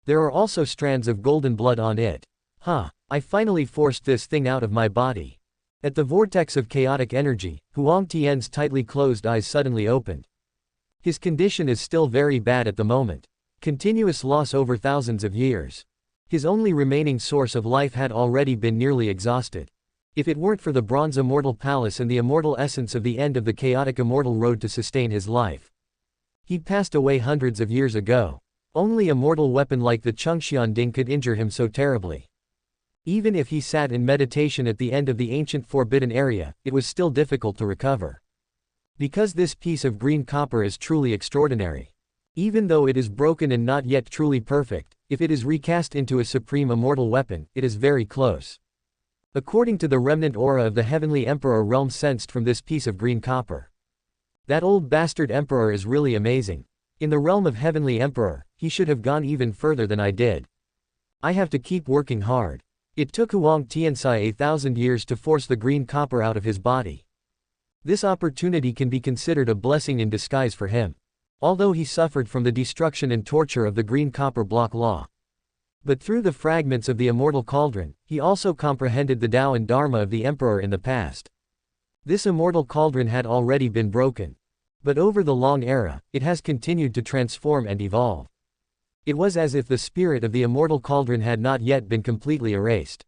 There are also strands of golden blood on it. I finally forced this thing out of my body. At the vortex of chaotic energy, Huang Tian's tightly closed eyes suddenly opened. His condition is still very bad at the moment. Continuous loss over thousands of years. His only remaining source of life had already been nearly exhausted. If it weren't for the Bronze Immortal Palace and the immortal essence of the end of the chaotic immortal road to sustain his life, he'd passed away hundreds of years ago. Only a mortal weapon like the Chengxian Ding could injure him so terribly. Even if he sat in meditation at the end of the ancient forbidden area, it was still difficult to recover. Because this piece of green copper is truly extraordinary. Even though it is broken and not yet truly perfect, if it is recast into a supreme immortal weapon, it is very close. According to the remnant aura of the Heavenly Emperor realm sensed from this piece of green copper. That old bastard emperor is really amazing. In the realm of Heavenly Emperor, he should have gone even further than I did. I have to keep working hard. It took Huang Tiansai 1,000 years to force the green copper out of his body. This opportunity can be considered a blessing in disguise for him. Although he suffered from the destruction and torture of the green copper block law. But through the fragments of the immortal cauldron, he also comprehended the Tao and Dharma of the Emperor in the past. This immortal cauldron had already been broken. But over the long era, it has continued to transform and evolve. It was as if the spirit of the immortal cauldron had not yet been completely erased.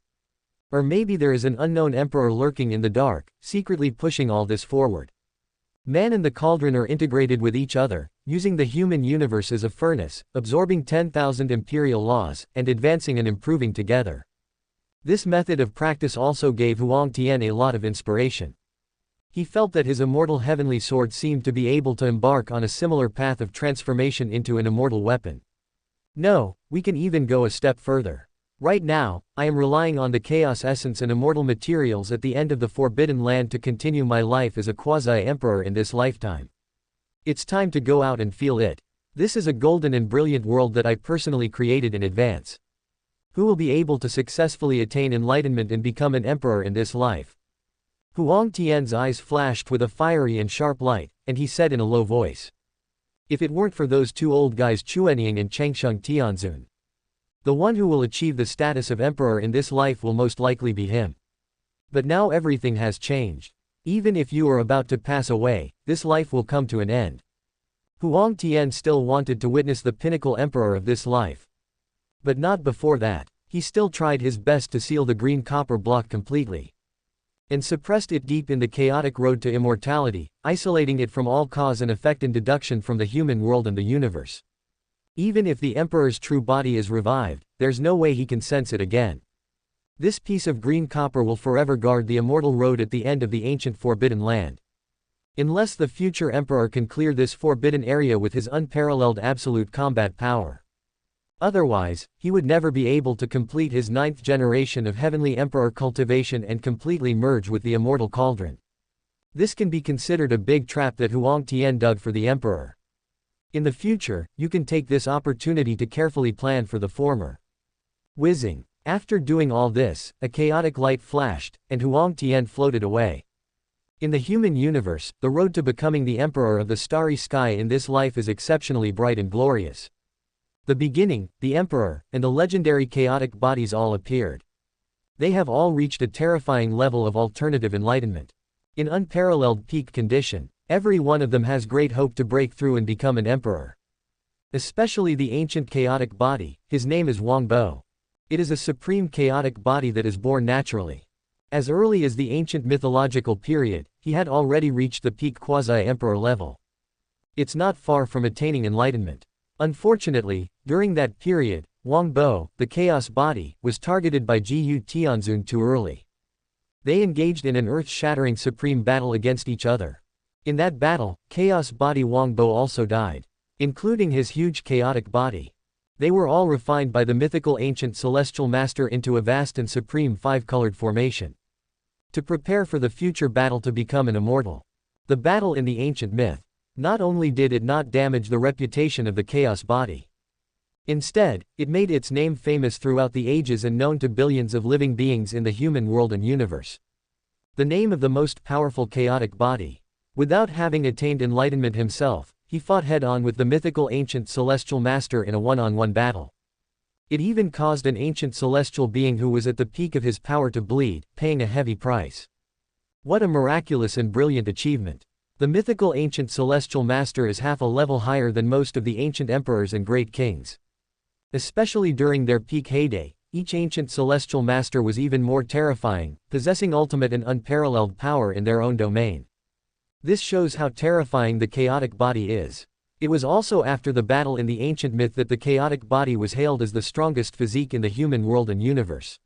Or maybe there is an unknown emperor lurking in the dark, secretly pushing all this forward. Man and the cauldron are integrated with each other, using the human universe as a furnace, absorbing 10,000 imperial laws, and advancing and improving together. This method of practice also gave Huang Tian a lot of inspiration. He felt that his immortal heavenly sword seemed to be able to embark on a similar path of transformation into an immortal weapon. No, we can even go a step further. Right now, I am relying on the chaos essence and immortal materials at the end of the Forbidden Land to continue my life as a quasi-emperor in this lifetime. It's time to go out and feel it. This is a golden and brilliant world that I personally created in advance. Who will be able to successfully attain enlightenment and become an emperor in this life? Huang Tian's eyes flashed with a fiery and sharp light, and he said in a low voice. If it weren't for those two old guys Chuanying and Chengsheng Tianzun, the one who will achieve the status of emperor in this life will most likely be him. But now everything has changed. Even if you are about to pass away, this life will come to an end. Huang Tian still wanted to witness the pinnacle emperor of this life. But not before that. He still tried his best to seal the green copper block completely, and suppressed it deep in the chaotic road to immortality, isolating it from all cause and effect and deduction from the human world and the universe. Even if the Emperor's true body is revived, there's no way he can sense it again. This piece of green copper will forever guard the immortal road at the end of the ancient Forbidden Land. Unless the future Emperor can clear this forbidden area with his unparalleled absolute combat power. Otherwise, he would never be able to complete his 9th generation of Heavenly Emperor cultivation and completely merge with the Immortal Cauldron. This can be considered a big trap that Huang Tian dug for the Emperor. In the future, you can take this opportunity to carefully plan for the former. Whizzing. After doing all this, a chaotic light flashed, and Huang Tian floated away. In the human universe, the road to becoming the Emperor of the starry sky in this life is exceptionally bright and glorious. The beginning, the Emperor, and the legendary chaotic bodies all appeared. They have all reached a terrifying level of alternative enlightenment. In unparalleled peak condition, every one of them has great hope to break through and become an emperor. Especially the ancient chaotic body, his name is Wang Bo. It is a supreme chaotic body that is born naturally. As early as the ancient mythological period, he had already reached the peak quasi-emperor level. It's not far from attaining enlightenment. Unfortunately, during that period, Wang Bo, the chaos body, was targeted by Jiyu Tianzun too early. They engaged in an earth-shattering supreme battle against each other. In that battle, chaos body Wang Bo also died, including his huge chaotic body. They were all refined by the mythical ancient celestial master into a vast and supreme five-colored formation, to prepare for the future battle to become an immortal. The battle in the ancient myth. Not only did it not damage the reputation of the chaos body. Instead, it made its name famous throughout the ages and known to billions of living beings in the human world and universe. The name of the most powerful chaotic body. Without having attained enlightenment himself, he fought head-on with the mythical ancient celestial master in a one-on-one battle. It even caused an ancient celestial being who was at the peak of his power to bleed, paying a heavy price. What a miraculous and brilliant achievement. The mythical ancient celestial master is half a level higher than most of the ancient emperors and great kings. Especially during their peak heyday, each ancient celestial master was even more terrifying, possessing ultimate and unparalleled power in their own domain. This shows how terrifying the chaotic body is. It was also after the battle in the ancient myth that the chaotic body was hailed as the strongest physique in the human world and universe.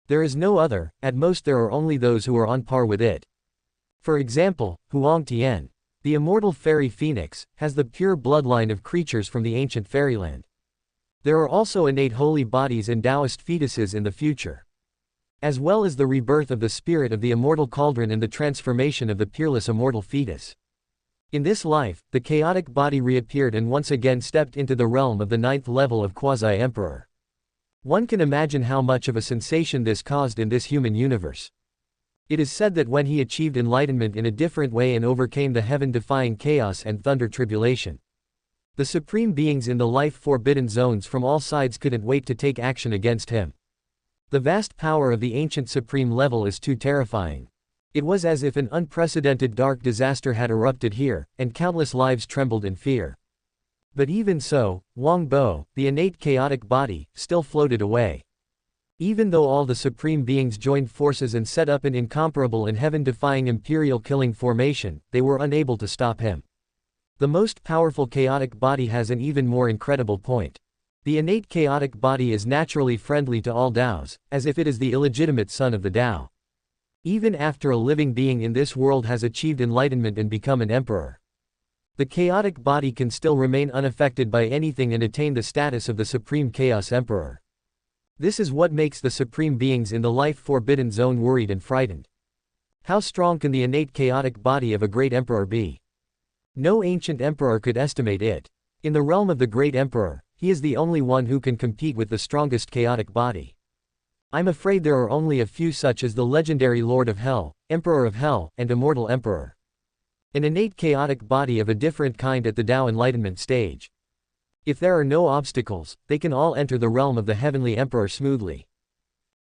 There is no other, at most there are only those who are on par with it. For example, Huang Tian, the immortal fairy phoenix, has the pure bloodline of creatures from the ancient fairyland. There are also innate holy bodies and Taoist fetuses in the future, as well as the rebirth of the spirit of the immortal cauldron and the transformation of the peerless immortal fetus. In this life, the chaotic body reappeared and once again stepped into the realm of the 9th level of quasi-emperor. One can imagine how much of a sensation this caused in this human universe. It is said that when he achieved enlightenment in a different way and overcame the heaven-defying chaos and thunder tribulation, the supreme beings in the life-forbidden zones from all sides couldn't wait to take action against him. The vast power of the ancient supreme level is too terrifying. It was as if an unprecedented dark disaster had erupted here, and countless lives trembled in fear. But even so, Wang Bo, the innate chaotic body, still floated away. Even though all the supreme beings joined forces and set up an incomparable and heaven-defying imperial killing formation, they were unable to stop him. The most powerful chaotic body has an even more incredible point. The innate chaotic body is naturally friendly to all Taos, as if it is the illegitimate son of the Tao. Even after a living being in this world has achieved enlightenment and become an emperor, the chaotic body can still remain unaffected by anything and attain the status of the supreme chaos emperor. This is what makes the supreme beings in the life-forbidden zone worried and frightened. How strong can the innate chaotic body of a great emperor be? No ancient emperor could estimate it. In the realm of the great emperor, he is the only one who can compete with the strongest chaotic body. I'm afraid there are only a few such as the legendary Lord of Hell, Emperor of Hell, and Immortal Emperor. An innate chaotic body of a different kind at the Tao enlightenment stage. If there are no obstacles, they can all enter the realm of the heavenly emperor smoothly.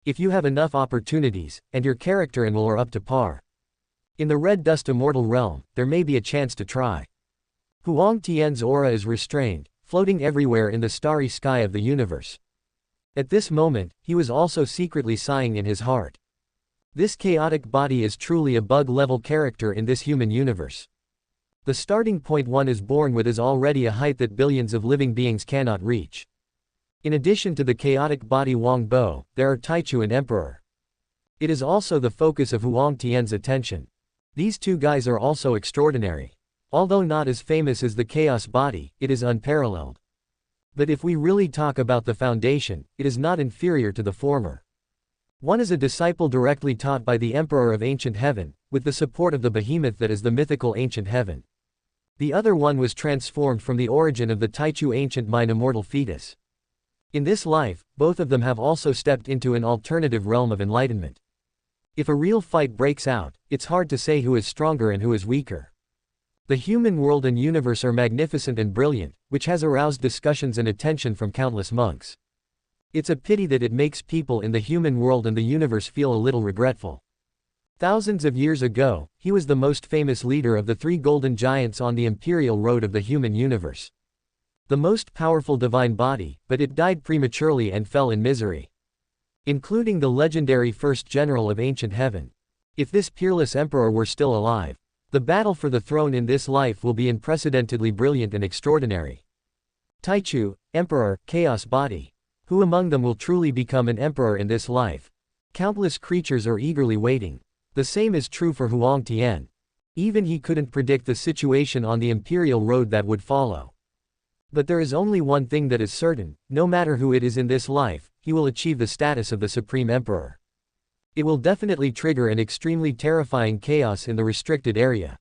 If you have enough opportunities, and your character and will are up to par. In the red dust immortal realm, there may be a chance to try. Huang Tian's aura is restrained, floating everywhere in the starry sky of the universe. At this moment, he was also secretly sighing in his heart. This chaotic body is truly a bug-level character in this human universe. The starting point one is born with is already a height that billions of living beings cannot reach. In addition to the chaotic body Wang Bo, there are Taichu and Emperor. It is also the focus of Huang Tian's attention. These two guys are also extraordinary. Although not as famous as the chaos body, it is unparalleled. But if we really talk about the foundation, it is not inferior to the former. One is a disciple directly taught by the Emperor of Ancient Heaven, with the support of the behemoth that is the mythical Ancient Heaven. The other one was transformed from the origin of the Taichu Ancient Mind Immortal Fetus. In this life, both of them have also stepped into an alternative realm of enlightenment. If a real fight breaks out, it's hard to say who is stronger and who is weaker. The human world and universe are magnificent and brilliant, which has aroused discussions and attention from countless monks. It's a pity that it makes people in the human world and the universe feel a little regretful. Thousands of years ago, he was the most famous leader of the three golden giants on the imperial road of the human universe. The most powerful divine body, but it died prematurely and fell in misery. Including the legendary first general of ancient heaven. If this peerless emperor were still alive, the battle for the throne in this life will be unprecedentedly brilliant and extraordinary. Taichu, Emperor, Chaos Body. Who among them will truly become an emperor in this life? Countless creatures are eagerly waiting. The same is true for Huang Tian. Even he couldn't predict the situation on the imperial road that would follow. But there is only one thing that is certain, no matter who it is in this life, he will achieve the status of the Supreme Emperor. It will definitely trigger an extremely terrifying chaos in the restricted area.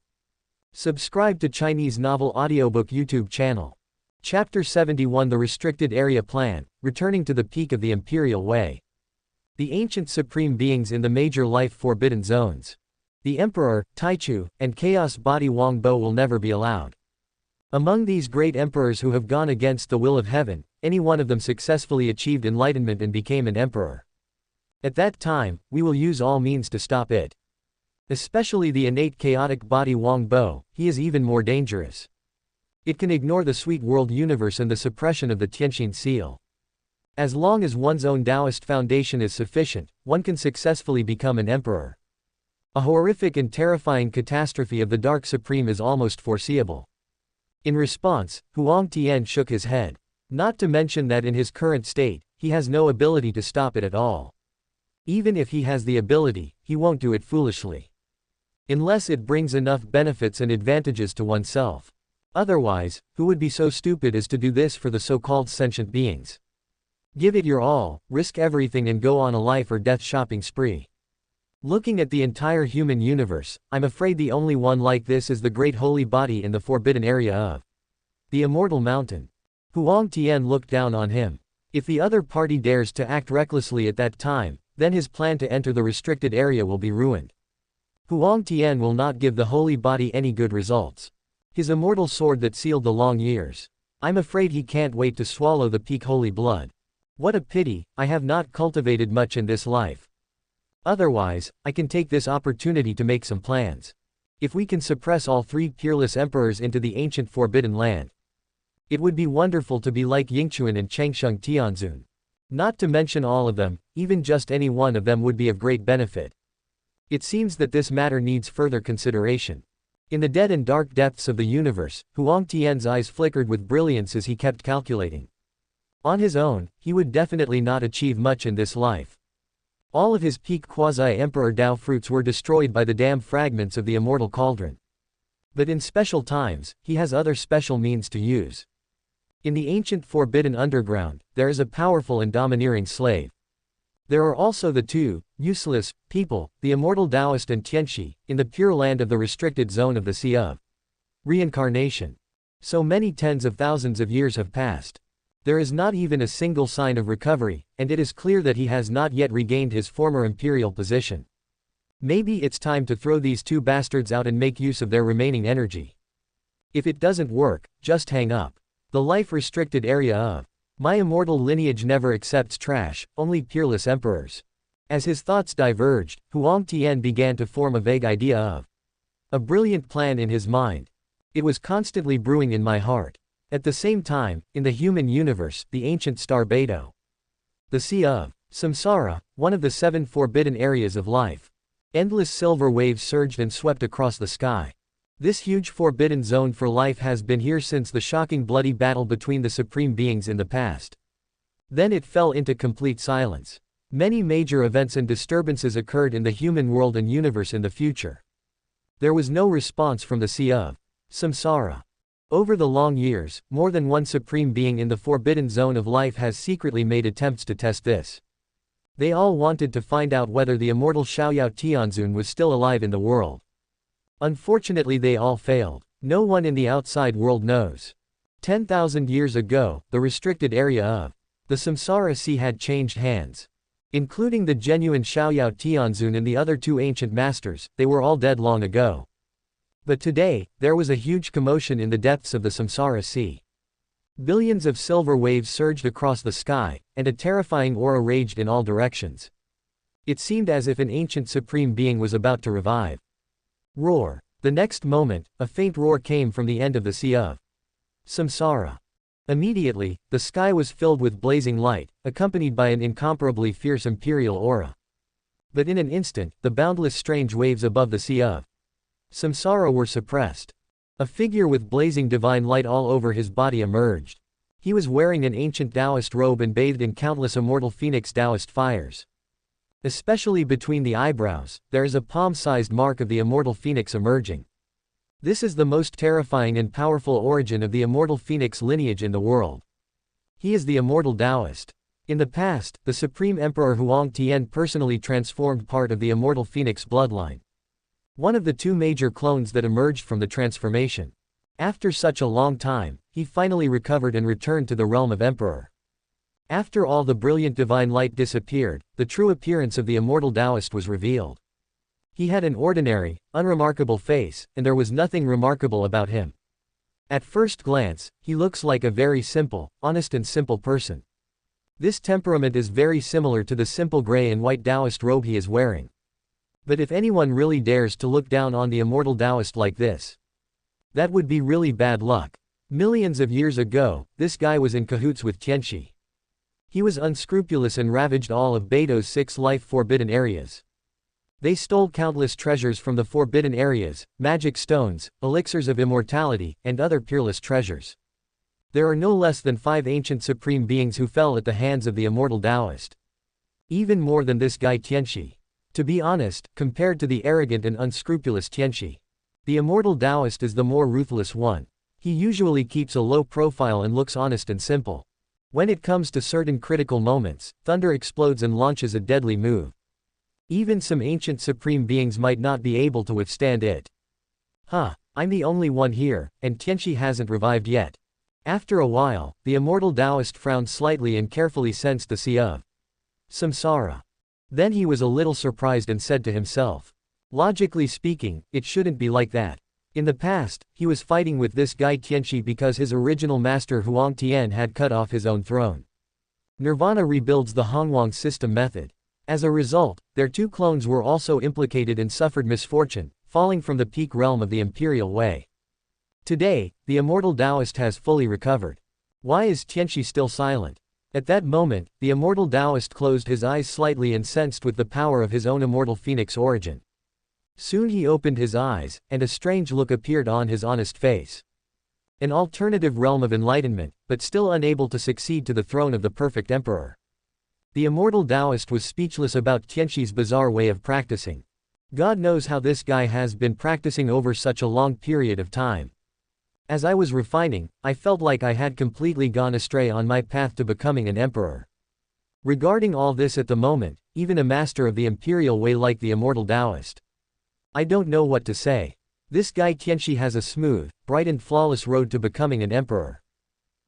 Subscribe to Chinese Novel Audiobook YouTube channel. Chapter 71 The Restricted Area Plan, Returning to the Peak of the Imperial Way. The ancient supreme beings in the major life-forbidden zones. The Emperor, Taichu, and Chaos Body Wang Bo will never be allowed. Among these great emperors who have gone against the will of heaven, any one of them successfully achieved enlightenment and became an emperor. At that time, we will use all means to stop it. Especially the innate chaotic body Wang Bo, he is even more dangerous. It can ignore the sweet world universe and the suppression of the Tianqin seal. As long as one's own Taoist foundation is sufficient, one can successfully become an emperor. A horrific and terrifying catastrophe of the Dark Supreme is almost foreseeable. In response, Huang Tian shook his head. Not to mention that in his current state, he has no ability to stop it at all. Even if he has the ability, he won't do it foolishly. Unless it brings enough benefits and advantages to oneself. Otherwise, who would be so stupid as to do this for the so-called sentient beings? Give it your all, risk everything and go on a life or death shopping spree. Looking at the entire human universe, I'm afraid the only one like this is the great holy body in the forbidden area of the Immortal Mountain. Huang Tian looked down on him. If the other party dares to act recklessly at that time, then his plan to enter the restricted area will be ruined. Huang Tian will not give the holy body any good results. His immortal sword that sealed the long years. I'm afraid he can't wait to swallow the peak holy blood. What a pity, I have not cultivated much in this life. Otherwise, I can take this opportunity to make some plans. If we can suppress all 3 peerless emperors into the ancient Forbidden Land, it would be wonderful to be like Yingchuan and Changsheng Tianzun. Not to mention all of them, even just any one of them would be of great benefit. It seems that this matter needs further consideration. In the dead and dark depths of the universe, Huang Tian's eyes flickered with brilliance as he kept calculating. On his own, he would definitely not achieve much in this life. All of his peak quasi-emperor Dao fruits were destroyed by the damned fragments of the immortal cauldron. But in special times, he has other special means to use. In the ancient forbidden underground, there is a powerful and domineering slave. There are also the 2 useless people, the immortal Taoist and Tianxi, in the pure land of the restricted zone of the Sea of Reincarnation. So many tens of thousands of years have passed. There is not even a single sign of recovery, and it is clear that he has not yet regained his former imperial position. Maybe it's time to throw these 2 bastards out and make use of their remaining energy. If it doesn't work, just hang up. The life-restricted area of my immortal lineage never accepts trash, only peerless emperors. As his thoughts diverged, Huang Tian began to form a vague idea of a brilliant plan in his mind. It was constantly brewing in my heart. At the same time, in the human universe, the ancient star Beidou, the Sea of Samsara, one of the 7 forbidden areas of life. Endless silver waves surged and swept across the sky. This huge forbidden zone for life has been here since the shocking bloody battle between the supreme beings in the past. Then it fell into complete silence. Many major events and disturbances occurred in the human world and universe in the future. There was no response from the Sea of Samsara. Over the long years, more than one supreme being in the forbidden zone of life has secretly made attempts to test this. They all wanted to find out whether the immortal Xiaoyao Tianzun was still alive in the world. Unfortunately, they all failed. No one in the outside world knows. 10,000 years ago, the restricted area of the Samsara Sea had changed hands. Including the genuine Xiaoyao Tianzun and the other 2 ancient masters, they were all dead long ago. But today, there was a huge commotion in the depths of the Samsara Sea. Billions of silver waves surged across the sky, and a terrifying aura raged in all directions. It seemed as if an ancient supreme being was about to revive. Roar. The next moment, a faint roar came from the end of the Sea of Samsara. Immediately, the sky was filled with blazing light, accompanied by an incomparably fierce imperial aura. But in an instant, the boundless strange waves above the Sea of Samsara were suppressed. A figure with blazing divine light all over his body emerged. He was wearing an ancient Taoist robe and bathed in countless immortal phoenix Taoist fires. Especially between the eyebrows, there is a palm-sized mark of the immortal phoenix emerging. This is the most terrifying and powerful origin of the immortal phoenix lineage in the world. He is the immortal Taoist. In the past, the Supreme Emperor Huang Tian personally transformed part of the immortal phoenix bloodline. One of the 2 major clones that emerged from the transformation. After such a long time, he finally recovered and returned to the realm of Emperor. After all the brilliant divine light disappeared, the true appearance of the immortal Taoist was revealed. He had an ordinary, unremarkable face, and there was nothing remarkable about him. At first glance, he looks like a very simple, honest and simple person. This temperament is very similar to the simple gray and white Taoist robe he is wearing. But if anyone really dares to look down on the immortal Taoist like this, that would be really bad luck. Millions of years ago, this guy was in cahoots with Tianxi. He was unscrupulous and ravaged all of Beidou's 6 life forbidden areas. They stole countless treasures from the forbidden areas, magic stones, elixirs of immortality, and other peerless treasures. There are no less than 5 ancient supreme beings who fell at the hands of the immortal Taoist. Even more than this guy Tianxi. To be honest, compared to the arrogant and unscrupulous Tianxi, the immortal Taoist is the more ruthless one. He usually keeps a low profile and looks honest and simple. When it comes to certain critical moments, thunder explodes and launches a deadly move. Even some ancient supreme beings might not be able to withstand it. I'm the only one here, and Tianxi hasn't revived yet. After a while, the immortal Taoist frowned slightly and carefully sensed the Sea of Samsara. Then he was a little surprised and said to himself, logically speaking, it shouldn't be like that. In the past, he was fighting with this guy Tianxi because his original master Huang Tian had cut off his own throne. Nirvana rebuilds the Hongwang system method. As a result, their 2 clones were also implicated and suffered misfortune, falling from the peak realm of the Imperial Way. Today, the immortal Taoist has fully recovered. Why is Tianxi still silent? At that moment, the immortal Taoist closed his eyes slightly and sensed with the power of his own immortal phoenix origin. Soon he opened his eyes, and a strange look appeared on his honest face. An alternative realm of enlightenment, but still unable to succeed to the throne of the perfect emperor. The immortal Taoist was speechless about Tianxi's bizarre way of practicing. God knows how this guy has been practicing over such a long period of time. As I was refining, I felt like I had completely gone astray on my path to becoming an emperor. Regarding all this at the moment, even a master of the Imperial Way like the immortal Taoist. I don't know what to say. This guy Tianxi has a smooth, bright and flawless road to becoming an emperor.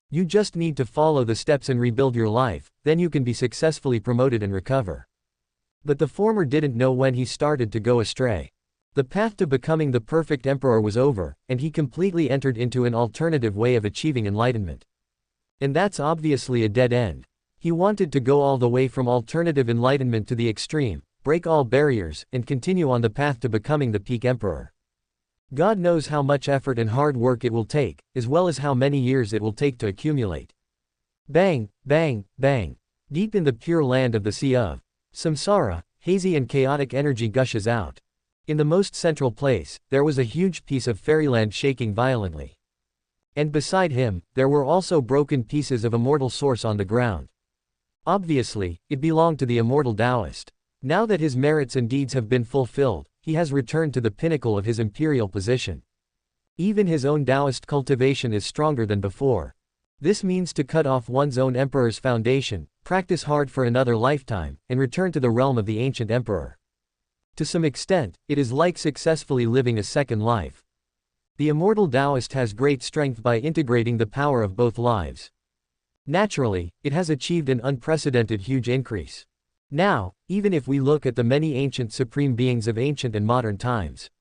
You just need to follow the steps and rebuild your life, then you can be successfully promoted and recover. But the former didn't know when he started to go astray. The path to becoming the perfect emperor was over, and he completely entered into an alternative way of achieving enlightenment. And that's obviously a dead end. He wanted to go all the way from alternative enlightenment to the extreme, break all barriers, and continue on the path to becoming the peak emperor. God knows how much effort and hard work it will take, as well as how many years it will take to accumulate. Bang, bang, bang. Deep in the pure land of the Sea of Samsara, hazy and chaotic energy gushes out. In the most central place, there was a huge piece of fairyland shaking violently. And beside him, there were also broken pieces of immortal source on the ground. Obviously, it belonged to the immortal Taoist. Now that his merits and deeds have been fulfilled, he has returned to the pinnacle of his imperial position. Even his own Taoist cultivation is stronger than before. This means to cut off one's own emperor's foundation, practice hard for another lifetime, and return to the realm of the ancient emperor. To some extent, it is like successfully living a second life. The immortal Taoist has great strength by integrating the power of both lives. Naturally, it has achieved an unprecedented huge increase. Now, even if we look at the many ancient supreme beings of ancient and modern times,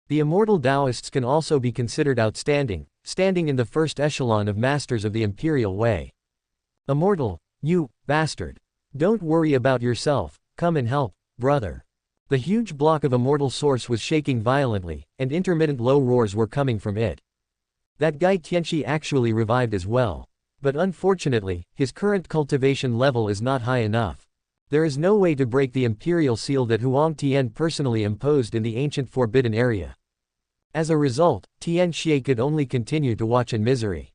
the immortal Taoists can also be considered outstanding, standing in the first echelon of masters of the Imperial Way. Immortal, you bastard. Don't worry about yourself, come and help, brother. The huge block of immortal source was shaking violently, and intermittent low roars were coming from it. That guy Tianxi actually revived as well. But unfortunately, his current cultivation level is not high enough. There is no way to break the imperial seal that Huang Tian personally imposed in the ancient forbidden area. As a result, Tian Xie could only continue to watch in misery.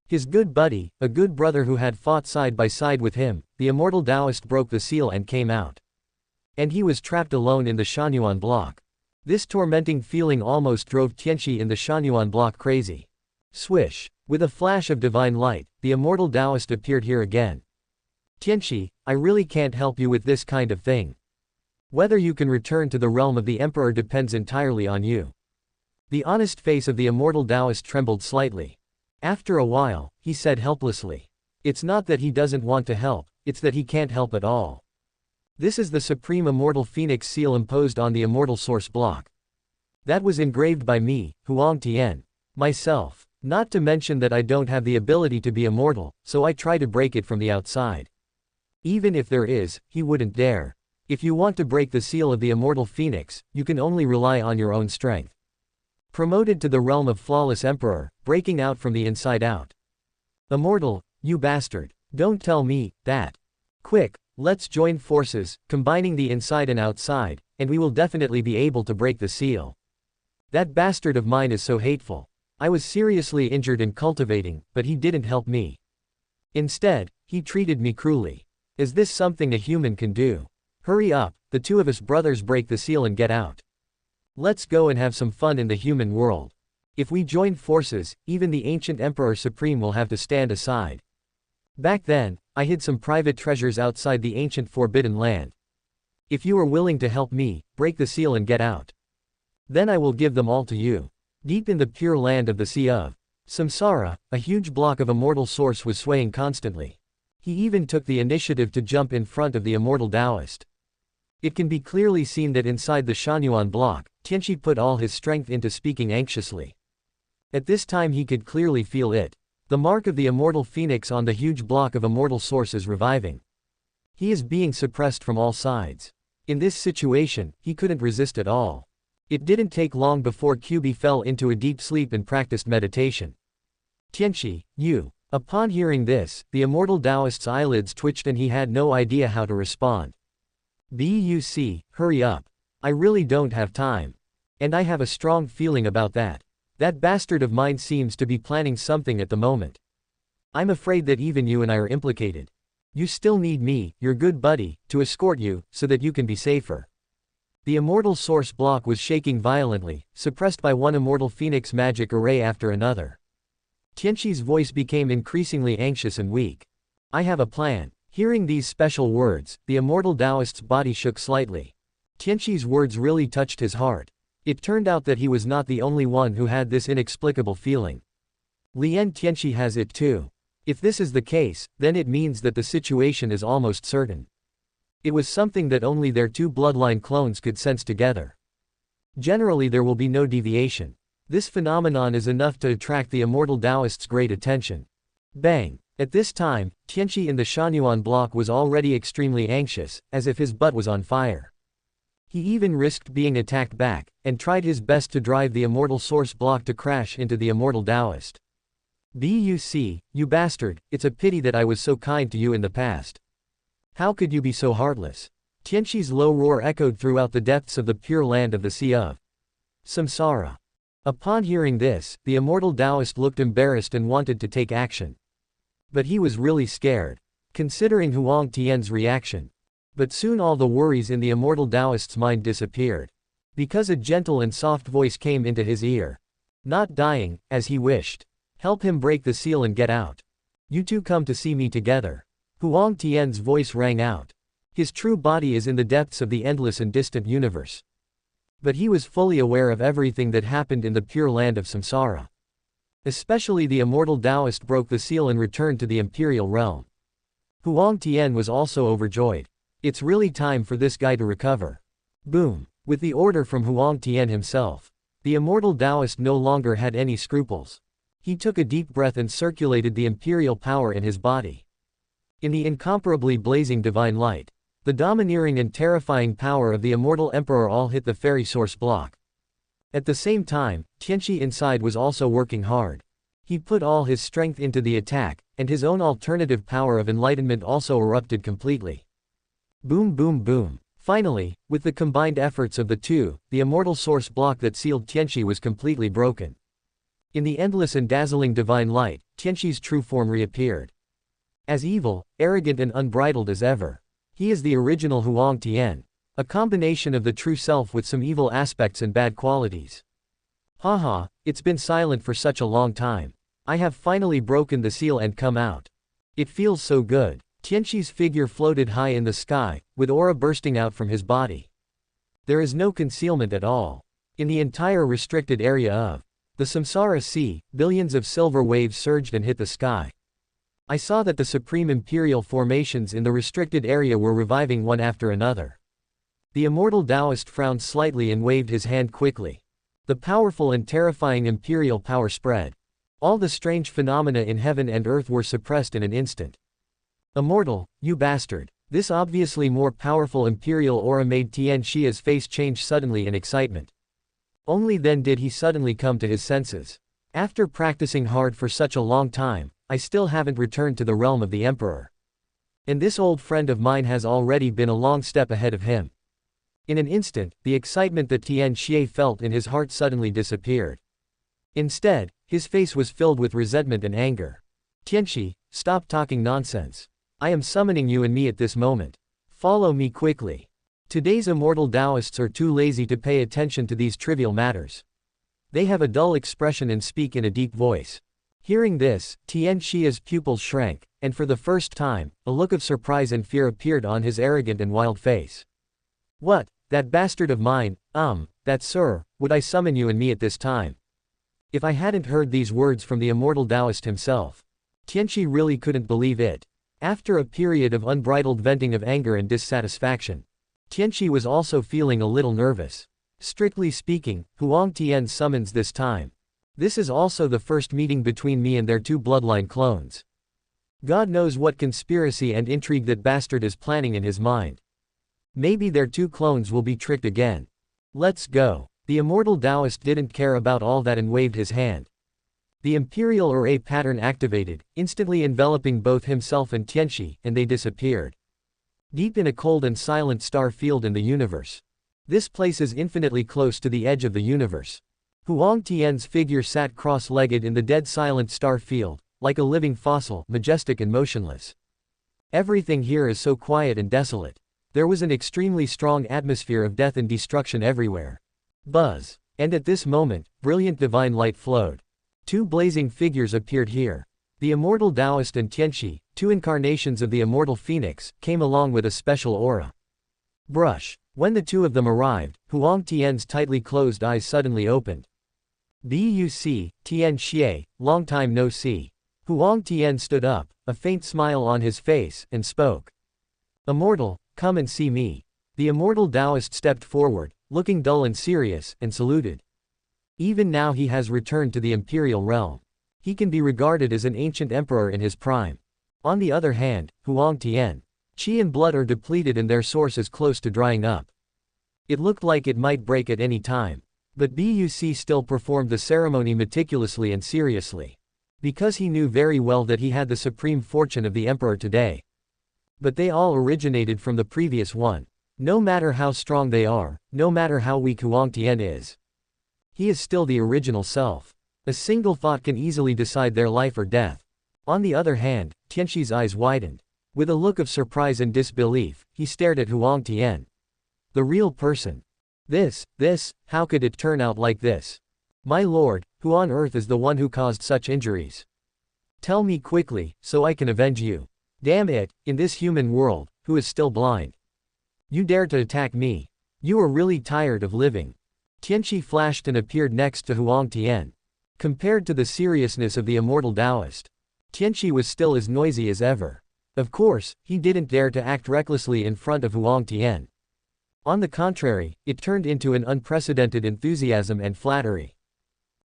His good buddy, a good brother who had fought side by side with him, the immortal Taoist broke the seal and came out. And he was trapped alone in the Shanyuan block. This tormenting feeling almost drove Tianxi in the Shanyuan block crazy. Swish! With a flash of divine light, the immortal Taoist appeared here again. Tianxi, I really can't help you with this kind of thing. Whether you can return to the realm of the emperor depends entirely on you. The honest face of the immortal Taoist trembled slightly. After a while, he said helplessly. It's not that he doesn't want to help, it's that he can't help at all. This is the supreme immortal phoenix seal imposed on the immortal source block. That was engraved by me, Huang Tian. Myself. Not to mention that I don't have the ability to be immortal, so I try to break it from the outside. Even if there is, he wouldn't dare. If you want to break the seal of the immortal phoenix, you can only rely on your own strength. Promoted to the realm of flawless emperor, breaking out from the inside out. Immortal, you bastard. Don't tell me that. Quick, let's join forces, combining the inside and outside, and we will definitely be able to break the seal. That bastard of mine is so hateful. I was seriously injured in cultivating, but he didn't help me. Instead, he treated me cruelly. Is this something a human can do? Hurry up, the two of us brothers break the seal and get out. Let's go and have some fun in the human world. If we join forces, even the ancient Emperor Supreme will have to stand aside. Back then, I hid some private treasures outside the ancient Forbidden Land. If you are willing to help me, break the seal and get out. Then I will give them all to you. Deep in the pure land of the Sea of Samsara, a huge block of immortal source was swaying constantly. He even took the initiative to jump in front of the immortal Taoist. It can be clearly seen that inside the Shanyuan block, Tianxi put all his strength into speaking anxiously. At this time he could clearly feel it. The mark of the immortal phoenix on the huge block of immortal source is reviving. He is being suppressed from all sides. In this situation, he couldn't resist at all. It didn't take long before QB fell into a deep sleep and practiced meditation. Tianqi, you. Upon hearing this, the immortal Taoist's eyelids twitched and he had no idea how to respond. Buc, hurry up. I really don't have time. And I have a strong feeling about that. That bastard of mine seems to be planning something at the moment. I'm afraid that even you and I are implicated. You still need me, your good buddy, to escort you, so that you can be safer. The immortal source block was shaking violently, suppressed by one immortal phoenix magic array after another. Tianqi's voice became increasingly anxious and weak. I have a plan. Hearing these special words, the immortal Taoist's body shook slightly. Tianqi's words really touched his heart. It turned out that he was not the only one who had this inexplicable feeling. Lien Tianqi has it too. If this is the case, then it means that the situation is almost certain. It was something that only their two bloodline clones could sense together. Generally there will be no deviation. This phenomenon is enough to attract the immortal Taoist's great attention. Bang! At this time, Tianqi in the Shanyuan block was already extremely anxious, as if his butt was on fire. He even risked being attacked back, and tried his best to drive the immortal source block to crash into the immortal Taoist. Buc, you bastard, it's a pity that I was so kind to you in the past. How could you be so heartless? Tianqi's low roar echoed throughout the depths of the pure land of the Sea of Samsara. Upon hearing this, the immortal Taoist looked embarrassed and wanted to take action. But he was really scared, considering Huang Tian's reaction. But soon all the worries in the immortal Taoist's mind disappeared. Because a gentle and soft voice came into his ear. Not dying, as he wished. Help him break the seal and get out. You two come to see me together. Huang Tian's voice rang out. His true body is in the depths of the endless and distant universe. But he was fully aware of everything that happened in the pure land of Samsara. Especially the immortal Taoist broke the seal and returned to the imperial realm. Huang Tian was also overjoyed. It's really time for this guy to recover. Boom! With the order from Huang Tian himself, the immortal Taoist no longer had any scruples. He took a deep breath and circulated the imperial power in his body. In the incomparably blazing divine light, the domineering and terrifying power of the Immortal Emperor all hit the fairy source block. At the same time, Tianqi inside was also working hard. He put all his strength into the attack, and his own alternative power of enlightenment also erupted completely. Boom boom boom. Finally, with the combined efforts of the two, the immortal source block that sealed Tianqi was completely broken. In the endless and dazzling divine light, Tianqi's true form reappeared. As evil, arrogant and unbridled as ever. He is the original Huang Tian. A combination of the true self with some evil aspects and bad qualities. Haha, it's been silent for such a long time. I have finally broken the seal and come out. It feels so good. Tianqi's figure floated high in the sky, with aura bursting out from his body. There is no concealment at all. In the entire restricted area of the Samsara Sea, billions of silver waves surged and hit the sky. I saw that the supreme imperial formations in the restricted area were reviving one after another. The immortal Taoist frowned slightly and waved his hand quickly. The powerful and terrifying imperial power spread. All the strange phenomena in heaven and earth were suppressed in an instant. Immortal, you bastard. This obviously more powerful imperial aura made Tianqi's face change suddenly in excitement. Only then did he suddenly come to his senses. After practicing hard for such a long time, I still haven't returned to the realm of the Emperor. And this old friend of mine has already been a long step ahead of him. In an instant, the excitement that Tianqi felt in his heart suddenly disappeared. Instead, his face was filled with resentment and anger. Tianqi, stop talking nonsense. I am summoning you and me at this moment. Follow me quickly. Today's immortal Taoists are too lazy to pay attention to these trivial matters. They have a dull expression and speak in a deep voice. Hearing this, Tianqi's pupils shrank, and for the first time, a look of surprise and fear appeared on his arrogant and wild face. What, that bastard of mine, that sir, would I summon you and me at this time? If I hadn't heard these words from the immortal Taoist himself. Tianqi really couldn't believe it. After a period of unbridled venting of anger and dissatisfaction, Tianqi was also feeling a little nervous. Strictly speaking, Huang Tian summons this time. This is also the first meeting between me and their two bloodline clones. God knows what conspiracy and intrigue that bastard is planning in his mind. Maybe their two clones will be tricked again. Let's go. The immortal Taoist didn't care about all that and waved his hand. The imperial array pattern activated, instantly enveloping both himself and Tianxi, and they disappeared. Deep in a cold and silent star field in the universe. This place is infinitely close to the edge of the universe. Huang Tian's figure sat cross-legged in the dead silent star field, like a living fossil, majestic and motionless. Everything here is so quiet and desolate. There was an extremely strong atmosphere of death and destruction everywhere. Buzz. And at this moment, brilliant divine light flowed. Two blazing figures appeared here. The immortal Taoist and Tianxi, two incarnations of the immortal phoenix, came along with a special aura. Brush. When the two of them arrived, Huang Tian's tightly closed eyes suddenly opened. "Buc, Tian Xie, long time no see." Huang Tian stood up, a faint smile on his face, and spoke. "Immortal, come and see me." The immortal Taoist stepped forward, looking dull and serious, and saluted. Even now he has returned to the imperial realm. He can be regarded as an ancient emperor in his prime. On the other hand, Huang Tian, qi and blood are depleted and their source is close to drying up. It looked like it might break at any time. But Buc still performed the ceremony meticulously and seriously. Because he knew very well that he had the supreme fortune of the emperor today. But they all originated from the previous one. No matter how strong they are, no matter how weak Huang Tian is. He is still the original self. A single thought can easily decide their life or death. On the other hand, Tianxi's eyes widened. With a look of surprise and disbelief, he stared at Huang Tian. The real person. This, how could it turn out like this? My lord, who on earth is the one who caused such injuries? Tell me quickly, so I can avenge you. Damn it, in this human world, who is still blind? You dare to attack me. You are really tired of living. Tianxi flashed and appeared next to Huang Tian. Compared to the seriousness of the immortal Taoist, Tianxi was still as noisy as ever. Of course, he didn't dare to act recklessly in front of Huang Tian. On the contrary, it turned into an unprecedented enthusiasm and flattery.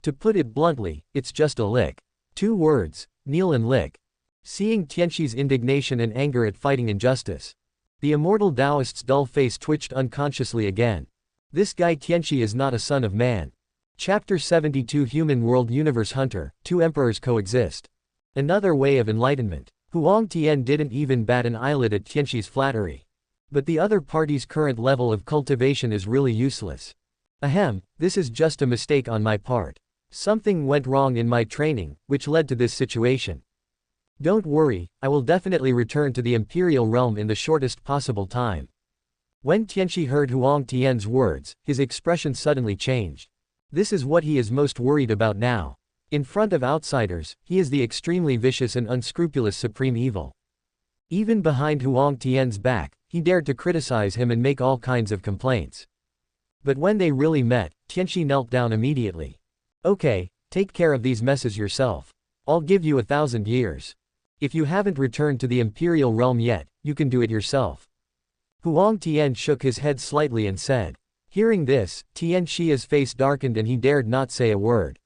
To put it bluntly, it's just a lick. 2 words, kneel and lick. Seeing Tianxi's indignation and anger at fighting injustice, the immortal Taoist's dull face twitched unconsciously again. This guy Tianxi is not a son of man. Chapter 72 Human World Universe Hunter, 2 emperors coexist. Another way of enlightenment. Huang Tian didn't even bat an eyelid at Tianxi's flattery. But the other party's current level of cultivation is really useless. Ahem, this is just a mistake on my part. Something went wrong in my training, which led to this situation. Don't worry, I will definitely return to the imperial realm in the shortest possible time. When Tianxi heard Huang Tian's words, his expression suddenly changed. This is what he is most worried about now. In front of outsiders, he is the extremely vicious and unscrupulous supreme evil. Even behind Huang Tian's back, he dared to criticize him and make all kinds of complaints. But when they really met, Tianxi knelt down immediately. Okay, take care of these messes yourself. I'll give you 1,000 years. If you haven't returned to the imperial realm yet, you can do it yourself. Huang Tian shook his head slightly and said. Hearing this, Tianxi's face darkened and he dared not say a word.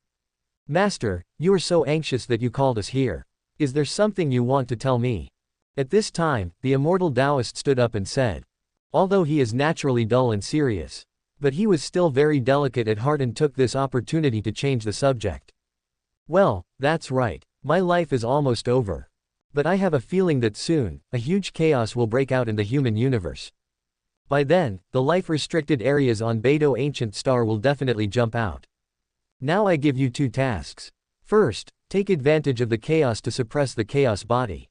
Master, you are so anxious that you called us here. Is there something you want to tell me? At this time, the immortal Taoist stood up and said. Although he is naturally dull and serious. But he was still very delicate at heart and took this opportunity to change the subject. Well, that's right. My life is almost over. But I have a feeling that soon, a huge chaos will break out in the human universe. By then, the life-restricted areas on Beidou Ancient Star will definitely jump out. Now I give you 2 tasks. First, take advantage of the chaos to suppress the chaos body.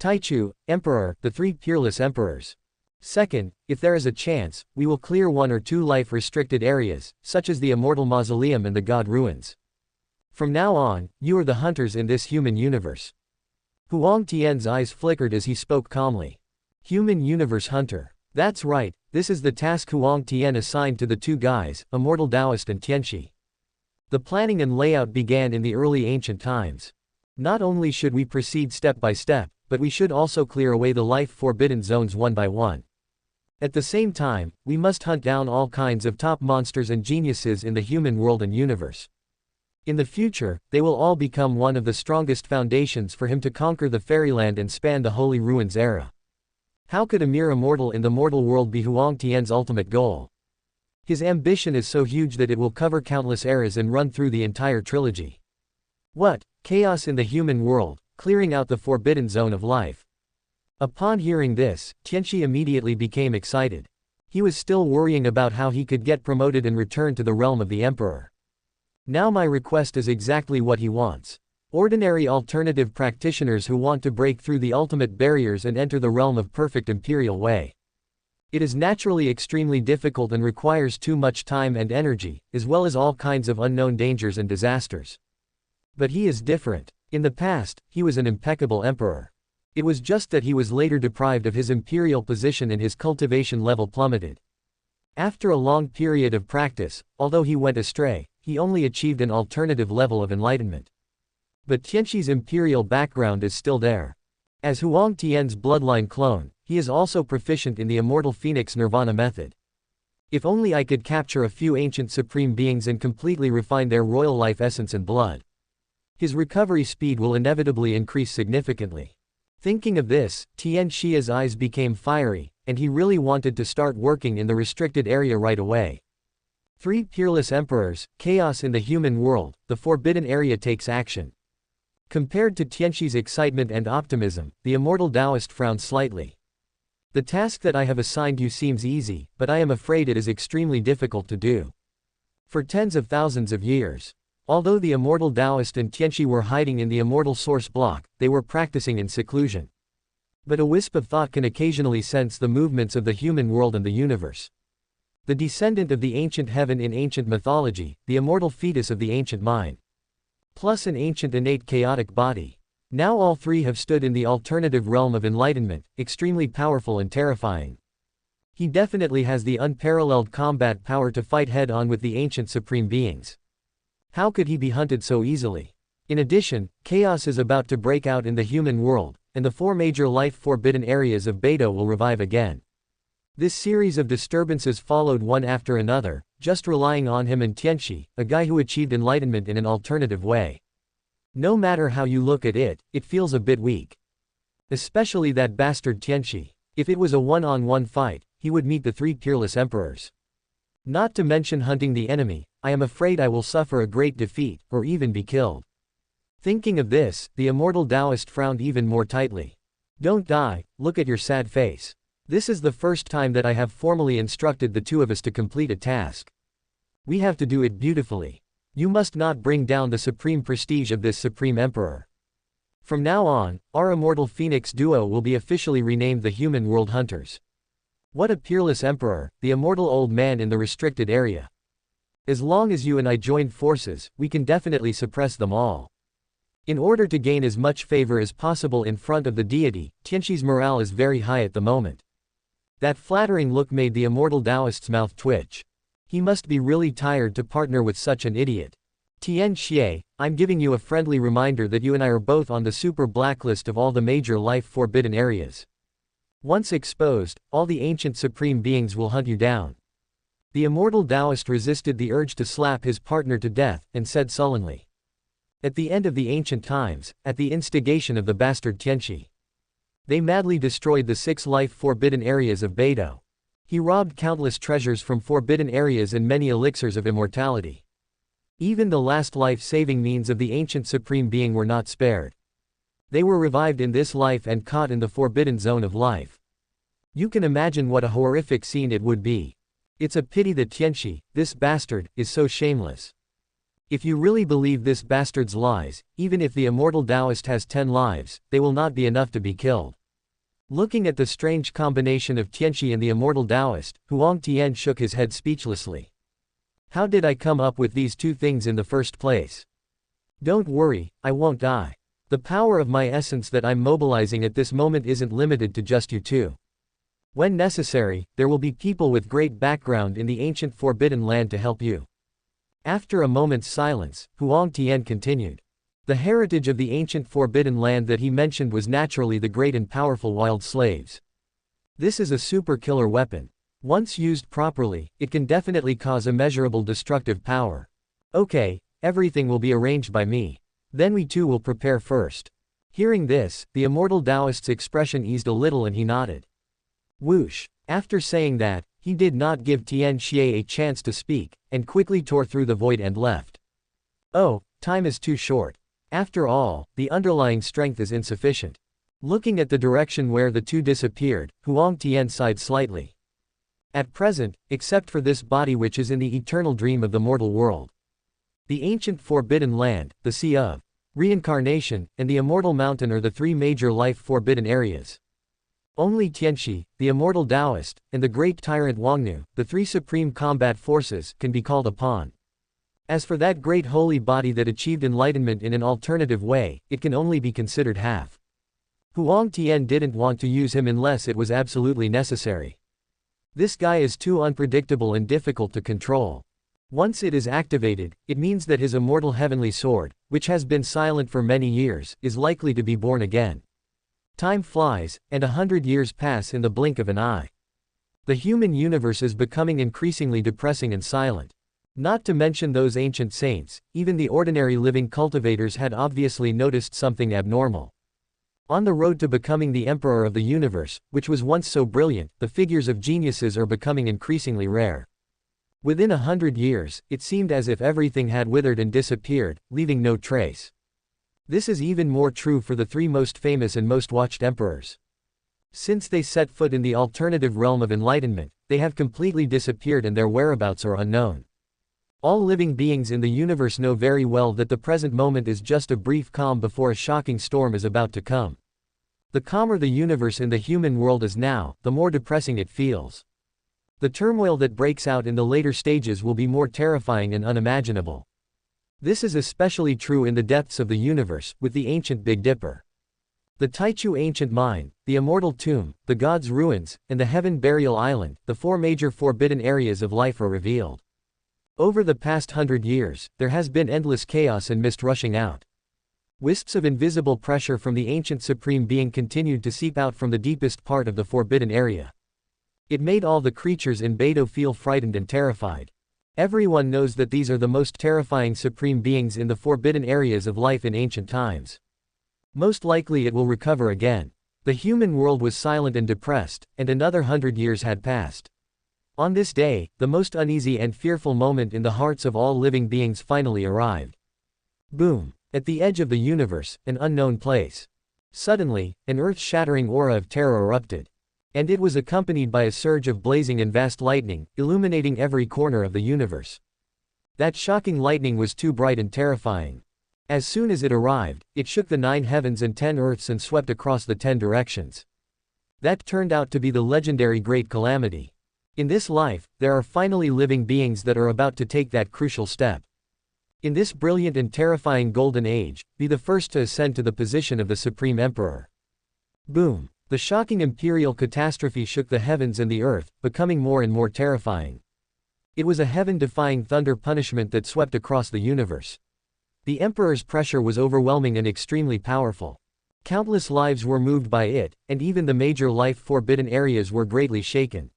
Taichu, Emperor, the 3 peerless emperors. Second, if there is a chance, we will clear 1 or 2 life-restricted areas, such as the Immortal Mausoleum and the God Ruins. From now on, you are the hunters in this human universe. Huang Tian's eyes flickered as he spoke calmly. Human Universe Hunter. That's right, this is the task Huang Tian assigned to the 2 guys, Immortal Taoist and Tianxi. The planning and layout began in the early ancient times. Not only should we proceed step by step, but we should also clear away the life-forbidden zones one by one. At the same time, we must hunt down all kinds of top monsters and geniuses in the human world and universe. In the future, they will all become one of the strongest foundations for him to conquer the fairyland and span the Holy Ruins era. How could a mere immortal in the mortal world be Huang Tian's ultimate goal? His ambition is so huge that it will cover countless eras and run through the entire trilogy. What? Chaos in the human world, clearing out the forbidden zone of life. Upon hearing this, Tianxi immediately became excited. He was still worrying about how he could get promoted and return to the realm of the Emperor. Now my request is exactly what he wants. Ordinary alternative practitioners who want to break through the ultimate barriers and enter the realm of perfect imperial way. It is naturally extremely difficult and requires too much time and energy, as well as all kinds of unknown dangers and disasters. But he is different. In the past, he was an impeccable emperor. It was just that he was later deprived of his imperial position and his cultivation level plummeted. After a long period of practice, although he went astray, he only achieved an alternative level of enlightenment. But Tianxi's imperial background is still there. As Huang Tian's bloodline clone, he is also proficient in the Immortal Phoenix Nirvana method. If only I could capture a few ancient supreme beings and completely refine their royal life essence and blood. His recovery speed will inevitably increase significantly. Thinking of this, Tianxi's eyes became fiery, and he really wanted to start working in the restricted area right away. 3 Peerless Emperors, Chaos in the Human World, the Forbidden Area takes action. Compared to Tianxi's excitement and optimism, the immortal Taoist frowned slightly. The task that I have assigned you seems easy, but I am afraid it is extremely difficult to do. For tens of thousands of years, although the immortal Taoist and Tianxi were hiding in the immortal source block, they were practicing in seclusion. But a wisp of thought can occasionally sense the movements of the human world and the universe. The descendant of the ancient heaven in ancient mythology, the immortal fetus of the ancient mind. Plus an ancient innate chaotic body. Now all 3 have stood in the alternative realm of enlightenment, extremely powerful and terrifying. He definitely has the unparalleled combat power to fight head-on with the ancient supreme beings. How could he be hunted so easily? In addition, chaos is about to break out in the human world, and the 4 major life-forbidden areas of Beidou will revive again. This series of disturbances followed one after another, just relying on him and Tianxi, a guy who achieved enlightenment in an alternative way. No matter how you look at it, it feels a bit weak. Especially that bastard Tianxi. If it was a one-on-one fight, he would meet the 3 Peerless Emperors. Not to mention hunting the enemy, I am afraid I will suffer a great defeat, or even be killed. Thinking of this, the immortal Taoist frowned even more tightly. Don't die, look at your sad face. This is the first time that I have formally instructed the 2 of us to complete a task. We have to do it beautifully. You must not bring down the supreme prestige of this supreme emperor. From now on, our immortal phoenix duo will be officially renamed the Human World Hunters. What a peerless emperor, the immortal old man in the restricted area. As long as you and I join forces, we can definitely suppress them all. In order to gain as much favor as possible in front of the deity, Tianxi's morale is very high at the moment. That flattering look made the immortal Taoist's mouth twitch. He must be really tired to partner with such an idiot. Tianxi, I'm giving you a friendly reminder that you and I are both on the super blacklist of all the major life-forbidden areas. Once exposed, all the ancient supreme beings will hunt you down. The immortal Taoist resisted the urge to slap his partner to death, and said sullenly. At the end of the ancient times, at the instigation of the bastard Tianxi, they madly destroyed the 6 life-forbidden areas of Beidou. He robbed countless treasures from forbidden areas and many elixirs of immortality. Even the last life-saving means of the ancient supreme being were not spared. They were revived in this life and caught in the forbidden zone of life. You can imagine what a horrific scene it would be. It's a pity that Tianxi, this bastard, is so shameless. If you really believe this bastard's lies, even if the immortal Taoist has 10 lives, they will not be enough to be killed. Looking at the strange combination of Tianxi and the immortal Taoist, Huang Tian shook his head speechlessly. How did I come up with these 2 things in the first place? Don't worry, I won't die. The power of my essence that I'm mobilizing at this moment isn't limited to just you 2. When necessary, there will be people with great background in the ancient forbidden land to help you. After a moment's silence, Huang Tian continued. The heritage of the ancient forbidden land that he mentioned was naturally the great and powerful wild slaves. This is a super killer weapon. Once used properly, it can definitely cause immeasurable destructive power. Okay, everything will be arranged by me. Then we too will prepare first. Hearing this, the immortal Taoist's expression eased a little and he nodded. Whoosh. After saying that, he did not give Tian Xie a chance to speak, and quickly tore through the void and left. Oh, time is too short. After all, the underlying strength is insufficient. Looking at the direction where the two disappeared, Huang Tian sighed slightly. At present, except for this body which is in the eternal dream of the mortal world, the ancient forbidden land, the sea of reincarnation, and the immortal mountain are the three major life forbidden areas. Only Tianxi, the immortal Taoist, and the great tyrant Wangnu, the three supreme combat forces, can be called upon. As for that great holy body that achieved enlightenment in an alternative way, it can only be considered half. Huang Tian didn't want to use him unless it was absolutely necessary. This guy is too unpredictable and difficult to control. Once it is activated, it means that his immortal heavenly sword, which has been silent for many years, is likely to be born again. Time flies, and 100 years pass in the blink of an eye. The human universe is becoming increasingly depressing and silent. Not to mention those ancient saints, even the ordinary living cultivators had obviously noticed something abnormal. On the road to becoming the emperor of the universe, which was once so brilliant, the figures of geniuses are becoming increasingly rare. Within 100 years, it seemed as if everything had withered and disappeared, leaving no trace. This is even more true for the three most famous and most watched emperors. Since they set foot in the alternative realm of enlightenment, they have completely disappeared and their whereabouts are unknown. All living beings in the universe know very well that the present moment is just a brief calm before a shocking storm is about to come. The calmer the universe in the human world is now, the more depressing it feels. The turmoil that breaks out in the later stages will be more terrifying and unimaginable. This is especially true in the depths of the universe, with the ancient Big Dipper. The Taichu ancient mine, the immortal tomb, the gods' ruins, and the heaven burial island, the four major forbidden areas of life are revealed. Over the past 100 years, there has been endless chaos and mist rushing out. Wisps of invisible pressure from the ancient supreme being continued to seep out from the deepest part of the forbidden area. It made all the creatures in Beidou feel frightened and terrified. Everyone knows that these are the most terrifying supreme beings in the forbidden areas of life in ancient times. Most likely it will recover again. The human world was silent and depressed, and another 100 years had passed. On this day, the most uneasy and fearful moment in the hearts of all living beings finally arrived. Boom! At the edge of the universe, an unknown place. Suddenly, an earth-shattering aura of terror erupted. And it was accompanied by a surge of blazing and vast lightning, illuminating every corner of the universe. That shocking lightning was too bright and terrifying. As soon as it arrived, it shook the 9 heavens and 10 earths and swept across the 10 directions. That turned out to be the legendary Great Calamity. In this life, there are finally living beings that are about to take that crucial step. In this brilliant and terrifying golden age, be the first to ascend to the position of the Supreme Emperor. Boom! The shocking imperial catastrophe shook the heavens and the earth, becoming more and more terrifying. It was a heaven-defying thunder punishment that swept across the universe. The Emperor's pressure was overwhelming and extremely powerful. Countless lives were moved by it, and even the major life-forbidden areas were greatly shaken.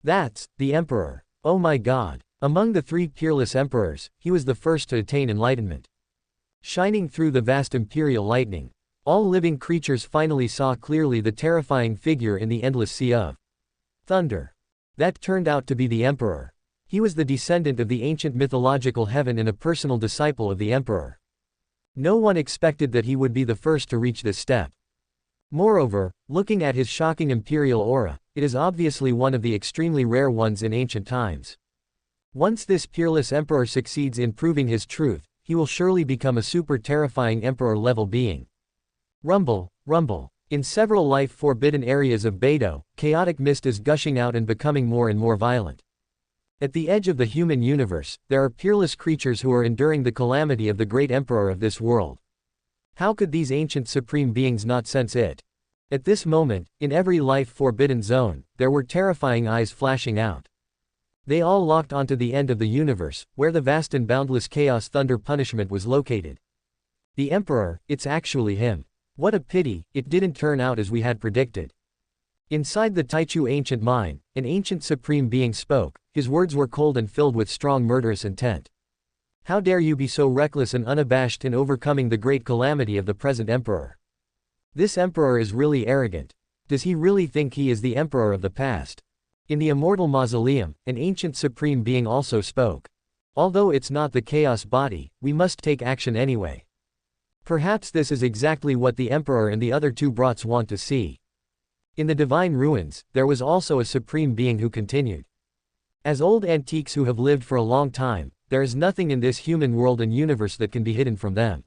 That's the Emperor. Oh my God! Among the 3 peerless emperors, he was the first to attain enlightenment. Shining through the vast imperial lightning, all living creatures finally saw clearly the terrifying figure in the endless sea of thunder. That turned out to be the Emperor. He was the descendant of the ancient mythological heaven and a personal disciple of the Emperor. No one expected that he would be the first to reach this step. Moreover, looking at his shocking imperial aura, it is obviously one of the extremely rare ones in ancient times. Once this peerless emperor succeeds in proving his truth, he will surely become a super terrifying emperor-level being. Rumble, rumble. In several life-forbidden areas of Beidou, chaotic mist is gushing out and becoming more and more violent. At the edge of the human universe, there are peerless creatures who are enduring the calamity of the great emperor of this world. How could these ancient supreme beings not sense it? At this moment, in every life-forbidden zone, there were terrifying eyes flashing out. They all locked onto the end of the universe, where the vast and boundless chaos thunder punishment was located. The Emperor, it's actually him. What a pity, it didn't turn out as we had predicted. Inside the Taichu ancient mine, an ancient supreme being spoke, his words were cold and filled with strong murderous intent. How dare you be so reckless and unabashed in overcoming the great calamity of the present emperor? This emperor is really arrogant. Does he really think he is the emperor of the past? In the immortal mausoleum, an ancient supreme being also spoke. Although it's not the chaos body, we must take action anyway. Perhaps this is exactly what the emperor and the other two brats want to see. In the divine ruins, there was also a supreme being who continued. As old antiques who have lived for a long time, there is nothing in this human world and universe that can be hidden from them.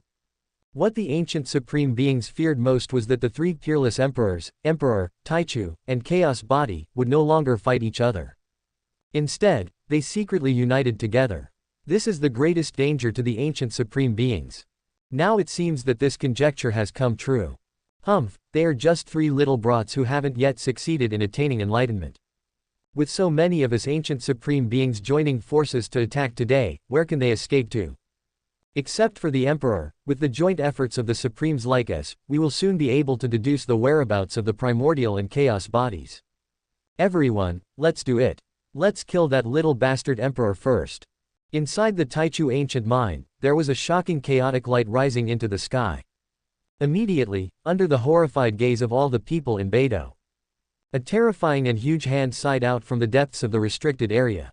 What the ancient supreme beings feared most was that the three peerless emperors, Emperor, Taichu, and Chaos Body, would no longer fight each other. Instead, they secretly united together. This is the greatest danger to the ancient supreme beings. Now it seems that this conjecture has come true. Humph, they are just three little brats who haven't yet succeeded in attaining enlightenment. With so many of us ancient supreme beings joining forces to attack today, where can they escape to? Except for the Emperor, with the joint efforts of the Supremes like us, we will soon be able to deduce the whereabouts of the primordial and chaos bodies. Everyone, let's do it. Let's kill that little bastard Emperor first. Inside the Taichu ancient mine, there was a shocking chaotic light rising into the sky. Immediately, under the horrified gaze of all the people in Beidou, a terrifying and huge hand sighed out from the depths of the restricted area.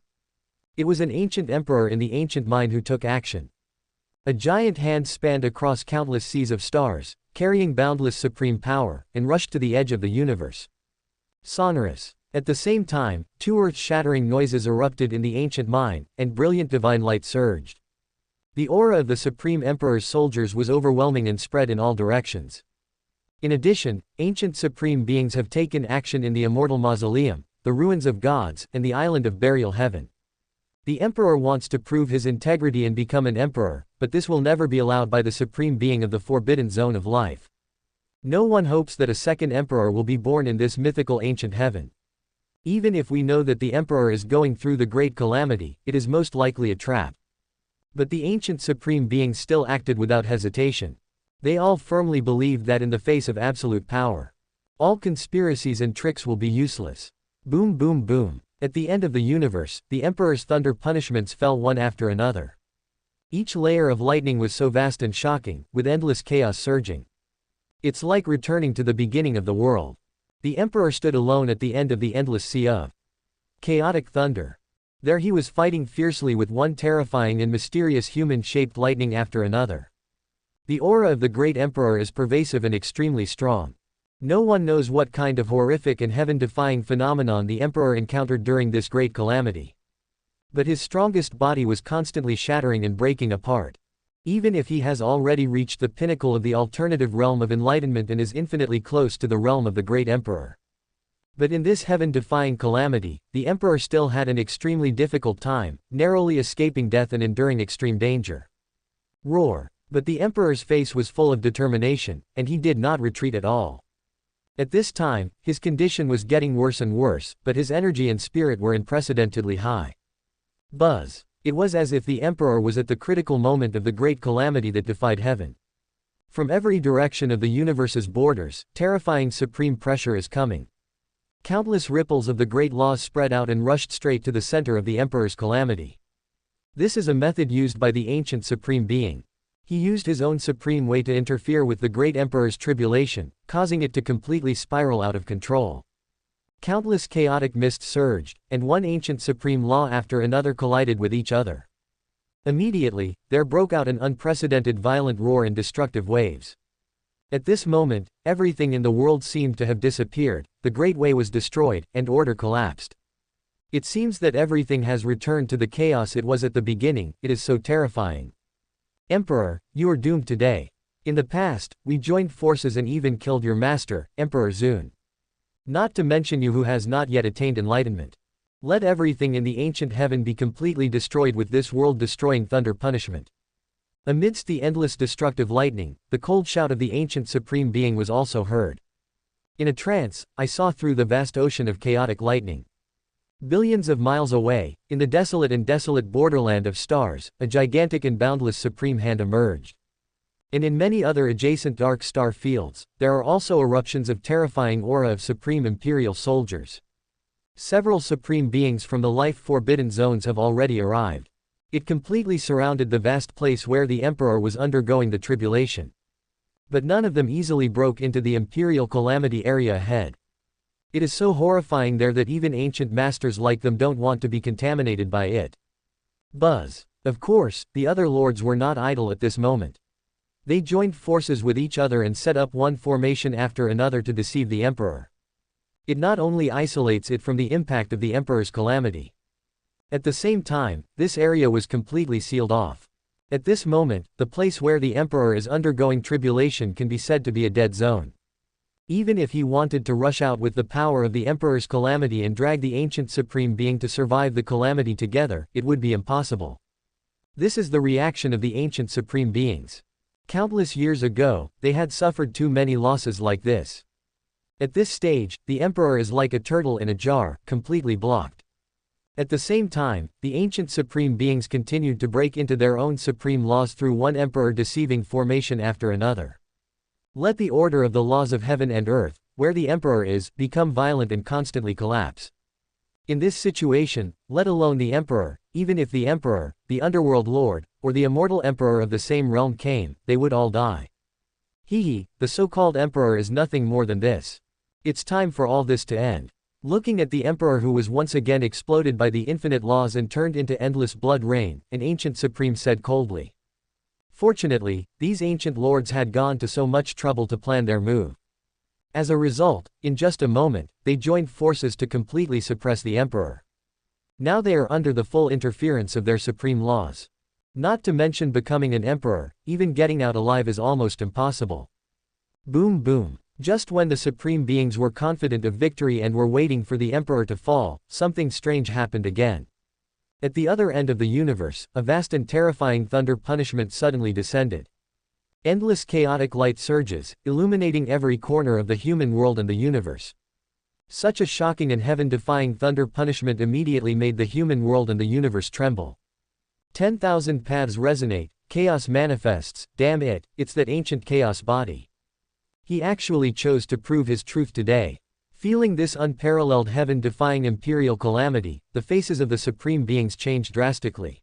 It was an ancient emperor in the ancient mine who took action. A giant hand spanned across countless seas of stars, carrying boundless supreme power, and rushed to the edge of the universe. Sonorous. At the same time, two earth-shattering noises erupted in the ancient mine, and brilliant divine light surged. The aura of the Supreme Emperor's soldiers was overwhelming and spread in all directions. In addition, ancient supreme beings have taken action in the immortal mausoleum, the ruins of gods, and the island of burial heaven. The emperor wants to prove his integrity and become an emperor, but this will never be allowed by the supreme being of the forbidden zone of life. No one hopes that a second emperor will be born in this mythical ancient heaven. Even if we know that the emperor is going through the great calamity, it is most likely a trap. But the ancient supreme beings still acted without hesitation. They all firmly believed that in the face of absolute power, all conspiracies and tricks will be useless. Boom boom boom. At the end of the universe, the emperor's thunder punishments fell one after another. Each layer of lightning was so vast and shocking, with endless chaos surging. It's like returning to the beginning of the world. The emperor stood alone at the end of the endless sea of chaotic thunder. There he was fighting fiercely with one terrifying and mysterious human-shaped lightning after another. The aura of the great emperor is pervasive and extremely strong. No one knows what kind of horrific and heaven-defying phenomenon the emperor encountered during this great calamity. But his strongest body was constantly shattering and breaking apart. Even if he has already reached the pinnacle of the alternative realm of enlightenment and is infinitely close to the realm of the great emperor. But in this heaven-defying calamity, the emperor still had an extremely difficult time, narrowly escaping death and enduring extreme danger. Roar! But the emperor's face was full of determination, and he did not retreat at all. At this time, his condition was getting worse and worse, but his energy and spirit were unprecedentedly high. Buzz! It was as if the emperor was at the critical moment of the great calamity that defied heaven. From every direction of the universe's borders, terrifying supreme pressure is coming. Countless ripples of the great laws spread out and rushed straight to the center of the emperor's calamity. This is a method used by the ancient supreme being. He used his own supreme way to interfere with the great emperor's tribulation, causing it to completely spiral out of control. Countless chaotic mists surged, and one ancient supreme law after another collided with each other. Immediately, there broke out an unprecedented violent roar and destructive waves. At this moment, everything in the world seemed to have disappeared, the Great Way was destroyed, and order collapsed. It seems that everything has returned to the chaos it was at the beginning, it is so terrifying. Emperor, you are doomed today. In the past, we joined forces and even killed your master, Emperor Zun. Not to mention you who has not yet attained enlightenment. Let everything in the ancient heaven be completely destroyed with this world-destroying thunder punishment. Amidst the endless destructive lightning, the cold shout of the ancient supreme being was also heard. In a trance, I saw through the vast ocean of chaotic lightning. Billions of miles away, in the desolate borderland of stars, a gigantic and boundless supreme hand emerged. And in many other adjacent dark star fields, there are also eruptions of terrifying aura of supreme imperial soldiers. Several supreme beings from the life-forbidden zones have already arrived. It completely surrounded the vast place where the emperor was undergoing the tribulation. But none of them easily broke into the imperial calamity area ahead. It is so horrifying there that even ancient masters like them don't want to be contaminated by it. Buzz. Of course, the other lords were not idle at this moment. They joined forces with each other and set up one formation after another to deceive the emperor. It not only isolates it from the impact of the emperor's calamity. At the same time, this area was completely sealed off. At this moment, the place where the emperor is undergoing tribulation can be said to be a dead zone. Even if he wanted to rush out with the power of the emperor's calamity and drag the ancient supreme being to survive the calamity together, it would be impossible. This is the reaction of the ancient supreme beings. Countless years ago, they had suffered too many losses like this. At this stage, the emperor is like a turtle in a jar, completely blocked. At the same time, the ancient supreme beings continued to break into their own supreme laws through one emperor deceiving formation after another. Let the order of the laws of heaven and earth, where the emperor is, become violent and constantly collapse. In this situation, let alone the emperor, even if the emperor, the underworld lord, or the immortal emperor of the same realm came, they would all die. The so-called emperor is nothing more than this. It's time for all this to end. Looking at the emperor who was once again exploded by the infinite laws and turned into endless blood rain, an ancient supreme said coldly. Fortunately, these ancient lords had gone to so much trouble to plan their move. As a result, in just a moment, they joined forces to completely suppress the emperor. Now they are under the full interference of their supreme laws. Not to mention becoming an emperor, even getting out alive is almost impossible. Boom boom. Just when the supreme beings were confident of victory and were waiting for the emperor to fall, something strange happened again. At the other end of the universe, a vast and terrifying thunder punishment suddenly descended. Endless chaotic light surges, illuminating every corner of the human world and the universe. Such a shocking and heaven-defying thunder punishment immediately made the human world and the universe tremble. 10,000 paths resonate, chaos manifests, damn it, it's that ancient chaos body. He actually chose to prove his truth today. Feeling this unparalleled heaven-defying imperial calamity, the faces of the supreme beings changed drastically.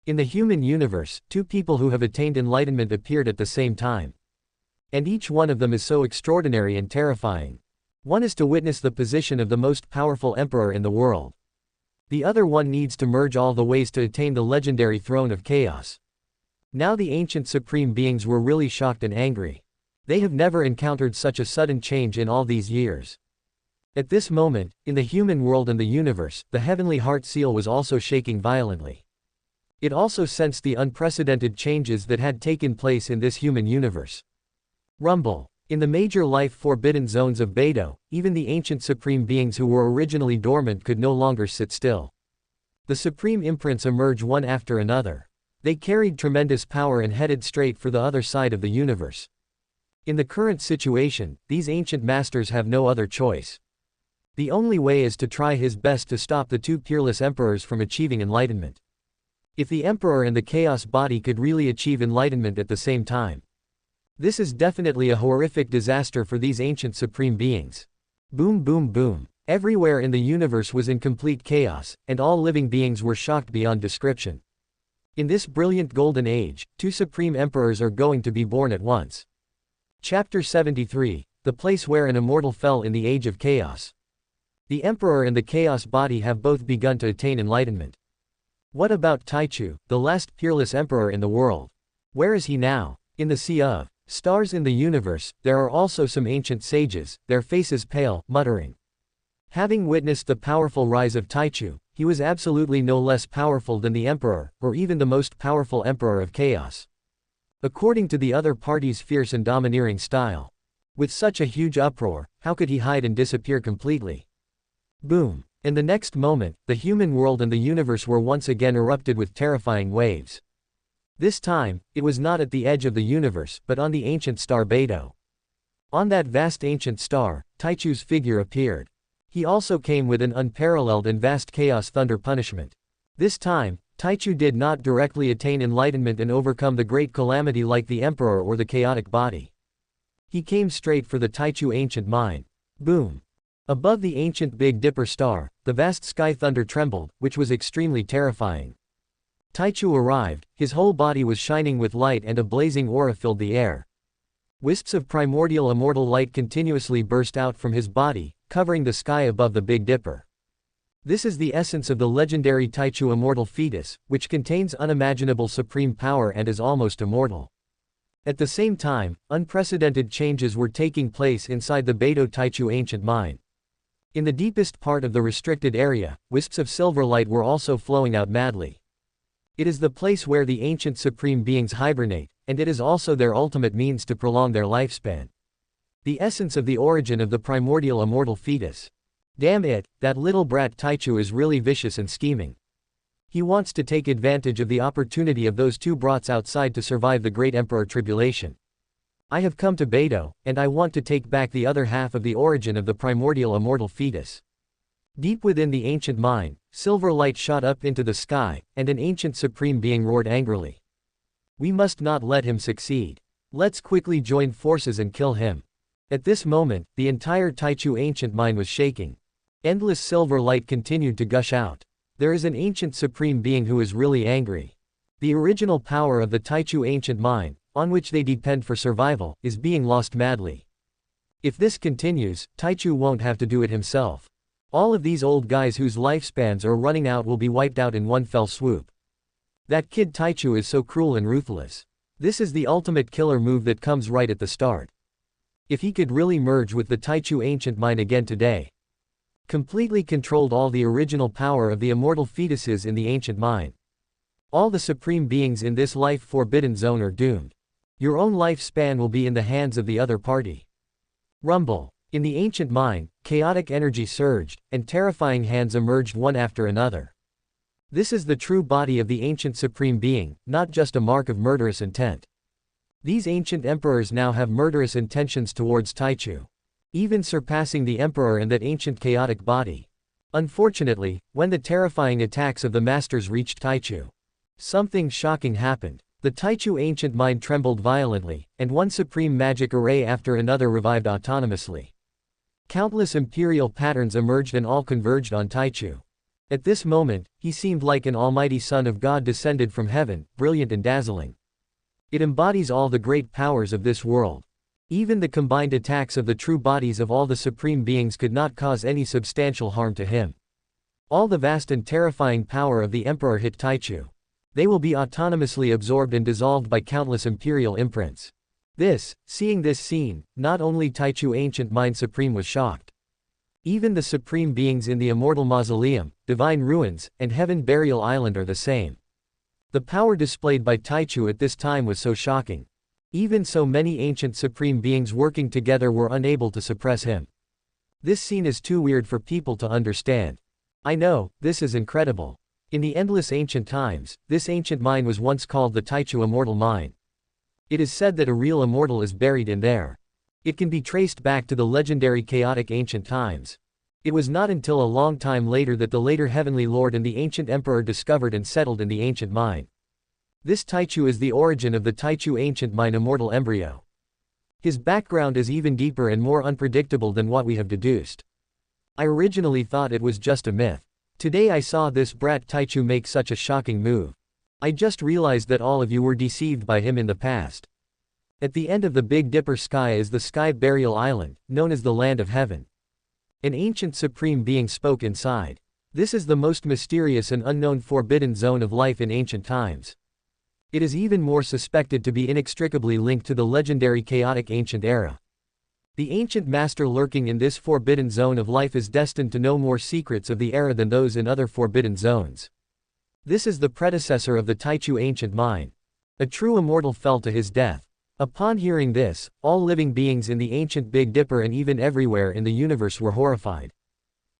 In the human universe, two people who have attained enlightenment appeared at the same time. And each one of them is so extraordinary and terrifying. One is to witness the position of the most powerful emperor in the world. The other one needs to merge all the ways to attain the legendary throne of chaos. Now the ancient supreme beings were really shocked and angry. They have never encountered such a sudden change in all these years. At this moment, in the human world and the universe, the heavenly heart seal was also shaking violently. It also sensed the unprecedented changes that had taken place in this human universe. Rumble. In the major life-forbidden zones of Beidou, even the ancient supreme beings who were originally dormant could no longer sit still. The supreme imprints emerged one after another. They carried tremendous power and headed straight for the other side of the universe. In the current situation, these ancient masters have no other choice. The only way is to try his best to stop the two peerless emperors from achieving enlightenment. If the emperor and the chaos body could really achieve enlightenment at the same time. This is definitely a horrific disaster for these ancient supreme beings. Boom boom boom. Everywhere in the universe was in complete chaos, and all living beings were shocked beyond description. In this brilliant golden age, two supreme emperors are going to be born at once. Chapter 73, The Place Where an Immortal Fell in the Age of Chaos. The Emperor and the Chaos Body have both begun to attain enlightenment. What about Taichu, the last peerless emperor in the world? Where is he now? In the sea of stars in the universe, there are also some ancient sages, their faces pale, muttering. Having witnessed the powerful rise of Taichu, he was absolutely no less powerful than the Emperor, or even the most powerful Emperor of Chaos. According to the other party's fierce and domineering style. With such a huge uproar, how could he hide and disappear completely? Boom. In the next moment, the human world and the universe were once again erupted with terrifying waves. This time, it was not at the edge of the universe, but on the ancient star Beidou. On that vast ancient star, Taichu's figure appeared. He also came with an unparalleled and vast chaos thunder punishment. This time, Taichu did not directly attain enlightenment and overcome the great calamity like the emperor or the chaotic body. He came straight for the Taichu ancient mine. Boom. Above the ancient Big Dipper star, the vast sky thunder trembled, which was extremely terrifying. Taichu arrived, his whole body was shining with light and a blazing aura filled the air. Wisps of primordial immortal light continuously burst out from his body, covering the sky above the Big Dipper. This is the essence of the legendary Taichu immortal fetus, which contains unimaginable supreme power and is almost immortal. At the same time, unprecedented changes were taking place inside the Beidou Taichu ancient mine. In the deepest part of the restricted area, wisps of silver light were also flowing out madly. It is the place where the ancient supreme beings hibernate, and it is also their ultimate means to prolong their lifespan. The essence of the origin of the primordial immortal fetus. Damn it, that little brat Taichu is really vicious and scheming. He wants to take advantage of the opportunity of those two brats outside to survive the Great Emperor tribulation. I have come to Beidou, and I want to take back the other half of the origin of the primordial immortal fetus. Deep within the ancient mine, silver light shot up into the sky, and an ancient supreme being roared angrily. We must not let him succeed. Let's quickly join forces and kill him. At this moment, the entire Taichu ancient mine was shaking. Endless silver light continued to gush out. There is an ancient supreme being who is really angry. The original power of the Taichu ancient mine, on which they depend for survival, is being lost madly. If this continues, Taichu won't have to do it himself. All of these old guys whose lifespans are running out will be wiped out in one fell swoop. That kid Taichu is so cruel and ruthless. This is the ultimate killer move that comes right at the start. If he could really merge with the Taichu ancient mine again today. Completely controlled all the original power of the immortal fetuses in the ancient mine. All the supreme beings in this life forbidden zone are doomed. Your own lifespan will be in the hands of the other party. Rumble. In the ancient mine, chaotic energy surged, and terrifying hands emerged one after another. This is the true body of the ancient supreme being, not just a mark of murderous intent. These ancient emperors now have murderous intentions towards Taichu, even surpassing the emperor and that ancient chaotic body. Unfortunately, when the terrifying attacks of the masters reached Taichu, something shocking happened. The Taichu ancient mine trembled violently, and one supreme magic array after another revived autonomously. Countless imperial patterns emerged and all converged on Taichu. At this moment, he seemed like an almighty son of God descended from heaven, brilliant and dazzling. It embodies all the great powers of this world. Even the combined attacks of the true bodies of all the supreme beings could not cause any substantial harm to him. All the vast and terrifying power of the emperor hit Taichu. They will be autonomously absorbed and dissolved by countless imperial imprints. Seeing this scene, not only Taichu ancient mine supreme was shocked. Even the supreme beings in the immortal mausoleum, divine ruins, and heaven burial island are the same. The power displayed by Taichu at this time was so shocking. Even so many ancient supreme beings working together were unable to suppress him. This scene is too weird for people to understand. I know, this is incredible. In the endless ancient times, this ancient mine was once called the Taichu Immortal Mine. It is said that a real immortal is buried in there. It can be traced back to the legendary chaotic ancient times. It was not until a long time later that the later Heavenly Lord and the ancient Emperor discovered and settled in the ancient mine. This Taichu is the origin of the Taichu ancient mine immortal embryo. His background is even deeper and more unpredictable than what we have deduced. I originally thought it was just a myth. Today I saw this brat Taichu make such a shocking move. I just realized that all of you were deceived by him in the past. At the end of the Big Dipper sky is the Sky Burial Island, known as the Land of Heaven. An ancient supreme being spoke inside. This is the most mysterious and unknown forbidden zone of life in ancient times. It is even more suspected to be inextricably linked to the legendary chaotic ancient era. The ancient master lurking in this forbidden zone of life is destined to know more secrets of the era than those in other forbidden zones. This is the predecessor of the Taichu ancient mine. A true immortal fell to his death. Upon hearing this, all living beings in the ancient Big Dipper and even everywhere in the universe were horrified.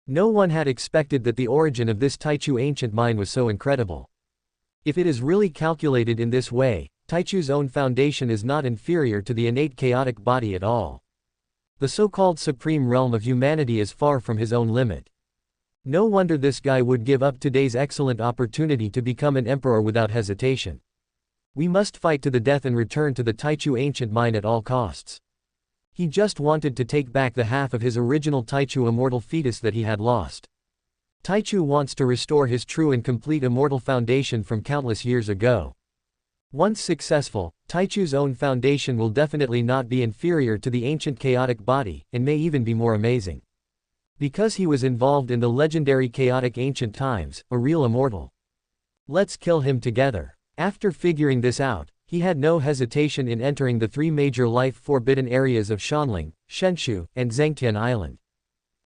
No one had expected that the origin of this Taichu ancient mine was so incredible. If it is really calculated in this way, Taichu's own foundation is not inferior to the innate chaotic body at all. The so-called supreme realm of humanity is far from his own limit. No wonder this guy would give up today's excellent opportunity to become an emperor without hesitation. We must fight to the death and return to the Taichu ancient mine at all costs. He just wanted to take back the half of his original Taichu immortal fetus that he had lost. Taichu wants to restore his true and complete immortal foundation from countless years ago. Once successful, Taichu's own foundation will definitely not be inferior to the ancient chaotic body, and may even be more amazing. Because he was involved in the legendary chaotic ancient times, a real immortal. Let's kill him together. After figuring this out, he had no hesitation in entering the three major life-forbidden areas of Shanling, Shenshu, and Zhutian Island.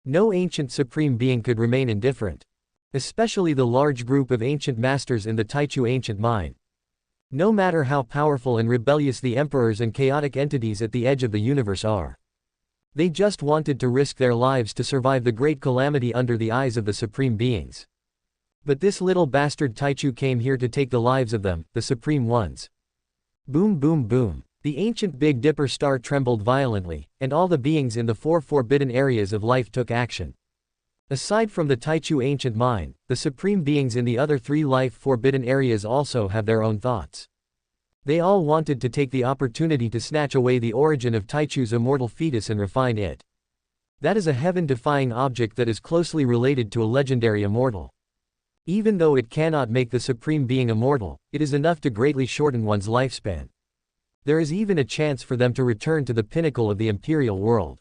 No ancient supreme being could remain indifferent. Especially the large group of ancient masters in the Taichu ancient mine. No matter how powerful and rebellious the emperors and chaotic entities at the edge of the universe are. They just wanted to risk their lives to survive the great calamity under the eyes of the supreme beings. But this little bastard Taichu came here to take the lives of them, the supreme ones. Boom boom boom. The ancient Big Dipper star trembled violently, and all the beings in the four forbidden areas of life took action. Aside from the Taichu ancient mine, the supreme beings in the other three life-forbidden areas also have their own thoughts. They all wanted to take the opportunity to snatch away the origin of Taichu's immortal fetus and refine it. That is a heaven-defying object that is closely related to a legendary immortal. Even though it cannot make the supreme being immortal, it is enough to greatly shorten one's lifespan. There is even a chance for them to return to the pinnacle of the imperial world.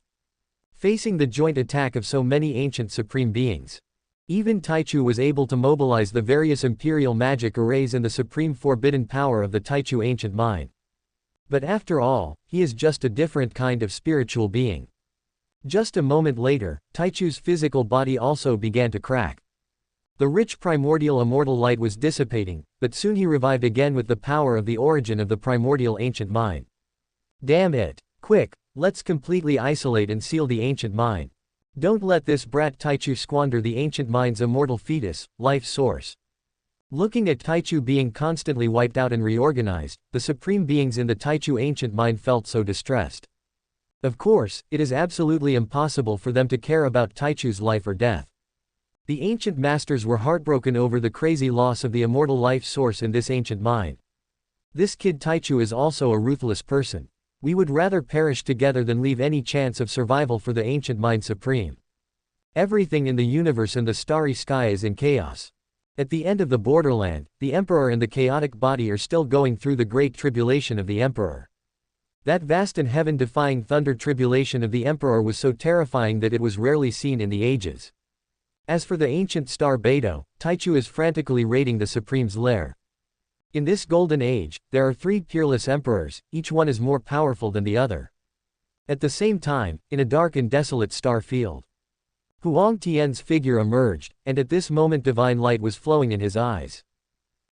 Facing the joint attack of so many ancient supreme beings, even Taichu was able to mobilize the various imperial magic arrays and the supreme forbidden power of the Taichu ancient mine. But after all, he is just a different kind of spiritual being. Just a moment later, Taichu's physical body also began to crack. The rich primordial immortal light was dissipating, but soon he revived again with the power of the origin of the primordial ancient mine. Damn it! Quick, let's completely isolate and seal the ancient mine. Don't let this brat Taichu squander the ancient mine's immortal fetus, life source. Looking at Taichu being constantly wiped out and reorganized, the supreme beings in the Taichu ancient mine felt so distressed. Of course, it is absolutely impossible for them to care about Taichu's life or death. The ancient masters were heartbroken over the crazy loss of the immortal life source in this ancient mine. This kid Taichu is also a ruthless person. We would rather perish together than leave any chance of survival for the ancient mind supreme. Everything in the universe and the starry sky is in chaos. At the end of the borderland, the Emperor and the chaotic body are still going through the great tribulation of the Emperor. That vast and heaven-defying thunder tribulation of the Emperor was so terrifying that it was rarely seen in the ages. As for the ancient star Beidou, Taichu is frantically raiding the Supreme's lair. In this golden age, there are three peerless emperors, each one is more powerful than the other. At the same time, in a dark and desolate star field, Huang Tian's figure emerged, and at this moment divine light was flowing in his eyes.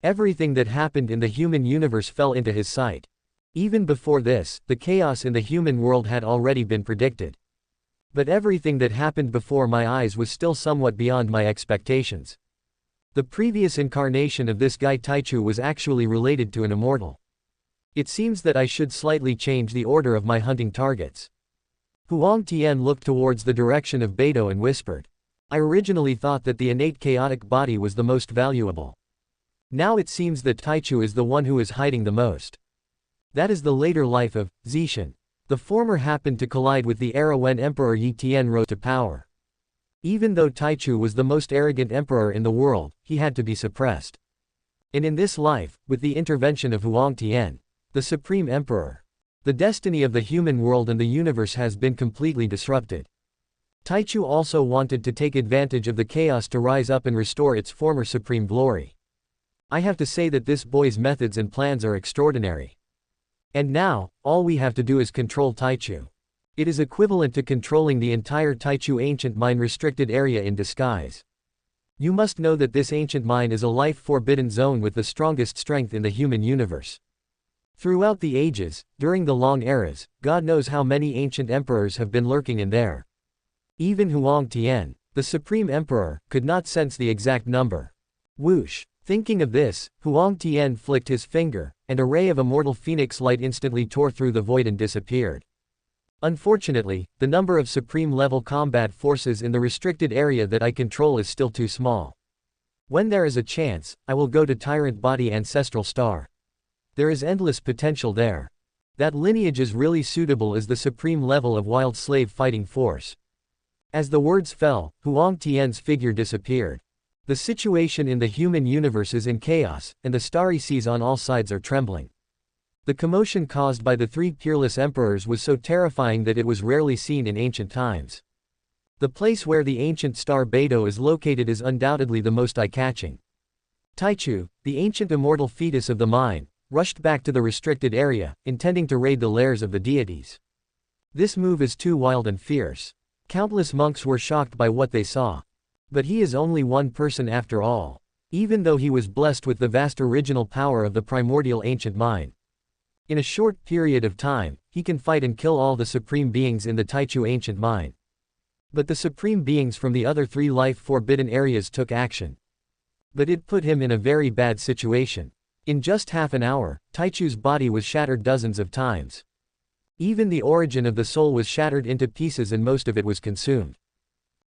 Everything that happened in the human universe fell into his sight. Even before this, the chaos in the human world had already been predicted. But everything that happened before my eyes was still somewhat beyond my expectations. The previous incarnation of this guy Taichu was actually related to an immortal. It seems that I should slightly change the order of my hunting targets. Huang Tian looked towards the direction of Beidou and whispered. I originally thought that the innate chaotic body was the most valuable. Now it seems that Taichu is the one who is hiding the most. That is the later life of Zhutian. The former happened to collide with the era when Emperor Yi Tian rose to power. Even though Taichu was the most arrogant emperor in the world, he had to be suppressed. And in this life, with the intervention of Huang Tian, the supreme emperor, the destiny of the human world and the universe has been completely disrupted. Taichu also wanted to take advantage of the chaos to rise up and restore its former supreme glory. I have to say that this boy's methods and plans are extraordinary. And now, all we have to do is control Taichu. It is equivalent to controlling the entire Taichu ancient mine restricted area in disguise. You must know that this ancient mine is a life-forbidden zone with the strongest strength in the human universe. Throughout the ages, during the long eras, God knows how many ancient emperors have been lurking in there. Even Huang Tian, the supreme emperor, could not sense the exact number. Whoosh! Thinking of this, Huang Tian flicked his finger, and a ray of immortal phoenix light instantly tore through the void and disappeared. Unfortunately, the number of supreme-level combat forces in the restricted area that I control is still too small. When there is a chance, I will go to Tyrant Body Ancestral Star. There is endless potential there. That lineage is really suitable as the supreme level of wild slave fighting force. As the words fell, Huang Tian's figure disappeared. The situation in the human universe is in chaos, and the starry seas on all sides are trembling. The commotion caused by the three peerless emperors was so terrifying that it was rarely seen in ancient times. The place where the ancient star Beidou is located is undoubtedly the most eye-catching. Taichu, the ancient immortal fetus of the mind, rushed back to the restricted area, intending to raid the lairs of the deities. This move is too wild and fierce. Countless monks were shocked by what they saw. But he is only one person after all. Even though he was blessed with the vast original power of the primordial ancient mind. In a short period of time, he can fight and kill all the supreme beings in the Taichu ancient mind. But the supreme beings from the other three life-forbidden areas took action. But it put him in a very bad situation. In just half an hour, Taichu's body was shattered dozens of times. Even the origin of the soul was shattered into pieces and most of it was consumed.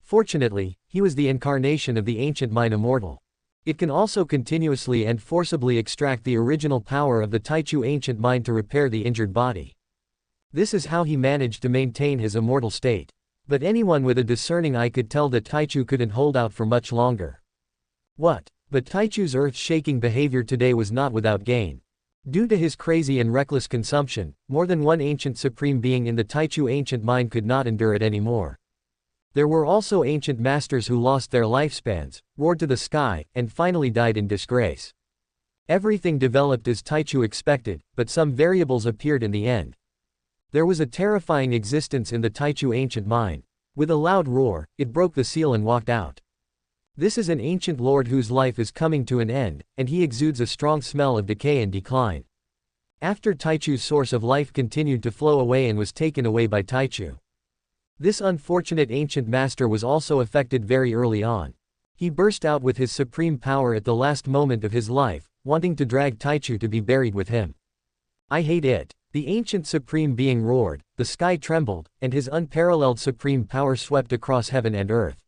Fortunately, he was the incarnation of the ancient mind immortal. It can also continuously and forcibly extract the original power of the Taichu ancient mind to repair the injured body. This is how he managed to maintain his immortal state. But anyone with a discerning eye could tell that Taichu couldn't hold out for much longer. What? But Taichu's earth-shaking behavior today was not without gain. Due to his crazy and reckless consumption, more than one ancient supreme being in the Taichu ancient mind could not endure it anymore. There were also ancient masters who lost their lifespans, roared to the sky, and finally died in disgrace. Everything developed as Taichu expected, but some variables appeared in the end. There was a terrifying existence in the Taichu ancient mind. With a loud roar, it broke the seal and walked out. This is an ancient lord whose life is coming to an end, and he exudes a strong smell of decay and decline. After Taichu's source of life continued to flow away and was taken away by Taichu. This unfortunate ancient master was also affected very early on. He burst out with his supreme power at the last moment of his life, wanting to drag Taichu to be buried with him. I hate it. The ancient supreme being roared, the sky trembled, and his unparalleled supreme power swept across heaven and earth.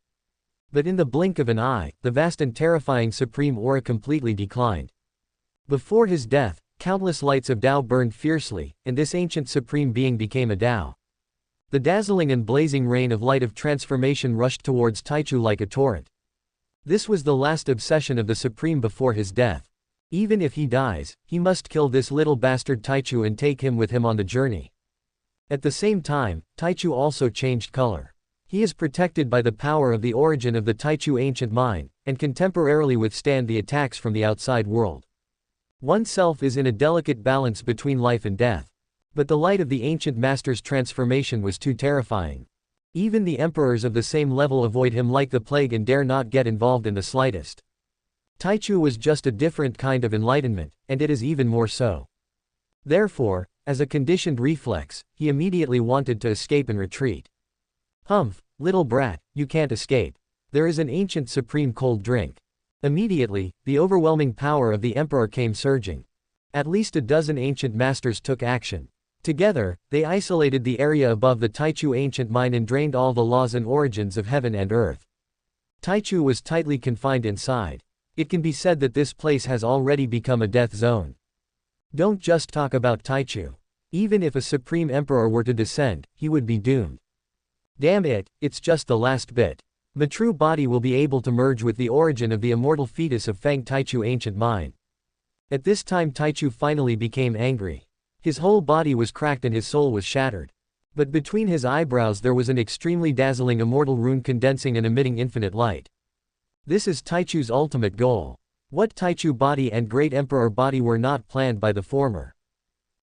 But in the blink of an eye, the vast and terrifying supreme aura completely declined. Before his death, countless lights of Tao burned fiercely, and this ancient supreme being became a Tao. The dazzling and blazing rain of light of transformation rushed towards Taichu like a torrent. This was the last obsession of the supreme before his death. Even if he dies, he must kill this little bastard Taichu and take him with him on the journey. At the same time, Taichu also changed color. He is protected by the power of the origin of the Taichu ancient mind, and can temporarily withstand the attacks from the outside world. Oneself is in a delicate balance between life and death. But the light of the ancient master's transformation was too terrifying. Even the emperors of the same level avoid him like the plague and dare not get involved in the slightest. Taichu was just a different kind of enlightenment, and it is even more so. Therefore, as a conditioned reflex, he immediately wanted to escape and retreat. Humph, little brat, you can't escape. There is an ancient supreme cold drink. Immediately, the overwhelming power of the emperor came surging. At least a dozen ancient masters took action. Together, they isolated the area above the Taichu ancient mind and drained all the laws and origins of heaven and earth. Taichu was tightly confined inside. It can be said that this place has already become a death zone. Don't just talk about Taichu. Even if a supreme emperor were to descend, he would be doomed. Damn it, it's just the last bit. The true body will be able to merge with the origin of the immortal fetus of Fang Taichu ancient mind. At this time Taichu finally became angry. His whole body was cracked and his soul was shattered. But between his eyebrows there was an extremely dazzling immortal rune condensing and emitting infinite light. This is Taichu's ultimate goal. What Taichu body and Great Emperor body were not planned by the former.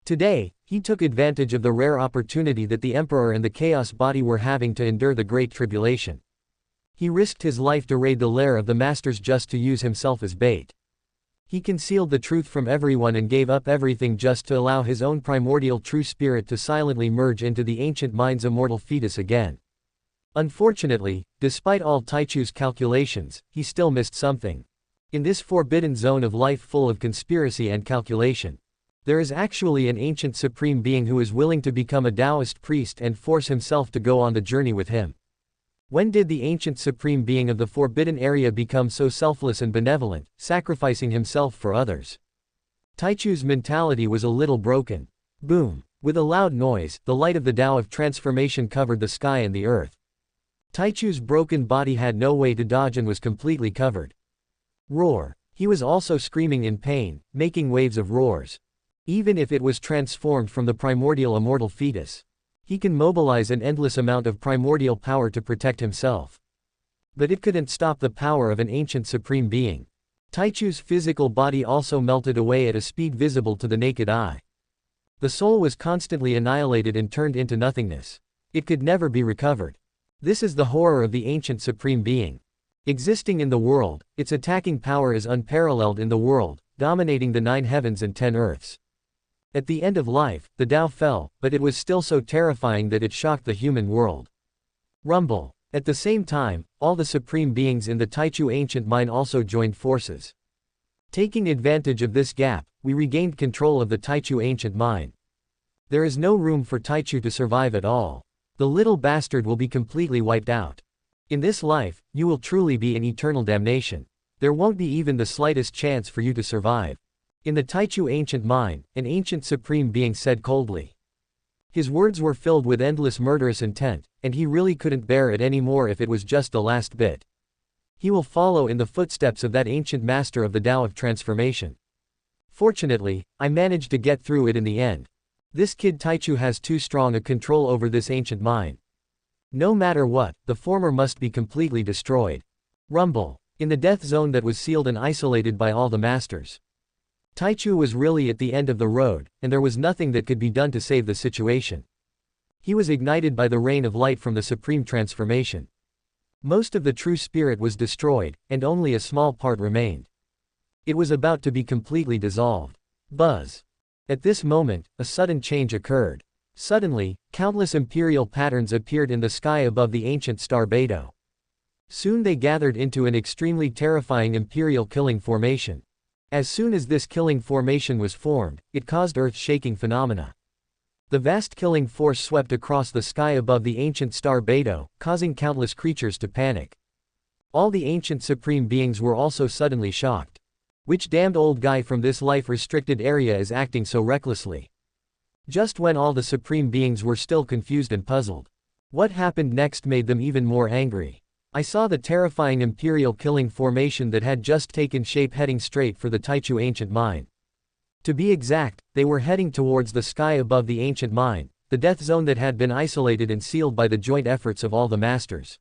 Today, he took advantage of the rare opportunity that the Emperor and the Chaos body were having to endure the Great Tribulation. He risked his life to raid the lair of the Masters just to use himself as bait. He concealed the truth from everyone and gave up everything just to allow his own primordial true spirit to silently merge into the ancient mind's immortal fetus again. Unfortunately, despite all Taichu's calculations, he still missed something. In this forbidden zone of life full of conspiracy and calculation, there is actually an ancient supreme being who is willing to become a Taoist priest and force himself to go on the journey with him. When did the ancient supreme being of the forbidden area become so selfless and benevolent, sacrificing himself for others? Taichu's mentality was a little broken. Boom! With a loud noise, the light of the Tao of transformation covered the sky and the earth. Taichu's broken body had no way to dodge and was completely covered. Roar. He was also screaming in pain, making waves of roars. Even if it was transformed from the primordial immortal fetus, he can mobilize an endless amount of primordial power to protect himself. But it couldn't stop the power of an ancient supreme being. Taichu's physical body also melted away at a speed visible to the naked eye. The soul was constantly annihilated and turned into nothingness. It could never be recovered. This is the horror of the ancient supreme being. Existing in the world, its attacking power is unparalleled in the world, dominating the 9 heavens and 10 earths. At the end of life, the Tao fell, but it was still so terrifying that it shocked the human world. Rumble. At the same time, all the supreme beings in the Taichu ancient mine also joined forces. Taking advantage of this gap, we regained control of the Taichu ancient mine. There is no room for Taichu to survive at all. The little bastard will be completely wiped out. In this life, you will truly be in eternal damnation. There won't be even the slightest chance for you to survive. In the Taichu ancient mine, an ancient supreme being said coldly. His words were filled with endless murderous intent, and he really couldn't bear it anymore if it was just the last bit. He will follow in the footsteps of that ancient master of the Tao of transformation. Fortunately, I managed to get through it in the end. This kid Taichu has too strong a control over this ancient mine. No matter what, the former must be completely destroyed. Rumble. In the death zone that was sealed and isolated by all the masters. Taichu was really at the end of the road, and there was nothing that could be done to save the situation. He was ignited by the rain of light from the supreme transformation. Most of the true spirit was destroyed, and only a small part remained. It was about to be completely dissolved. Buzz. At this moment, a sudden change occurred. Suddenly, countless imperial patterns appeared in the sky above the ancient star Beidou. Soon they gathered into an extremely terrifying imperial killing formation. As soon as this killing formation was formed, it caused earth-shaking phenomena. The vast killing force swept across the sky above the ancient star Beidou, causing countless creatures to panic. All the ancient supreme beings were also suddenly shocked. Which damned old guy from this life-restricted area is acting so recklessly? Just when all the supreme beings were still confused and puzzled. What happened next made them even more angry. I saw the terrifying imperial killing formation that had just taken shape heading straight for the Taichu ancient mine. To be exact, they were heading towards the sky above the ancient mine, the death zone that had been isolated and sealed by the joint efforts of all the masters.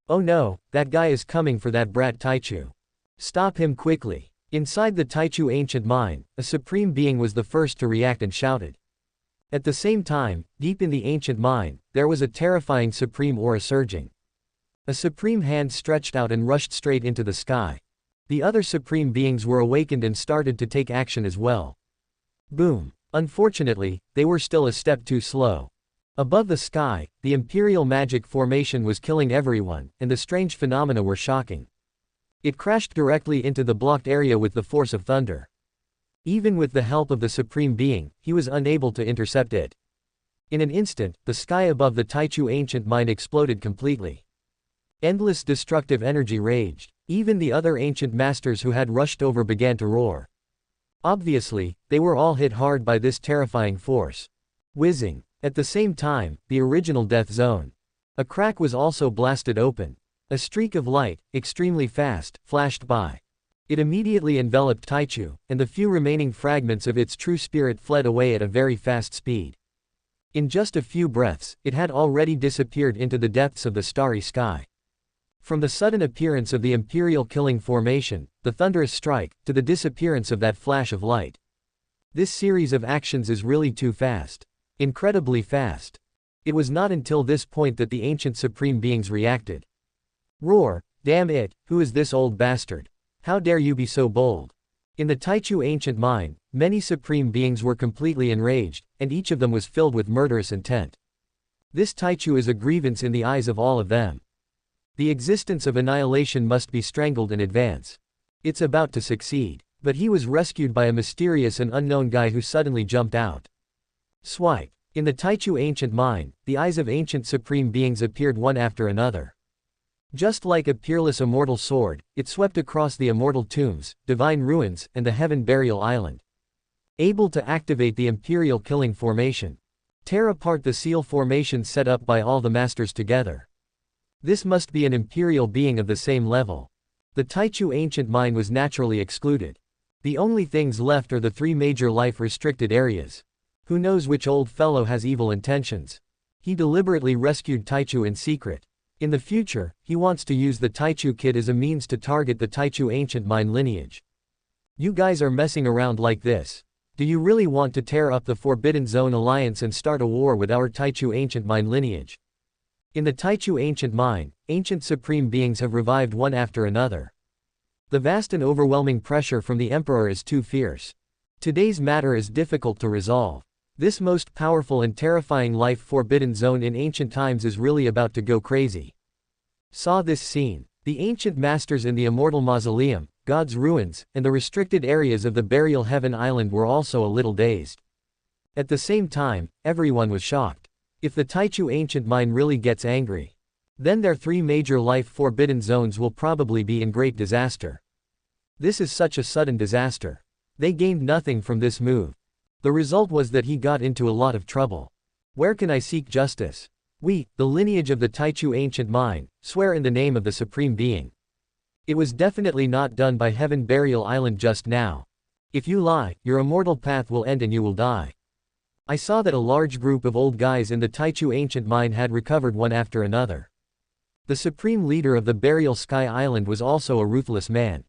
Oh no, that guy is coming for that brat Taichu. Stop him quickly. Inside the Taichu ancient mine, a supreme being was the first to react and shouted. At the same time, deep in the ancient mine, there was a terrifying supreme aura surging. A supreme hand stretched out and rushed straight into the sky. The other supreme beings were awakened and started to take action as well. Boom. Unfortunately, they were still a step too slow. Above the sky, the imperial magic formation was killing everyone, and the strange phenomena were shocking. It crashed directly into the blocked area with the force of thunder. Even with the help of the supreme being, he was unable to intercept it. In an instant, the sky above the Taichu ancient mine exploded completely. Endless destructive energy raged. Even the other ancient masters who had rushed over began to roar. Obviously, they were all hit hard by this terrifying force. Whizzing. At the same time, the original death zone. A crack was also blasted open. A streak of light, extremely fast, flashed by. It immediately enveloped Taichu, and the few remaining fragments of its true spirit fled away at a very fast speed. In just a few breaths, it had already disappeared into the depths of the starry sky. From the sudden appearance of the imperial killing formation, the thunderous strike, to the disappearance of that flash of light. This series of actions is really too fast. Incredibly fast. It was not until this point that the ancient supreme beings reacted. Roar, damn it, who is this old bastard? How dare you be so bold? In the Taichu ancient mine, many supreme beings were completely enraged, and each of them was filled with murderous intent. This Taichu is a grievance in the eyes of all of them. The existence of annihilation must be strangled in advance. It's about to succeed. But he was rescued by a mysterious and unknown guy who suddenly jumped out. Swipe. In the Taichu ancient mine, the eyes of ancient supreme beings appeared one after another. Just like a peerless immortal sword, it swept across the immortal tombs, divine ruins, and the heaven burial island. Able to activate the imperial killing formation. Tear apart the seal formation set up by all the masters together. This must be an imperial being of the same level. The Taichu ancient mine was naturally excluded. The only things left are the three major life-restricted areas. Who knows which old fellow has evil intentions? He deliberately rescued Taichu in secret. In the future, he wants to use the Taichu kid as a means to target the Taichu ancient mine lineage. You guys are messing around like this. Do you really want to tear up the Forbidden Zone alliance and start a war with our Taichu ancient mine lineage? In the Taichu ancient mine, ancient supreme beings have revived one after another. The vast and overwhelming pressure from the Emperor is too fierce. Today's matter is difficult to resolve. This most powerful and terrifying life Forbidden Zone in ancient times is really about to go crazy. Saw this scene. The ancient masters in the Immortal Mausoleum, God's ruins, and the restricted areas of the Burial Heaven Island were also a little dazed. At the same time, everyone was shocked. If the Taichu ancient mine really gets angry, then their three major life forbidden zones will probably be in great disaster. This is such a sudden disaster. They gained nothing from this move. The result was that he got into a lot of trouble. Where can I seek justice? We, the lineage of the Taichu ancient mine, swear in the name of the Supreme Being. It was definitely not done by Heaven Burial Island just now. If you lie, your immortal path will end and you will die. I saw that a large group of old guys in the Taichu ancient mine had recovered one after another. The supreme leader of the Burial Sky Island was also a ruthless man.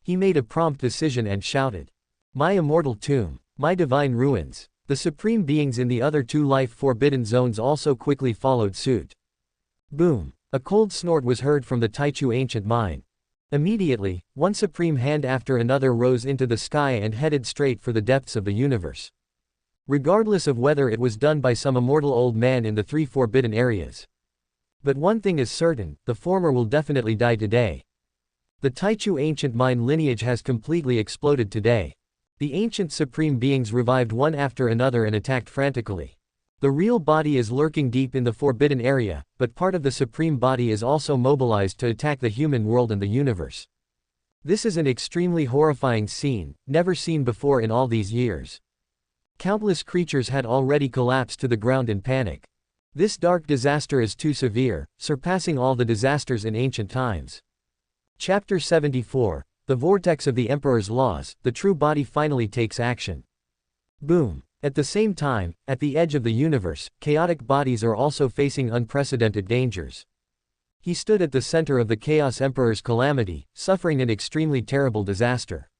He made a prompt decision and shouted, "My immortal tomb, my divine ruins." The supreme beings in the other two life forbidden zones also quickly followed suit. Boom! A cold snort was heard from the Taichu ancient mine. Immediately, one supreme hand after another rose into the sky and headed straight for the depths of the universe. Regardless of whether it was done by some immortal old man in the three forbidden areas. But one thing is certain, the former will definitely die today. The Taichu ancient mine lineage has completely exploded today. The ancient supreme beings revived one after another and attacked frantically. The real body is lurking deep in the forbidden area, but part of the supreme body is also mobilized to attack the human world and the universe. This is an extremely horrifying scene, never seen before in all these years. Countless creatures had already collapsed to the ground in panic. This dark disaster is too severe, surpassing all the disasters in ancient times. Chapter 74, The Vortex of the Emperor's Laws, the true body finally takes action. Boom! At the same time, at the edge of the universe, chaotic bodies are also facing unprecedented dangers. He stood at the center of the Chaos Emperor's calamity, suffering an extremely terrible disaster.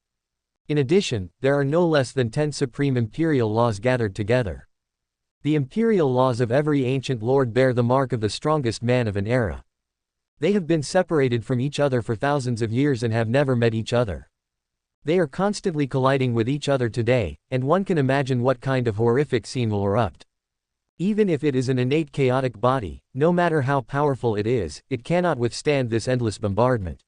In addition, there are no less than 10 supreme imperial laws gathered together. The imperial laws of every ancient lord bear the mark of the strongest man of an era. They have been separated from each other for thousands of years and have never met each other. They are constantly colliding with each other today, and one can imagine what kind of horrific scene will erupt. Even if it is an innate chaotic body, no matter how powerful it is, it cannot withstand this endless bombardment.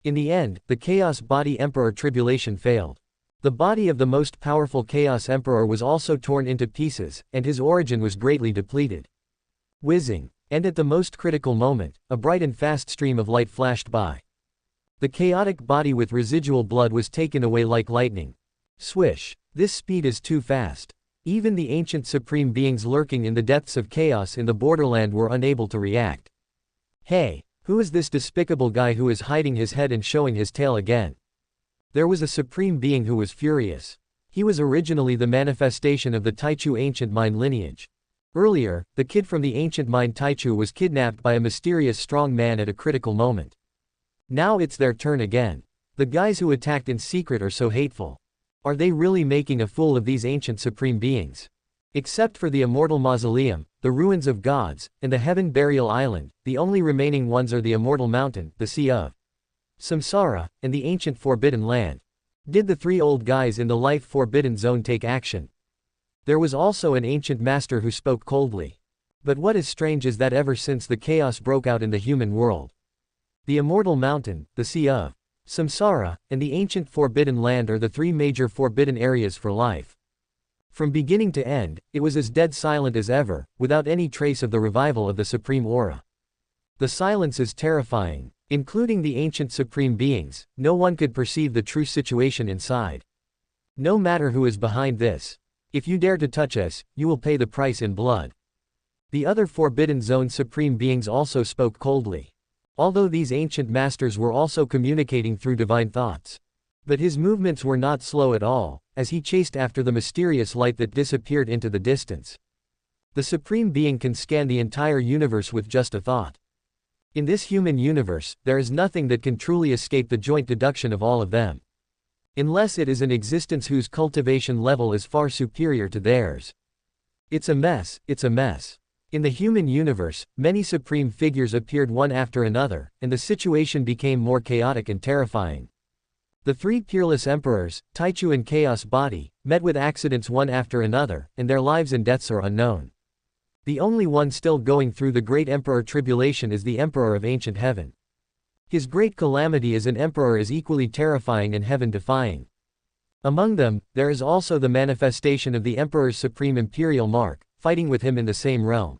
In the end, the Chaos Body Emperor tribulation failed. The body of the most powerful Chaos Emperor was also torn into pieces, and his origin was greatly depleted. Whizzing. And at the most critical moment, a bright and fast stream of light flashed by. The chaotic body with residual blood was taken away like lightning. Swish. This speed is too fast. Even the ancient supreme beings lurking in the depths of chaos in the borderland were unable to react. Hey! Who is this despicable guy who is hiding his head and showing his tail again? There was a supreme being who was furious. He was originally the manifestation of the Taichu ancient mine lineage. Earlier, the kid from the ancient mine Taichu was kidnapped by a mysterious strong man at a critical moment. Now it's their turn again. The guys who attacked in secret are so hateful. Are they really making a fool of these ancient supreme beings? Except for the Immortal Mausoleum, the ruins of gods, and the Heaven Burial Island, the only remaining ones are the Immortal Mountain, the Sea of Samsara, and the ancient Forbidden Land. Did the three old guys in the Life Forbidden Zone take action? There was also an ancient master who spoke coldly. But what is strange is that ever since the chaos broke out in the human world, the Immortal Mountain, the Sea of Samsara, and the ancient Forbidden Land are the three major forbidden areas for life. From beginning to end, it was as dead silent as ever, without any trace of the revival of the supreme aura. The silence is terrifying. Including the ancient supreme beings, no one could perceive the true situation inside. No matter who is behind this. If you dare to touch us, you will pay the price in blood. The other Forbidden Zone supreme beings also spoke coldly. although these ancient masters were also communicating through divine thoughts. But his movements were not slow at all, as he chased after the mysterious light that disappeared into the distance. The Supreme Being can scan the entire universe with just a thought. In this human universe, there is nothing that can truly escape the joint deduction of all of them. Unless it is an existence whose cultivation level is far superior to theirs. It's a mess, it's a mess. In the human universe, many supreme figures appeared one after another, and the situation became more chaotic and terrifying. The three peerless emperors, Taichu and Chaos Body, met with accidents one after another, and their lives and deaths are unknown. The only one still going through the Great Emperor Tribulation is the Emperor of Ancient Heaven. His great calamity as an emperor is equally terrifying and heaven-defying. Among them, there is also the manifestation of the Emperor's supreme imperial mark, fighting with him in the same realm.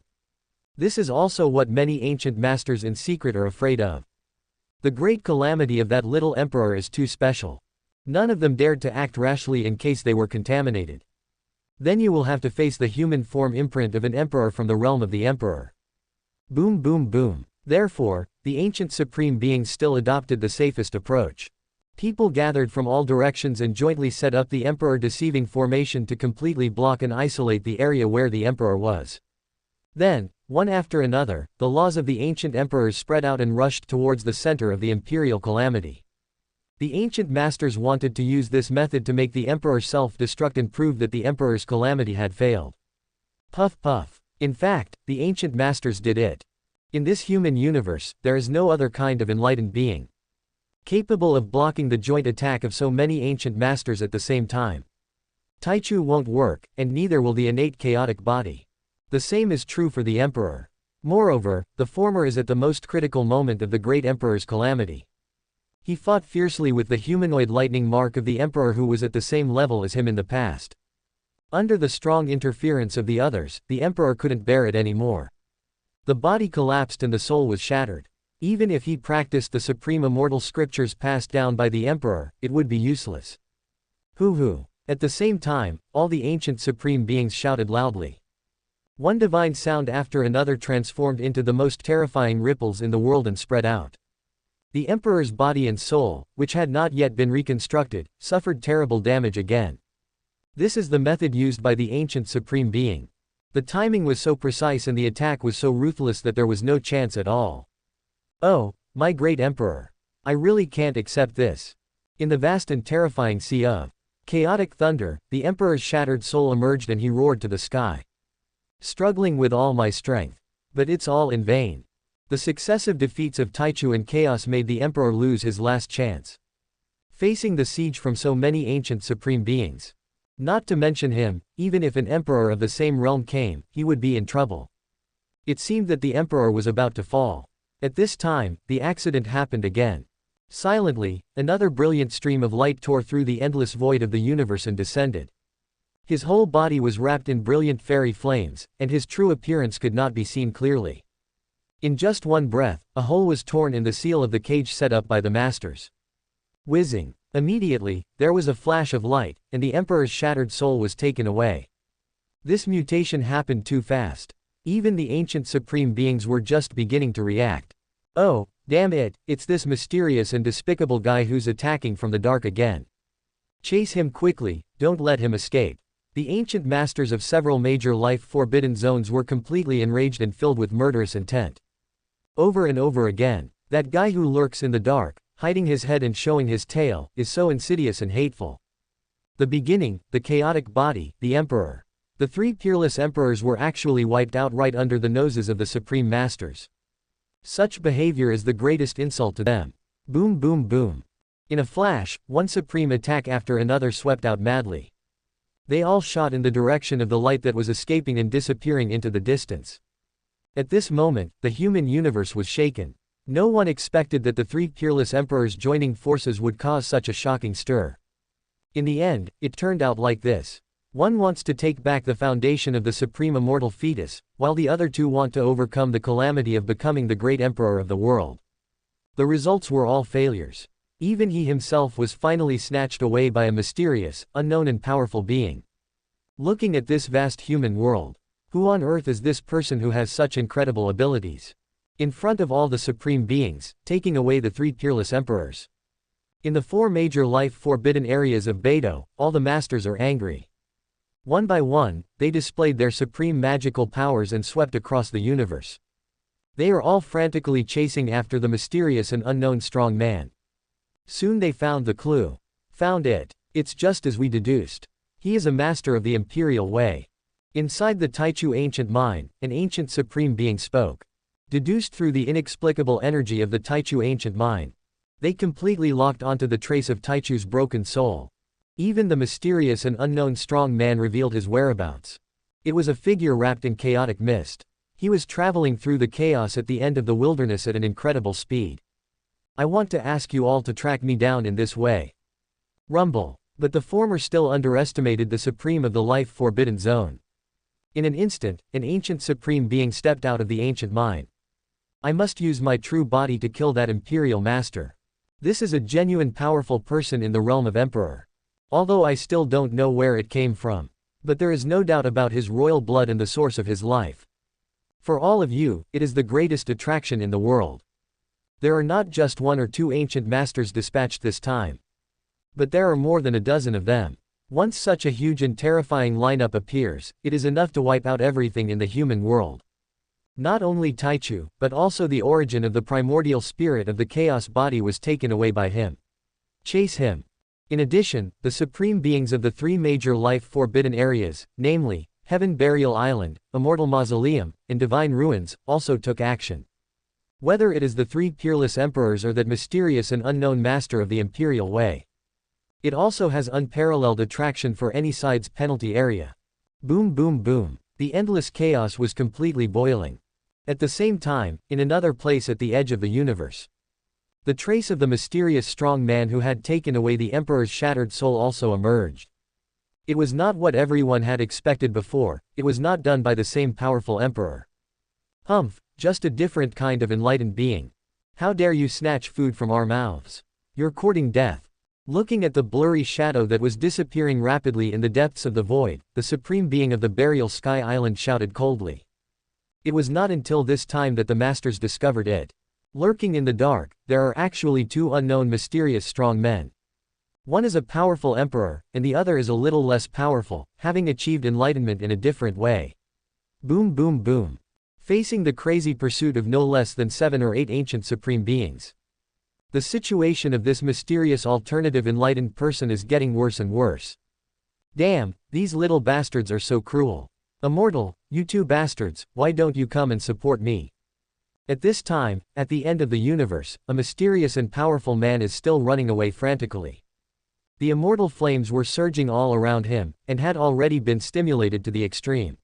This is also what many ancient masters in secret are afraid of. The great calamity of that little emperor is too special. None of them dared to act rashly in case they were contaminated. Then you will have to face the human form imprint of an emperor from the realm of the emperor. Boom boom boom. Therefore, the ancient supreme beings still adopted the safest approach. People gathered from all directions and jointly set up the emperor-deceiving formation to completely block and isolate the area where the emperor was. Then, one after another, the laws of the ancient emperors spread out and rushed towards the center of the imperial calamity. The ancient masters wanted to use this method to make the emperor self-destruct and prove that the emperor's calamity had failed. Puff puff. In fact, the ancient masters did it. In this human universe, there is no other kind of enlightened being capable of blocking the joint attack of so many ancient masters at the same time. Taichu won't work, and neither will the innate chaotic body. The same is true for the emperor. Moreover, the former is at the most critical moment of the great emperor's calamity. He fought fiercely with the humanoid lightning mark of the emperor who was at the same level as him in the past. Under the strong interference of the others, the emperor couldn't bear it anymore. The body collapsed and the soul was shattered. Even if he practiced the supreme immortal scriptures passed down by the emperor, it would be useless. Hoo-hoo. At the same time, all the ancient supreme beings shouted loudly. One divine sound after another transformed into the most terrifying ripples in the world and spread out. The emperor's body and soul, which had not yet been reconstructed, suffered terrible damage again. This is the method used by the ancient supreme being. The timing was so precise and the attack was so ruthless that there was no chance at all. Oh, my great emperor. I really can't accept this. In the vast and terrifying sea of chaotic thunder, the emperor's shattered soul emerged and he roared to the sky. Struggling with all my strength. But it's all in vain. The successive defeats of Taichu and Chaos made the emperor lose his last chance. Facing the siege from so many ancient supreme beings. Not to mention him, even if an emperor of the same realm came, he would be in trouble. It seemed that the emperor was about to fall. At this time, the accident happened again. Silently, another brilliant stream of light tore through the endless void of the universe and descended. His whole body was wrapped in brilliant fairy flames, and his true appearance could not be seen clearly. In just one breath, a hole was torn in the seal of the cage set up by the masters. Whizzing. Immediately, there was a flash of light, and the emperor's shattered soul was taken away. This mutation happened too fast. Even the ancient supreme beings were just beginning to react. Oh, damn it, it's this mysterious and despicable guy who's attacking from the dark again. Chase him quickly, don't let him escape. The ancient masters of several major life-forbidden zones were completely enraged and filled with murderous intent. Over and over again, that guy who lurks in the dark, hiding his head and showing his tail, is so insidious and hateful. The beginning, the chaotic body, the emperor. The three peerless emperors were actually wiped out right under the noses of the supreme masters. Such behavior is the greatest insult to them. Boom boom boom. In a flash, one supreme attack after another swept out madly. They all shot in the direction of the light that was escaping and disappearing into the distance. At this moment, the human universe was shaken. No one expected that the three peerless emperors joining forces would cause such a shocking stir. In the end, it turned out like this. One wants to take back the foundation of the supreme immortal fetus, while the other two want to overcome the calamity of becoming the great emperor of the world. The results were all failures. Even he himself was finally snatched away by a mysterious, unknown and powerful being. Looking at this vast human world. Who on earth is this person who has such incredible abilities? in front of all the supreme beings, taking away the three peerless emperors. In the four major life-forbidden areas of Beidou, all the masters are angry. One by one, they displayed their supreme magical powers and swept across the universe. They are all frantically chasing after the mysterious and unknown strong man. Soon they found the clue. Found it. It's just as we deduced. He is a master of the imperial way. Inside the Taichu ancient mind, an ancient supreme being spoke. Deduced through the inexplicable energy of the Taichu ancient mind. They completely locked onto the trace of Taichu's broken soul. Even the mysterious and unknown strong man revealed his whereabouts. It was a figure wrapped in chaotic mist. He was traveling through the chaos at the end of the wilderness at an incredible speed. I want to ask you all to track me down in this way. Rumble. But the former still underestimated the supreme of the life-forbidden zone. In an instant, an ancient supreme being stepped out of the ancient mind. I must use my true body to kill that imperial master. This is a genuine powerful person in the realm of emperor. Although I still don't know where it came from. But there is no doubt about his royal blood and the source of his life. For all of you, it is the greatest attraction in the world. There are not just one or two ancient masters dispatched this time. But there are more than a dozen of them. Once such a huge and terrifying lineup appears, it is enough to wipe out everything in the human world. Not only Taichu, but also the origin of the primordial spirit of the chaos body was taken away by him. Chase him. In addition, the supreme beings of the three major life-forbidden areas, namely, Heaven Burial Island, Immortal Mausoleum, and Divine Ruins, also took action. Whether it is the three peerless emperors or that mysterious and unknown master of the imperial way. It also has unparalleled attraction for any side's penalty area. Boom boom boom. The endless chaos was completely boiling. At the same time, in another place at the edge of the universe. The trace of the mysterious strong man who had taken away the emperor's shattered soul also emerged. It was not what everyone had expected before, it was not done by the same powerful emperor. Humph, just a different kind of enlightened being. How dare you snatch food from our mouths? You're courting death. Looking at the blurry shadow that was disappearing rapidly in the depths of the void, the supreme being of the Burial Sky Island shouted coldly. It was not until this time that the masters discovered it. Lurking in the dark, there are actually two unknown mysterious strong men. One is a powerful emperor, and the other is a little less powerful, having achieved enlightenment in a different way. Boom boom boom. Facing the crazy pursuit of no less than 7 or 8 ancient supreme beings. The situation of this mysterious alternative enlightened person is getting worse and worse. Damn, these little bastards are so cruel. Immortal, you two bastards, why don't you come and support me? At this time, at the end of the universe, a mysterious and powerful man is still running away frantically. The immortal flames were surging all around him, and had already been stimulated to the extreme.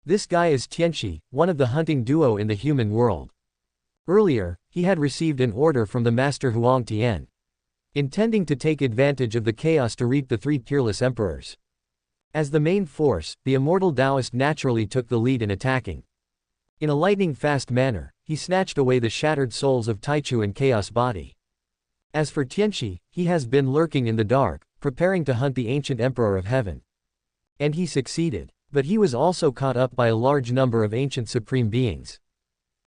This guy is Tianxi, one of the hunting duo in the human world. Earlier, he had received an order from the master Huang Tian. Intending to take advantage of the chaos to reap the three peerless emperors. As the main force, the immortal Taoist naturally took the lead in attacking. In a lightning-fast manner, he snatched away the shattered souls of Taichu and Chaos Body. As for Tianxi, he has been lurking in the dark, preparing to hunt the ancient Emperor of Heaven. And he succeeded, but he was also caught up by a large number of ancient supreme beings.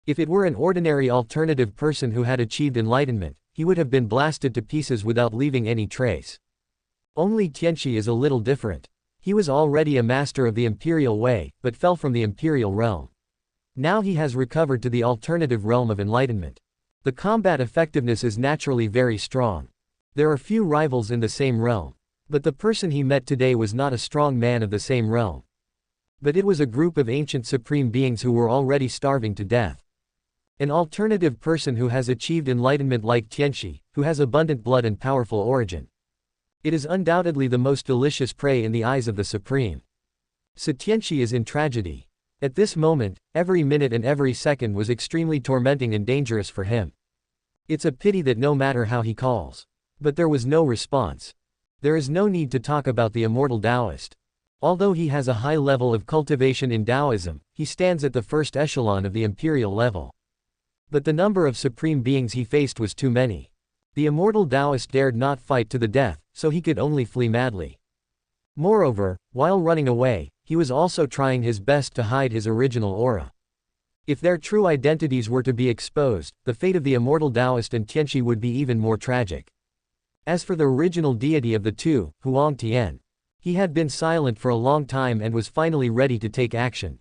If it were an ordinary alternative person who had achieved enlightenment, he would have been blasted to pieces without leaving any trace. Only Tianxi is a little different. He was already a master of the imperial way, but fell from the imperial realm. Now he has recovered to the alternative realm of enlightenment. The combat effectiveness is naturally very strong. There are few rivals in the same realm. But the person he met today was not a strong man of the same realm. But it was a group of ancient supreme beings who were already starving to death. An alternative person who has achieved enlightenment like Tianxi, who has abundant blood and powerful origin. It is undoubtedly the most delicious prey in the eyes of the Supreme. So Tianxi is in tragedy. At this moment, every minute and every second was extremely tormenting and dangerous for him. It's a pity that no matter how he calls. But there was no response. There is no need to talk about the immortal Taoist. Although he has a high level of cultivation in Taoism, he stands at the first echelon of the imperial level. But the number of supreme beings he faced was too many. The immortal Taoist dared not fight to the death, so he could only flee madly. Moreover, while running away, he was also trying his best to hide his original aura. If their true identities were to be exposed, the fate of the immortal Taoist and Tianxi would be even more tragic. As for the original deity of the two, Huang Tian, he had been silent for a long time and was finally ready to take action.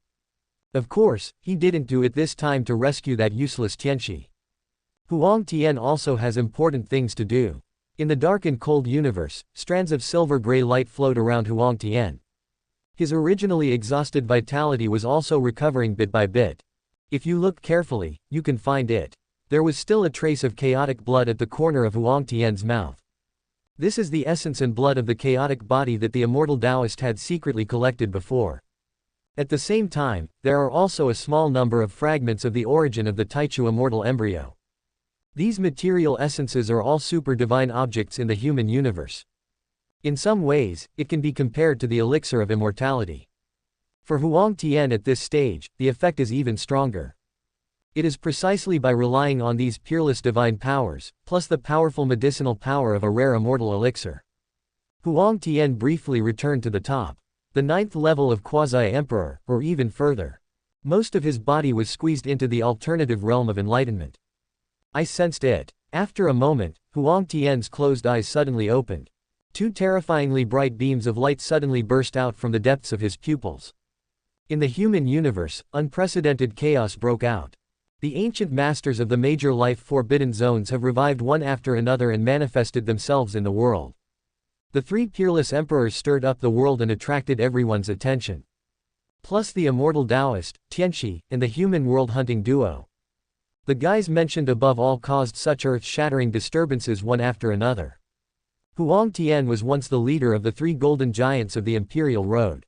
Of course, he didn't do it this time to rescue that useless Tianxi. Huang Tian also has important things to do. In the dark and cold universe, strands of silver-gray light flowed around Huang Tian. His originally exhausted vitality was also recovering bit by bit. If you look carefully, you can find it. There was still a trace of chaotic blood at the corner of Huang Tian's mouth. This is the essence and blood of the chaotic body that the immortal Taoist had secretly collected before. At the same time, there are also a small number of fragments of the origin of the Taichu immortal embryo. These material essences are all super-divine objects in the human universe. In some ways, it can be compared to the elixir of immortality. For Huang Tian at this stage, the effect is even stronger. It is precisely by relying on these peerless divine powers, plus the powerful medicinal power of a rare immortal elixir. Huang Tian briefly returned to the top. The 9th level of Quasi-Emperor, or even further. Most of his body was squeezed into the alternative realm of enlightenment. I sensed it. After a moment, Huang Tian's closed eyes suddenly opened. Two terrifyingly bright beams of light suddenly burst out from the depths of his pupils. In the human universe, unprecedented chaos broke out. The ancient masters of the major life forbidden zones have revived one after another and manifested themselves in the world. The three peerless emperors stirred up the world and attracted everyone's attention. Plus the immortal Taoist, Tianxi, and the human world-hunting duo. The guys mentioned above all caused such earth-shattering disturbances one after another. Huang Tian was once the leader of the three golden giants of the imperial road.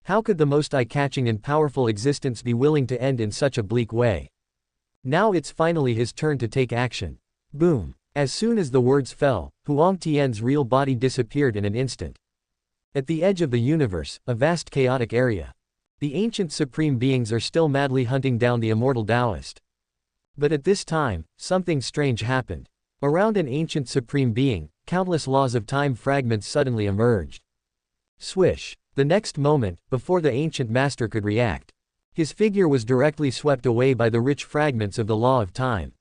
How could the most eye-catching and powerful existence be willing to end in such a bleak way? Now it's finally his turn to take action. Boom! As soon as the words fell, Huang Tian's real body disappeared in an instant. At the edge of the universe, a vast chaotic area. The ancient supreme beings are still madly hunting down the immortal Taoist. But at this time, something strange happened. Around an ancient supreme being, countless laws of time fragments suddenly emerged. Swish! The next moment, before the ancient master could react, his figure was directly swept away by the rich fragments of the law of time.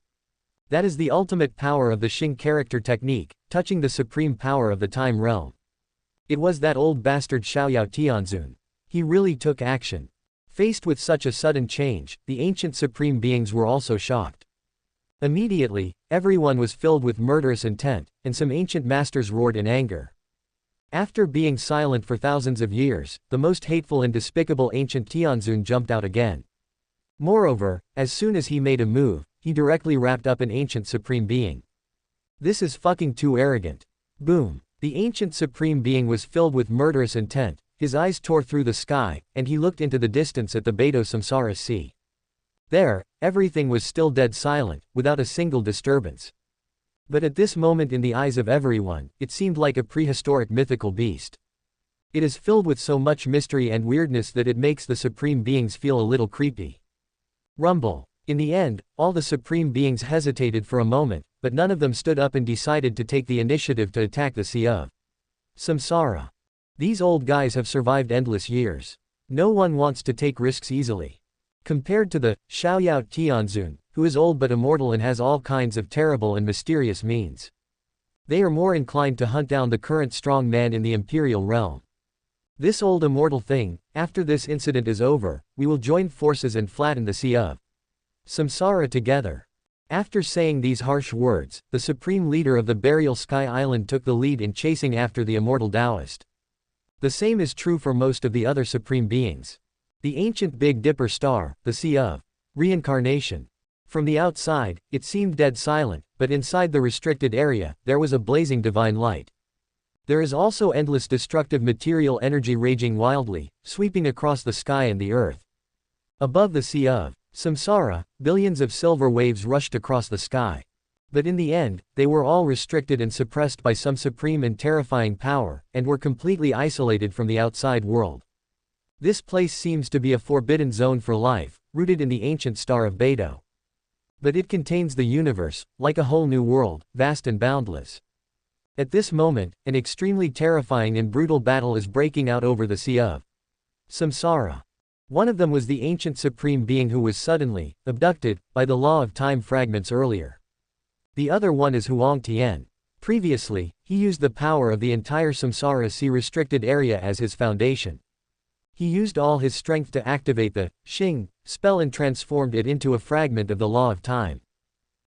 That is the ultimate power of the Xing character technique, touching the supreme power of the time realm. It was that old bastard Xiaoyao Tianzun. He really took action. Faced with such a sudden change, the ancient supreme beings were also shocked. Immediately, everyone was filled with murderous intent, and some ancient masters roared in anger. After being silent for thousands of years, the most hateful and despicable ancient Tianzun jumped out again. Moreover, as soon as he made a move, he directly wrapped up an ancient supreme being. This is fucking too arrogant. Boom! The ancient supreme being was filled with murderous intent. His eyes tore through the sky, and he looked into the distance at the Beidou Samsara Sea. There, everything was still dead silent, without a single disturbance. But at this moment in the eyes of everyone, it seemed like a prehistoric mythical beast. It is filled with so much mystery and weirdness that it makes the supreme beings feel a little creepy. Rumble. In the end, all the supreme beings hesitated for a moment, but none of them stood up and decided to take the initiative to attack the Sea of Samsara. These old guys have survived endless years. No one wants to take risks easily. Compared to the Xiaoyao Tianzun, who is old but immortal and has all kinds of terrible and mysterious means. They are more inclined to hunt down the current strong man in the imperial realm. This old immortal thing, after this incident is over, we will join forces and flatten the Sea of Samsara together. After saying these harsh words, the supreme leader of the burial Sky Island took the lead in chasing after the immortal Taoist. The same is true for most of the other supreme beings. The ancient Big Dipper star, the Sea of Reincarnation. From the outside, it seemed dead silent, but inside the restricted area, there was a blazing divine light. There is also endless destructive material energy raging wildly, sweeping across the sky and the earth. Above the Sea of Samsara, billions of silver waves rushed across the sky. But in the end, they were all restricted and suppressed by some supreme and terrifying power, and were completely isolated from the outside world. This place seems to be a forbidden zone for life, rooted in the ancient star of Beidou. But it contains the universe, like a whole new world, vast and boundless. At this moment, an extremely terrifying and brutal battle is breaking out over the Sea of Samsara. One of them was the ancient supreme being who was suddenly abducted by the law of time fragments earlier. The other one is Huang Tian. Previously, he used the power of the entire Samsara Sea restricted area as his foundation. He used all his strength to activate the Xing spell and transformed it into a fragment of the law of time.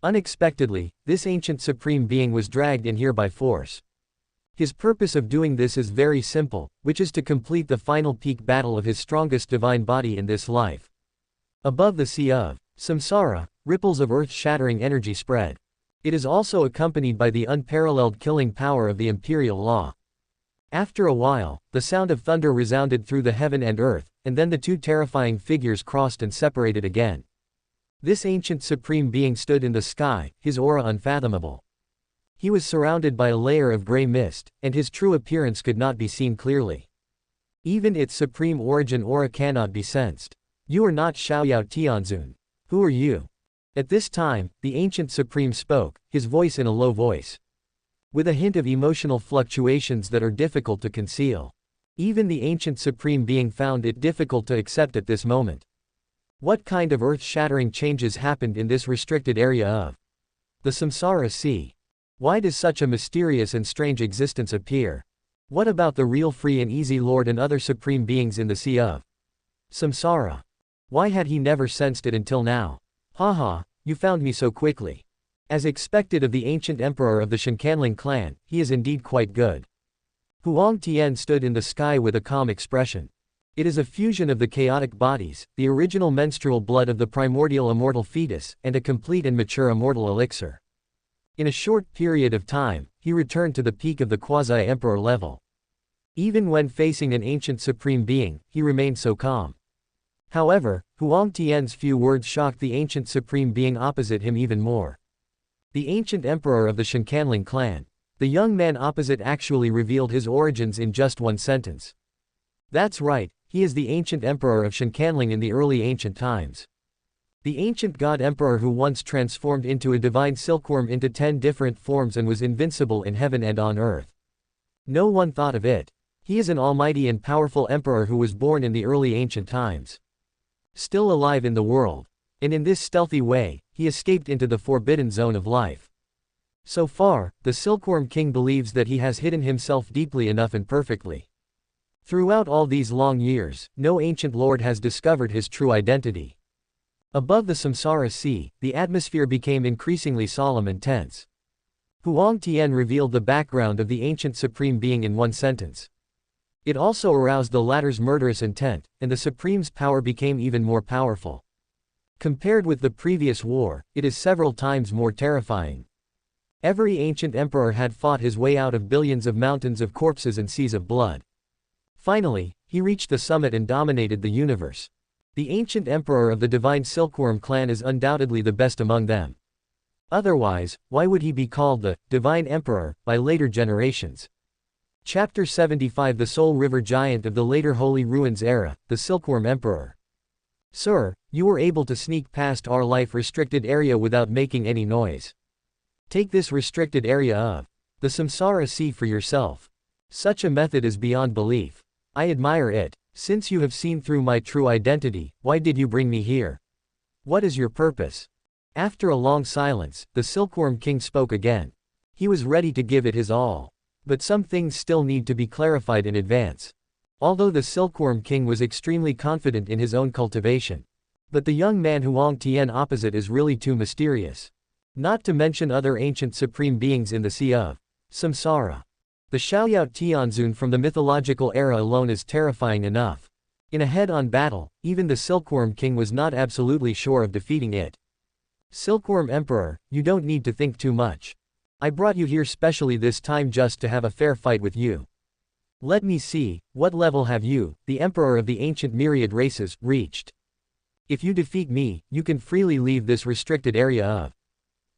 Unexpectedly, this ancient supreme being was dragged in here by force. His purpose of doing this is very simple, which is to complete the final peak battle of his strongest divine body in this life. Above the sea of Samsara, ripples of earth-shattering energy spread. It is also accompanied by the unparalleled killing power of the imperial law. After a while, the sound of thunder resounded through the heaven and earth, and then the two terrifying figures crossed and separated again. This ancient supreme being stood in the sky, his aura unfathomable. He was surrounded by a layer of gray mist, and his true appearance could not be seen clearly. Even its supreme origin aura cannot be sensed. You are not Xiaoyao Tianzun. Who are you? At this time, the ancient supreme spoke, his voice in a low voice, with a hint of emotional fluctuations that are difficult to conceal. Even the ancient supreme being found it difficult to accept at this moment. What kind of earth-shattering changes happened in this restricted area of the Samsara Sea? Why does such a mysterious and strange existence appear? What about the real free and easy Lord and other supreme beings in the Sea of Samsara? Why had he never sensed it until now? Haha, you found me so quickly. As expected of the ancient emperor of the Shenkanling clan, he is indeed quite good. Huang Tian stood in the sky with a calm expression. It is a fusion of the chaotic bodies, the original menstrual blood of the primordial immortal fetus, and a complete and mature immortal elixir. In a short period of time, he returned to the peak of the quasi-emperor level. Even when facing an ancient supreme being, he remained so calm. However, Huang Tian's few words shocked the ancient supreme being opposite him even more. The ancient emperor of the Shenkanling clan. The young man opposite actually revealed his origins in just one sentence. That's right, he is the ancient emperor of Shenkanling in the early ancient times. The ancient god emperor who once transformed into a divine silkworm into 10 different forms and was invincible in heaven and on earth. No one thought of it. He is an almighty and powerful emperor who was born in the early ancient times. Still alive in the world. And in this stealthy way, he escaped into the forbidden zone of life. So far, the Silkworm King believes that he has hidden himself deeply enough and perfectly. Throughout all these long years, no ancient lord has discovered his true identity. Above the Samsara Sea, the atmosphere became increasingly solemn and tense. Huang Tian revealed the background of the ancient supreme being in one sentence. It also aroused the latter's murderous intent, and the supreme's power became even more powerful. Compared with the previous war, it is several times more terrifying. Every ancient emperor had fought his way out of billions of mountains of corpses and seas of blood. Finally, he reached the summit and dominated the universe. The ancient emperor of the divine Silkworm clan is undoubtedly the best among them. Otherwise, why would he be called the divine emperor by later generations? Chapter 75 The Soul River Giant of the later Holy Ruins era, the Silkworm Emperor. Sir, you were able to sneak past our life-restricted area without making any noise. Take this restricted area of the Samsara Sea for yourself. Such a method is beyond belief. I admire it. Since you have seen through my true identity, why did you bring me here? What is your purpose? After a long silence, the Silkworm King spoke again. He was ready to give it his all. But some things still need to be clarified in advance. Although the Silkworm King was extremely confident in his own cultivation. But the young man Huang Tian opposite is really too mysterious. Not to mention other ancient supreme beings in the Sea of Samsara. The Xiaoyao Tianzun from the mythological era alone is terrifying enough. In a head-on battle, even the Silkworm King was not absolutely sure of defeating it. Silkworm Emperor, you don't need to think too much. I brought you here specially this time just to have a fair fight with you. Let me see, what level have you, the Emperor of the ancient myriad races, reached? If you defeat me, you can freely leave this restricted area of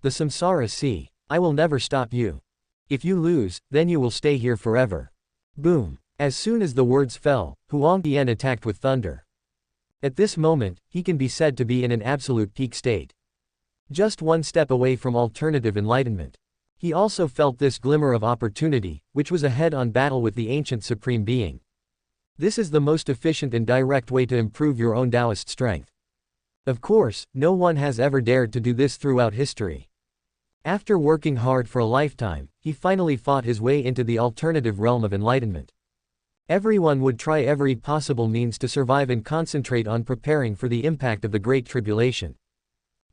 the Samsara Sea. I will never stop you. If you lose, then you will stay here forever. Boom. As soon as the words fell, Huang Tian attacked with thunder. At this moment, he can be said to be in an absolute peak state. Just one step away from alternative enlightenment. He also felt this glimmer of opportunity, which was a head-on battle with the ancient supreme being. This is the most efficient and direct way to improve your own Taoist strength. Of course, no one has ever dared to do this throughout history. After working hard for a lifetime, he finally fought his way into the alternative realm of enlightenment. Everyone would try every possible means to survive and concentrate on preparing for the impact of the Great Tribulation.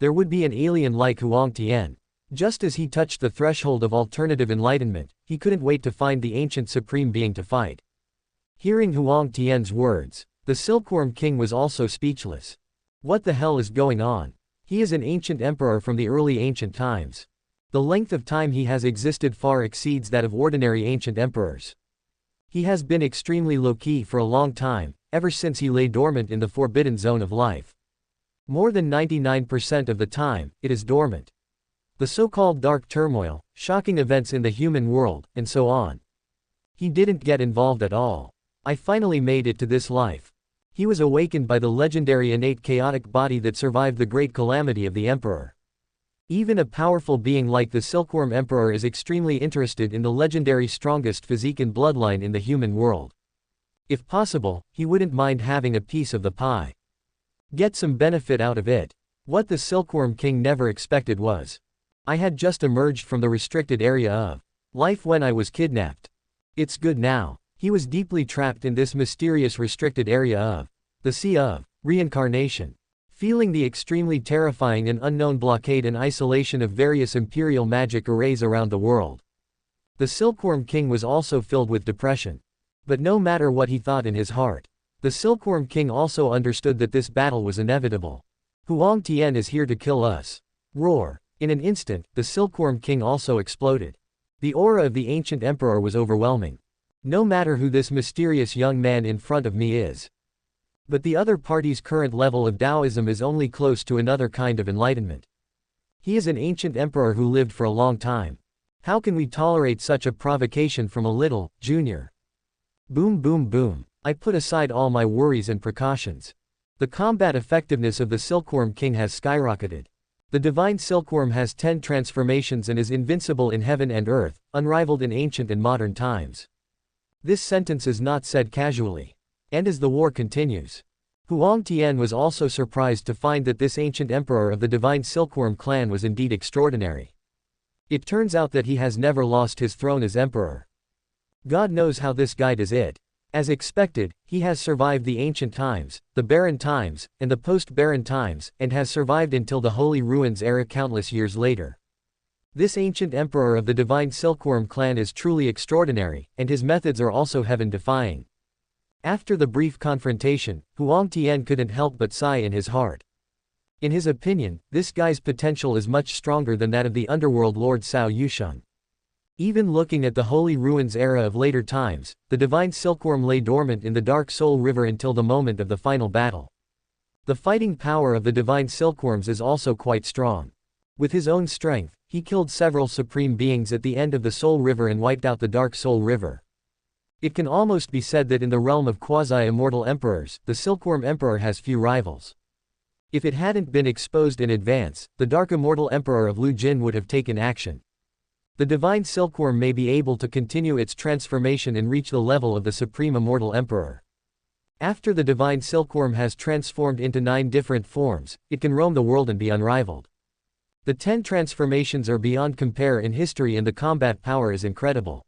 There would be an alien like Huang Tian. Just as he touched the threshold of alternative enlightenment, he couldn't wait to find the ancient supreme being to fight. Hearing Huang Tian's words, the Silkworm King was also speechless. What the hell is going on? He is an ancient emperor from the early ancient times. The length of time he has existed far exceeds that of ordinary ancient emperors. He has been extremely low-key for a long time, ever since he lay dormant in the forbidden zone of life. More than 99% of the time, it is dormant. The so-called dark turmoil, shocking events in the human world, and so on. He didn't get involved at all. I finally made it to this life. He was awakened by the legendary innate chaotic body that survived the great calamity of the Emperor. Even a powerful being like the Silkworm Emperor is extremely interested in the legendary strongest physique and bloodline in the human world. If possible, he wouldn't mind having a piece of the pie. Get some benefit out of it. What the Silkworm King never expected was, I had just emerged from the restricted area of life when I was kidnapped. It's good now. He was deeply trapped in this mysterious restricted area of the Sea of Reincarnation. Feeling the extremely terrifying and unknown blockade and isolation of various imperial magic arrays around the world. The Silkworm King was also filled with depression. But no matter what he thought in his heart, the Silkworm King also understood that this battle was inevitable. Huang Tian is here to kill us. Roar. In an instant, the Silkworm King also exploded. The aura of the ancient emperor was overwhelming. No matter who this mysterious young man in front of me is. But the other party's current level of Taoism is only close to another kind of enlightenment. He is an ancient emperor who lived for a long time. How can we tolerate such a provocation from a little junior? Boom boom boom. I put aside all my worries and precautions. The combat effectiveness of the Silkworm King has skyrocketed. The divine silkworm has 10 transformations and is invincible in heaven and earth, unrivaled in ancient and modern times. This sentence is not said casually. And as the war continues, Huang Tian was also surprised to find that this ancient emperor of the divine silkworm clan was indeed extraordinary. It turns out that he has never lost his throne as emperor. God knows how this guy does it. As expected, he has survived the ancient times, the barren times, and the post-barren times, and has survived until the Holy Ruins era countless years later. This ancient emperor of the divine silkworm clan is truly extraordinary, and his methods are also heaven-defying. After the brief confrontation, Huang Tian couldn't help but sigh in his heart. In his opinion, this guy's potential is much stronger than that of the underworld lord Cao Yusheng. Even looking at the Holy Ruins era of later times, the divine silkworm lay dormant in the Dark Soul River until the moment of the final battle. The fighting power of the divine silkworms is also quite strong. With his own strength, he killed several supreme beings at the end of the Soul River and wiped out the Dark Soul River. It can almost be said that in the realm of quasi-immortal emperors, the Silkworm Emperor has few rivals. If it hadn't been exposed in advance, the Dark Immortal Emperor of Lu Jin would have taken action. The divine silkworm may be able to continue its transformation and reach the level of the Supreme Immortal Emperor. After the divine silkworm has transformed into 9 different forms, it can roam the world and be unrivaled. The 10 transformations are beyond compare in history and the combat power is incredible.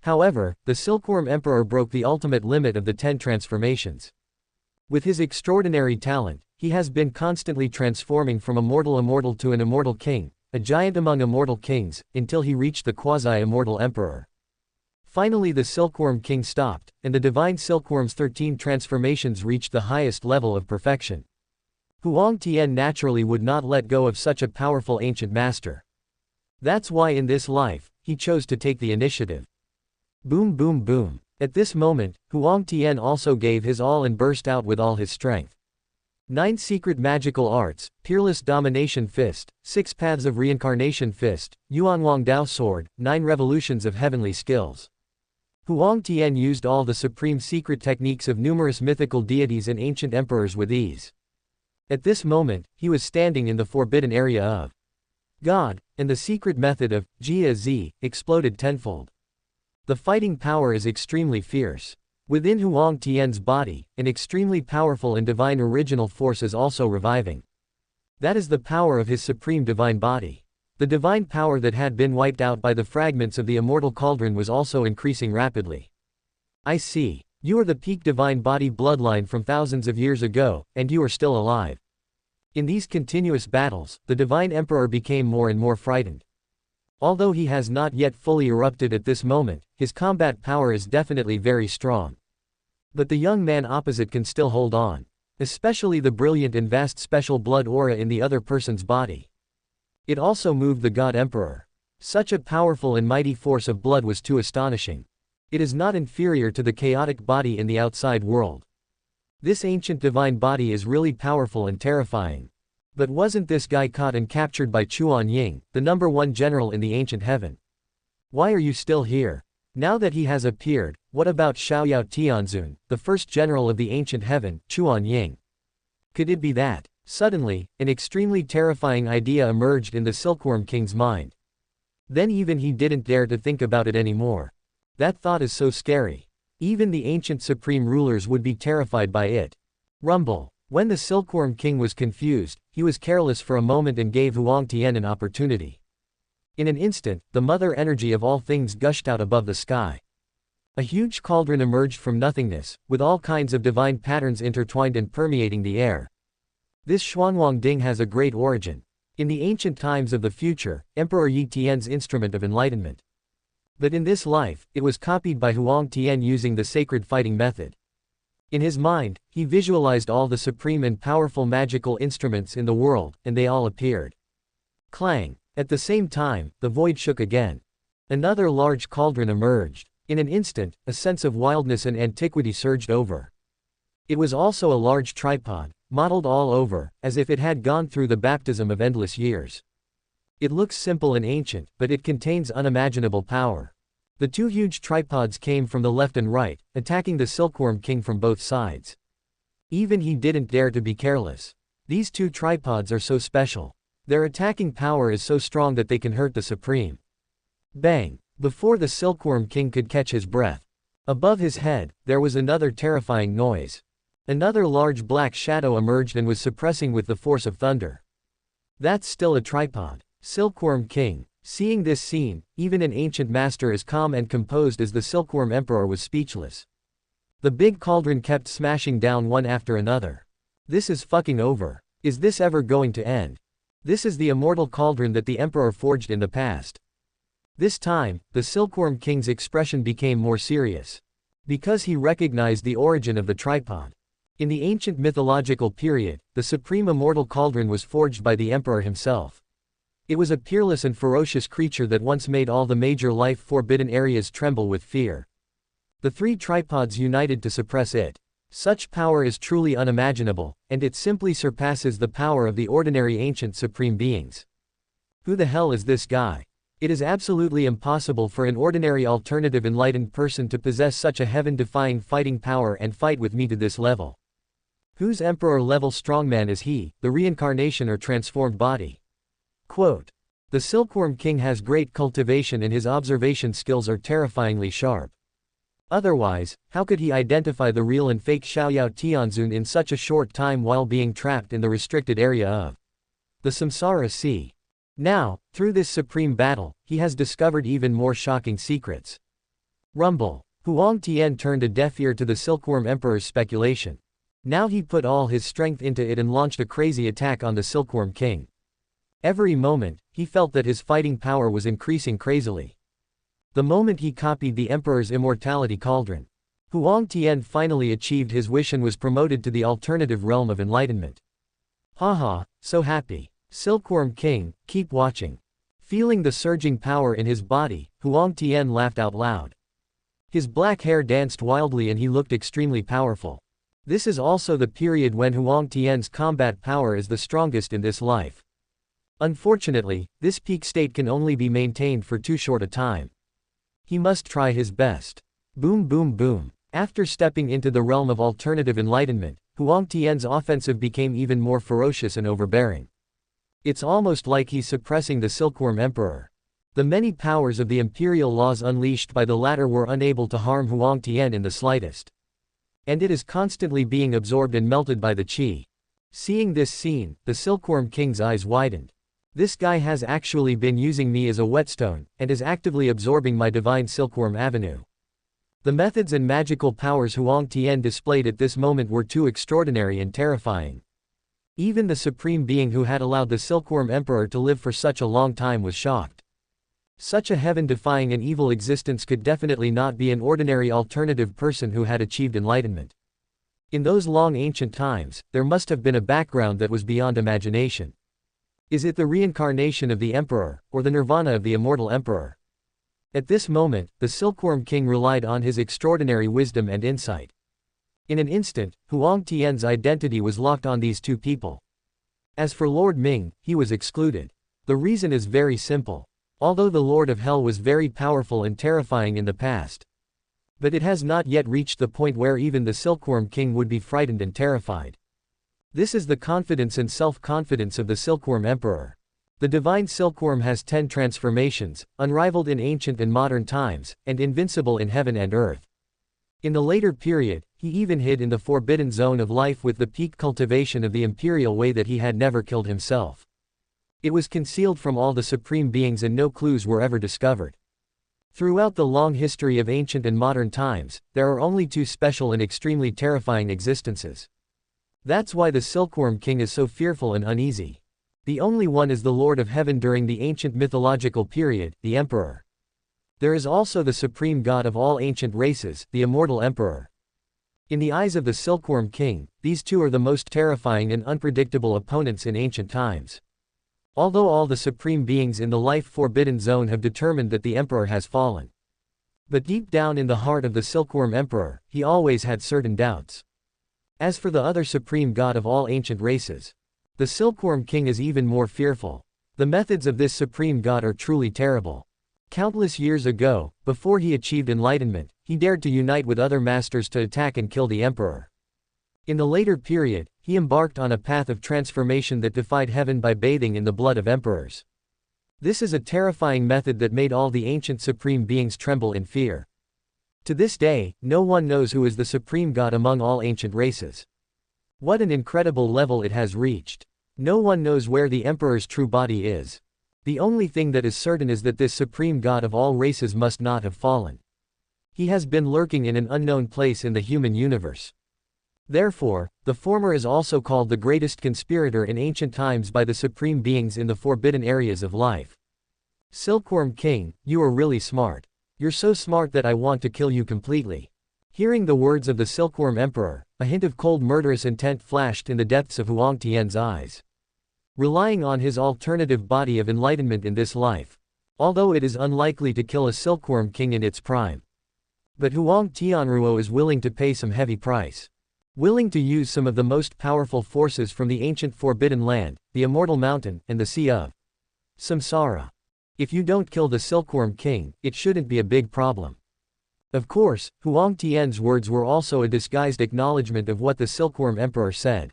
However, the Silkworm Emperor broke the ultimate limit of the 10 transformations. With his extraordinary talent, he has been constantly transforming from a mortal immortal to an immortal king, a giant among immortal kings, until he reached the quasi-immortal emperor. Finally the Silkworm King stopped, and the divine silkworm's 13 transformations reached the highest level of perfection. Huang Tian naturally would not let go of such a powerful ancient master. That's why in this life, he chose to take the initiative. Boom boom boom. At this moment, Huang Tian also gave his all and burst out with all his strength. 9 secret magical arts, Peerless Domination Fist, 6 Paths of Reincarnation Fist, Yuanwang Dao Sword, 9 Revolutions of Heavenly Skills. Huang Tian used all the supreme secret techniques of numerous mythical deities and ancient emperors with ease. At this moment, he was standing in the forbidden area of God, and the secret method of Jia Z exploded tenfold. The fighting power is extremely fierce. Within Huang Tian's body, an extremely powerful and divine original force is also reviving. That is the power of his supreme divine body. The divine power that had been wiped out by the fragments of the immortal cauldron was also increasing rapidly. I see. You are the peak divine body bloodline from thousands of years ago, and you are still alive. In these continuous battles, the divine emperor became more and more frightened. Although he has not yet fully erupted at this moment, his combat power is definitely very strong. But the young man opposite can still hold on. Especially the brilliant and vast special blood aura in the other person's body. It also moved the God Emperor. Such a powerful and mighty force of blood was too astonishing. It is not inferior to the chaotic body in the outside world. This ancient divine body is really powerful and terrifying. But wasn't this guy caught and captured by Chuan Ying, the #1 general in the ancient heaven? Why are you still here? Now that he has appeared, what about Xiaoyao Tianzun, the first general of the ancient heaven, Chuan Ying? Could it be that? Suddenly, an extremely terrifying idea emerged in the Silkworm King's mind. Then even he didn't dare to think about it anymore. That thought is so scary. Even the ancient supreme rulers would be terrified by it. Rumble. When the Silkworm King was confused, he was careless for a moment and gave Huang Tian an opportunity. In an instant, the mother energy of all things gushed out above the sky. A huge cauldron emerged from nothingness, with all kinds of divine patterns intertwined and permeating the air. This Xuanwang Ding has a great origin. In the ancient times of the future, Emperor Yi Tian's instrument of enlightenment. But in this life, it was copied by Huang Tian using the sacred fighting method. In his mind, he visualized all the supreme and powerful magical instruments in the world, and they all appeared. Clang! At the same time, the void shook again. Another large cauldron emerged. In an instant, a sense of wildness and antiquity surged over. It was also a large tripod, modeled all over, as if it had gone through the baptism of endless years. It looks simple and ancient, but it contains unimaginable power. The two huge tripods came from the left and right, attacking the Silkworm King from both sides. Even he didn't dare to be careless. These two tripods are so special. Their attacking power is so strong that they can hurt the Supreme. Bang! Before the Silkworm King could catch his breath. Above his head, there was another terrifying noise. Another large black shadow emerged and was suppressing with the force of thunder. That's still a tripod. Silkworm King. Seeing this scene, even an ancient master as calm and composed as the Silkworm Emperor was speechless. The big cauldron kept smashing down one after another. This is fucking over. Is this ever going to end? This is the immortal cauldron that the Emperor forged in the past. This time, the Silkworm King's expression became more serious. Because he recognized the origin of the tripod. In the ancient mythological period, the supreme immortal cauldron was forged by the Emperor himself. It was a peerless and ferocious creature that once made all the major life-forbidden areas tremble with fear. The three tripods united to suppress it. Such power is truly unimaginable, and it simply surpasses the power of the ordinary ancient supreme beings. Who the hell is this guy? It is absolutely impossible for an ordinary alternative enlightened person to possess such a heaven-defying fighting power and fight with me to this level. Whose emperor-level strongman is he, the reincarnation or transformed body? Quote. The Silkworm King has great cultivation and his observation skills are terrifyingly sharp. Otherwise, how could he identify the real and fake Xiaoyao Tianzun in such a short time while being trapped in the restricted area of the Samsara Sea? Now, through this supreme battle, he has discovered even more shocking secrets. Rumble. Huang Tian turned a deaf ear to the Silkworm Emperor's speculation. Now he put all his strength into it and launched a crazy attack on the Silkworm King. Every moment, he felt that his fighting power was increasing crazily. The moment he copied the Emperor's immortality cauldron, Huang Tian finally achieved his wish and was promoted to the alternative realm of enlightenment. Haha, so happy. Silkworm King, keep watching. Feeling the surging power in his body, Huang Tian laughed out loud. His black hair danced wildly and he looked extremely powerful. This is also the period when Huang Tian's combat power is the strongest in this life. Unfortunately, this peak state can only be maintained for too short a time. He must try his best. Boom boom boom. After stepping into the realm of alternative enlightenment, Huang Tian's offensive became even more ferocious and overbearing. It's almost like he's suppressing the Silkworm Emperor. The many powers of the imperial laws unleashed by the latter were unable to harm Huang Tian in the slightest. And it is constantly being absorbed and melted by the qi. Seeing this scene, the Silkworm King's eyes widened. This guy has actually been using me as a whetstone, and is actively absorbing my divine Silkworm Avenue. The methods and magical powers Huang Tian displayed at this moment were too extraordinary and terrifying. Even the Supreme Being who had allowed the Silkworm Emperor to live for such a long time was shocked. Such a heaven-defying and evil existence could definitely not be an ordinary alternative person who had achieved enlightenment. In those long ancient times, there must have been a background that was beyond imagination. Is it the reincarnation of the Emperor, or the nirvana of the Immortal Emperor? At this moment, the Silkworm King relied on his extraordinary wisdom and insight. In an instant, Huang Tian's identity was locked on these two people. As for Lord Ming, he was excluded. The reason is very simple. Although the Lord of Hell was very powerful and terrifying in the past, but it has not yet reached the point where even the Silkworm King would be frightened and terrified. This is the confidence and self-confidence of the Silkworm Emperor. The divine Silkworm has 10 transformations, unrivaled in ancient and modern times, and invincible in heaven and earth. In the later period, he even hid in the forbidden zone of life with the peak cultivation of the imperial way that he had never killed himself. It was concealed from all the supreme beings and no clues were ever discovered. Throughout the long history of ancient and modern times, there are only 2 special and extremely terrifying existences. That's why the Silkworm King is so fearful and uneasy. The only one is the Lord of Heaven during the ancient mythological period, the Emperor. There is also the supreme god of all ancient races, the Immortal Emperor. In the eyes of the Silkworm King, these two are the most terrifying and unpredictable opponents in ancient times. Although all the supreme beings in the life forbidden zone have determined that the Emperor has fallen. But deep down in the heart of the Silkworm Emperor, he always had certain doubts. As for the other supreme god of all ancient races, the Silkworm King is even more fearful. The methods of this supreme god are truly terrible. Countless years ago, before he achieved enlightenment, he dared to unite with other masters to attack and kill the Emperor. In the later period, he embarked on a path of transformation that defied heaven by bathing in the blood of emperors. This is a terrifying method that made all the ancient supreme beings tremble in fear. To this day, no one knows who is the supreme god among all ancient races. What an incredible level it has reached. No one knows where the Emperor's true body is. The only thing that is certain is that this supreme god of all races must not have fallen. He has been lurking in an unknown place in the human universe. Therefore, the former is also called the greatest conspirator in ancient times by the supreme beings in the forbidden areas of life. Silkworm King, you are really smart. You're so smart that I want to kill you completely. Hearing the words of the Silkworm Emperor, a hint of cold murderous intent flashed in the depths of Huang Tian's eyes. Relying on his alternative body of enlightenment in this life. Although it is unlikely to kill a Silkworm King in its prime. But Huang Tianruo is willing to pay some heavy price. Willing to use some of the most powerful forces from the ancient Forbidden Land, the Immortal Mountain, and the Sea of Samsara. If you don't kill the Silkworm King, it shouldn't be a big problem. Of course, Huang Tian's words were also a disguised acknowledgement of what the Silkworm Emperor said.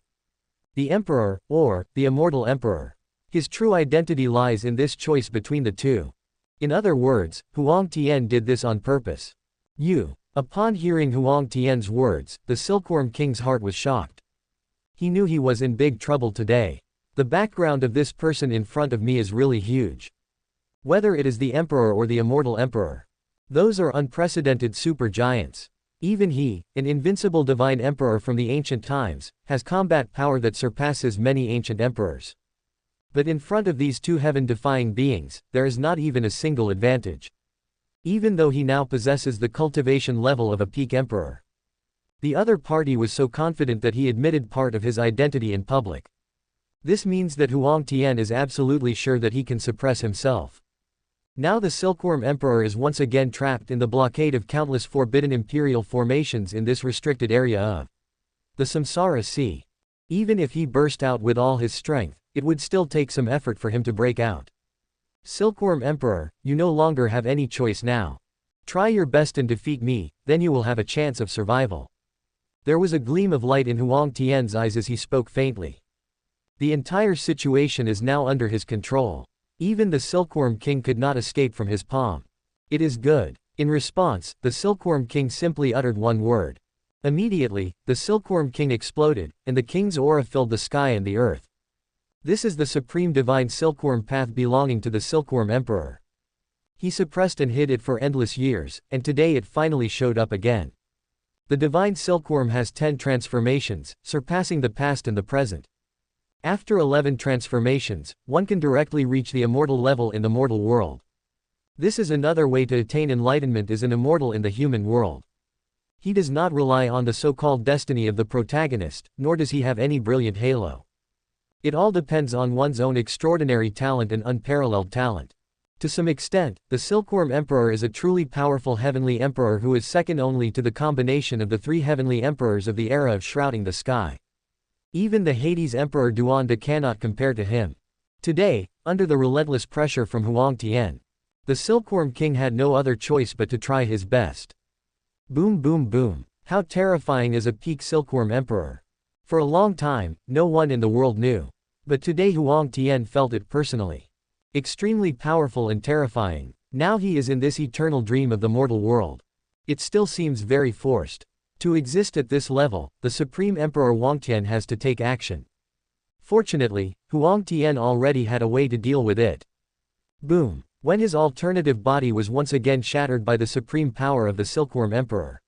The Emperor, or the Immortal Emperor. His true identity lies in this choice between the two. In other words, Huang Tian did this on purpose. Upon hearing Huang Tian's words, the Silkworm King's heart was shocked. He knew he was in big trouble today. The background of this person in front of me is really huge. Whether it is the Emperor or the Immortal Emperor. Those are unprecedented super giants. Even he, an invincible divine emperor from the ancient times, has combat power that surpasses many ancient emperors. But in front of these two heaven-defying beings, there is not even a single advantage. Even though he now possesses the cultivation level of a peak emperor. The other party was so confident that he admitted part of his identity in public. This means that Huang Tian is absolutely sure that he can suppress himself. Now the Silkworm Emperor is once again trapped in the blockade of countless forbidden imperial formations in this restricted area of the Samsara Sea. Even if he burst out with all his strength, it would still take some effort for him to break out. Silkworm Emperor, you no longer have any choice now. Try your best and defeat me, then you will have a chance of survival. There was a gleam of light in Huang Tian's eyes as he spoke faintly. The entire situation is now under his control. Even the Silkworm King could not escape from his palm. It is good. In response, the Silkworm King simply uttered one word. Immediately, the Silkworm King exploded, and the king's aura filled the sky and the earth. This is the supreme divine silkworm path belonging to the Silkworm Emperor. He suppressed and hid it for endless years, and today it finally showed up again. The divine silkworm has 10 transformations, surpassing the past and the present. After 11 transformations, one can directly reach the immortal level in the mortal world. This is another way to attain enlightenment as an immortal in the human world. He does not rely on the so-called destiny of the protagonist, nor does he have any brilliant halo. It all depends on one's own extraordinary talent and unparalleled talent. To some extent, the Silkworm Emperor is a truly powerful heavenly emperor who is second only to the combination of the 3 heavenly emperors of the era of Shrouding the Sky. Even the Hades Emperor Duanda cannot compare to him. Today, under the relentless pressure from Huang Tian, the Silkworm King had no other choice but to try his best. Boom boom boom. How terrifying is a peak Silkworm Emperor? For a long time, no one in the world knew. But today Huang Tian felt it personally. Extremely powerful and terrifying. Now he is in this eternal dream of the mortal world. It still seems very forced. To exist at this level, the Supreme Emperor Huang Tian has to take action. Fortunately, Huang Tian already had a way to deal with it. Boom. When his alternative body was once again shattered by the supreme power of the Silkworm Emperor.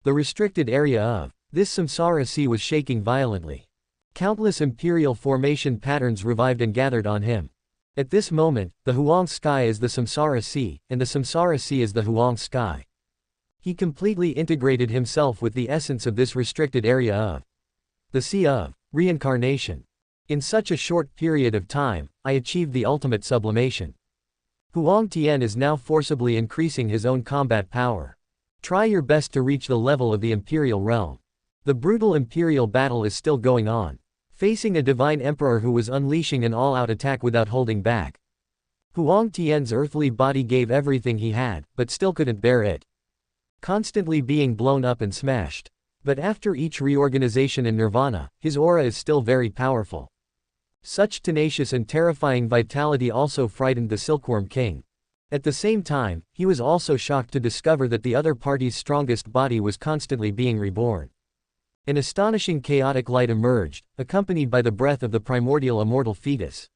The restricted area of this Samsara Sea was shaking violently. Countless imperial formation patterns revived and gathered on him. At this moment, the Huang Sky is the Samsara Sea, and the Samsara Sea is the Huang Sky. He completely integrated himself with the essence of this restricted area of the Sea of Reincarnation. In such a short period of time, I achieved the ultimate sublimation. Huang Tian is now forcibly increasing his own combat power. Try your best to reach the level of the imperial realm. The brutal imperial battle is still going on. Facing a divine emperor who was unleashing an all-out attack without holding back. Huang Tian's earthly body gave everything he had, but still couldn't bear it. Constantly being blown up and smashed. But after each reorganization in nirvana, his aura is still very powerful. Such tenacious and terrifying vitality also frightened the Silkworm King. At the same time, he was also shocked to discover that the other party's strongest body was constantly being reborn. An astonishing chaotic light emerged, accompanied by the breath of the primordial immortal fetus.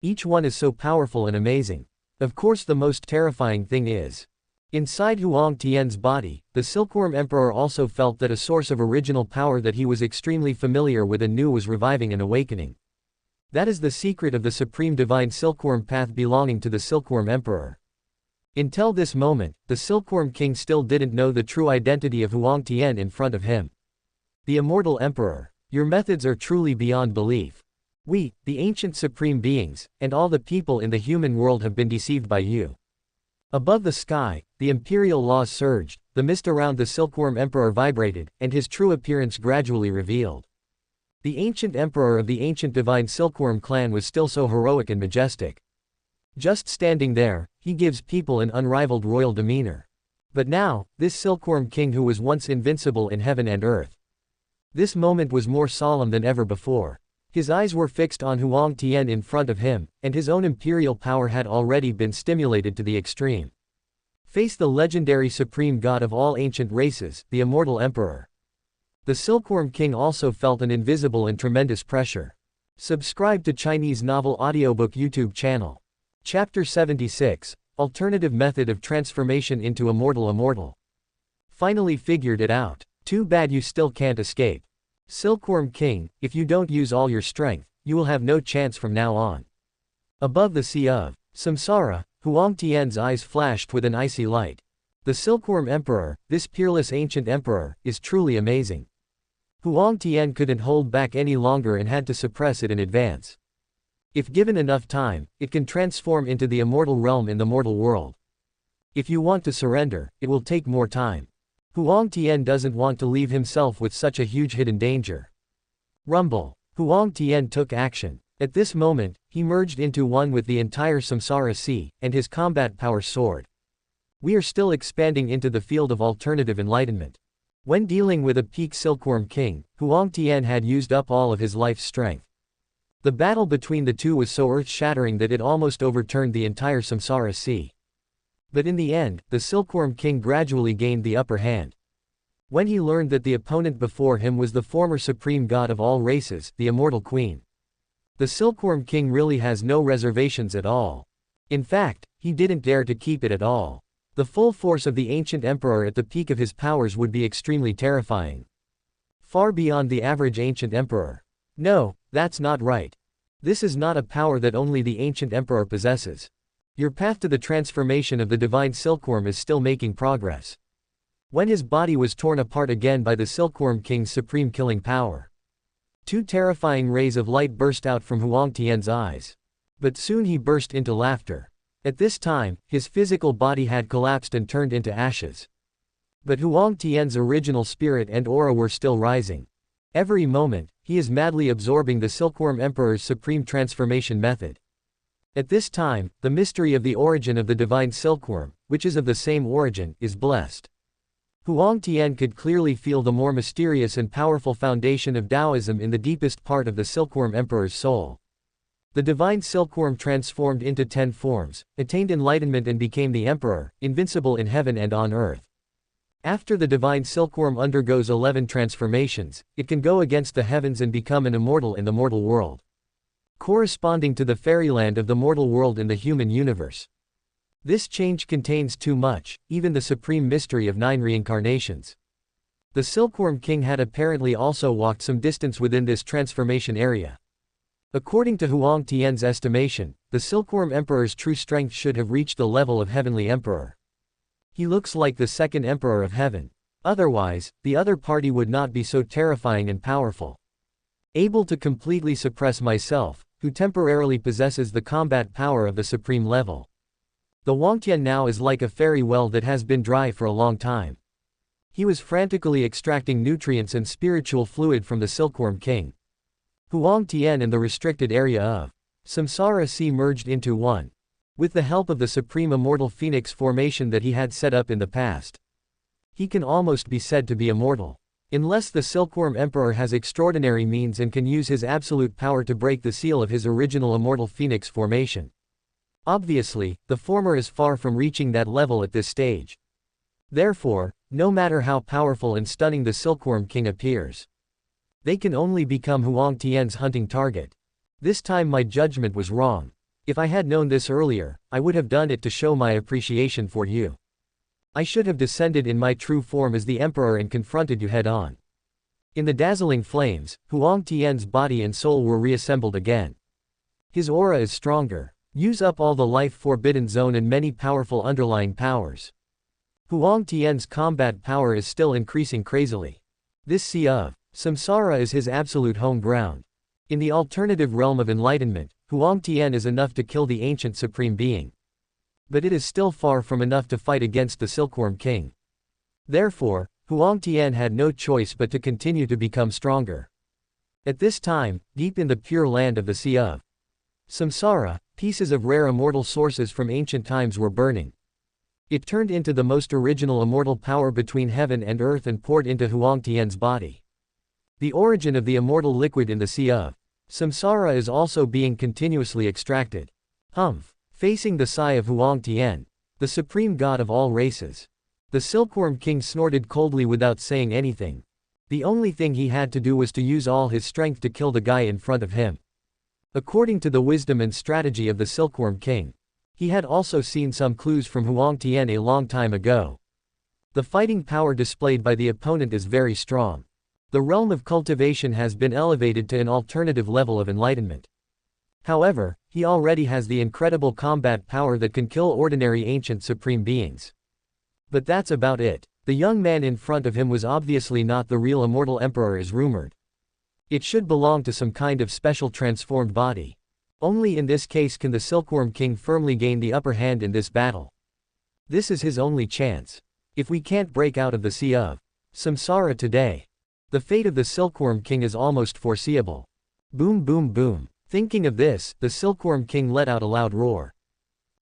Each one is so powerful and amazing. Of course, the most terrifying thing is, inside Huang Tian's body, the Silkworm Emperor also felt that a source of original power that he was extremely familiar with and knew was reviving and awakening. That is the secret of the supreme divine silkworm path belonging to the Silkworm Emperor. Until this moment, the Silkworm King still didn't know the true identity of Huang Tian in front of him. The Immortal Emperor, your methods are truly beyond belief. We, the ancient supreme beings, and all the people in the human world have been deceived by you. Above the sky, the imperial laws surged, the mist around the Silkworm Emperor vibrated, and his true appearance gradually revealed. The ancient emperor of the ancient divine Silkworm clan was still so heroic and majestic. Just standing there, he gives people an unrivaled royal demeanor. But now, this Silkworm King who was once invincible in heaven and earth. This moment was more solemn than ever before. His eyes were fixed on Huang Tian in front of him, and his own imperial power had already been stimulated to the extreme. Face the legendary supreme god of all ancient races, the Immortal Emperor. The Silkworm King also felt an invisible and tremendous pressure. Subscribe to Chinese Novel Audiobook YouTube channel. Chapter 76, Alternative Method of Transformation into Immortal. Finally figured it out. Too bad you still can't escape. Silkworm King, if you don't use all your strength, you will have no chance from now on. Above the sea of Samsara, Huang Tian's eyes flashed with an icy light. The Silkworm Emperor, this peerless ancient emperor, is truly amazing. Huang Tian couldn't hold back any longer and had to suppress it in advance. If given enough time, it can transform into the immortal realm in the mortal world. If you want to surrender, it will take more time. Huang Tian doesn't want to leave himself with such a huge hidden danger. Rumble. Huang Tian took action. At this moment, he merged into one with the entire Samsara Sea, and his combat power soared. We are still expanding into the field of alternative enlightenment. When dealing with a peak Silkworm King, Huang Tian had used up all of his life's strength. The battle between the two was so earth-shattering that it almost overturned the entire Samsara Sea. But in the end, the Silkworm King gradually gained the upper hand. When he learned that the opponent before him was the former supreme god of all races, the immortal queen. The Silkworm King really has no reservations at all. In fact, he didn't dare to keep it at all. The full force of the ancient emperor at the peak of his powers would be extremely terrifying. Far beyond the average ancient emperor. No, that's not right. This is not a power that only the ancient emperor possesses. Your path to the transformation of the divine silkworm is still making progress. When his body was torn apart again by the Silkworm King's supreme killing power, 2 terrifying rays of light burst out from Huang Tian's eyes. But soon he burst into laughter. At this time, his physical body had collapsed and turned into ashes. But Huang Tian's original spirit and aura were still rising. Every moment, he is madly absorbing the Silkworm Emperor's supreme transformation method. At this time, the mystery of the origin of the divine silkworm, which is of the same origin, is blessed. Huang Tian could clearly feel the more mysterious and powerful foundation of Taoism in the deepest part of the Silkworm Emperor's soul. The divine silkworm transformed into 10 forms, attained enlightenment and became the emperor, invincible in heaven and on earth. After the divine silkworm undergoes 11 transformations, it can go against the heavens and become an immortal in the mortal world, corresponding to the fairyland of the mortal world in the human universe. This change contains too much, even the supreme mystery of 9 reincarnations. The Silkworm King had apparently also walked some distance within this transformation area. According to Huang Tian's estimation, the Silkworm Emperor's true strength should have reached the level of Heavenly Emperor. He looks like the second Emperor of Heaven. Otherwise, the other party would not be so terrifying and powerful. Able to completely suppress myself, who temporarily possesses the combat power of the supreme level. The Huang Tian now is like a fairy well that has been dry for a long time. He was frantically extracting nutrients and spiritual fluid from the Silkworm King. Huang Tian and the restricted area of Samsara Sea merged into one. With the help of the supreme immortal phoenix formation that he had set up in the past, he can almost be said to be immortal. Unless the Silkworm Emperor has extraordinary means and can use his absolute power to break the seal of his original immortal phoenix formation. Obviously, the former is far from reaching that level at this stage. Therefore, no matter how powerful and stunning the Silkworm King appears, they can only become Huang Tian's hunting target. This time my judgment was wrong. If I had known this earlier, I would have done it to show my appreciation for you. I should have descended in my true form as the Emperor and confronted you head-on. In the dazzling flames, Huang Tian's body and soul were reassembled again. His aura is stronger. Use up all the life-forbidden zone and many powerful underlying powers. Huang Tian's combat power is still increasing crazily. This sea of Samsara is his absolute home ground. In the alternative realm of enlightenment, Huang Tian is enough to kill the ancient supreme being. But it is still far from enough to fight against the Silkworm King. Therefore, Huang Tian had no choice but to continue to become stronger. At this time, deep in the pure land of the Sea of Samsara, pieces of rare immortal sources from ancient times were burning. It turned into the most original immortal power between heaven and earth and poured into Huang Tian's body. The origin of the immortal liquid in the Sea of Samsara is also being continuously extracted. Humph. Facing the sigh of Huang Tian, the supreme god of all races, the Silkworm King snorted coldly without saying anything. The only thing he had to do was to use all his strength to kill the guy in front of him. According to the wisdom and strategy of the Silkworm King, he had also seen some clues from Huang Tian a long time ago. The fighting power displayed by the opponent is very strong. The realm of cultivation has been elevated to an alternative level of enlightenment. However, he already has the incredible combat power that can kill ordinary ancient supreme beings. But that's about it. The young man in front of him was obviously not the real immortal emperor as rumored. It should belong to some kind of special transformed body. Only in this case can the Silkworm King firmly gain the upper hand in this battle. This is his only chance. If we can't break out of the Sea of Samsara today, the fate of the Silkworm King is almost foreseeable. Boom boom boom. Thinking of this, the Silkworm King let out a loud roar.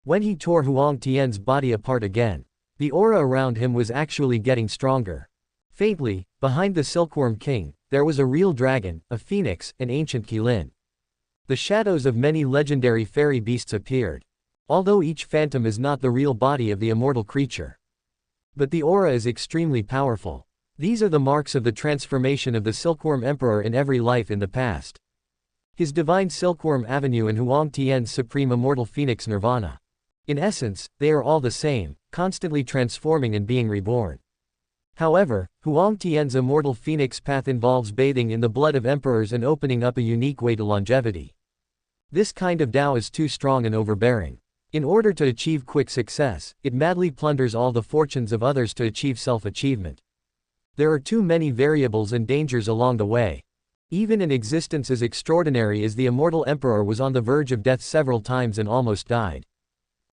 When he tore Huang Tian's body apart again, the aura around him was actually getting stronger. Faintly, behind the Silkworm King, there was a real dragon, a phoenix, an ancient Qilin. The shadows of many legendary fairy beasts appeared. Although each phantom is not the real body of the immortal creature. But the aura is extremely powerful. These are the marks of the transformation of the Silkworm Emperor in every life in the past. His divine Silkworm Avenue and Huang Tian's supreme immortal phoenix Nirvana. In essence, they are all the same, constantly transforming and being reborn. However, Huang Tian's immortal phoenix path involves bathing in the blood of emperors and opening up a unique way to longevity. This kind of Tao is too strong and overbearing. In order to achieve quick success, it madly plunders all the fortunes of others to achieve self-achievement. There are too many variables and dangers along the way. Even an existence as extraordinary as the Immortal Emperor was on the verge of death several times and almost died.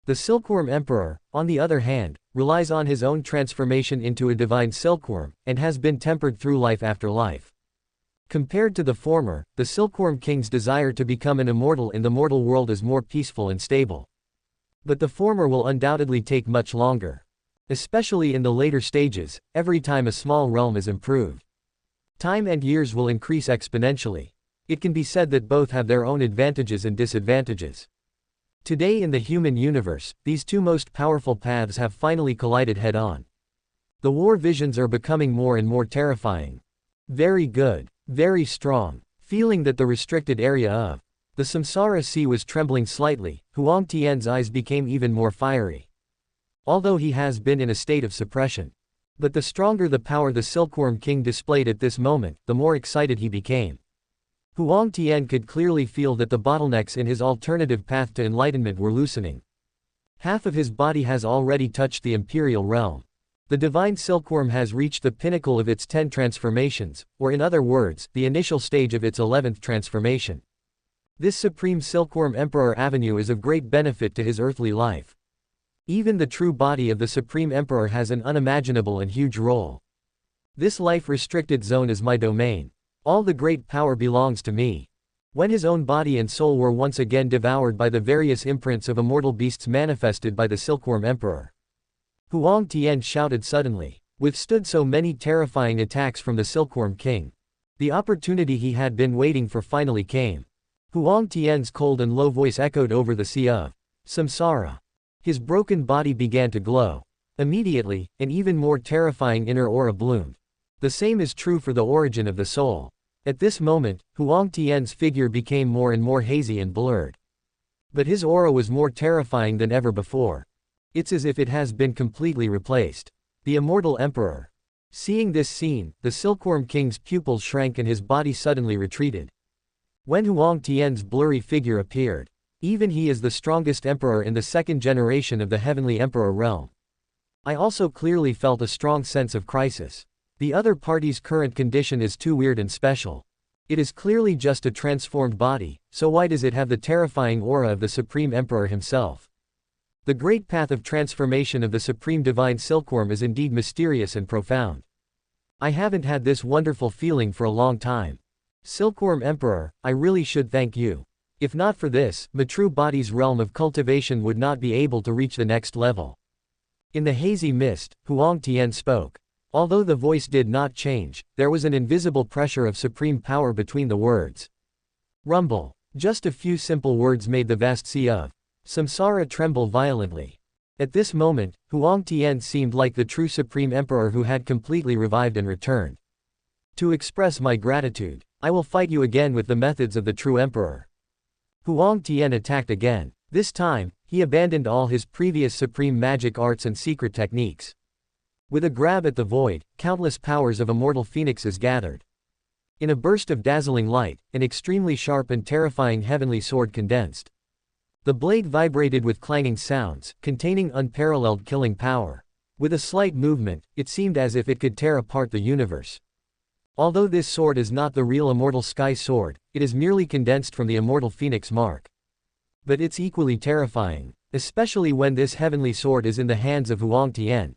The Silkworm Emperor, on the other hand, relies on his own transformation into a divine silkworm, and has been tempered through life after life. Compared to the former, the Silkworm King's desire to become an immortal in the mortal world is more peaceful and stable. But the former will undoubtedly take much longer. Especially in the later stages, every time a small realm is improved. Time and years will increase exponentially. It can be said that both have their own advantages and disadvantages. Today in the human universe, these two most powerful paths have finally collided head-on. The war visions are becoming more and more terrifying. Very good. Very strong. Feeling that the restricted area of the Samsara Sea was trembling slightly, Huang Tian's eyes became even more fiery. Although he has been in a state of suppression. But the stronger the power the Silkworm King displayed at this moment, the more excited he became. Huang Tian could clearly feel that the bottlenecks in his alternative path to enlightenment were loosening. Half of his body has already touched the imperial realm. The divine silkworm has reached the pinnacle of its 10 transformations, or in other words, the initial stage of its 11th transformation. This supreme Silkworm Emperor Avenue is of great benefit to his earthly life. Even the true body of the Supreme Emperor has an unimaginable and huge role. This life-restricted zone is my domain. All the great power belongs to me. When his own body and soul were once again devoured by the various imprints of immortal beasts manifested by the Silkworm Emperor, Huang Tian shouted suddenly, withstood so many terrifying attacks from the Silkworm King. The opportunity he had been waiting for finally came. Huang Tian's cold and low voice echoed over the sea of samsara. His broken body began to glow. Immediately, an even more terrifying inner aura bloomed. The same is true for the origin of the soul. At this moment, Huang Tian's figure became more and more hazy and blurred. But his aura was more terrifying than ever before. It's as if it has been completely replaced. The Immortal Emperor. Seeing this scene, the Silkworm King's pupils shrank and his body suddenly retreated. When Huang Tian's blurry figure appeared, even he is the strongest emperor in the second generation of the Heavenly Emperor realm. I also clearly felt a strong sense of crisis. The other party's current condition is too weird and special. It is clearly just a transformed body, so why does it have the terrifying aura of the Supreme Emperor himself? The great path of transformation of the Supreme Divine Silkworm is indeed mysterious and profound. I haven't had this wonderful feeling for a long time. Silkworm Emperor, I really should thank you. If not for this, my true body's realm of cultivation would not be able to reach the next level. In the hazy mist, Huang Tian spoke. Although the voice did not change, there was an invisible pressure of supreme power between the words. Rumble. Just a few simple words made the vast sea of samsara tremble violently. At this moment, Huang Tian seemed like the true Supreme Emperor who had completely revived and returned. To express my gratitude, I will fight you again with the methods of the true Emperor. Huang Tian attacked again. This time, he abandoned all his previous supreme magic arts and secret techniques. With a grab at the void, countless powers of immortal phoenixes gathered. In a burst of dazzling light, an extremely sharp and terrifying heavenly sword condensed. The blade vibrated with clanging sounds, containing unparalleled killing power. With a slight movement, it seemed as if it could tear apart the universe. Although this sword is not the real Immortal Sky Sword, it is merely condensed from the Immortal Phoenix mark. But it's equally terrifying, especially when this heavenly sword is in the hands of Huang Tian,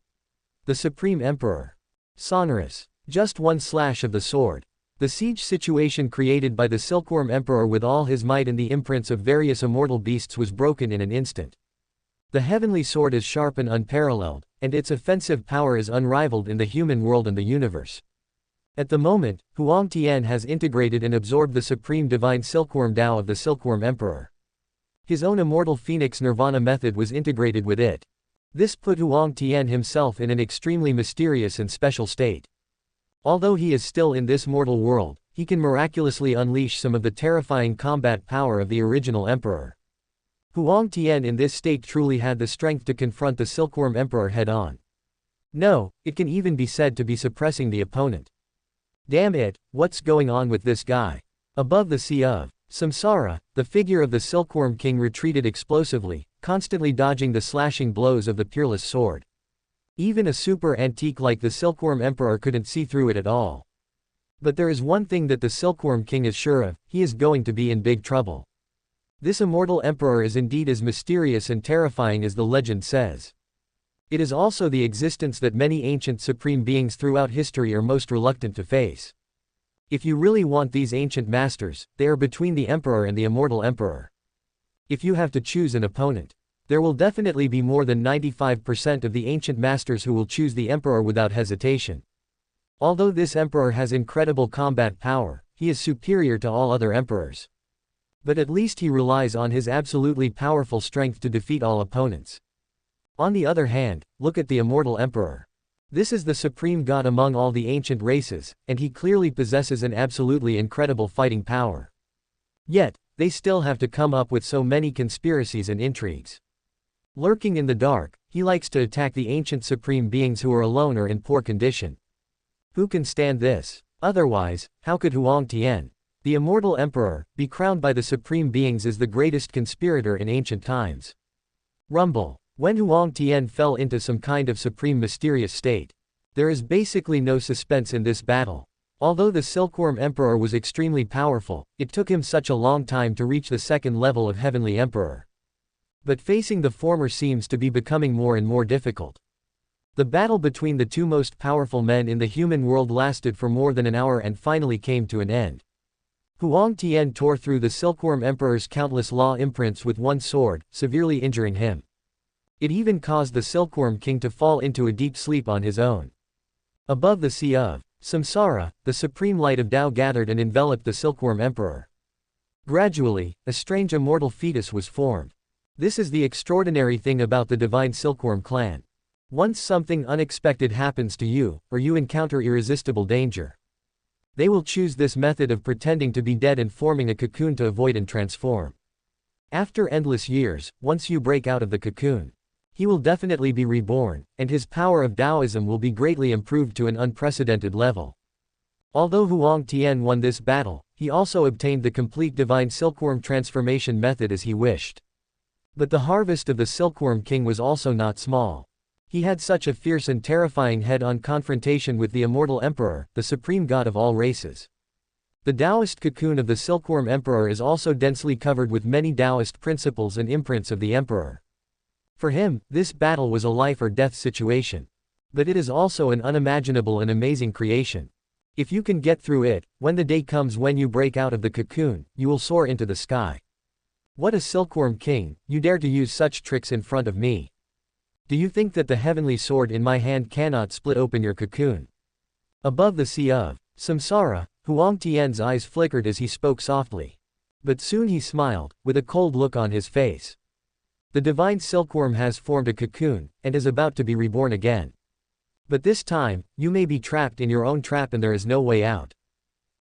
the Supreme Emperor. Sonorous. Just one slash of the sword. The siege situation created by the Silkworm Emperor with all his might and the imprints of various immortal beasts was broken in an instant. The heavenly sword is sharp and unparalleled, and its offensive power is unrivaled in the human world and the universe. At the moment, Huang Tian has integrated and absorbed the supreme divine silkworm Tao of the Silkworm Emperor. His own immortal phoenix nirvana method was integrated with it. This put Huang Tian himself in an extremely mysterious and special state. Although he is still in this mortal world, he can miraculously unleash some of the terrifying combat power of the original emperor. Huang Tian in this state truly had the strength to confront the Silkworm Emperor head-on. No, it can even be said to be suppressing the opponent. Damn it, what's going on with this guy? Above the sea of Samsara, the figure of the Silkworm King retreated explosively, constantly dodging the slashing blows of the peerless sword. Even a super antique like the Silkworm Emperor couldn't see through it at all. But there is one thing that the Silkworm King is sure of: he is going to be in big trouble. This Immortal Emperor is indeed as mysterious and terrifying as the legend says. It is also the existence that many ancient supreme beings throughout history are most reluctant to face. If you really want these ancient masters, they are between the Emperor and the Immortal Emperor. If you have to choose an opponent, there will definitely be more than 95% of the ancient masters who will choose the Emperor without hesitation. Although this Emperor has incredible combat power, he is superior to all other emperors. But at least he relies on his absolutely powerful strength to defeat all opponents. On the other hand, look at the Immortal Emperor. This is the supreme god among all the ancient races, and he clearly possesses an absolutely incredible fighting power. Yet, they still have to come up with so many conspiracies and intrigues. Lurking in the dark, he likes to attack the ancient supreme beings who are alone or in poor condition. Who can stand this? Otherwise, how could Huang Tian, the Immortal Emperor, be crowned by the supreme beings as the greatest conspirator in ancient times? Rumble. When Huang Tian fell into some kind of supreme mysterious state, there is basically no suspense in this battle. Although the Silkworm Emperor was extremely powerful, it took him such a long time to reach the second level of Heavenly Emperor. But facing the former seems to be becoming more and more difficult. The battle between the two most powerful men in the human world lasted for more than an hour and finally came to an end. Huang Tian tore through the Silkworm Emperor's countless law imprints with one sword, severely injuring him. It even caused the Silkworm King to fall into a deep sleep on his own. Above the sea of Samsara, the supreme light of Tao gathered and enveloped the Silkworm Emperor. Gradually, a strange immortal fetus was formed. This is the extraordinary thing about the divine Silkworm clan. Once something unexpected happens to you, or you encounter irresistible danger, they will choose this method of pretending to be dead and forming a cocoon to avoid and transform. After endless years, once you break out of the cocoon, he will definitely be reborn, and his power of Taoism will be greatly improved to an unprecedented level. Although Huang Tian won this battle, he also obtained the complete divine silkworm transformation method as he wished. But the harvest of the Silkworm King was also not small. He had such a fierce and terrifying head-on confrontation with the Immortal Emperor, the supreme god of all races. The Taoist cocoon of the Silkworm Emperor is also densely covered with many Taoist principles and imprints of the Emperor. For him, this battle was a life or death situation. But it is also an unimaginable and amazing creation. If you can get through it, when the day comes when you break out of the cocoon, you will soar into the sky. What a Silkworm King, you dare to use such tricks in front of me. Do you think that the heavenly sword in my hand cannot split open your cocoon? Above the sea of Samsara, Huang Tian's eyes flickered as he spoke softly. But soon he smiled, with a cold look on his face. The divine silkworm has formed a cocoon, and is about to be reborn again. But this time, you may be trapped in your own trap and there is no way out.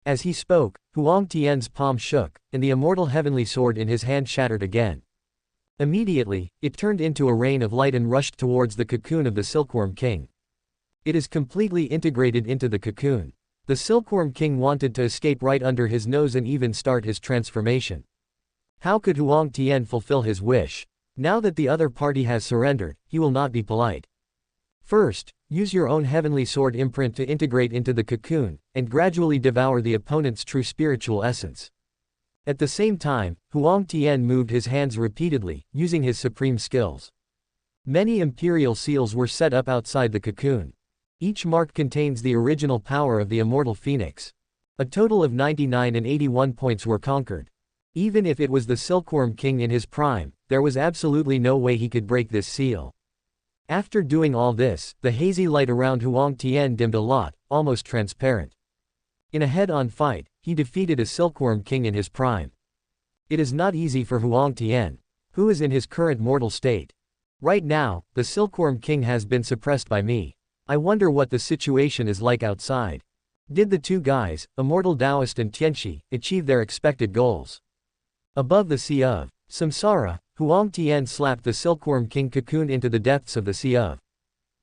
As he spoke, Huang Tian's palm shook, and the immortal heavenly sword in his hand shattered again. Immediately, it turned into a rain of light and rushed towards the cocoon of the Silkworm King. It is completely integrated into the cocoon. The Silkworm King wanted to escape right under his nose and even start his transformation. How could Huang Tian fulfill his wish? Now that the other party has surrendered, he will not be polite. First, use your own heavenly sword imprint to integrate into the cocoon, and gradually devour the opponent's true spiritual essence. At the same time, Huang Tian moved his hands repeatedly, using his supreme skills. Many imperial seals were set up outside the cocoon. Each mark contains the original power of the immortal phoenix. A total of 99 and 81 points were conquered. Even if it was the Silkworm King in his prime, there was absolutely no way he could break this seal. After doing all this, the hazy light around Huang Tian dimmed a lot, almost transparent. In a head-on fight, he defeated a Silkworm King in his prime. It is not easy for Huang Tian, who is in his current mortal state. Right now, the Silkworm King has been suppressed by me. I wonder what the situation is like outside. Did the two guys, Immortal Taoist and Tianxi, achieve their expected goals? Above the Sea of Samsara, Huang Tian slapped the silkworm king cocoon into the depths of the Sea of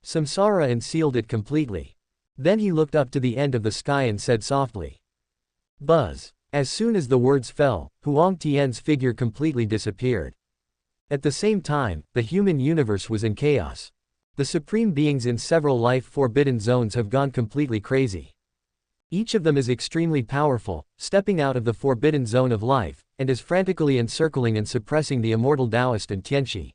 Samsara and sealed it completely. Then he looked up to the end of the sky and said softly, "Buzz." As soon as the words fell, Huang Tian's figure completely disappeared. At the same time, the human universe was in chaos. The supreme beings in several life-forbidden zones have gone completely crazy. Each of them is extremely powerful, stepping out of the forbidden zone of life, and is frantically encircling and suppressing the Immortal Taoist and Tianxi.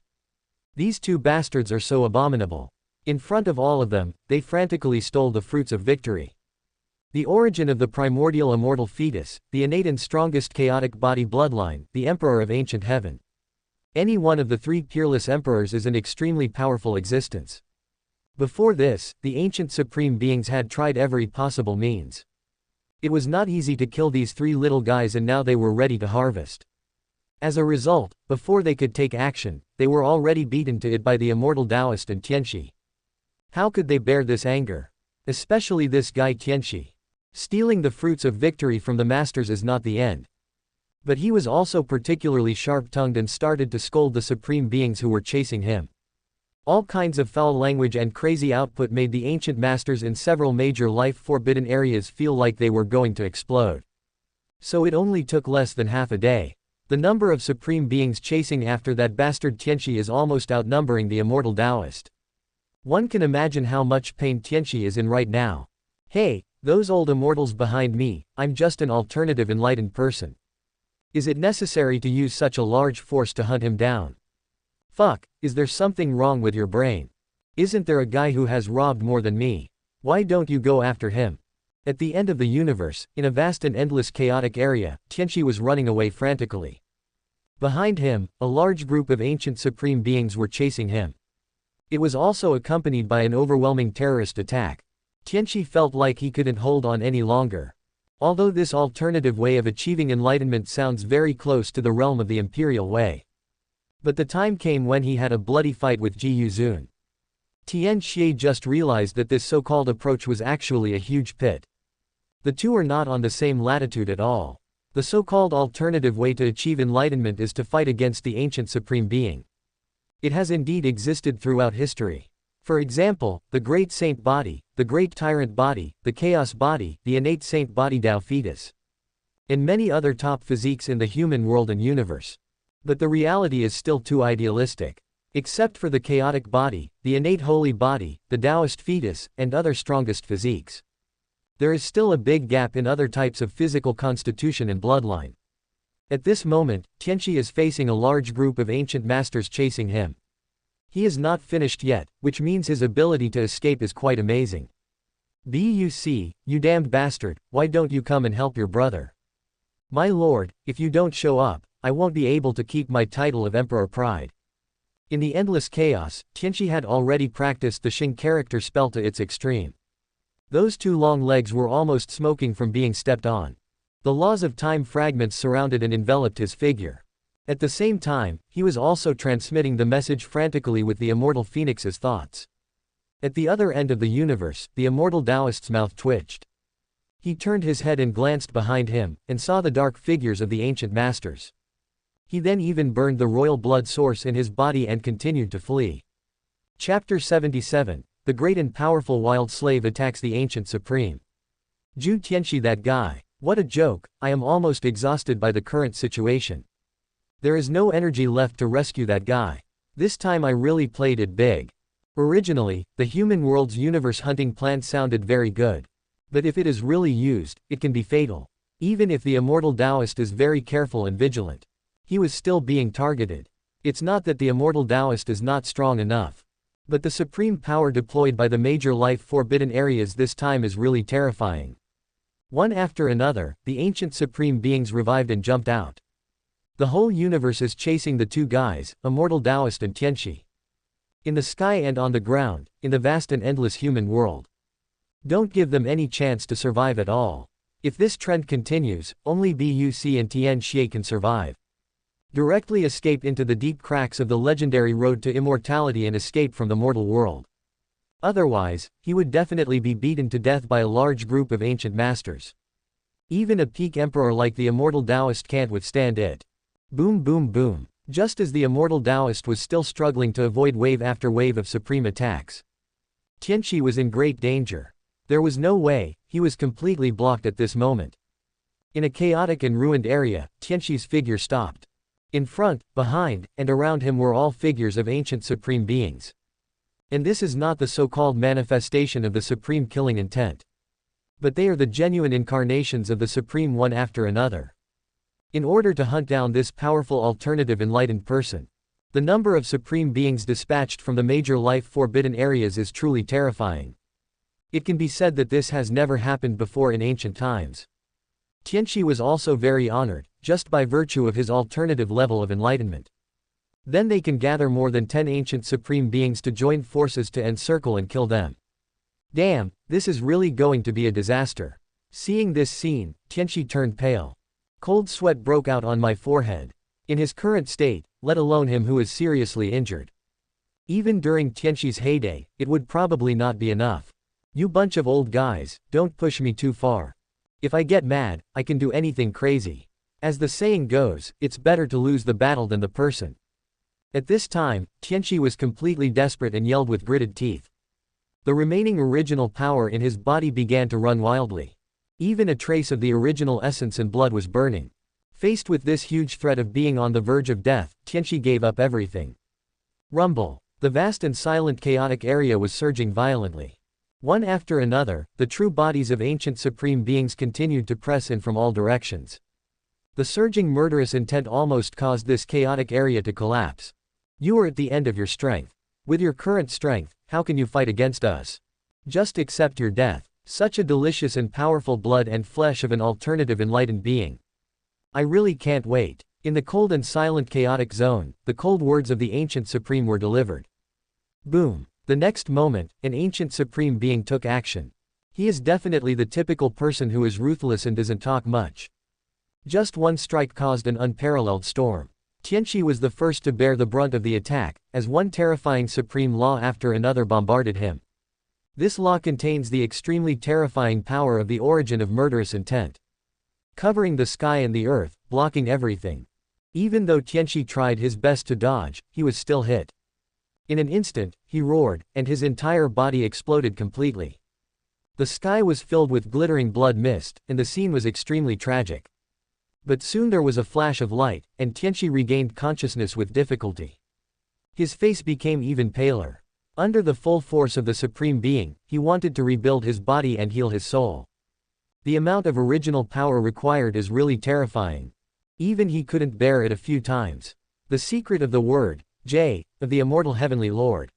These two bastards are so abominable. In front of all of them, they frantically stole the fruits of victory. The origin of the primordial immortal fetus, the innate and strongest chaotic body bloodline, the Emperor of ancient heaven. Any one of the three peerless emperors is an extremely powerful existence. Before this, the ancient supreme beings had tried every possible means. It was not easy to kill these three little guys, and now they were ready to harvest. As a result, before they could take action, they were already beaten to it by the Immortal Taoist and Tianxi. How could they bear this anger? Especially this guy Tianxi. Stealing the fruits of victory from the masters is not the end. But he was also particularly sharp-tongued and started to scold the supreme beings who were chasing him. All kinds of foul language and crazy output made the ancient masters in several major life-forbidden areas feel like they were going to explode. So it only took less than half a day. The number of supreme beings chasing after that bastard Tianxi is almost outnumbering the Immortal Taoist. One can imagine how much pain Tianxi is in right now. Hey, those old immortals behind me, I'm just an alternative enlightened person. Is it necessary to use such a large force to hunt him down? Fuck, is there something wrong with your brain? Isn't there a guy who has robbed more than me? Why don't you go after him? At the end of the universe, in a vast and endless chaotic area, Tianxi was running away frantically. Behind him, a large group of ancient supreme beings were chasing him. It was also accompanied by an overwhelming terrorist attack. Tianxi felt like he couldn't hold on any longer. Although this alternative way of achieving enlightenment sounds very close to the realm of the imperial way. But the time came when he had a bloody fight with Ji Yuzun. Tianxi just realized that this so-called approach was actually a huge pit. The two are not on the same latitude at all. The so-called alternative way to achieve enlightenment is to fight against the ancient supreme being. It has indeed existed throughout history. For example, the Great Saint Body, the Great Tyrant Body, the Chaos Body, the Innate Saint Body Tao Fetus, and many other top physiques in the human world and universe. But the reality is still too idealistic. Except for the chaotic body, the innate holy body, the Taoist fetus, and other strongest physiques. There is still a big gap in other types of physical constitution and bloodline. At this moment, Tianxi is facing a large group of ancient masters chasing him. He is not finished yet, which means his ability to escape is quite amazing. "Buc, you damned bastard, why don't you come and help your brother? My lord, if you don't show up, I won't be able to keep my title of Emperor Pride." In the endless chaos, Tianxi had already practiced the Xing character spell to its extreme. Those two long legs were almost smoking from being stepped on. The laws of time fragments surrounded and enveloped his figure. At the same time, he was also transmitting the message frantically with the immortal phoenix's thoughts. At the other end of the universe, the Immortal Taoist's mouth twitched. He turned his head and glanced behind him, and saw the dark figures of the ancient masters. He then even burned the royal blood source in his body and continued to flee. Chapter 77. The Great and Powerful Wild Slave Attacks the Ancient Supreme. Zhu Tianxi, that guy. What a joke, I am almost exhausted by the current situation. There is no energy left to rescue that guy. This time I really played it big. Originally, the human world's universe hunting plan sounded very good. But if it is really used, it can be fatal. Even if the Immortal Taoist is very careful and vigilant. He was still being targeted. It's not that the Immortal Taoist is not strong enough. But the supreme power deployed by the major life-forbidden areas this time is really terrifying. One after another, the ancient supreme beings revived and jumped out. The whole universe is chasing the two guys, Immortal Taoist and Tianxi. In the sky and on the ground, in the vast and endless human world. Don't give them any chance to survive at all. If this trend continues, only Buc and Tianxi can survive. Directly escape into the deep cracks of the legendary road to immortality and escape from the mortal world. Otherwise, he would definitely be beaten to death by a large group of ancient masters. Even a peak emperor like the immortal Taoist can't withstand it. Boom boom boom. Just as the immortal Taoist was still struggling to avoid wave after wave of supreme attacks, Tianqi was in great danger. There was no way, he was completely blocked at this moment. In a chaotic and ruined area, Tianqi's figure stopped. In front, behind, and around him were all figures of ancient supreme beings. And this is not the so-called manifestation of the supreme killing intent. But they are the genuine incarnations of the Supreme One after another. In order to hunt down this powerful alternative enlightened person, the number of supreme beings dispatched from the major life-forbidden areas is truly terrifying. It can be said that this has never happened before in ancient times. Tianqi was also very honored, just by virtue of his alternative level of enlightenment. Then they can gather more than 10 ancient supreme beings to join forces to encircle and kill them. Damn, this is really going to be a disaster. Seeing this scene, Tianqi turned pale. Cold sweat broke out on my forehead. In his current state, let alone him who is seriously injured. Even during Tianqi's heyday, it would probably not be enough. You bunch of old guys, don't push me too far. If I get mad, I can do anything crazy. As the saying goes, it's better to lose the battle than the person. At this time, Tianqi was completely desperate and yelled with gritted teeth. The remaining original power in his body began to run wildly. Even a trace of the original essence and blood was burning. Faced with this huge threat of being on the verge of death, Tianqi gave up everything. Rumble. The vast and silent chaotic area was surging violently. One after another, the true bodies of ancient supreme beings continued to press in from all directions. The surging murderous intent almost caused this chaotic area to collapse. You are at the end of your strength. With your current strength, how can you fight against us? Just accept your death. Such a delicious and powerful blood and flesh of an alternative enlightened being. I really can't wait. In the cold and silent chaotic zone, the cold words of the ancient supreme were delivered. Boom. The next moment, an ancient supreme being took action. He is definitely the typical person who is ruthless and doesn't talk much. Just one strike caused an unparalleled storm. Tianqi was the first to bear the brunt of the attack, as one terrifying supreme law after another bombarded him. This law contains the extremely terrifying power of the origin of murderous intent. Covering the sky and the earth, blocking everything. Even though Tianqi tried his best to dodge, he was still hit. In an instant, he roared, and his entire body exploded completely. The sky was filled with glittering blood mist, and the scene was extremely tragic. But soon there was a flash of light, and Tianqi regained consciousness with difficulty. His face became even paler. Under the full force of the Supreme Being, he wanted to rebuild his body and heal his soul. The amount of original power required is really terrifying. Even he couldn't bear it a few times. The secret of the word, J, of the immortal heavenly Lord.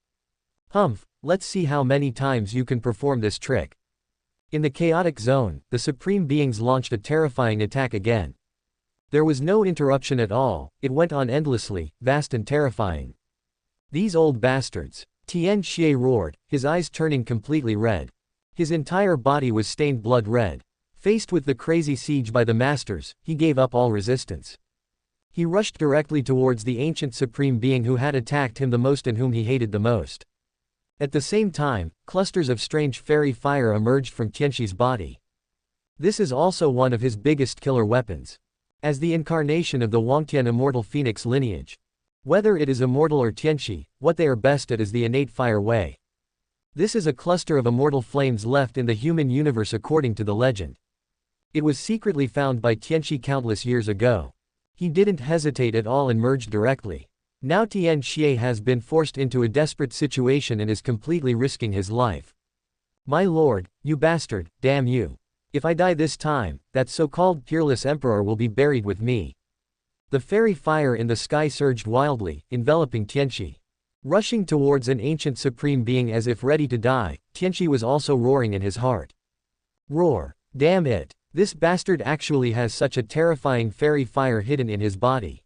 Humph, let's see how many times you can perform this trick. In the chaotic zone, the Supreme Beings launched a terrifying attack again. There was no interruption at all, it went on endlessly, vast and terrifying. These old bastards. Tianqi roared, his eyes turning completely red. His entire body was stained blood red. Faced with the crazy siege by the masters, he gave up all resistance. He rushed directly towards the ancient supreme being who had attacked him the most and whom he hated the most. At the same time, clusters of strange fairy fire emerged from Tianqi's body. This is also one of his biggest killer weapons. As the incarnation of the Huang Tian immortal phoenix lineage. Whether it is immortal or Tianqi, what they are best at is the innate fire way. This is a cluster of immortal flames left in the human universe according to the legend. It was secretly found by Tianqi countless years ago. He didn't hesitate at all and merged directly. Now Tianqi has been forced into a desperate situation and is completely risking his life. My lord, you bastard, damn you. If I die this time, that so-called peerless emperor will be buried with me. The fairy fire in the sky surged wildly, enveloping Tianqi. Rushing towards an ancient supreme being as if ready to die, Tianqi was also roaring in his heart. Roar. Damn it. This bastard actually has such a terrifying fairy fire hidden in his body.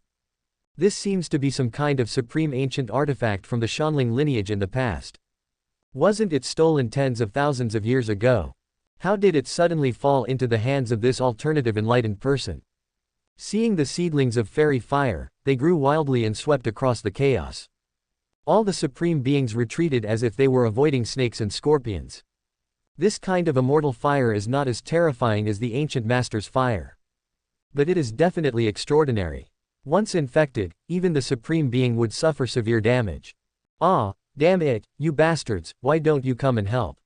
This seems to be some kind of supreme ancient artifact from the Shanling lineage in the past. Wasn't it stolen tens of thousands of years ago? How did it suddenly fall into the hands of this alternative enlightened person? Seeing the seedlings of fairy fire, they grew wildly and swept across the chaos. All the supreme beings retreated as if they were avoiding snakes and scorpions. This kind of immortal fire is not as terrifying as the ancient master's fire. But it is definitely extraordinary. Once infected, even the supreme being would suffer severe damage. Ah, damn it, you bastards, why don't you come and help?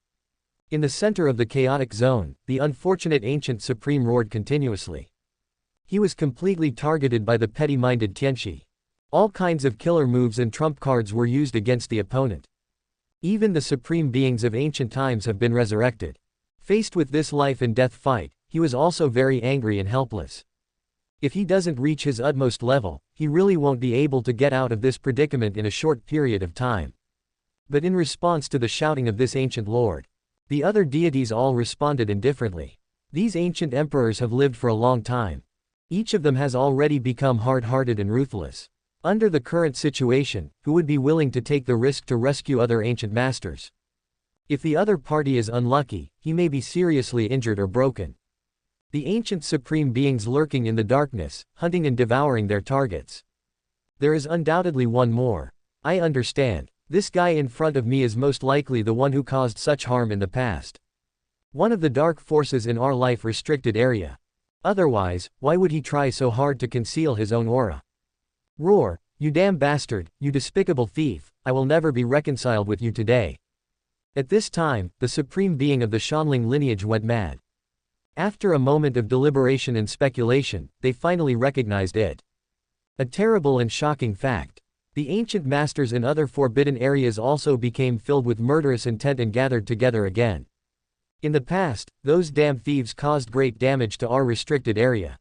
In the center of the chaotic zone, the unfortunate ancient supreme roared continuously. He was completely targeted by the petty-minded Tianxi. All kinds of killer moves and trump cards were used against the opponent. Even the supreme beings of ancient times have been resurrected. Faced with this life and death fight, he was also very angry and helpless. If he doesn't reach his utmost level, he really won't be able to get out of this predicament in a short period of time. But in response to the shouting of this ancient lord, the other deities all responded indifferently. These ancient emperors have lived for a long time. Each of them has already become hard-hearted and ruthless. Under the current situation, who would be willing to take the risk to rescue other ancient masters? If the other party is unlucky, he may be seriously injured or broken. The ancient supreme beings lurking in the darkness, hunting and devouring their targets. There is undoubtedly one more. I understand. This guy in front of me is most likely the one who caused such harm in the past. One of the dark forces in our life-restricted area. Otherwise, why would he try so hard to conceal his own aura? Roar, you damn bastard, you despicable thief, I will never be reconciled with you today. At this time, the supreme being of the Shanling lineage went mad. After a moment of deliberation and speculation, they finally recognized it. A terrible and shocking fact. The ancient masters in other forbidden areas also became filled with murderous intent and gathered together again. In the past, those damn thieves caused great damage to our restricted area.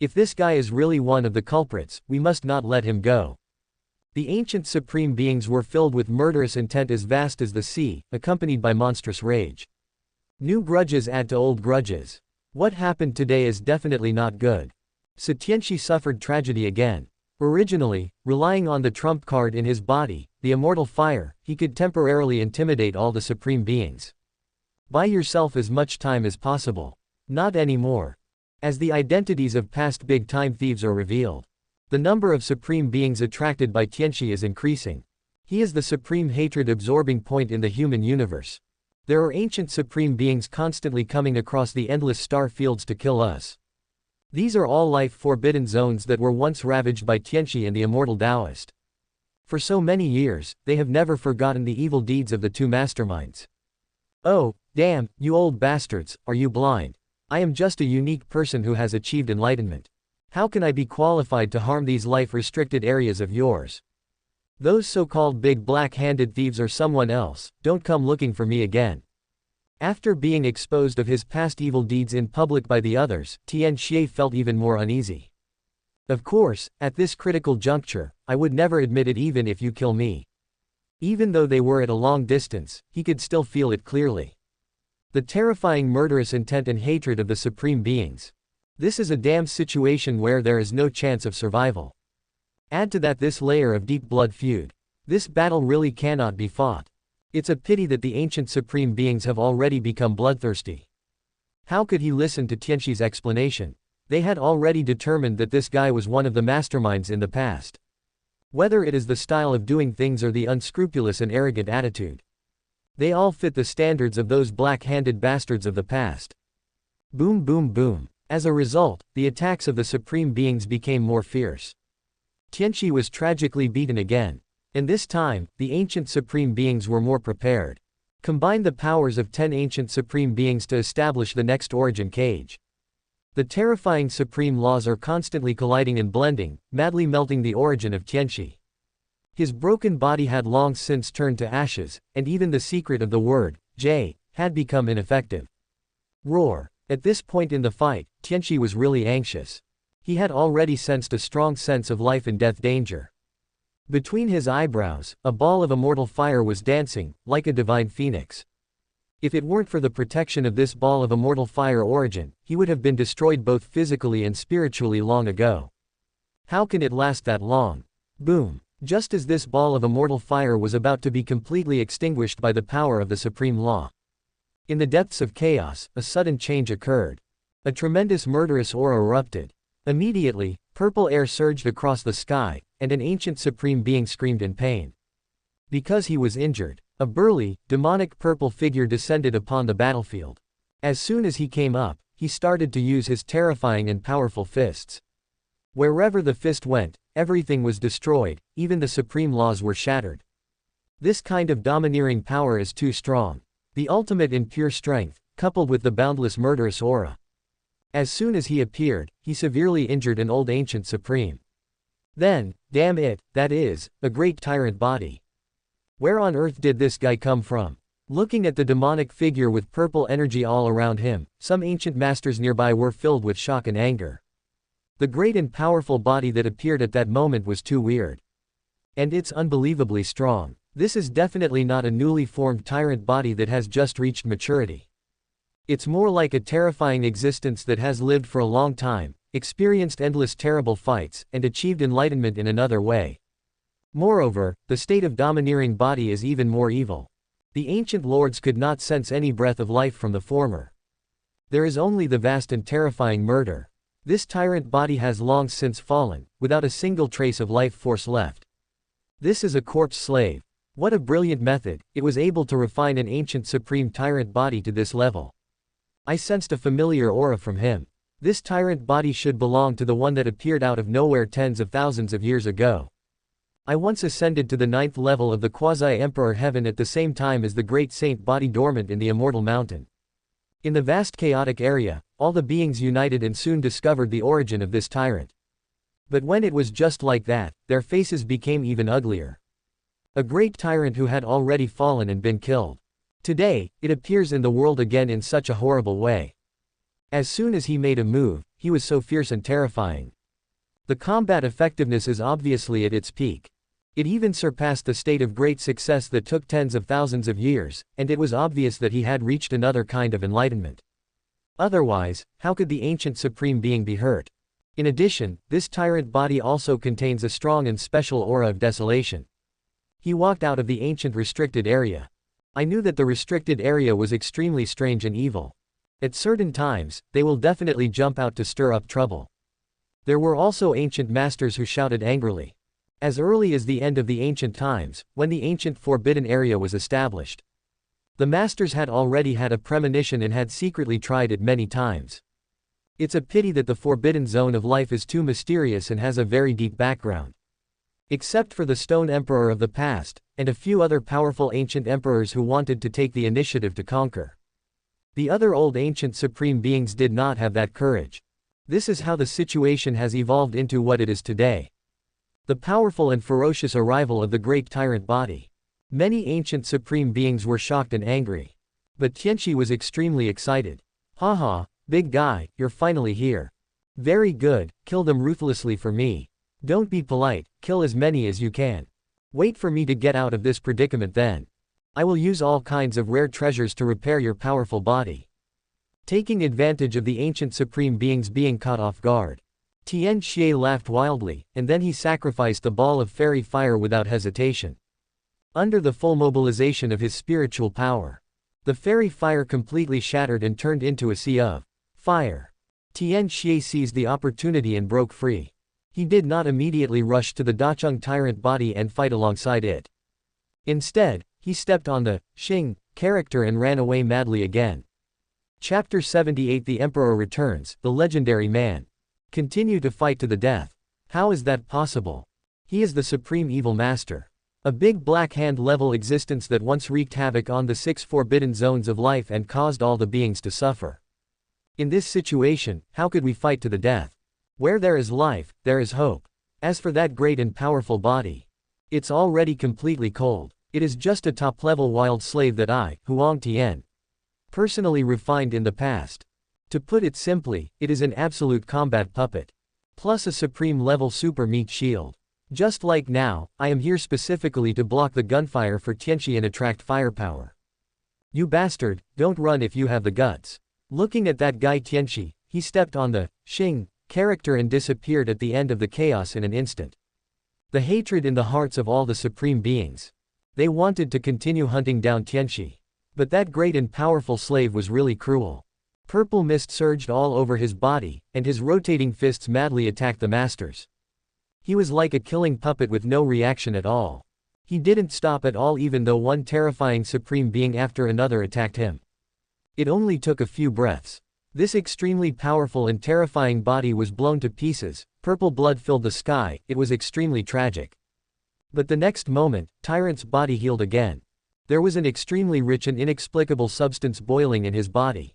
If this guy is really one of the culprits, we must not let him go. The ancient supreme beings were filled with murderous intent as vast as the sea, accompanied by monstrous rage. New grudges add to old grudges. What happened today is definitely not good. Tianxi suffered tragedy again. Originally, relying on the trump card in his body, the immortal fire, he could temporarily intimidate all the supreme beings. Buy yourself as much time as possible. Not anymore. As the identities of past big-time thieves are revealed, the number of supreme beings attracted by Tianxi is increasing. He is the supreme hatred-absorbing point in the human universe. There are ancient supreme beings constantly coming across the endless star fields to kill us. These are all life-forbidden zones that were once ravaged by Tianxi and the immortal Taoist. For so many years, they have never forgotten the evil deeds of the two masterminds. Oh, damn, you old bastards, are you blind? I am just a unique person who has achieved enlightenment. How can I be qualified to harm these life-restricted areas of yours? Those so-called big black-handed thieves are someone else, don't come looking for me again. After being exposed of his past evil deeds in public by the others, Tianxi felt even more uneasy. Of course, at this critical juncture, I would never admit it even if you kill me. Even though they were at a long distance, he could still feel it clearly. The terrifying murderous intent and hatred of the supreme beings. This is a damn situation where there is no chance of survival. Add to that this layer of deep blood feud. This battle really cannot be fought. It's a pity that the ancient supreme beings have already become bloodthirsty. How could he listen to Tianxi's explanation? They had already determined that this guy was one of the masterminds in the past. Whether it is the style of doing things or the unscrupulous and arrogant attitude, they all fit the standards of those black-handed bastards of the past. Boom boom boom. As a result, the attacks of the supreme beings became more fierce. Tianxi was tragically beaten again. And this time, the ancient supreme beings were more prepared. Combine the powers of 10 ancient supreme beings to establish the next origin cage. The terrifying supreme laws are constantly colliding and blending, madly melting the origin of Tianxi. His broken body had long since turned to ashes, and even the secret of the word, J, had become ineffective. Roar. At this point in the fight, Tianxi was really anxious. He had already sensed a strong sense of life and death danger. Between his eyebrows, a ball of immortal fire was dancing, like a divine phoenix. If it weren't for the protection of this ball of immortal fire origin, he would have been destroyed both physically and spiritually long ago. How can it last that long? Boom. Just as this ball of immortal fire was about to be completely extinguished by the power of the supreme law. In the depths of chaos, a sudden change occurred. A tremendous murderous aura erupted. Immediately, purple air surged across the sky, and an ancient supreme being screamed in pain. Because he was injured, a burly, demonic purple figure descended upon the battlefield. As soon as he came up, he started to use his terrifying and powerful fists. Wherever the fist went, everything was destroyed, even the supreme laws were shattered. This kind of domineering power is too strong. The ultimate in pure strength, coupled with the boundless murderous aura. As soon as he appeared, he severely injured an old ancient supreme. Then, damn it, that is, a great tyrant body. Where on earth did this guy come from? Looking at the demonic figure with purple energy all around him, some ancient masters nearby were filled with shock and anger. The great and powerful body that appeared at that moment was too weird. And it's unbelievably strong. This is definitely not a newly formed tyrant body that has just reached maturity. It's more like a terrifying existence that has lived for a long time, experienced endless terrible fights, and achieved enlightenment in another way. Moreover, the state of domineering body is even more evil. The ancient lords could not sense any breath of life from the former. There is only the vast and terrifying murder. This tyrant body has long since fallen, without a single trace of life force left. This is a corpse slave. What a brilliant method, it was able to refine an ancient supreme tyrant body to this level. I sensed a familiar aura from him. This tyrant body should belong to the one that appeared out of nowhere tens of thousands of years ago. I once ascended to the 9th level of the quasi-emperor heaven at the same time as the great saint body dormant in the immortal mountain. In the vast chaotic area, all the beings united and soon discovered the origin of this tyrant. But when it was just like that, their faces became even uglier. A great tyrant who had already fallen and been killed. Today, it appears in the world again in such a horrible way. As soon as he made a move, he was so fierce and terrifying. The combat effectiveness is obviously at its peak. It even surpassed the state of great success that took tens of thousands of years, and it was obvious that he had reached another kind of enlightenment. Otherwise, how could the ancient supreme being be hurt? In addition, this tyrant body also contains a strong and special aura of desolation. He walked out of the ancient restricted area. I knew that the restricted area was extremely strange and evil. At certain times, they will definitely jump out to stir up trouble. There were also ancient masters who shouted angrily. As early as the end of the ancient times, when the ancient forbidden area was established. The masters had already had a premonition and had secretly tried it many times. It's a pity that the forbidden zone of life is too mysterious and has a very deep background. Except for the Stone Emperor of the past, and a few other powerful ancient emperors who wanted to take the initiative to conquer. The other old ancient supreme beings did not have that courage. This is how the situation has evolved into what it is today. The powerful and ferocious arrival of the great tyrant body. Many ancient supreme beings were shocked and angry. But Tianqi was extremely excited. Haha, big guy, you're finally here. Very good, kill them ruthlessly for me. Don't be polite, kill as many as you can. Wait for me to get out of this predicament then. I will use all kinds of rare treasures to repair your powerful body. Taking advantage of the ancient supreme beings being caught off guard. Tian Xie laughed wildly, and then he sacrificed the ball of fairy fire without hesitation. Under the full mobilization of his spiritual power, the fairy fire completely shattered and turned into a sea of fire. Tian Xie seized the opportunity and broke free. He did not immediately rush to the Dacheng tyrant body and fight alongside it. Instead, he stepped on the Xing character and ran away madly again. Chapter 78 The Emperor Returns, the Legendary Man. Continue to fight to the death. How is that possible? He is the supreme evil master. A big black hand-level existence that once wreaked havoc on the 6 forbidden zones of life and caused all the beings to suffer. In this situation, how could we fight to the death? Where there is life, there is hope. As for that great and powerful body, it's already completely cold. It is just a top-level wild slave that I, Huang Tian, personally refined in the past. To put it simply, it is an absolute combat puppet. Plus a supreme-level super meat shield. Just like now, I am here specifically to block the gunfire for Tianqi and attract firepower. You bastard, don't run if you have the guts. Looking at that guy Tianqi, he stepped on the Xing character and disappeared at the end of the chaos in an instant. The hatred in the hearts of all the supreme beings. They wanted to continue hunting down Tianqi. But that great and powerful slave was really cruel. Purple mist surged all over his body, and his rotating fists madly attacked the masters. He was like a killing puppet with no reaction at all. He didn't stop at all even though one terrifying supreme being after another attacked him. It only took a few breaths. This extremely powerful and terrifying body was blown to pieces, purple blood filled the sky, it was extremely tragic. But the next moment, Tyrant's body healed again. There was an extremely rich and inexplicable substance boiling in his body.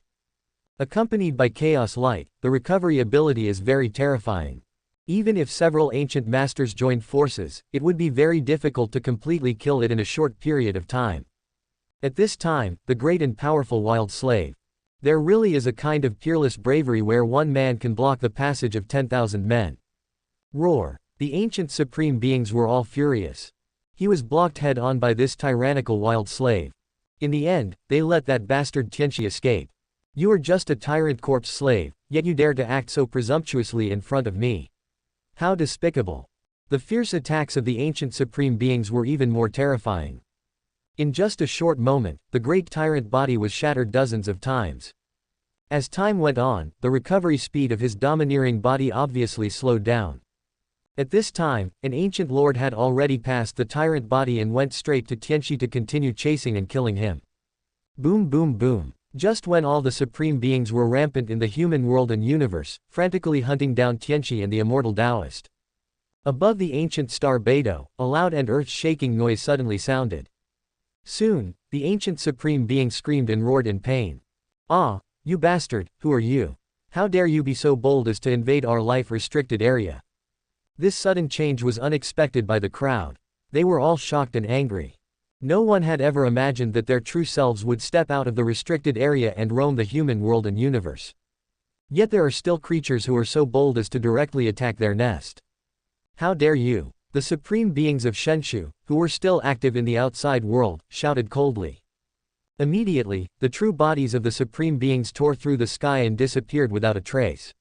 Accompanied by chaos light, the recovery ability is very terrifying. Even if several ancient masters joined forces, it would be very difficult to completely kill it in a short period of time. At this time, the great and powerful wild slave. There really is a kind of peerless bravery where one man can block the passage of 10,000 men. Roar. The ancient supreme beings were all furious. He was blocked head-on by this tyrannical wild slave. In the end, they let that bastard Tianxi escape. You are just a tyrant corpse slave, yet you dare to act so presumptuously in front of me. How despicable. The fierce attacks of the ancient supreme beings were even more terrifying. In just a short moment, the great tyrant body was shattered dozens of times. As time went on, the recovery speed of his domineering body obviously slowed down. At this time, an ancient lord had already passed the tyrant body and went straight to Tianxi to continue chasing and killing him. Boom boom boom. Just when all the supreme beings were rampant in the human world and universe, frantically hunting down Tianxi and the immortal Taoist. Above the ancient star Beidou, a loud and earth-shaking noise suddenly sounded. Soon, the ancient supreme being screamed and roared in pain. Ah, you bastard, who are you? How dare you be so bold as to invade our life-restricted area? This sudden change was unexpected by the crowd. They were all shocked and angry. No one had ever imagined that their true selves would step out of the restricted area and roam the human world and universe. Yet there are still creatures who are so bold as to directly attack their nest. How dare you? The supreme beings of Shenshu, who were still active in the outside world, shouted coldly. Immediately, the true bodies of the supreme beings tore through the sky and disappeared without a trace.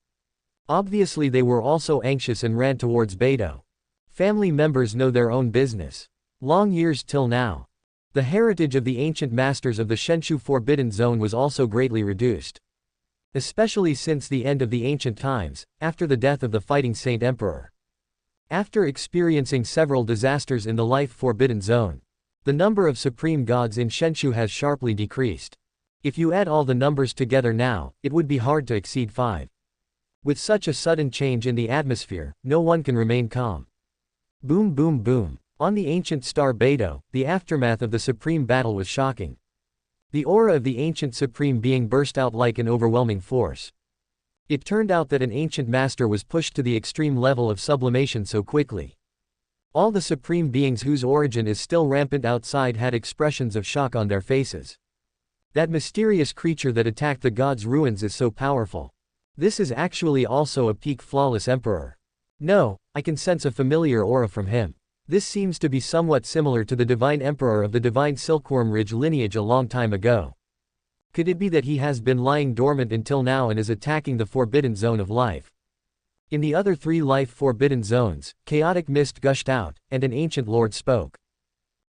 Obviously they were also anxious and ran towards Beidou. Family members know their own business. Long years till now. The heritage of the ancient masters of the Shenshu Forbidden Zone was also greatly reduced. Especially since the end of the ancient times, after the death of the fighting Saint Emperor. After experiencing several disasters in the Life Forbidden Zone, the number of supreme gods in Shenshu has sharply decreased. If you add all the numbers together now, it would be hard to exceed 5. With such a sudden change in the atmosphere, no one can remain calm. Boom boom boom. On the ancient star Beidou, the aftermath of the supreme battle was shocking. The aura of the ancient supreme being burst out like an overwhelming force. It turned out that an ancient master was pushed to the extreme level of sublimation so quickly. All the supreme beings whose origin is still rampant outside had expressions of shock on their faces. That mysterious creature that attacked the gods' ruins is so powerful. This is actually also a peak flawless emperor. No, I can sense a familiar aura from him. This seems to be somewhat similar to the divine emperor of the divine Silkworm Ridge lineage a long time ago. Could it be that he has been lying dormant until now and is attacking the forbidden zone of life? In the other 3 life forbidden zones, chaotic mist gushed out, and an ancient lord spoke.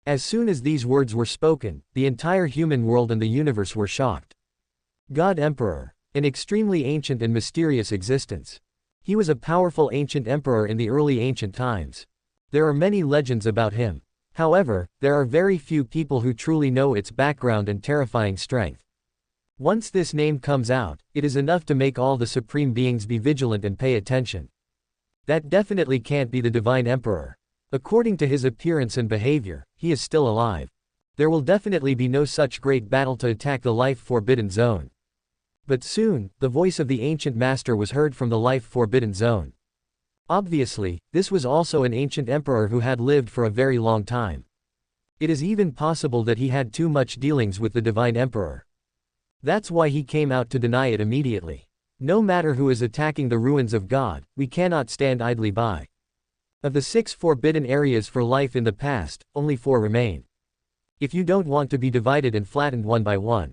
As soon as these words were spoken, the entire human world and the universe were shocked. God Emperor. An extremely ancient and mysterious existence. He was a powerful ancient emperor in the early ancient times. There are many legends about him. However, there are very few people who truly know its background and terrifying strength. Once this name comes out, it is enough to make all the supreme beings be vigilant and pay attention. That definitely can't be the divine emperor. According to his appearance and behavior, he is still alive. There will definitely be no such great battle to attack the life forbidden zone. But soon, the voice of the ancient master was heard from the life forbidden zone. Obviously, this was also an ancient emperor who had lived for a very long time. It is even possible that he had too much dealings with the divine emperor. That's why he came out to deny it immediately. No matter who is attacking the ruins of God, we cannot stand idly by. Of the 6 forbidden areas for life in the past, only 4 remain. If you don't want to be divided and flattened one by one,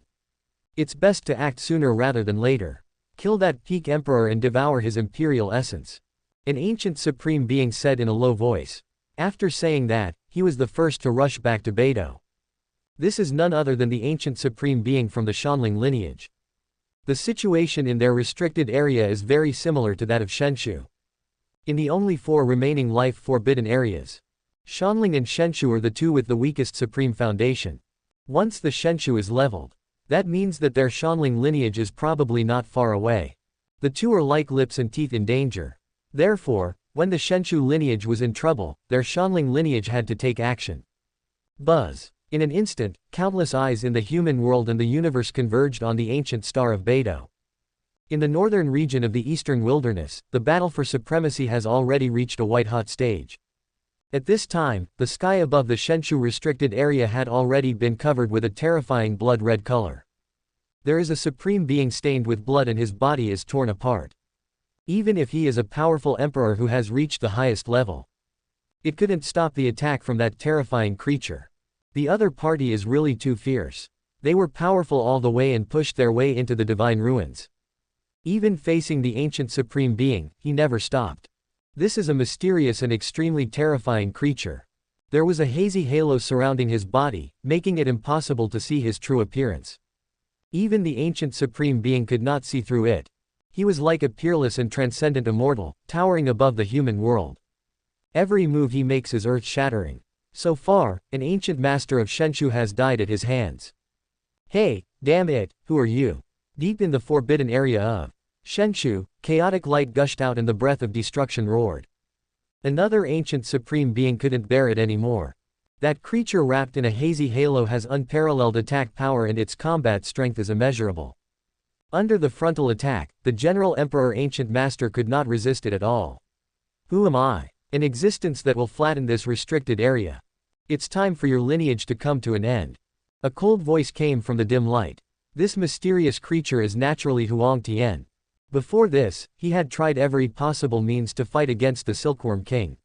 it's best to act sooner rather than later. Kill that peak emperor and devour his imperial essence. An ancient supreme being said in a low voice. After saying that, he was the first to rush back to Beidou. This is none other than the ancient supreme being from the Shanling lineage. The situation in their restricted area is very similar to that of Shenshu. In the only 4 remaining life forbidden areas, Shanling and Shenshu are the two with the weakest supreme foundation. Once the Shenshu is leveled, that means that their Shanling lineage is probably not far away. The two are like lips and teeth in danger. Therefore, when the Shenshu lineage was in trouble, their Shanling lineage had to take action. Buzz. In an instant, countless eyes in the human world and the universe converged on the ancient star of Beidou. In the northern region of the eastern wilderness, the battle for supremacy has already reached a white-hot stage. At this time, the sky above the Shenshu restricted area had already been covered with a terrifying blood-red color. There is a supreme being stained with blood and his body is torn apart. Even if he is a powerful emperor who has reached the highest level, it couldn't stop the attack from that terrifying creature. The other party is really too fierce. They were powerful all the way and pushed their way into the divine ruins. Even facing the ancient supreme being, he never stopped. This is a mysterious and extremely terrifying creature. There was a hazy halo surrounding his body, making it impossible to see his true appearance. Even the ancient supreme being could not see through it. He was like a peerless and transcendent immortal, towering above the human world. Every move he makes is earth-shattering. So far, an ancient master of Shenshu has died at his hands. Hey, damn it, who are you? Deep in the forbidden area of Shenshu, chaotic light gushed out and the breath of destruction roared. Another ancient supreme being couldn't bear it anymore. That creature wrapped in a hazy halo has unparalleled attack power and its combat strength is immeasurable. Under the frontal attack, the General Emperor Ancient Master could not resist it at all. Who am I? An existence that will flatten this restricted area. It's time for your lineage to come to an end. A cold voice came from the dim light. This mysterious creature is naturally Huang Tian. Before this, he had tried every possible means to fight against the Silkworm King.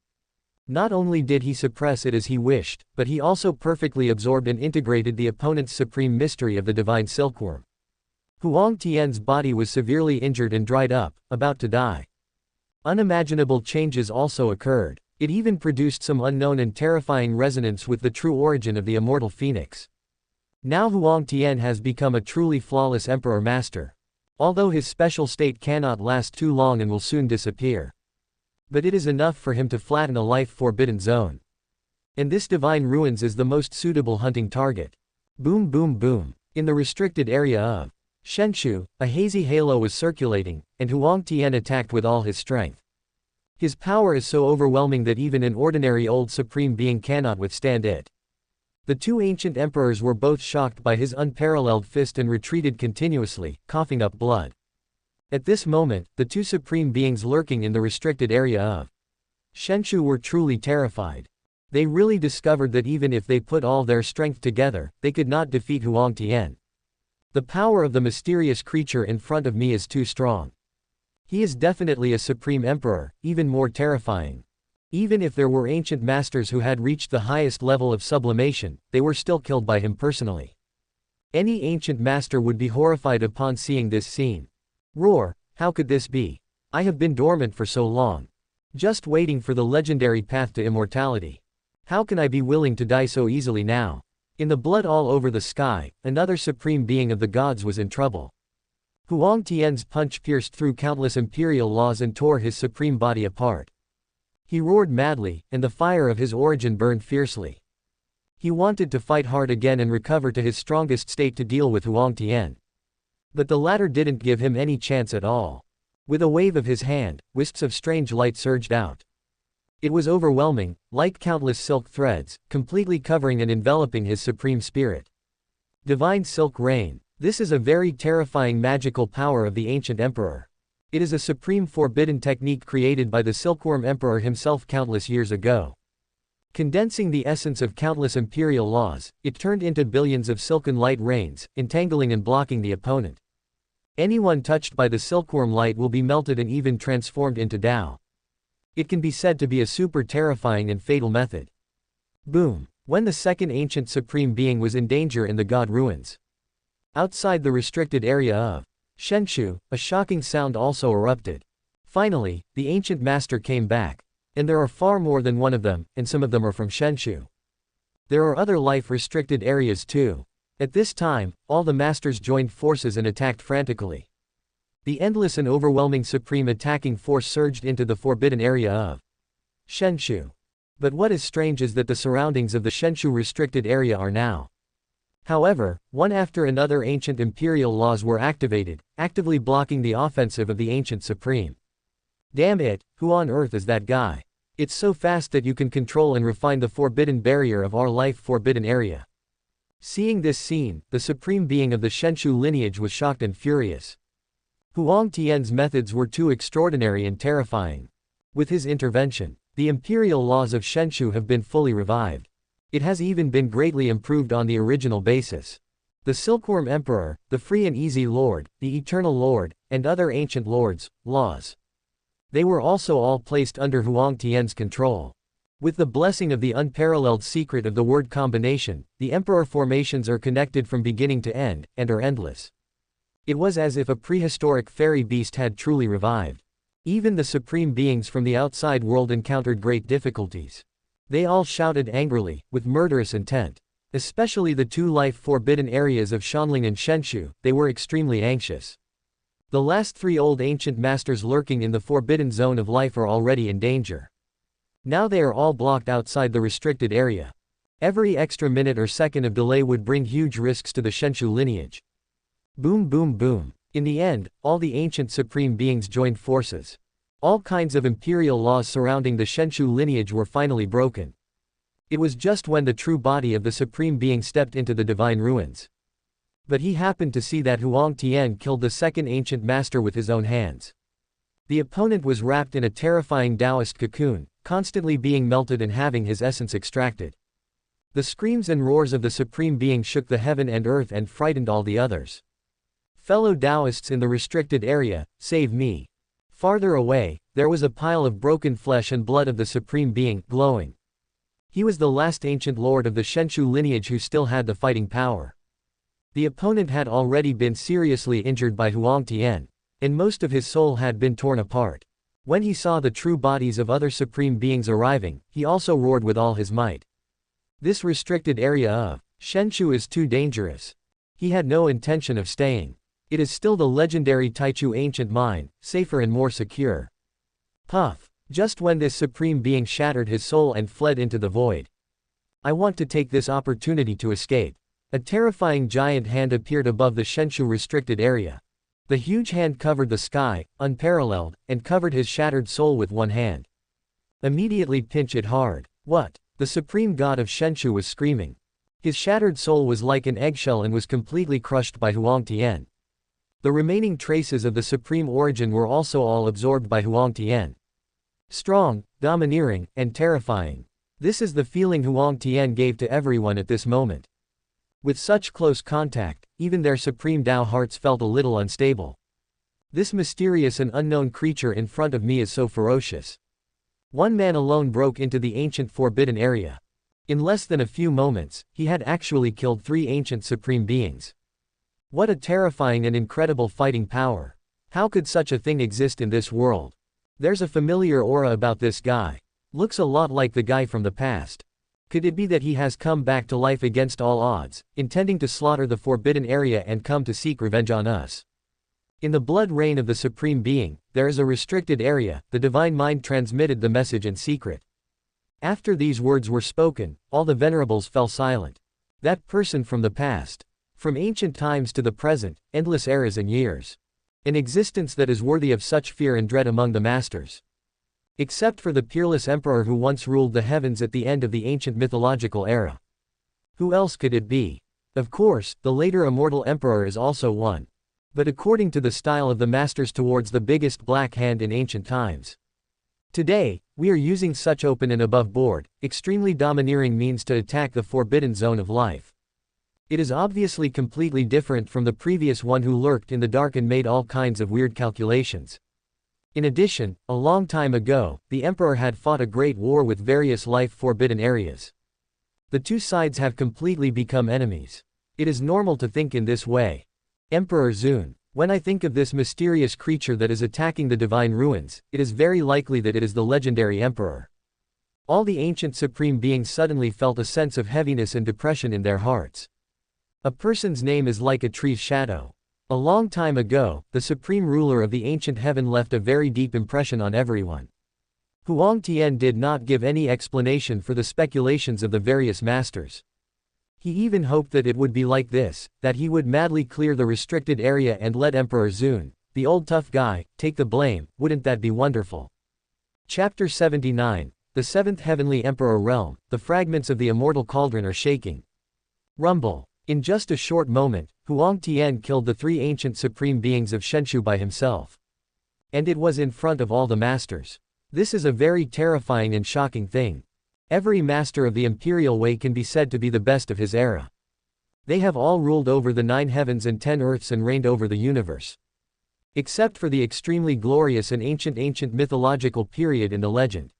Not only did he suppress it as he wished, but he also perfectly absorbed and integrated the opponent's supreme mystery of the divine silkworm. Huang Tian's body was severely injured and dried up, about to die. Unimaginable changes also occurred. It even produced some unknown and terrifying resonance with the true origin of the immortal phoenix. Now Huang Tian has become a truly flawless emperor master. Although his special state cannot last too long and will soon disappear. But it is enough for him to flatten a life-forbidden zone. And this divine ruins is the most suitable hunting target. Boom boom boom. In the restricted area of Shenshu, a hazy halo was circulating, and Huang Tian attacked with all his strength. His power is so overwhelming that even an ordinary old supreme being cannot withstand it. The two ancient emperors were both shocked by his unparalleled fist and retreated continuously, coughing up blood. At this moment, the two supreme beings lurking in the restricted area of Shenshu were truly terrified. They really discovered that even if they put all their strength together, they could not defeat Huang Tian. The power of the mysterious creature in front of me is too strong. He is definitely a supreme emperor, even more terrifying. Even if there were ancient masters who had reached the highest level of sublimation, they were still killed by him personally. Any ancient master would be horrified upon seeing this scene. Roar, how could this be? I have been dormant for so long. Just waiting for the legendary path to immortality. How can I be willing to die so easily now? In the blood all over the sky, another supreme being of the gods was in trouble. Huang Tian's punch pierced through countless imperial laws and tore his supreme body apart. He roared madly, and the fire of his origin burned fiercely. He wanted to fight hard again and recover to his strongest state to deal with Huang Tian. But the latter didn't give him any chance at all. With a wave of his hand, wisps of strange light surged out. It was overwhelming, like countless silk threads, completely covering and enveloping his supreme spirit. Divine Silk Rain. This is a very terrifying magical power of the ancient emperor. It is a supreme forbidden technique created by the Silkworm Emperor himself countless years ago. Condensing the essence of countless imperial laws, it turned into billions of silken light rains, entangling and blocking the opponent. Anyone touched by the silkworm light will be melted and even transformed into Tao. It can be said to be a super terrifying and fatal method. Boom. When the second ancient supreme being was in danger in the god ruins. Outside the restricted area of Shenshu, a shocking sound also erupted. Finally, the ancient master came back. And there are far more than one of them, and some of them are from Shenshu. There are other life-restricted areas too. At this time, all the masters joined forces and attacked frantically. The endless and overwhelming supreme attacking force surged into the forbidden area of Shenshu. But what is strange is that the surroundings of the Shenshu restricted area are now. However, one after another ancient imperial laws were activated, actively blocking the offensive of the ancient supreme. Damn it, who on earth is that guy? It's so fast that you can control and refine the forbidden barrier of our life forbidden area. Seeing this scene, the supreme being of the Shenshu lineage was shocked and furious. Huang Tian's methods were too extraordinary and terrifying. With his intervention, the imperial laws of Shenshu have been fully revived. It has even been greatly improved on the original basis. The Silkworm Emperor, the Free and Easy Lord, the Eternal Lord, and other ancient lords, laws. They were also all placed under Huang Tian's control. With the blessing of the unparalleled secret of the word combination, the emperor formations are connected from beginning to end, and are endless. It was as if a prehistoric fairy beast had truly revived. Even the supreme beings from the outside world encountered great difficulties. They all shouted angrily, with murderous intent. Especially the two life-forbidden areas of Shanling and Shenshu, they were extremely anxious. The last three old ancient masters lurking in the forbidden zone of life are already in danger. Now they are all blocked outside the restricted area. Every extra minute or second of delay would bring huge risks to the Shenshu lineage. Boom boom boom. In the end, all the ancient supreme beings joined forces. All kinds of imperial laws surrounding the Shenshu lineage were finally broken. It was just when the true body of the supreme being stepped into the divine ruins. But he happened to see that Huang Tian killed the second ancient master with his own hands. The opponent was wrapped in a terrifying Taoist cocoon, constantly being melted and having his essence extracted. The screams and roars of the supreme being shook the heaven and earth and frightened all the others. Fellow Taoists in the restricted area, save me. Farther away, there was a pile of broken flesh and blood of the supreme being, glowing. He was the last ancient lord of the Shenshu lineage who still had the fighting power. The opponent had already been seriously injured by Huang Tian, and most of his soul had been torn apart. When he saw the true bodies of other supreme beings arriving, he also roared with all his might. This restricted area of Shenshu is too dangerous. He had no intention of staying. It is still the legendary Taichu ancient mine, safer and more secure. Puff. Just when this supreme being shattered his soul and fled into the void. I want to take this opportunity to escape. A terrifying giant hand appeared above the Shenshu restricted area. The huge hand covered the sky, unparalleled, and covered his shattered soul with one hand. Immediately pinch it hard. What? The supreme god of Shenshu was screaming. His shattered soul was like an eggshell and was completely crushed by Huang Tian. The remaining traces of the supreme origin were also all absorbed by Huang Tian. Strong, domineering, and terrifying. This is the feeling Huang Tian gave to everyone at this moment. With such close contact, even their supreme Tao hearts felt a little unstable. This mysterious and unknown creature in front of me is so ferocious. One man alone broke into the ancient forbidden area. In less than a few moments, he had actually killed 3 ancient supreme beings. What a terrifying and incredible fighting power. How could such a thing exist in this world? There's a familiar aura about this guy. Looks a lot like the guy from the past. Could it be that he has come back to life against all odds, intending to slaughter the forbidden area and come to seek revenge on us? In the blood rain of the Supreme Being, there is a restricted area. The Divine Mind transmitted the message in secret. After these words were spoken, all the venerables fell silent. That person from the past. From ancient times to the present, endless eras and years. An existence that is worthy of such fear and dread among the masters. Except for the peerless emperor who once ruled the heavens at the end of the ancient mythological era. Who else could it be? Of course, the later Immortal Emperor is also one. But according to the style of the masters towards the biggest black hand in ancient times. Today, we are using such open and above-board, extremely domineering means to attack the forbidden zone of life. It is obviously completely different from the previous one who lurked in the dark and made all kinds of weird calculations. In addition, a long time ago, the Emperor had fought a great war with various life-forbidden areas. The two sides have completely become enemies. It is normal to think in this way. Emperor Zun, when I think of this mysterious creature that is attacking the divine ruins, it is very likely that it is the legendary Emperor. All the ancient supreme beings suddenly felt a sense of heaviness and depression in their hearts. A person's name is like a tree's shadow. A long time ago, the supreme ruler of the ancient heaven left a very deep impression on everyone. Huang Tian did not give any explanation for the speculations of the various masters. He even hoped that it would be like this, that he would madly clear the restricted area and let Emperor Zun, the old tough guy, take the blame. Wouldn't that be wonderful? Chapter 79, The Seventh Heavenly Emperor Realm. The fragments of the immortal cauldron are shaking. Rumble. In just a short moment, Huang Tian killed the three ancient supreme beings of Shenshu by himself. And it was in front of all the masters. This is a very terrifying and shocking thing. Every master of the imperial way can be said to be the best of his era. They have all ruled over the 9 heavens and 10 earths and reigned over the universe. Except for the extremely glorious and ancient mythological period in the legend.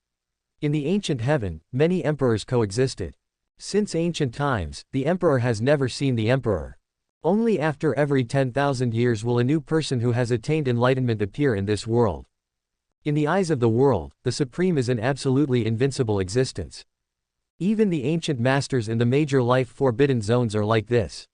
In the ancient heaven, many emperors coexisted. Since ancient times, the emperor has never seen the emperor. Only after every 10,000 years will a new person who has attained enlightenment appear in this world. In the eyes of the world, the Supreme is an absolutely invincible existence. Even the ancient masters in the major life forbidden zones are like this.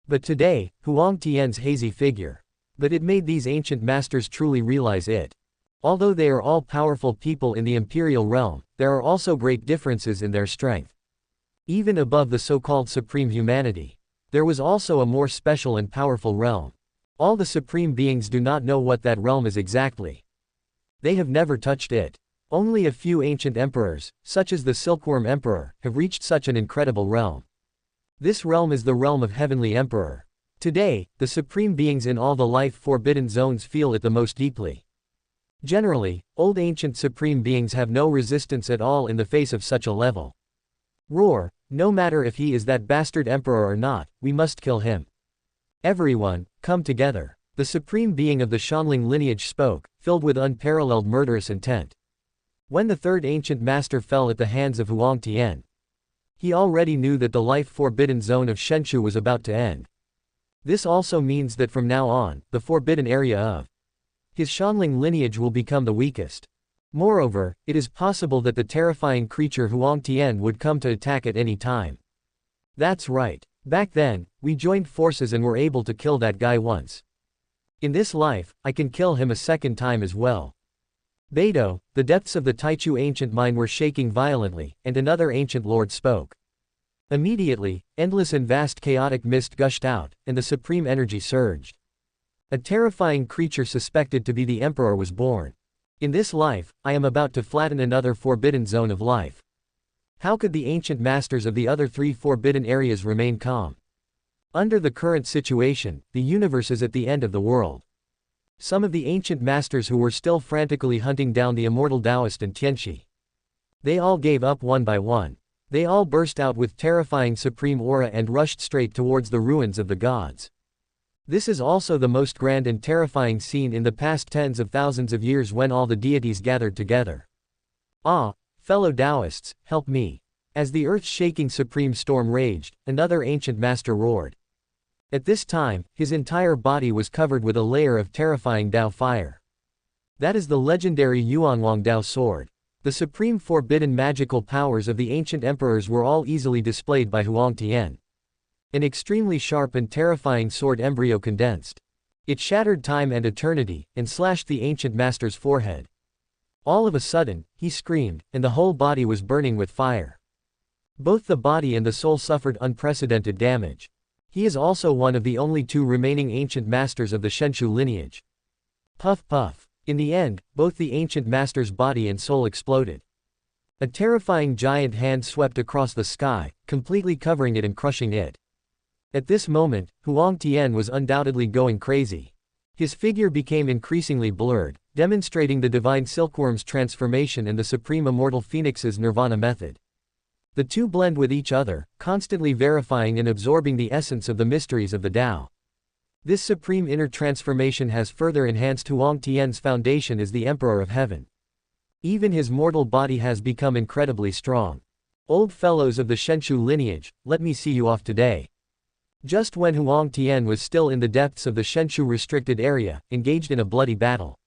But today, Huang Tian's hazy figure. But it made these ancient masters truly realize it. Although they are all powerful people in the imperial realm, there are also great differences in their strength. Even above the so-called supreme humanity, there was also a more special and powerful realm. All the supreme beings do not know what that realm is exactly. They have never touched it. Only a few ancient emperors, such as the Silkworm Emperor, have reached such an incredible realm. This realm is the realm of Heavenly Emperor. Today, the supreme beings in all the life-forbidden zones feel it the most deeply. Generally, old ancient supreme beings have no resistance at all in the face of such a level. Roar, no matter if he is that bastard emperor or not, we must kill him. Everyone, come together. The supreme being of the Shanling lineage spoke, filled with unparalleled murderous intent. When the third ancient master fell at the hands of Huang Tian, he already knew that the life-forbidden zone of Shenshu was about to end. This also means that from now on, the forbidden area of his Shanling lineage will become the weakest. Moreover, it is possible that the terrifying creature Huang Tian would come to attack at any time. That's right. Back then, we joined forces and were able to kill that guy once. In this life, I can kill him a second time as well. Beidou, the depths of the Taichu ancient mine were shaking violently, and another ancient lord spoke. Immediately, endless and vast chaotic mist gushed out, and the supreme energy surged. A terrifying creature suspected to be the emperor was born. In this life, I am about to flatten another forbidden zone of life. How could the ancient masters of the other 3 forbidden areas remain calm? Under the current situation, the universe is at the end of the world. Some of the ancient masters who were still frantically hunting down the immortal Taoist and Tianxi. They all gave up one by one. They all burst out with terrifying supreme aura and rushed straight towards the ruins of the gods. This is also the most grand and terrifying scene in the past tens of thousands of years when all the deities gathered together. Ah, fellow Taoists, help me. As the earth-shaking supreme storm raged, another ancient master roared. At this time, his entire body was covered with a layer of terrifying Dao fire. That is the legendary Yuanwang Dao sword. The supreme forbidden magical powers of the ancient emperors were all easily displayed by Huang Tian. An extremely sharp and terrifying sword embryo condensed. It shattered time and eternity, and slashed the ancient master's forehead. All of a sudden, he screamed, and the whole body was burning with fire. Both the body and the soul suffered unprecedented damage. He is also one of the only 2 remaining ancient masters of the Shenshu lineage. Puff puff. In the end, both the ancient master's body and soul exploded. A terrifying giant hand swept across the sky, completely covering it and crushing it. At this moment, Huang Tian was undoubtedly going crazy. His figure became increasingly blurred, demonstrating the divine silkworm's transformation and the supreme immortal phoenix's nirvana method. The two blend with each other, constantly verifying and absorbing the essence of the mysteries of the Tao. This supreme inner transformation has further enhanced Huang Tian's foundation as the Emperor of Heaven. Even his mortal body has become incredibly strong. Old fellows of the Shenshu lineage, let me see you off today. Just when Huang Tian was still in the depths of the Shenshu restricted area, engaged in a bloody battle.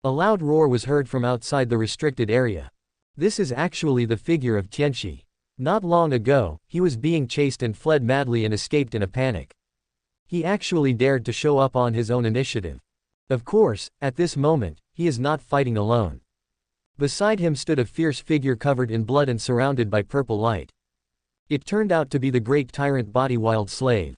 A loud roar was heard from outside the restricted area. This is actually the figure of Tianxi. Not long ago, he was being chased and fled madly and escaped in a panic. He actually dared to show up on his own initiative. Of course, at this moment, he is not fighting alone. Beside him stood a fierce figure covered in blood and surrounded by purple light. It turned out to be the great tyrant body wild slave.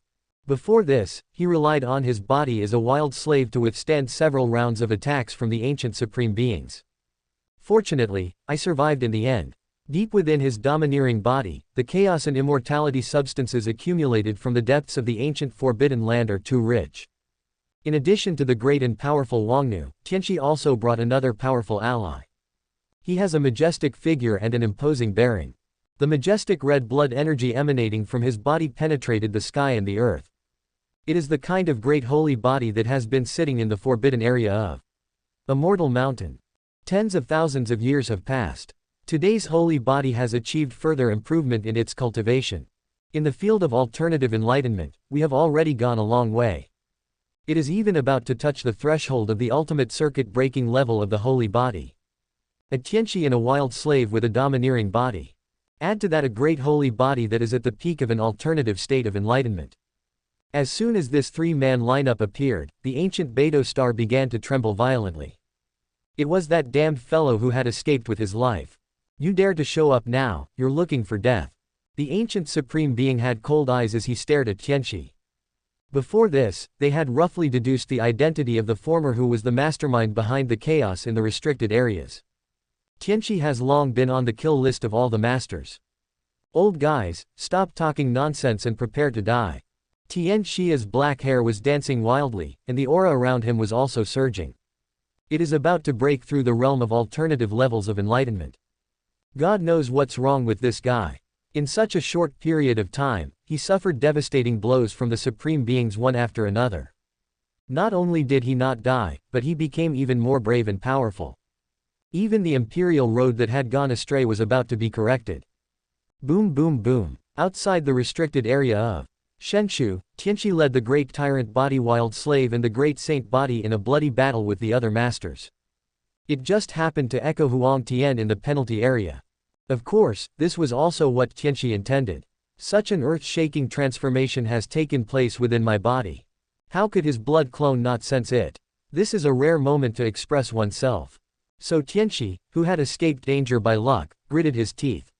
Before this, he relied on his body as a wild slave to withstand several rounds of attacks from the ancient supreme beings. Fortunately, I survived in the end. Deep within his domineering body, the chaos and immortality substances accumulated from the depths of the ancient forbidden land are too rich. In addition to the great and powerful Wangnu, Tianqi also brought another powerful ally. He has a majestic figure and an imposing bearing. The majestic red blood energy emanating from his body penetrated the sky and the earth. It is the kind of great holy body that has been sitting in the forbidden area of Immortal Mountain. Tens of thousands of years have passed. Today's holy body has achieved further improvement in its cultivation. In the field of alternative enlightenment, we have already gone a long way. It is even about to touch the threshold of the ultimate circuit-breaking level of the holy body. A Tianqi and a wild slave with a domineering body. Add to that a great holy body that is at the peak of an alternative state of enlightenment. As soon as this three-man lineup appeared, the ancient Beidou star began to tremble violently. It was that damned fellow who had escaped with his life. You dare to show up now, you're looking for death. The ancient supreme being had cold eyes as he stared at Tianqi. Before this, they had roughly deduced the identity of the former who was the mastermind behind the chaos in the restricted areas. Tianqi has long been on the kill list of all the masters. Old guys, stop talking nonsense and prepare to die. Tianqi's black hair was dancing wildly, and the aura around him was also surging. It is about to break through the realm of alternative levels of enlightenment. God knows what's wrong with this guy. In such a short period of time, he suffered devastating blows from the supreme beings one after another. Not only did he not die, but he became even more brave and powerful. Even the imperial road that had gone astray was about to be corrected. Boom boom boom. Outside the restricted area of Shenshu, Tianqi led the great tyrant body wild slave and the great saint body in a bloody battle with the other masters. It just happened to echo Huang Tian in the penalty area. Of course, this was also what Tianqi intended. Such an earth-shaking transformation has taken place within my body. How could his blood clone not sense it? This is a rare moment to express oneself. So Tianqi, who had escaped danger by luck, gritted his teeth.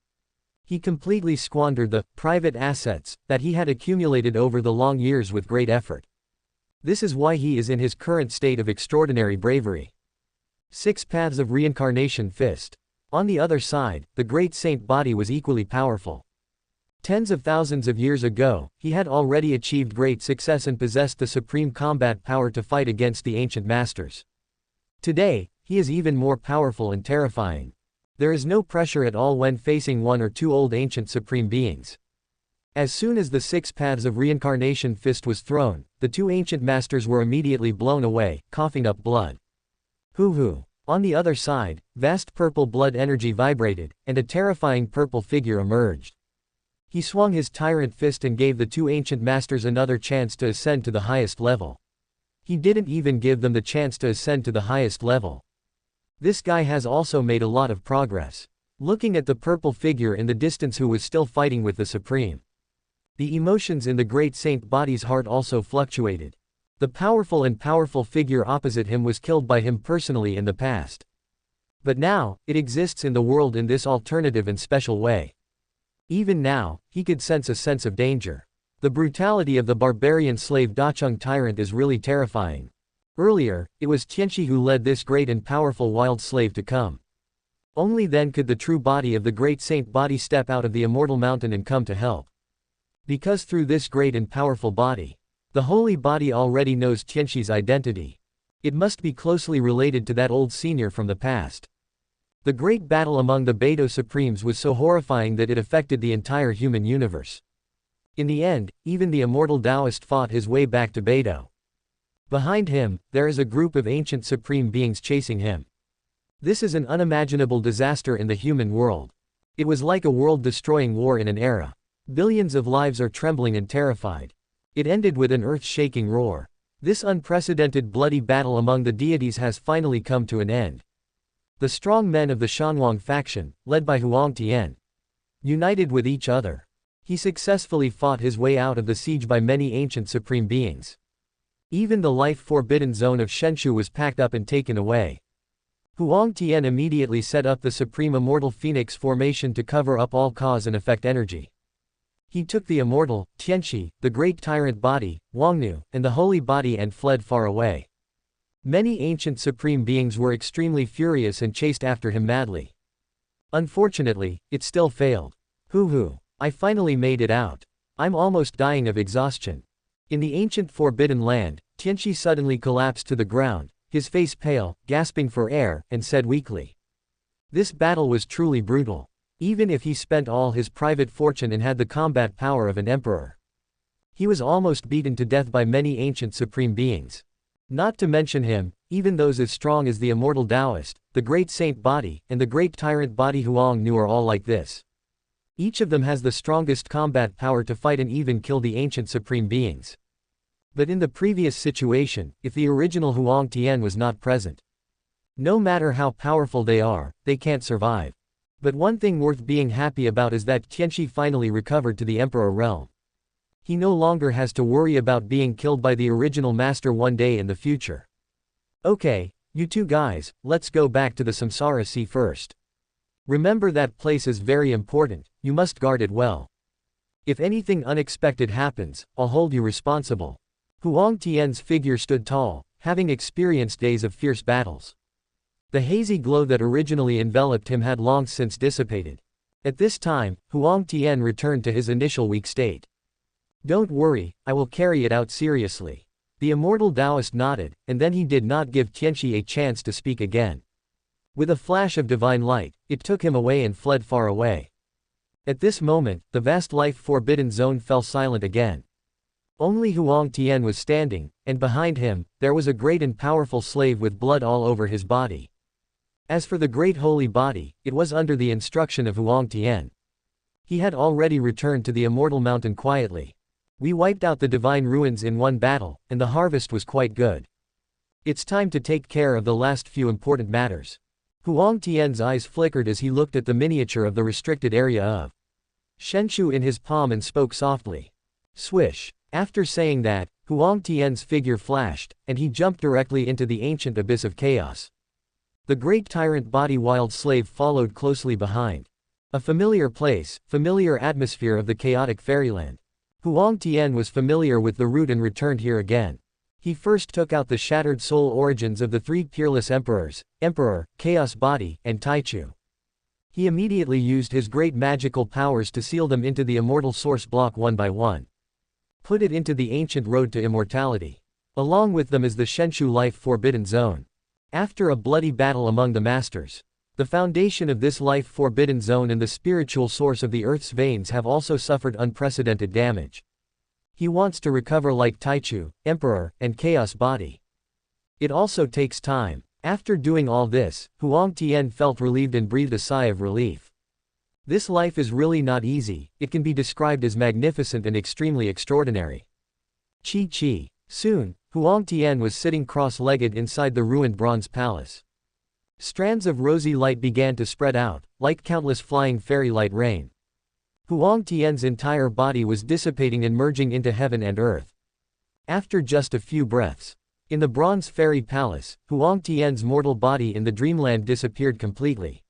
He completely squandered the private assets that he had accumulated over the long years with great effort. This is why he is in his current state of extraordinary bravery. 6 Paths of Reincarnation Fist. On the other side, the great saint body was equally powerful. Tens of thousands of years ago, he had already achieved great success and possessed the supreme combat power to fight against the ancient masters. Today, he is even more powerful and terrifying. There is no pressure at all when facing one or two old ancient supreme beings. As soon as the 6 Paths of Reincarnation fist was thrown, the two ancient masters were immediately blown away, coughing up blood. Hoo. On the other side, vast purple blood energy vibrated, and a terrifying purple figure emerged. He swung his tyrant fist and gave the two ancient masters another chance to ascend to the highest level. He didn't even give them the chance to ascend to the highest level. This guy has also made a lot of progress. Looking at the purple figure in the distance who was still fighting with the Supreme. The emotions in the great saint body's heart also fluctuated. The powerful figure opposite him was killed by him personally in the past. But now, it exists in the world in this alternative and special way. Even now, he could sense a sense of danger. The brutality of the barbarian slave Dacheng tyrant is really terrifying. Earlier, it was Tianqi who led this great and powerful wild slave to come. Only then could the true body of the great saint body step out of the immortal mountain and come to help. Because through this great and powerful body, the holy body already knows Tianqi's identity. It must be closely related to that old senior from the past. The great battle among the Beidou Supremes was so horrifying that it affected the entire human universe. In the end, even the immortal Taoist fought his way back to Beidou. Behind him, there is a group of ancient supreme beings chasing him. This is an unimaginable disaster in the human world. It was like a world-destroying war in an era. Billions of lives are trembling and terrified. It ended with an earth-shaking roar. This unprecedented bloody battle among the deities has finally come to an end. The strong men of the Shanwang faction, led by Huang Tian, united with each other. He successfully fought his way out of the siege by many ancient supreme beings. Even the life-forbidden zone of Shenshu was packed up and taken away. Huang Tian immediately set up the Supreme Immortal Phoenix formation to cover up all cause and effect energy. He took the immortal, Tianqi, the great tyrant body, Wangnu, and the holy body and fled far away. Many ancient supreme beings were extremely furious and chased after him madly. Unfortunately, it still failed. Hoo, I finally made it out. I'm almost dying of exhaustion. In the ancient forbidden land, Tianqi suddenly collapsed to the ground, his face pale, gasping for air, and said weakly. This battle was truly brutal. Even if he spent all his private fortune and had the combat power of an emperor. He was almost beaten to death by many ancient supreme beings. Not to mention him, even those as strong as the immortal Taoist, the great saint body, and the great tyrant body Huangnu are all like this. Each of them has the strongest combat power to fight and even kill the ancient supreme beings. But in the previous situation, if the original Huang Tian was not present, no matter how powerful they are, they can't survive. But one thing worth being happy about is that Tianqi finally recovered to the emperor realm. He no longer has to worry about being killed by the original master one day in the future. Okay, you two guys, let's go back to the Samsara Sea first. Remember that place is very important, you must guard it well. If anything unexpected happens, I'll hold you responsible. Huang Tian's figure stood tall, having experienced days of fierce battles. The hazy glow that originally enveloped him had long since dissipated. At this time, Huang Tian returned to his initial weak state. Don't worry, I will carry it out seriously. The immortal Taoist nodded, and then he did not give Tianqi a chance to speak again. With a flash of divine light, it took him away and fled far away. At this moment, the vast life-forbidden zone fell silent again. Only Huang Tian was standing, and behind him, there was a great and powerful slave with blood all over his body. As for the great holy body, it was under the instruction of Huang Tian. He had already returned to the immortal mountain quietly. We wiped out the divine ruins in one battle, and the harvest was quite good. It's time to take care of the last few important matters. Huang Tian's eyes flickered as he looked at the miniature of the restricted area of Shenshu in his palm and spoke softly. Swish. After saying that, Huang Tian's figure flashed, and he jumped directly into the ancient abyss of chaos. The great tyrant body wild slave followed closely behind. A familiar place, familiar atmosphere of the chaotic fairyland. Huang Tian was familiar with the route and returned here again. He first took out the shattered soul origins of the three peerless emperors, Emperor, Chaos Body, and Taichu. He immediately used his great magical powers to seal them into the immortal source block one by one. Put it into the ancient road to immortality. Along with them is the Shenshu life forbidden zone. After a bloody battle among the masters, the foundation of this life forbidden zone and the spiritual source of the earth's veins have also suffered unprecedented damage. He wants to recover like Taichu, Emperor, and Chaos Body. It also takes time. After doing all this, Huang Tian felt relieved and breathed a sigh of relief. This life is really not easy, it can be described as magnificent and extremely extraordinary. Chi. Soon, Huang Tian was sitting cross-legged inside the ruined bronze palace. Strands of rosy light began to spread out, like countless flying fairy light rain. Huang Tian's entire body was dissipating and merging into heaven and earth. After just a few breaths, in the bronze fairy palace, Huang Tian's mortal body in the dreamland disappeared completely.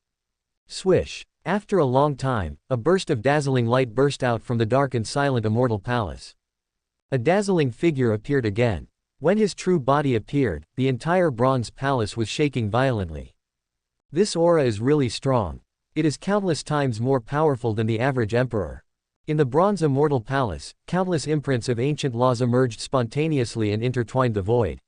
Swish. After a long time, a burst of dazzling light burst out from the dark and silent immortal palace. A dazzling figure appeared again. When his true body appeared, the entire bronze palace was shaking violently. This aura is really strong. It is countless times more powerful than the average emperor. In the bronze immortal palace, countless imprints of ancient laws emerged spontaneously and intertwined the void.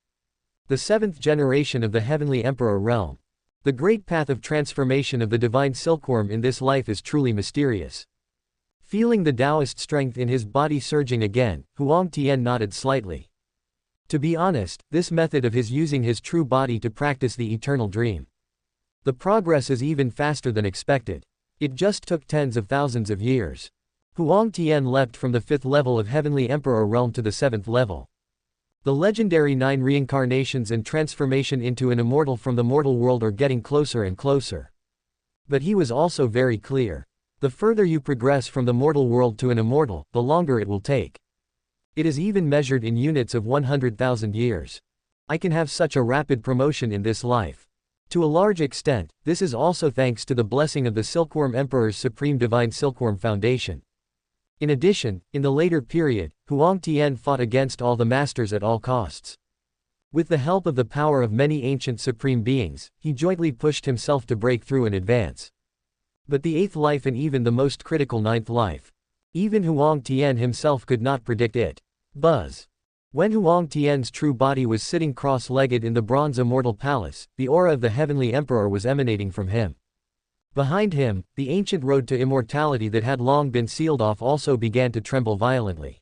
The seventh generation of the heavenly emperor realm. The great path of transformation of the divine silkworm in this life is truly mysterious. Feeling the Taoist strength in his body surging again, Huang Tian nodded slightly. To be honest, this method of his using his true body to practice the eternal dream. The progress is even faster than expected. It just took tens of thousands of years. Huang Tian leapt from the 5th level of Heavenly Emperor realm to the 7th level. The legendary 9 reincarnations and transformation into an immortal from the mortal world are getting closer and closer. But he was also very clear. The further you progress from the mortal world to an immortal, the longer it will take. It is even measured in units of 100,000 years. I can have such a rapid promotion in this life. To a large extent, this is also thanks to the blessing of the Silkworm Emperor's Supreme Divine Silkworm Foundation. In addition, in the later period, Huang Tian fought against all the masters at all costs. With the help of the power of many ancient supreme beings, he jointly pushed himself to break through and advance. But the 8th life and even the most critical 9th life. Even Huang Tian himself could not predict it. Buzz. When Huang Tian's true body was sitting cross-legged in the bronze immortal palace, the aura of the heavenly emperor was emanating from him. Behind him, the ancient road to immortality that had long been sealed off also began to tremble violently.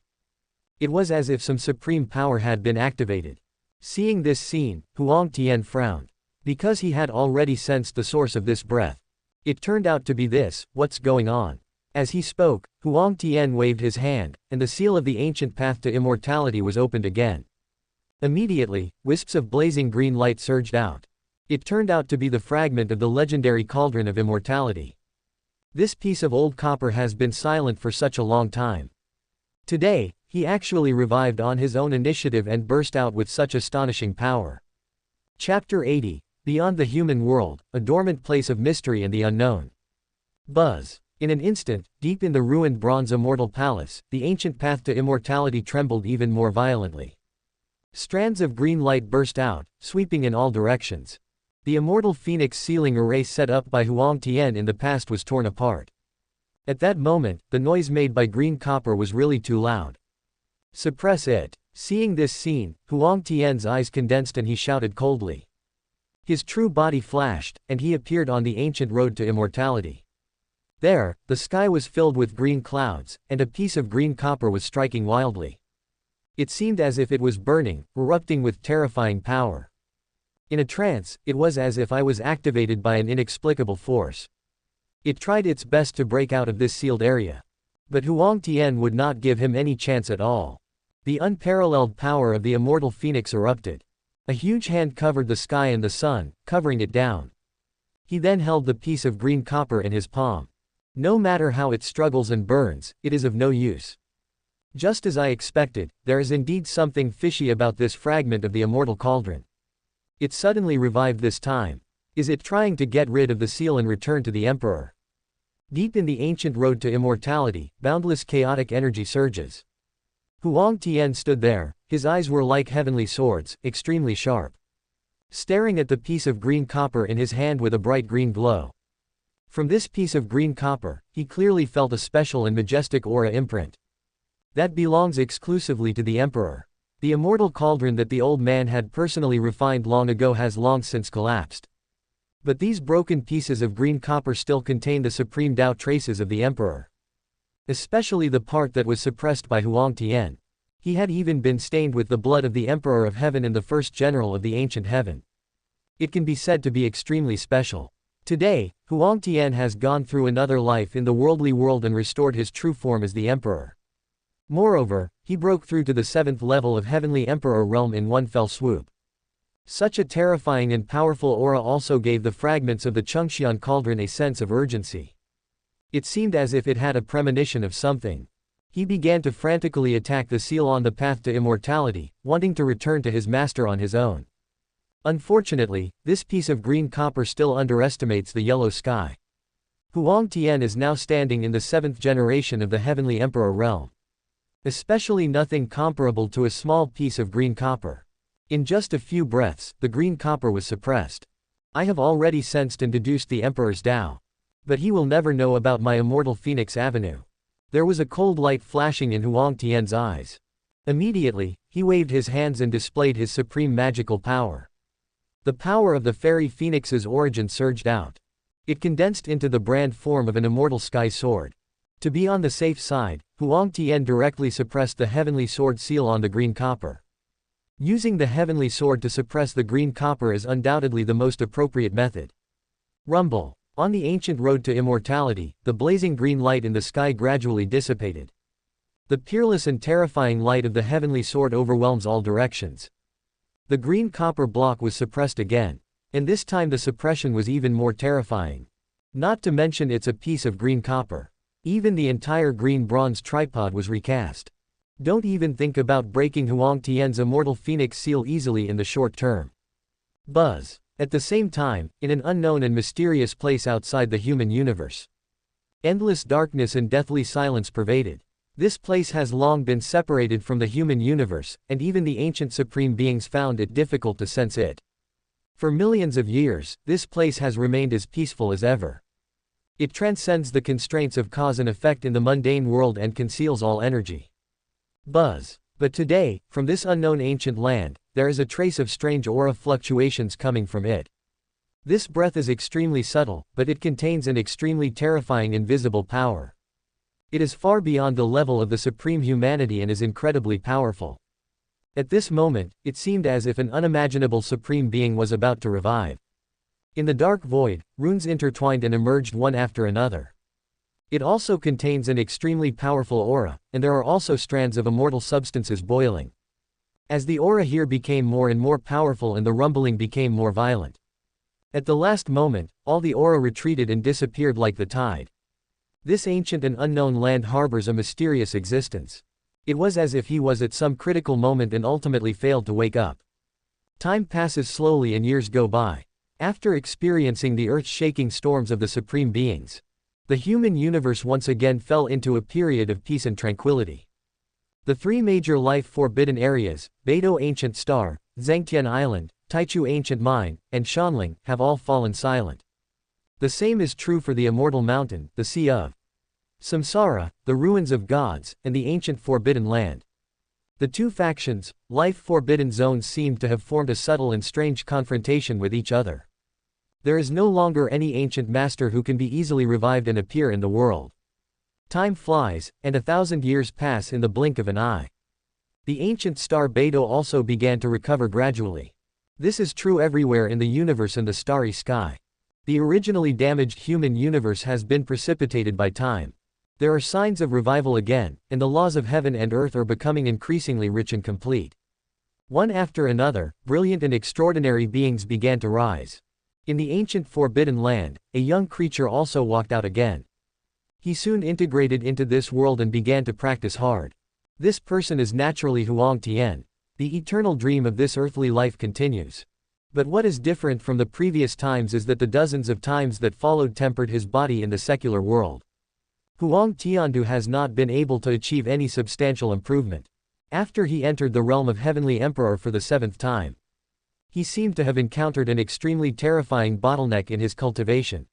It was as if some supreme power had been activated. Seeing this scene, Huang Tian frowned. Because he had already sensed the source of this breath. It turned out to be this: what's going on? As he spoke, Huang Tian waved his hand, and the seal of the ancient path to immortality was opened again. Immediately, wisps of blazing green light surged out. It turned out to be the fragment of the legendary cauldron of immortality. This piece of old copper has been silent for such a long time. Today, he actually revived on his own initiative and burst out with such astonishing power. Chapter 80, Beyond the Human World, a Dormant Place of Mystery and the Unknown. Buzz. In an instant, deep in the ruined bronze immortal palace, the ancient path to immortality trembled even more violently. Strands of green light burst out, sweeping in all directions. The immortal phoenix sealing array set up by Huang Tian in the past was torn apart. At that moment, the noise made by green copper was really too loud. Suppress it. Seeing this scene, Huang Tian's eyes condensed and he shouted coldly. His true body flashed, and he appeared on the ancient road to immortality. There, the sky was filled with green clouds, and a piece of green copper was striking wildly. It seemed as if it was burning, erupting with terrifying power. In a trance, it was as if I was activated by an inexplicable force. It tried its best to break out of this sealed area. But Huang Tian would not give him any chance at all. The unparalleled power of the immortal phoenix erupted. A huge hand covered the sky and the sun, covering it down. He then held the piece of green copper in his palm. No matter how it struggles and burns, it is of no use. Just as I expected, there is indeed something fishy about this fragment of the immortal cauldron. It suddenly revived this time. Is it trying to get rid of the seal and return to the emperor? Deep in the ancient road to immortality, boundless chaotic energy surges. Huang Tian stood there, his eyes were like heavenly swords, extremely sharp. Staring at the piece of green copper in his hand with a bright green glow. From this piece of green copper, he clearly felt a special and majestic aura imprint. That belongs exclusively to the emperor. The immortal cauldron that the old man had personally refined long ago has long since collapsed. But these broken pieces of green copper still contain the supreme Tao traces of the emperor. Especially the part that was suppressed by Huang Tian. He had even been stained with the blood of the Emperor of Heaven and the first general of the ancient heaven. It can be said to be extremely special. Today, Huang Tian has gone through another life in the worldly world and restored his true form as the emperor. Moreover, he broke through to the 7th level of heavenly emperor realm in one fell swoop. Such a terrifying and powerful aura also gave the fragments of the Chongxian cauldron a sense of urgency. It seemed as if it had a premonition of something. He began to frantically attack the seal on the path to immortality, wanting to return to his master on his own. Unfortunately, this piece of green copper still underestimates the yellow sky. Huang Tian is now standing in the 7th generation of the heavenly emperor realm. Especially nothing comparable to a small piece of green copper. In just a few breaths, the green copper was suppressed. I have already sensed and deduced the emperor's Tao. But he will never know about my immortal Phoenix Avenue. There was a cold light flashing in Huang Tian's eyes. Immediately, he waved his hands and displayed his supreme magical power. The power of the fairy phoenix's origin surged out. It condensed into the brand form of an immortal sky sword. To be on the safe side, Huang Tian directly suppressed the heavenly sword seal on the green copper. Using the heavenly sword to suppress the green copper is undoubtedly the most appropriate method. Rumble. On the ancient road to immortality, the blazing green light in the sky gradually dissipated. The peerless and terrifying light of the heavenly sword overwhelms all directions. The green copper block was suppressed again. And this time the suppression was even more terrifying. Not to mention it's a piece of green copper. Even the entire green bronze tripod was recast. Don't even think about breaking Huang Tian's immortal phoenix seal easily in the short term. Buzz. At the same time, in an unknown and mysterious place outside the human universe, endless darkness and deathly silence pervaded. This place has long been separated from the human universe, and even the ancient supreme beings found it difficult to sense it. For millions of years, this place has remained as peaceful as ever. It transcends the constraints of cause and effect in the mundane world and conceals all energy. Buzz. But today, from this unknown ancient land, there is a trace of strange aura fluctuations coming from it. This breath is extremely subtle, but it contains an extremely terrifying invisible power. It is far beyond the level of the supreme humanity and is incredibly powerful. At this moment, it seemed as if an unimaginable supreme being was about to revive. In the dark void, runes intertwined and emerged one after another. It also contains an extremely powerful aura, and there are also strands of immortal substances boiling. As the aura here became more and more powerful and the rumbling became more violent. At the last moment, all the aura retreated and disappeared like the tide. This ancient and unknown land harbors a mysterious existence. It was as if he was at some critical moment and ultimately failed to wake up. Time passes slowly and years go by. After experiencing the earth-shaking storms of the supreme beings, the human universe once again fell into a period of peace and tranquility. The three major life-forbidden areas, Beidou Ancient Star, Zhangtian Island, Taichu Ancient Mine, and Shanling, have all fallen silent. The same is true for the Immortal Mountain, the Sea of Samsara, the ruins of gods, and the ancient Forbidden Land. The two factions, life-forbidden zones, seemed to have formed a subtle and strange confrontation with each other. There is no longer any ancient master who can be easily revived and appear in the world. Time flies, and 1,000 years pass in the blink of an eye. The ancient star Beidou also began to recover gradually. This is true everywhere in the universe and the starry sky. The originally damaged human universe has been precipitated by time. There are signs of revival again, and the laws of heaven and earth are becoming increasingly rich and complete. One after another, brilliant and extraordinary beings began to rise. In the ancient Forbidden Land, a young creature also walked out again. He soon integrated into this world and began to practice hard. This person is naturally Huang Tian. The eternal dream of this earthly life continues. But what is different from the previous times is that the dozens of times that followed tempered his body in the secular world. Huang Tiandu has not been able to achieve any substantial improvement. After he entered the realm of Heavenly Emperor for the 7th time, he seemed to have encountered an extremely terrifying bottleneck in his cultivation.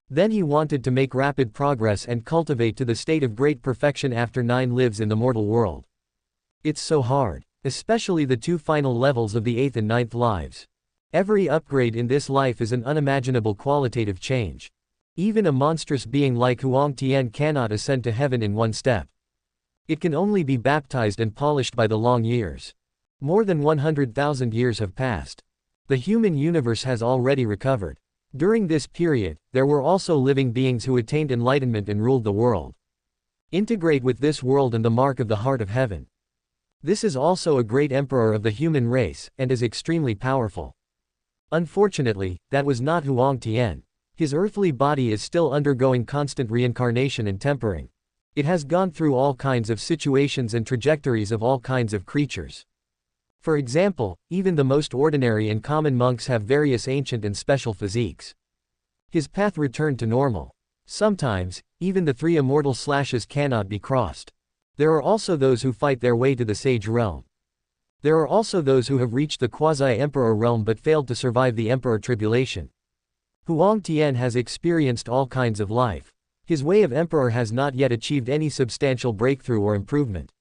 Then he wanted to make rapid progress and cultivate to the state of great perfection after 9 lives in the mortal world. It's so hard, especially the 2 final levels of the 8th and 9th lives. Every upgrade in this life is an unimaginable qualitative change. Even a monstrous being like Huang Tian cannot ascend to heaven in one step. It can only be baptized and polished by the long years. More than 100,000 years have passed. The human universe has already recovered. During this period, there were also living beings who attained enlightenment and ruled the world. Integrate with this world and the mark of the heart of heaven. This is also a great emperor of the human race, and is extremely powerful. Unfortunately, that was not Huang Tian. His earthly body is still undergoing constant reincarnation and tempering. It has gone through all kinds of situations and trajectories of all kinds of creatures. For example, even the most ordinary and common monks have various ancient and special physiques. His path returned to normal. Sometimes, even the 3 immortal slashes cannot be crossed. There are also those who fight their way to the sage realm. There are also those who have reached the quasi-emperor realm but failed to survive the emperor tribulation. Huang Tian has experienced all kinds of life. His way of emperor has not yet achieved any substantial breakthrough or improvement.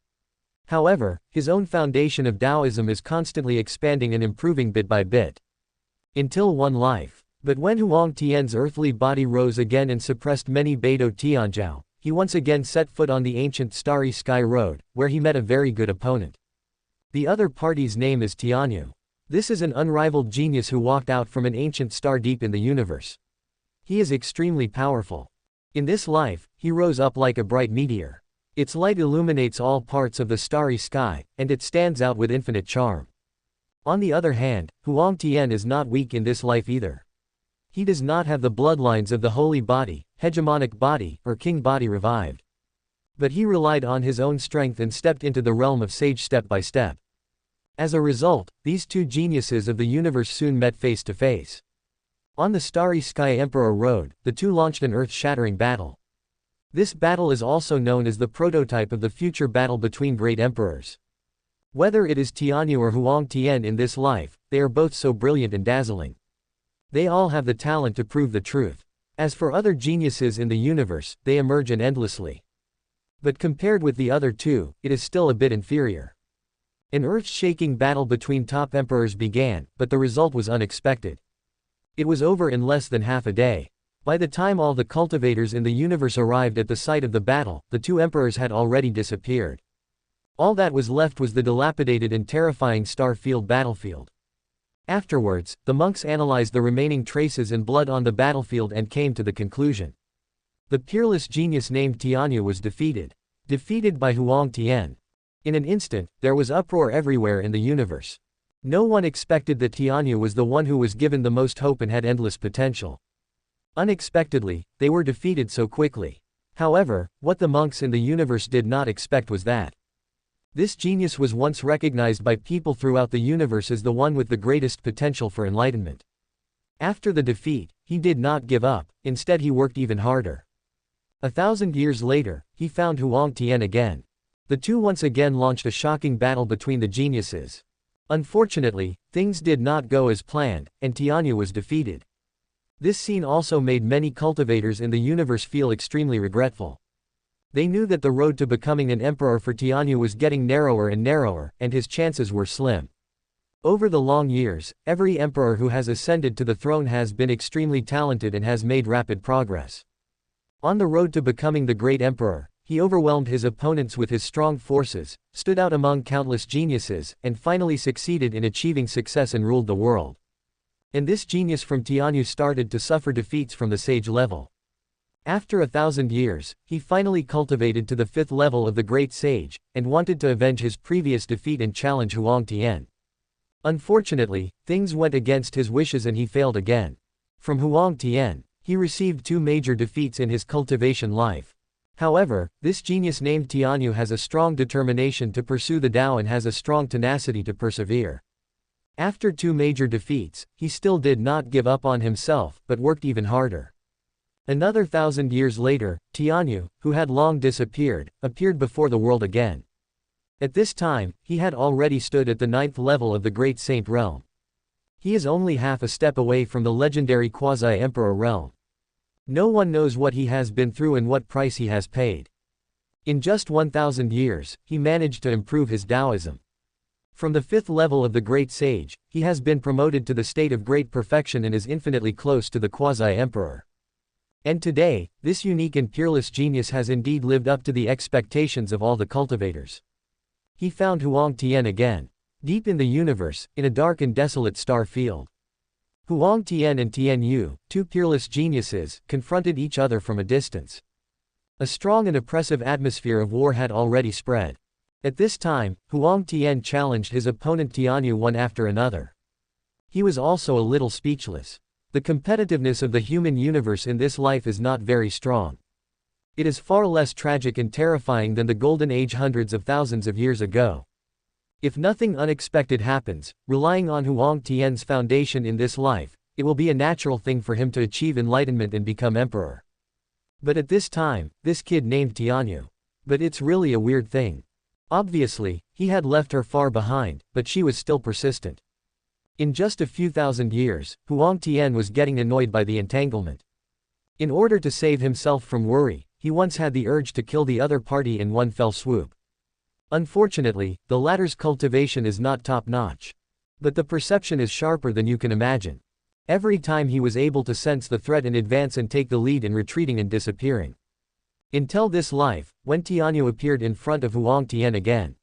However, his own foundation of Taoism is constantly expanding and improving bit by bit. Until one life. But when Huang Tian's earthly body rose again and suppressed many Beidou Tianzhao, he once again set foot on the ancient Starry Sky Road, where he met a very good opponent. The other party's name is Tianyu. This is an unrivaled genius who walked out from an ancient star deep in the universe. He is extremely powerful. In this life, he rose up like a bright meteor. Its light illuminates all parts of the starry sky, and it stands out with infinite charm. On the other hand, Huang Tian is not weak in this life either. He does not have the bloodlines of the holy body, hegemonic body, or king body revived. But he relied on his own strength and stepped into the realm of sage step by step. As a result, these two geniuses of the universe soon met face to face. On the starry sky Emperor Road, the two launched an earth-shattering battle. This battle is also known as the prototype of the future battle between great emperors. Whether it is Tianyu or Huang Tian in this life, they are both so brilliant and dazzling. They all have the talent to prove the truth. As for other geniuses in the universe, they emerge endlessly. But compared with the other two, it is still a bit inferior. An earth-shaking battle between top emperors began, but the result was unexpected. It was over in less than half a day. By the time all the cultivators in the universe arrived at the site of the battle, the two emperors had already disappeared. All that was left was the dilapidated and terrifying star-filled battlefield. Afterwards, the monks analyzed the remaining traces and blood on the battlefield and came to the conclusion. The peerless genius named Tianyu was defeated. Defeated by Huang Tian. In an instant, there was uproar everywhere in the universe. No one expected that Tianyu was the one who was given the most hope and had endless potential. Unexpectedly, they were defeated so quickly. However, what the monks in the universe did not expect was that this genius was once recognized by people throughout the universe as the one with the greatest potential for enlightenment. After the defeat, he did not give up, instead he worked even harder. 1,000 years later, he found Huang Tian again. The two once again launched a shocking battle between the geniuses. Unfortunately, things did not go as planned, and Tianyu was defeated. This scene also made many cultivators in the universe feel extremely regretful. They knew that the road to becoming an emperor for Tianyu was getting narrower and narrower, and his chances were slim. Over the long years, every emperor who has ascended to the throne has been extremely talented and has made rapid progress. On the road to becoming the great emperor, he overwhelmed his opponents with his strong forces, stood out among countless geniuses, and finally succeeded in achieving success and ruled the world. And this genius from Tianyu started to suffer defeats from the sage level. After 1,000 years, he finally cultivated to the 5th level of the great sage, and wanted to avenge his previous defeat and challenge Huang Tian. Unfortunately, things went against his wishes and he failed again. From Huang Tian, he received 2 major defeats in his cultivation life. However, this genius named Tianyu has a strong determination to pursue the Tao and has a strong tenacity to persevere. After 2 major defeats, he still did not give up on himself, but worked even harder. Another 1,000 years later, Tianyu, who had long disappeared, appeared before the world again. At this time, he had already stood at the 9th level of the Great Saint realm. He is only half a step away from the legendary Quasi-Emperor realm. No one knows what he has been through and what price he has paid. In just 1,000 years, he managed to improve his Taoism. From the 5th level of the Great Sage, he has been promoted to the state of great perfection and is infinitely close to the Quasi-Emperor. And today, this unique and peerless genius has indeed lived up to the expectations of all the cultivators. He found Huang Tian again. Deep in the universe, in a dark and desolate star field. Huang Tian and Tianyu, 2 peerless geniuses, confronted each other from a distance. A strong and oppressive atmosphere of war had already spread. At this time, Huang Tian challenged his opponent Tianyu one after another. He was also a little speechless. The competitiveness of the human universe in this life is not very strong. It is far less tragic and terrifying than the Golden Age hundreds of thousands of years ago. If nothing unexpected happens, relying on Huang Tian's foundation in this life, it will be a natural thing for him to achieve enlightenment and become emperor. But at this time, this kid named Tianyu. But it's really a weird thing. Obviously, he had left her far behind, but she was still persistent. In just a few thousand years, Huang Tian was getting annoyed by the entanglement. In order to save himself from worry, he once had the urge to kill the other party in one fell swoop. Unfortunately, the latter's cultivation is not top-notch. But the perception is sharper than you can imagine. Every time he was able to sense the threat and advance and take the lead in retreating and disappearing. Until this life, when Tianyu appeared in front of Huang Tian again.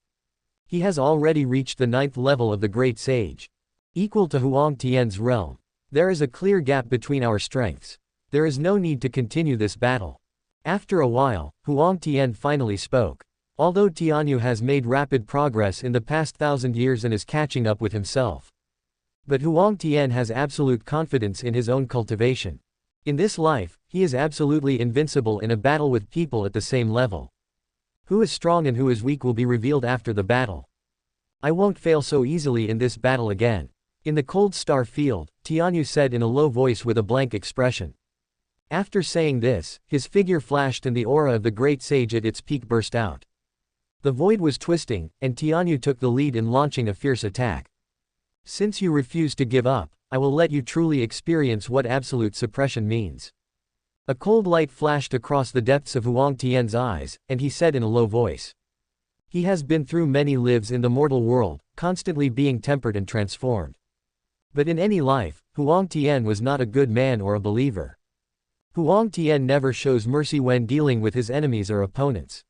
He has already reached the 9th level of the Great Sage. Equal to Huang Tian's realm. There is a clear gap between our strengths. There is no need to continue this battle. After a while, Huang Tian finally spoke. Although Tianyu has made rapid progress in the past 1,000 years and is catching up with himself. But Huang Tian has absolute confidence in his own cultivation. In this life, he is absolutely invincible in a battle with people at the same level. Who is strong and who is weak will be revealed after the battle. I won't fail so easily in this battle again. In the cold star field, Tianyu said in a low voice with a blank expression. After saying this, his figure flashed and the aura of the great sage at its peak burst out. The void was twisting, and Tianyu took the lead in launching a fierce attack. Since you refuse to give up, I will let you truly experience what absolute suppression means. A cold light flashed across the depths of Huang Tian's eyes, and he said in a low voice. He has been through many lives in the mortal world, constantly being tempered and transformed. But in any life, Huang Tian was not a good man or a believer. Huang Tian never shows mercy when dealing with his enemies or opponents.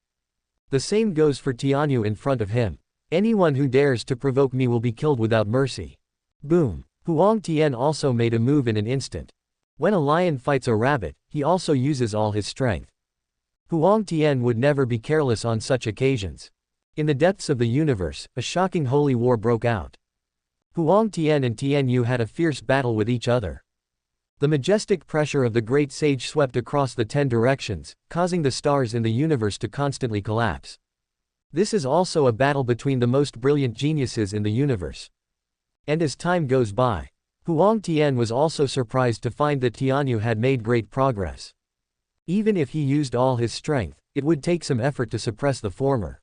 The same goes for Tianyu in front of him. Anyone who dares to provoke me will be killed without mercy. Boom! Huang Tian also made a move in an instant. When a lion fights a rabbit, he also uses all his strength. Huang Tian would never be careless on such occasions. In the depths of the universe, a shocking holy war broke out. Huang Tian and Tianyu had a fierce battle with each other. The majestic pressure of the great sage swept across the 10 directions, causing the stars in the universe to constantly collapse. This is also a battle between the most brilliant geniuses in the universe. And as time goes by, Huang Tian was also surprised to find that Tianyu had made great progress. Even if he used all his strength, it would take some effort to suppress the former.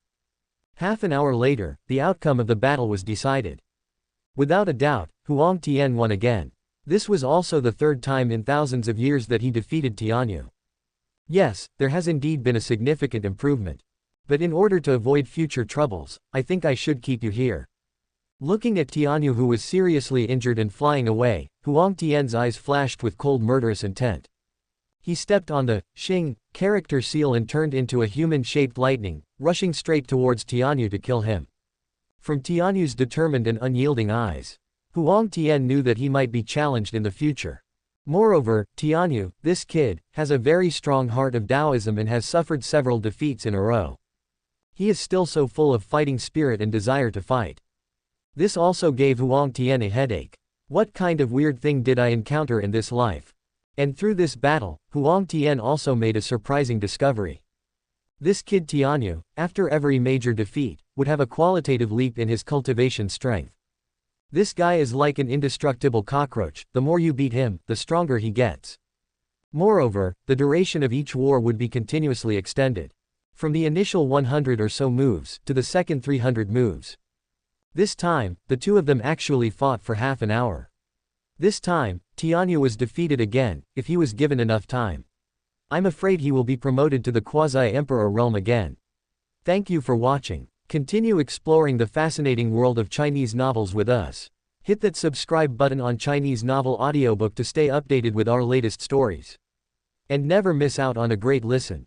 Half an hour later, the outcome of the battle was decided. Without a doubt, Huang Tian won again. This was also the third time in thousands of years that he defeated Tianyu. Yes, there has indeed been a significant improvement. But in order to avoid future troubles, I think I should keep you here. Looking at Tianyu, who was seriously injured and flying away, Huang Tian's eyes flashed with cold murderous intent. He stepped on the Xing character seal and turned into a human-shaped lightning, rushing straight towards Tianyu to kill him. From Tianyu's determined and unyielding eyes, Huang Tian knew that he might be challenged in the future. Moreover, Tianyu, this kid, has a very strong heart of Taoism and has suffered several defeats in a row. He is still so full of fighting spirit and desire to fight. This also gave Huang Tian a headache. What kind of weird thing did I encounter in this life? And through this battle, Huang Tian also made a surprising discovery. This kid Tianyu, after every major defeat, would have a qualitative leap in his cultivation strength. This guy is like an indestructible cockroach, the more you beat him, the stronger he gets. Moreover, the duration of each war would be continuously extended. From the initial 100 or so moves, to the second 300 moves. This time, the two of them actually fought for half an hour. This time, Tianyu was defeated again, if he was given enough time. I'm afraid he will be promoted to the quasi-emperor realm again. Thank you for watching. Continue exploring the fascinating world of Chinese novels with us. Hit that subscribe button on Chinese Novel Audiobook to stay updated with our latest stories. And never miss out on a great listen.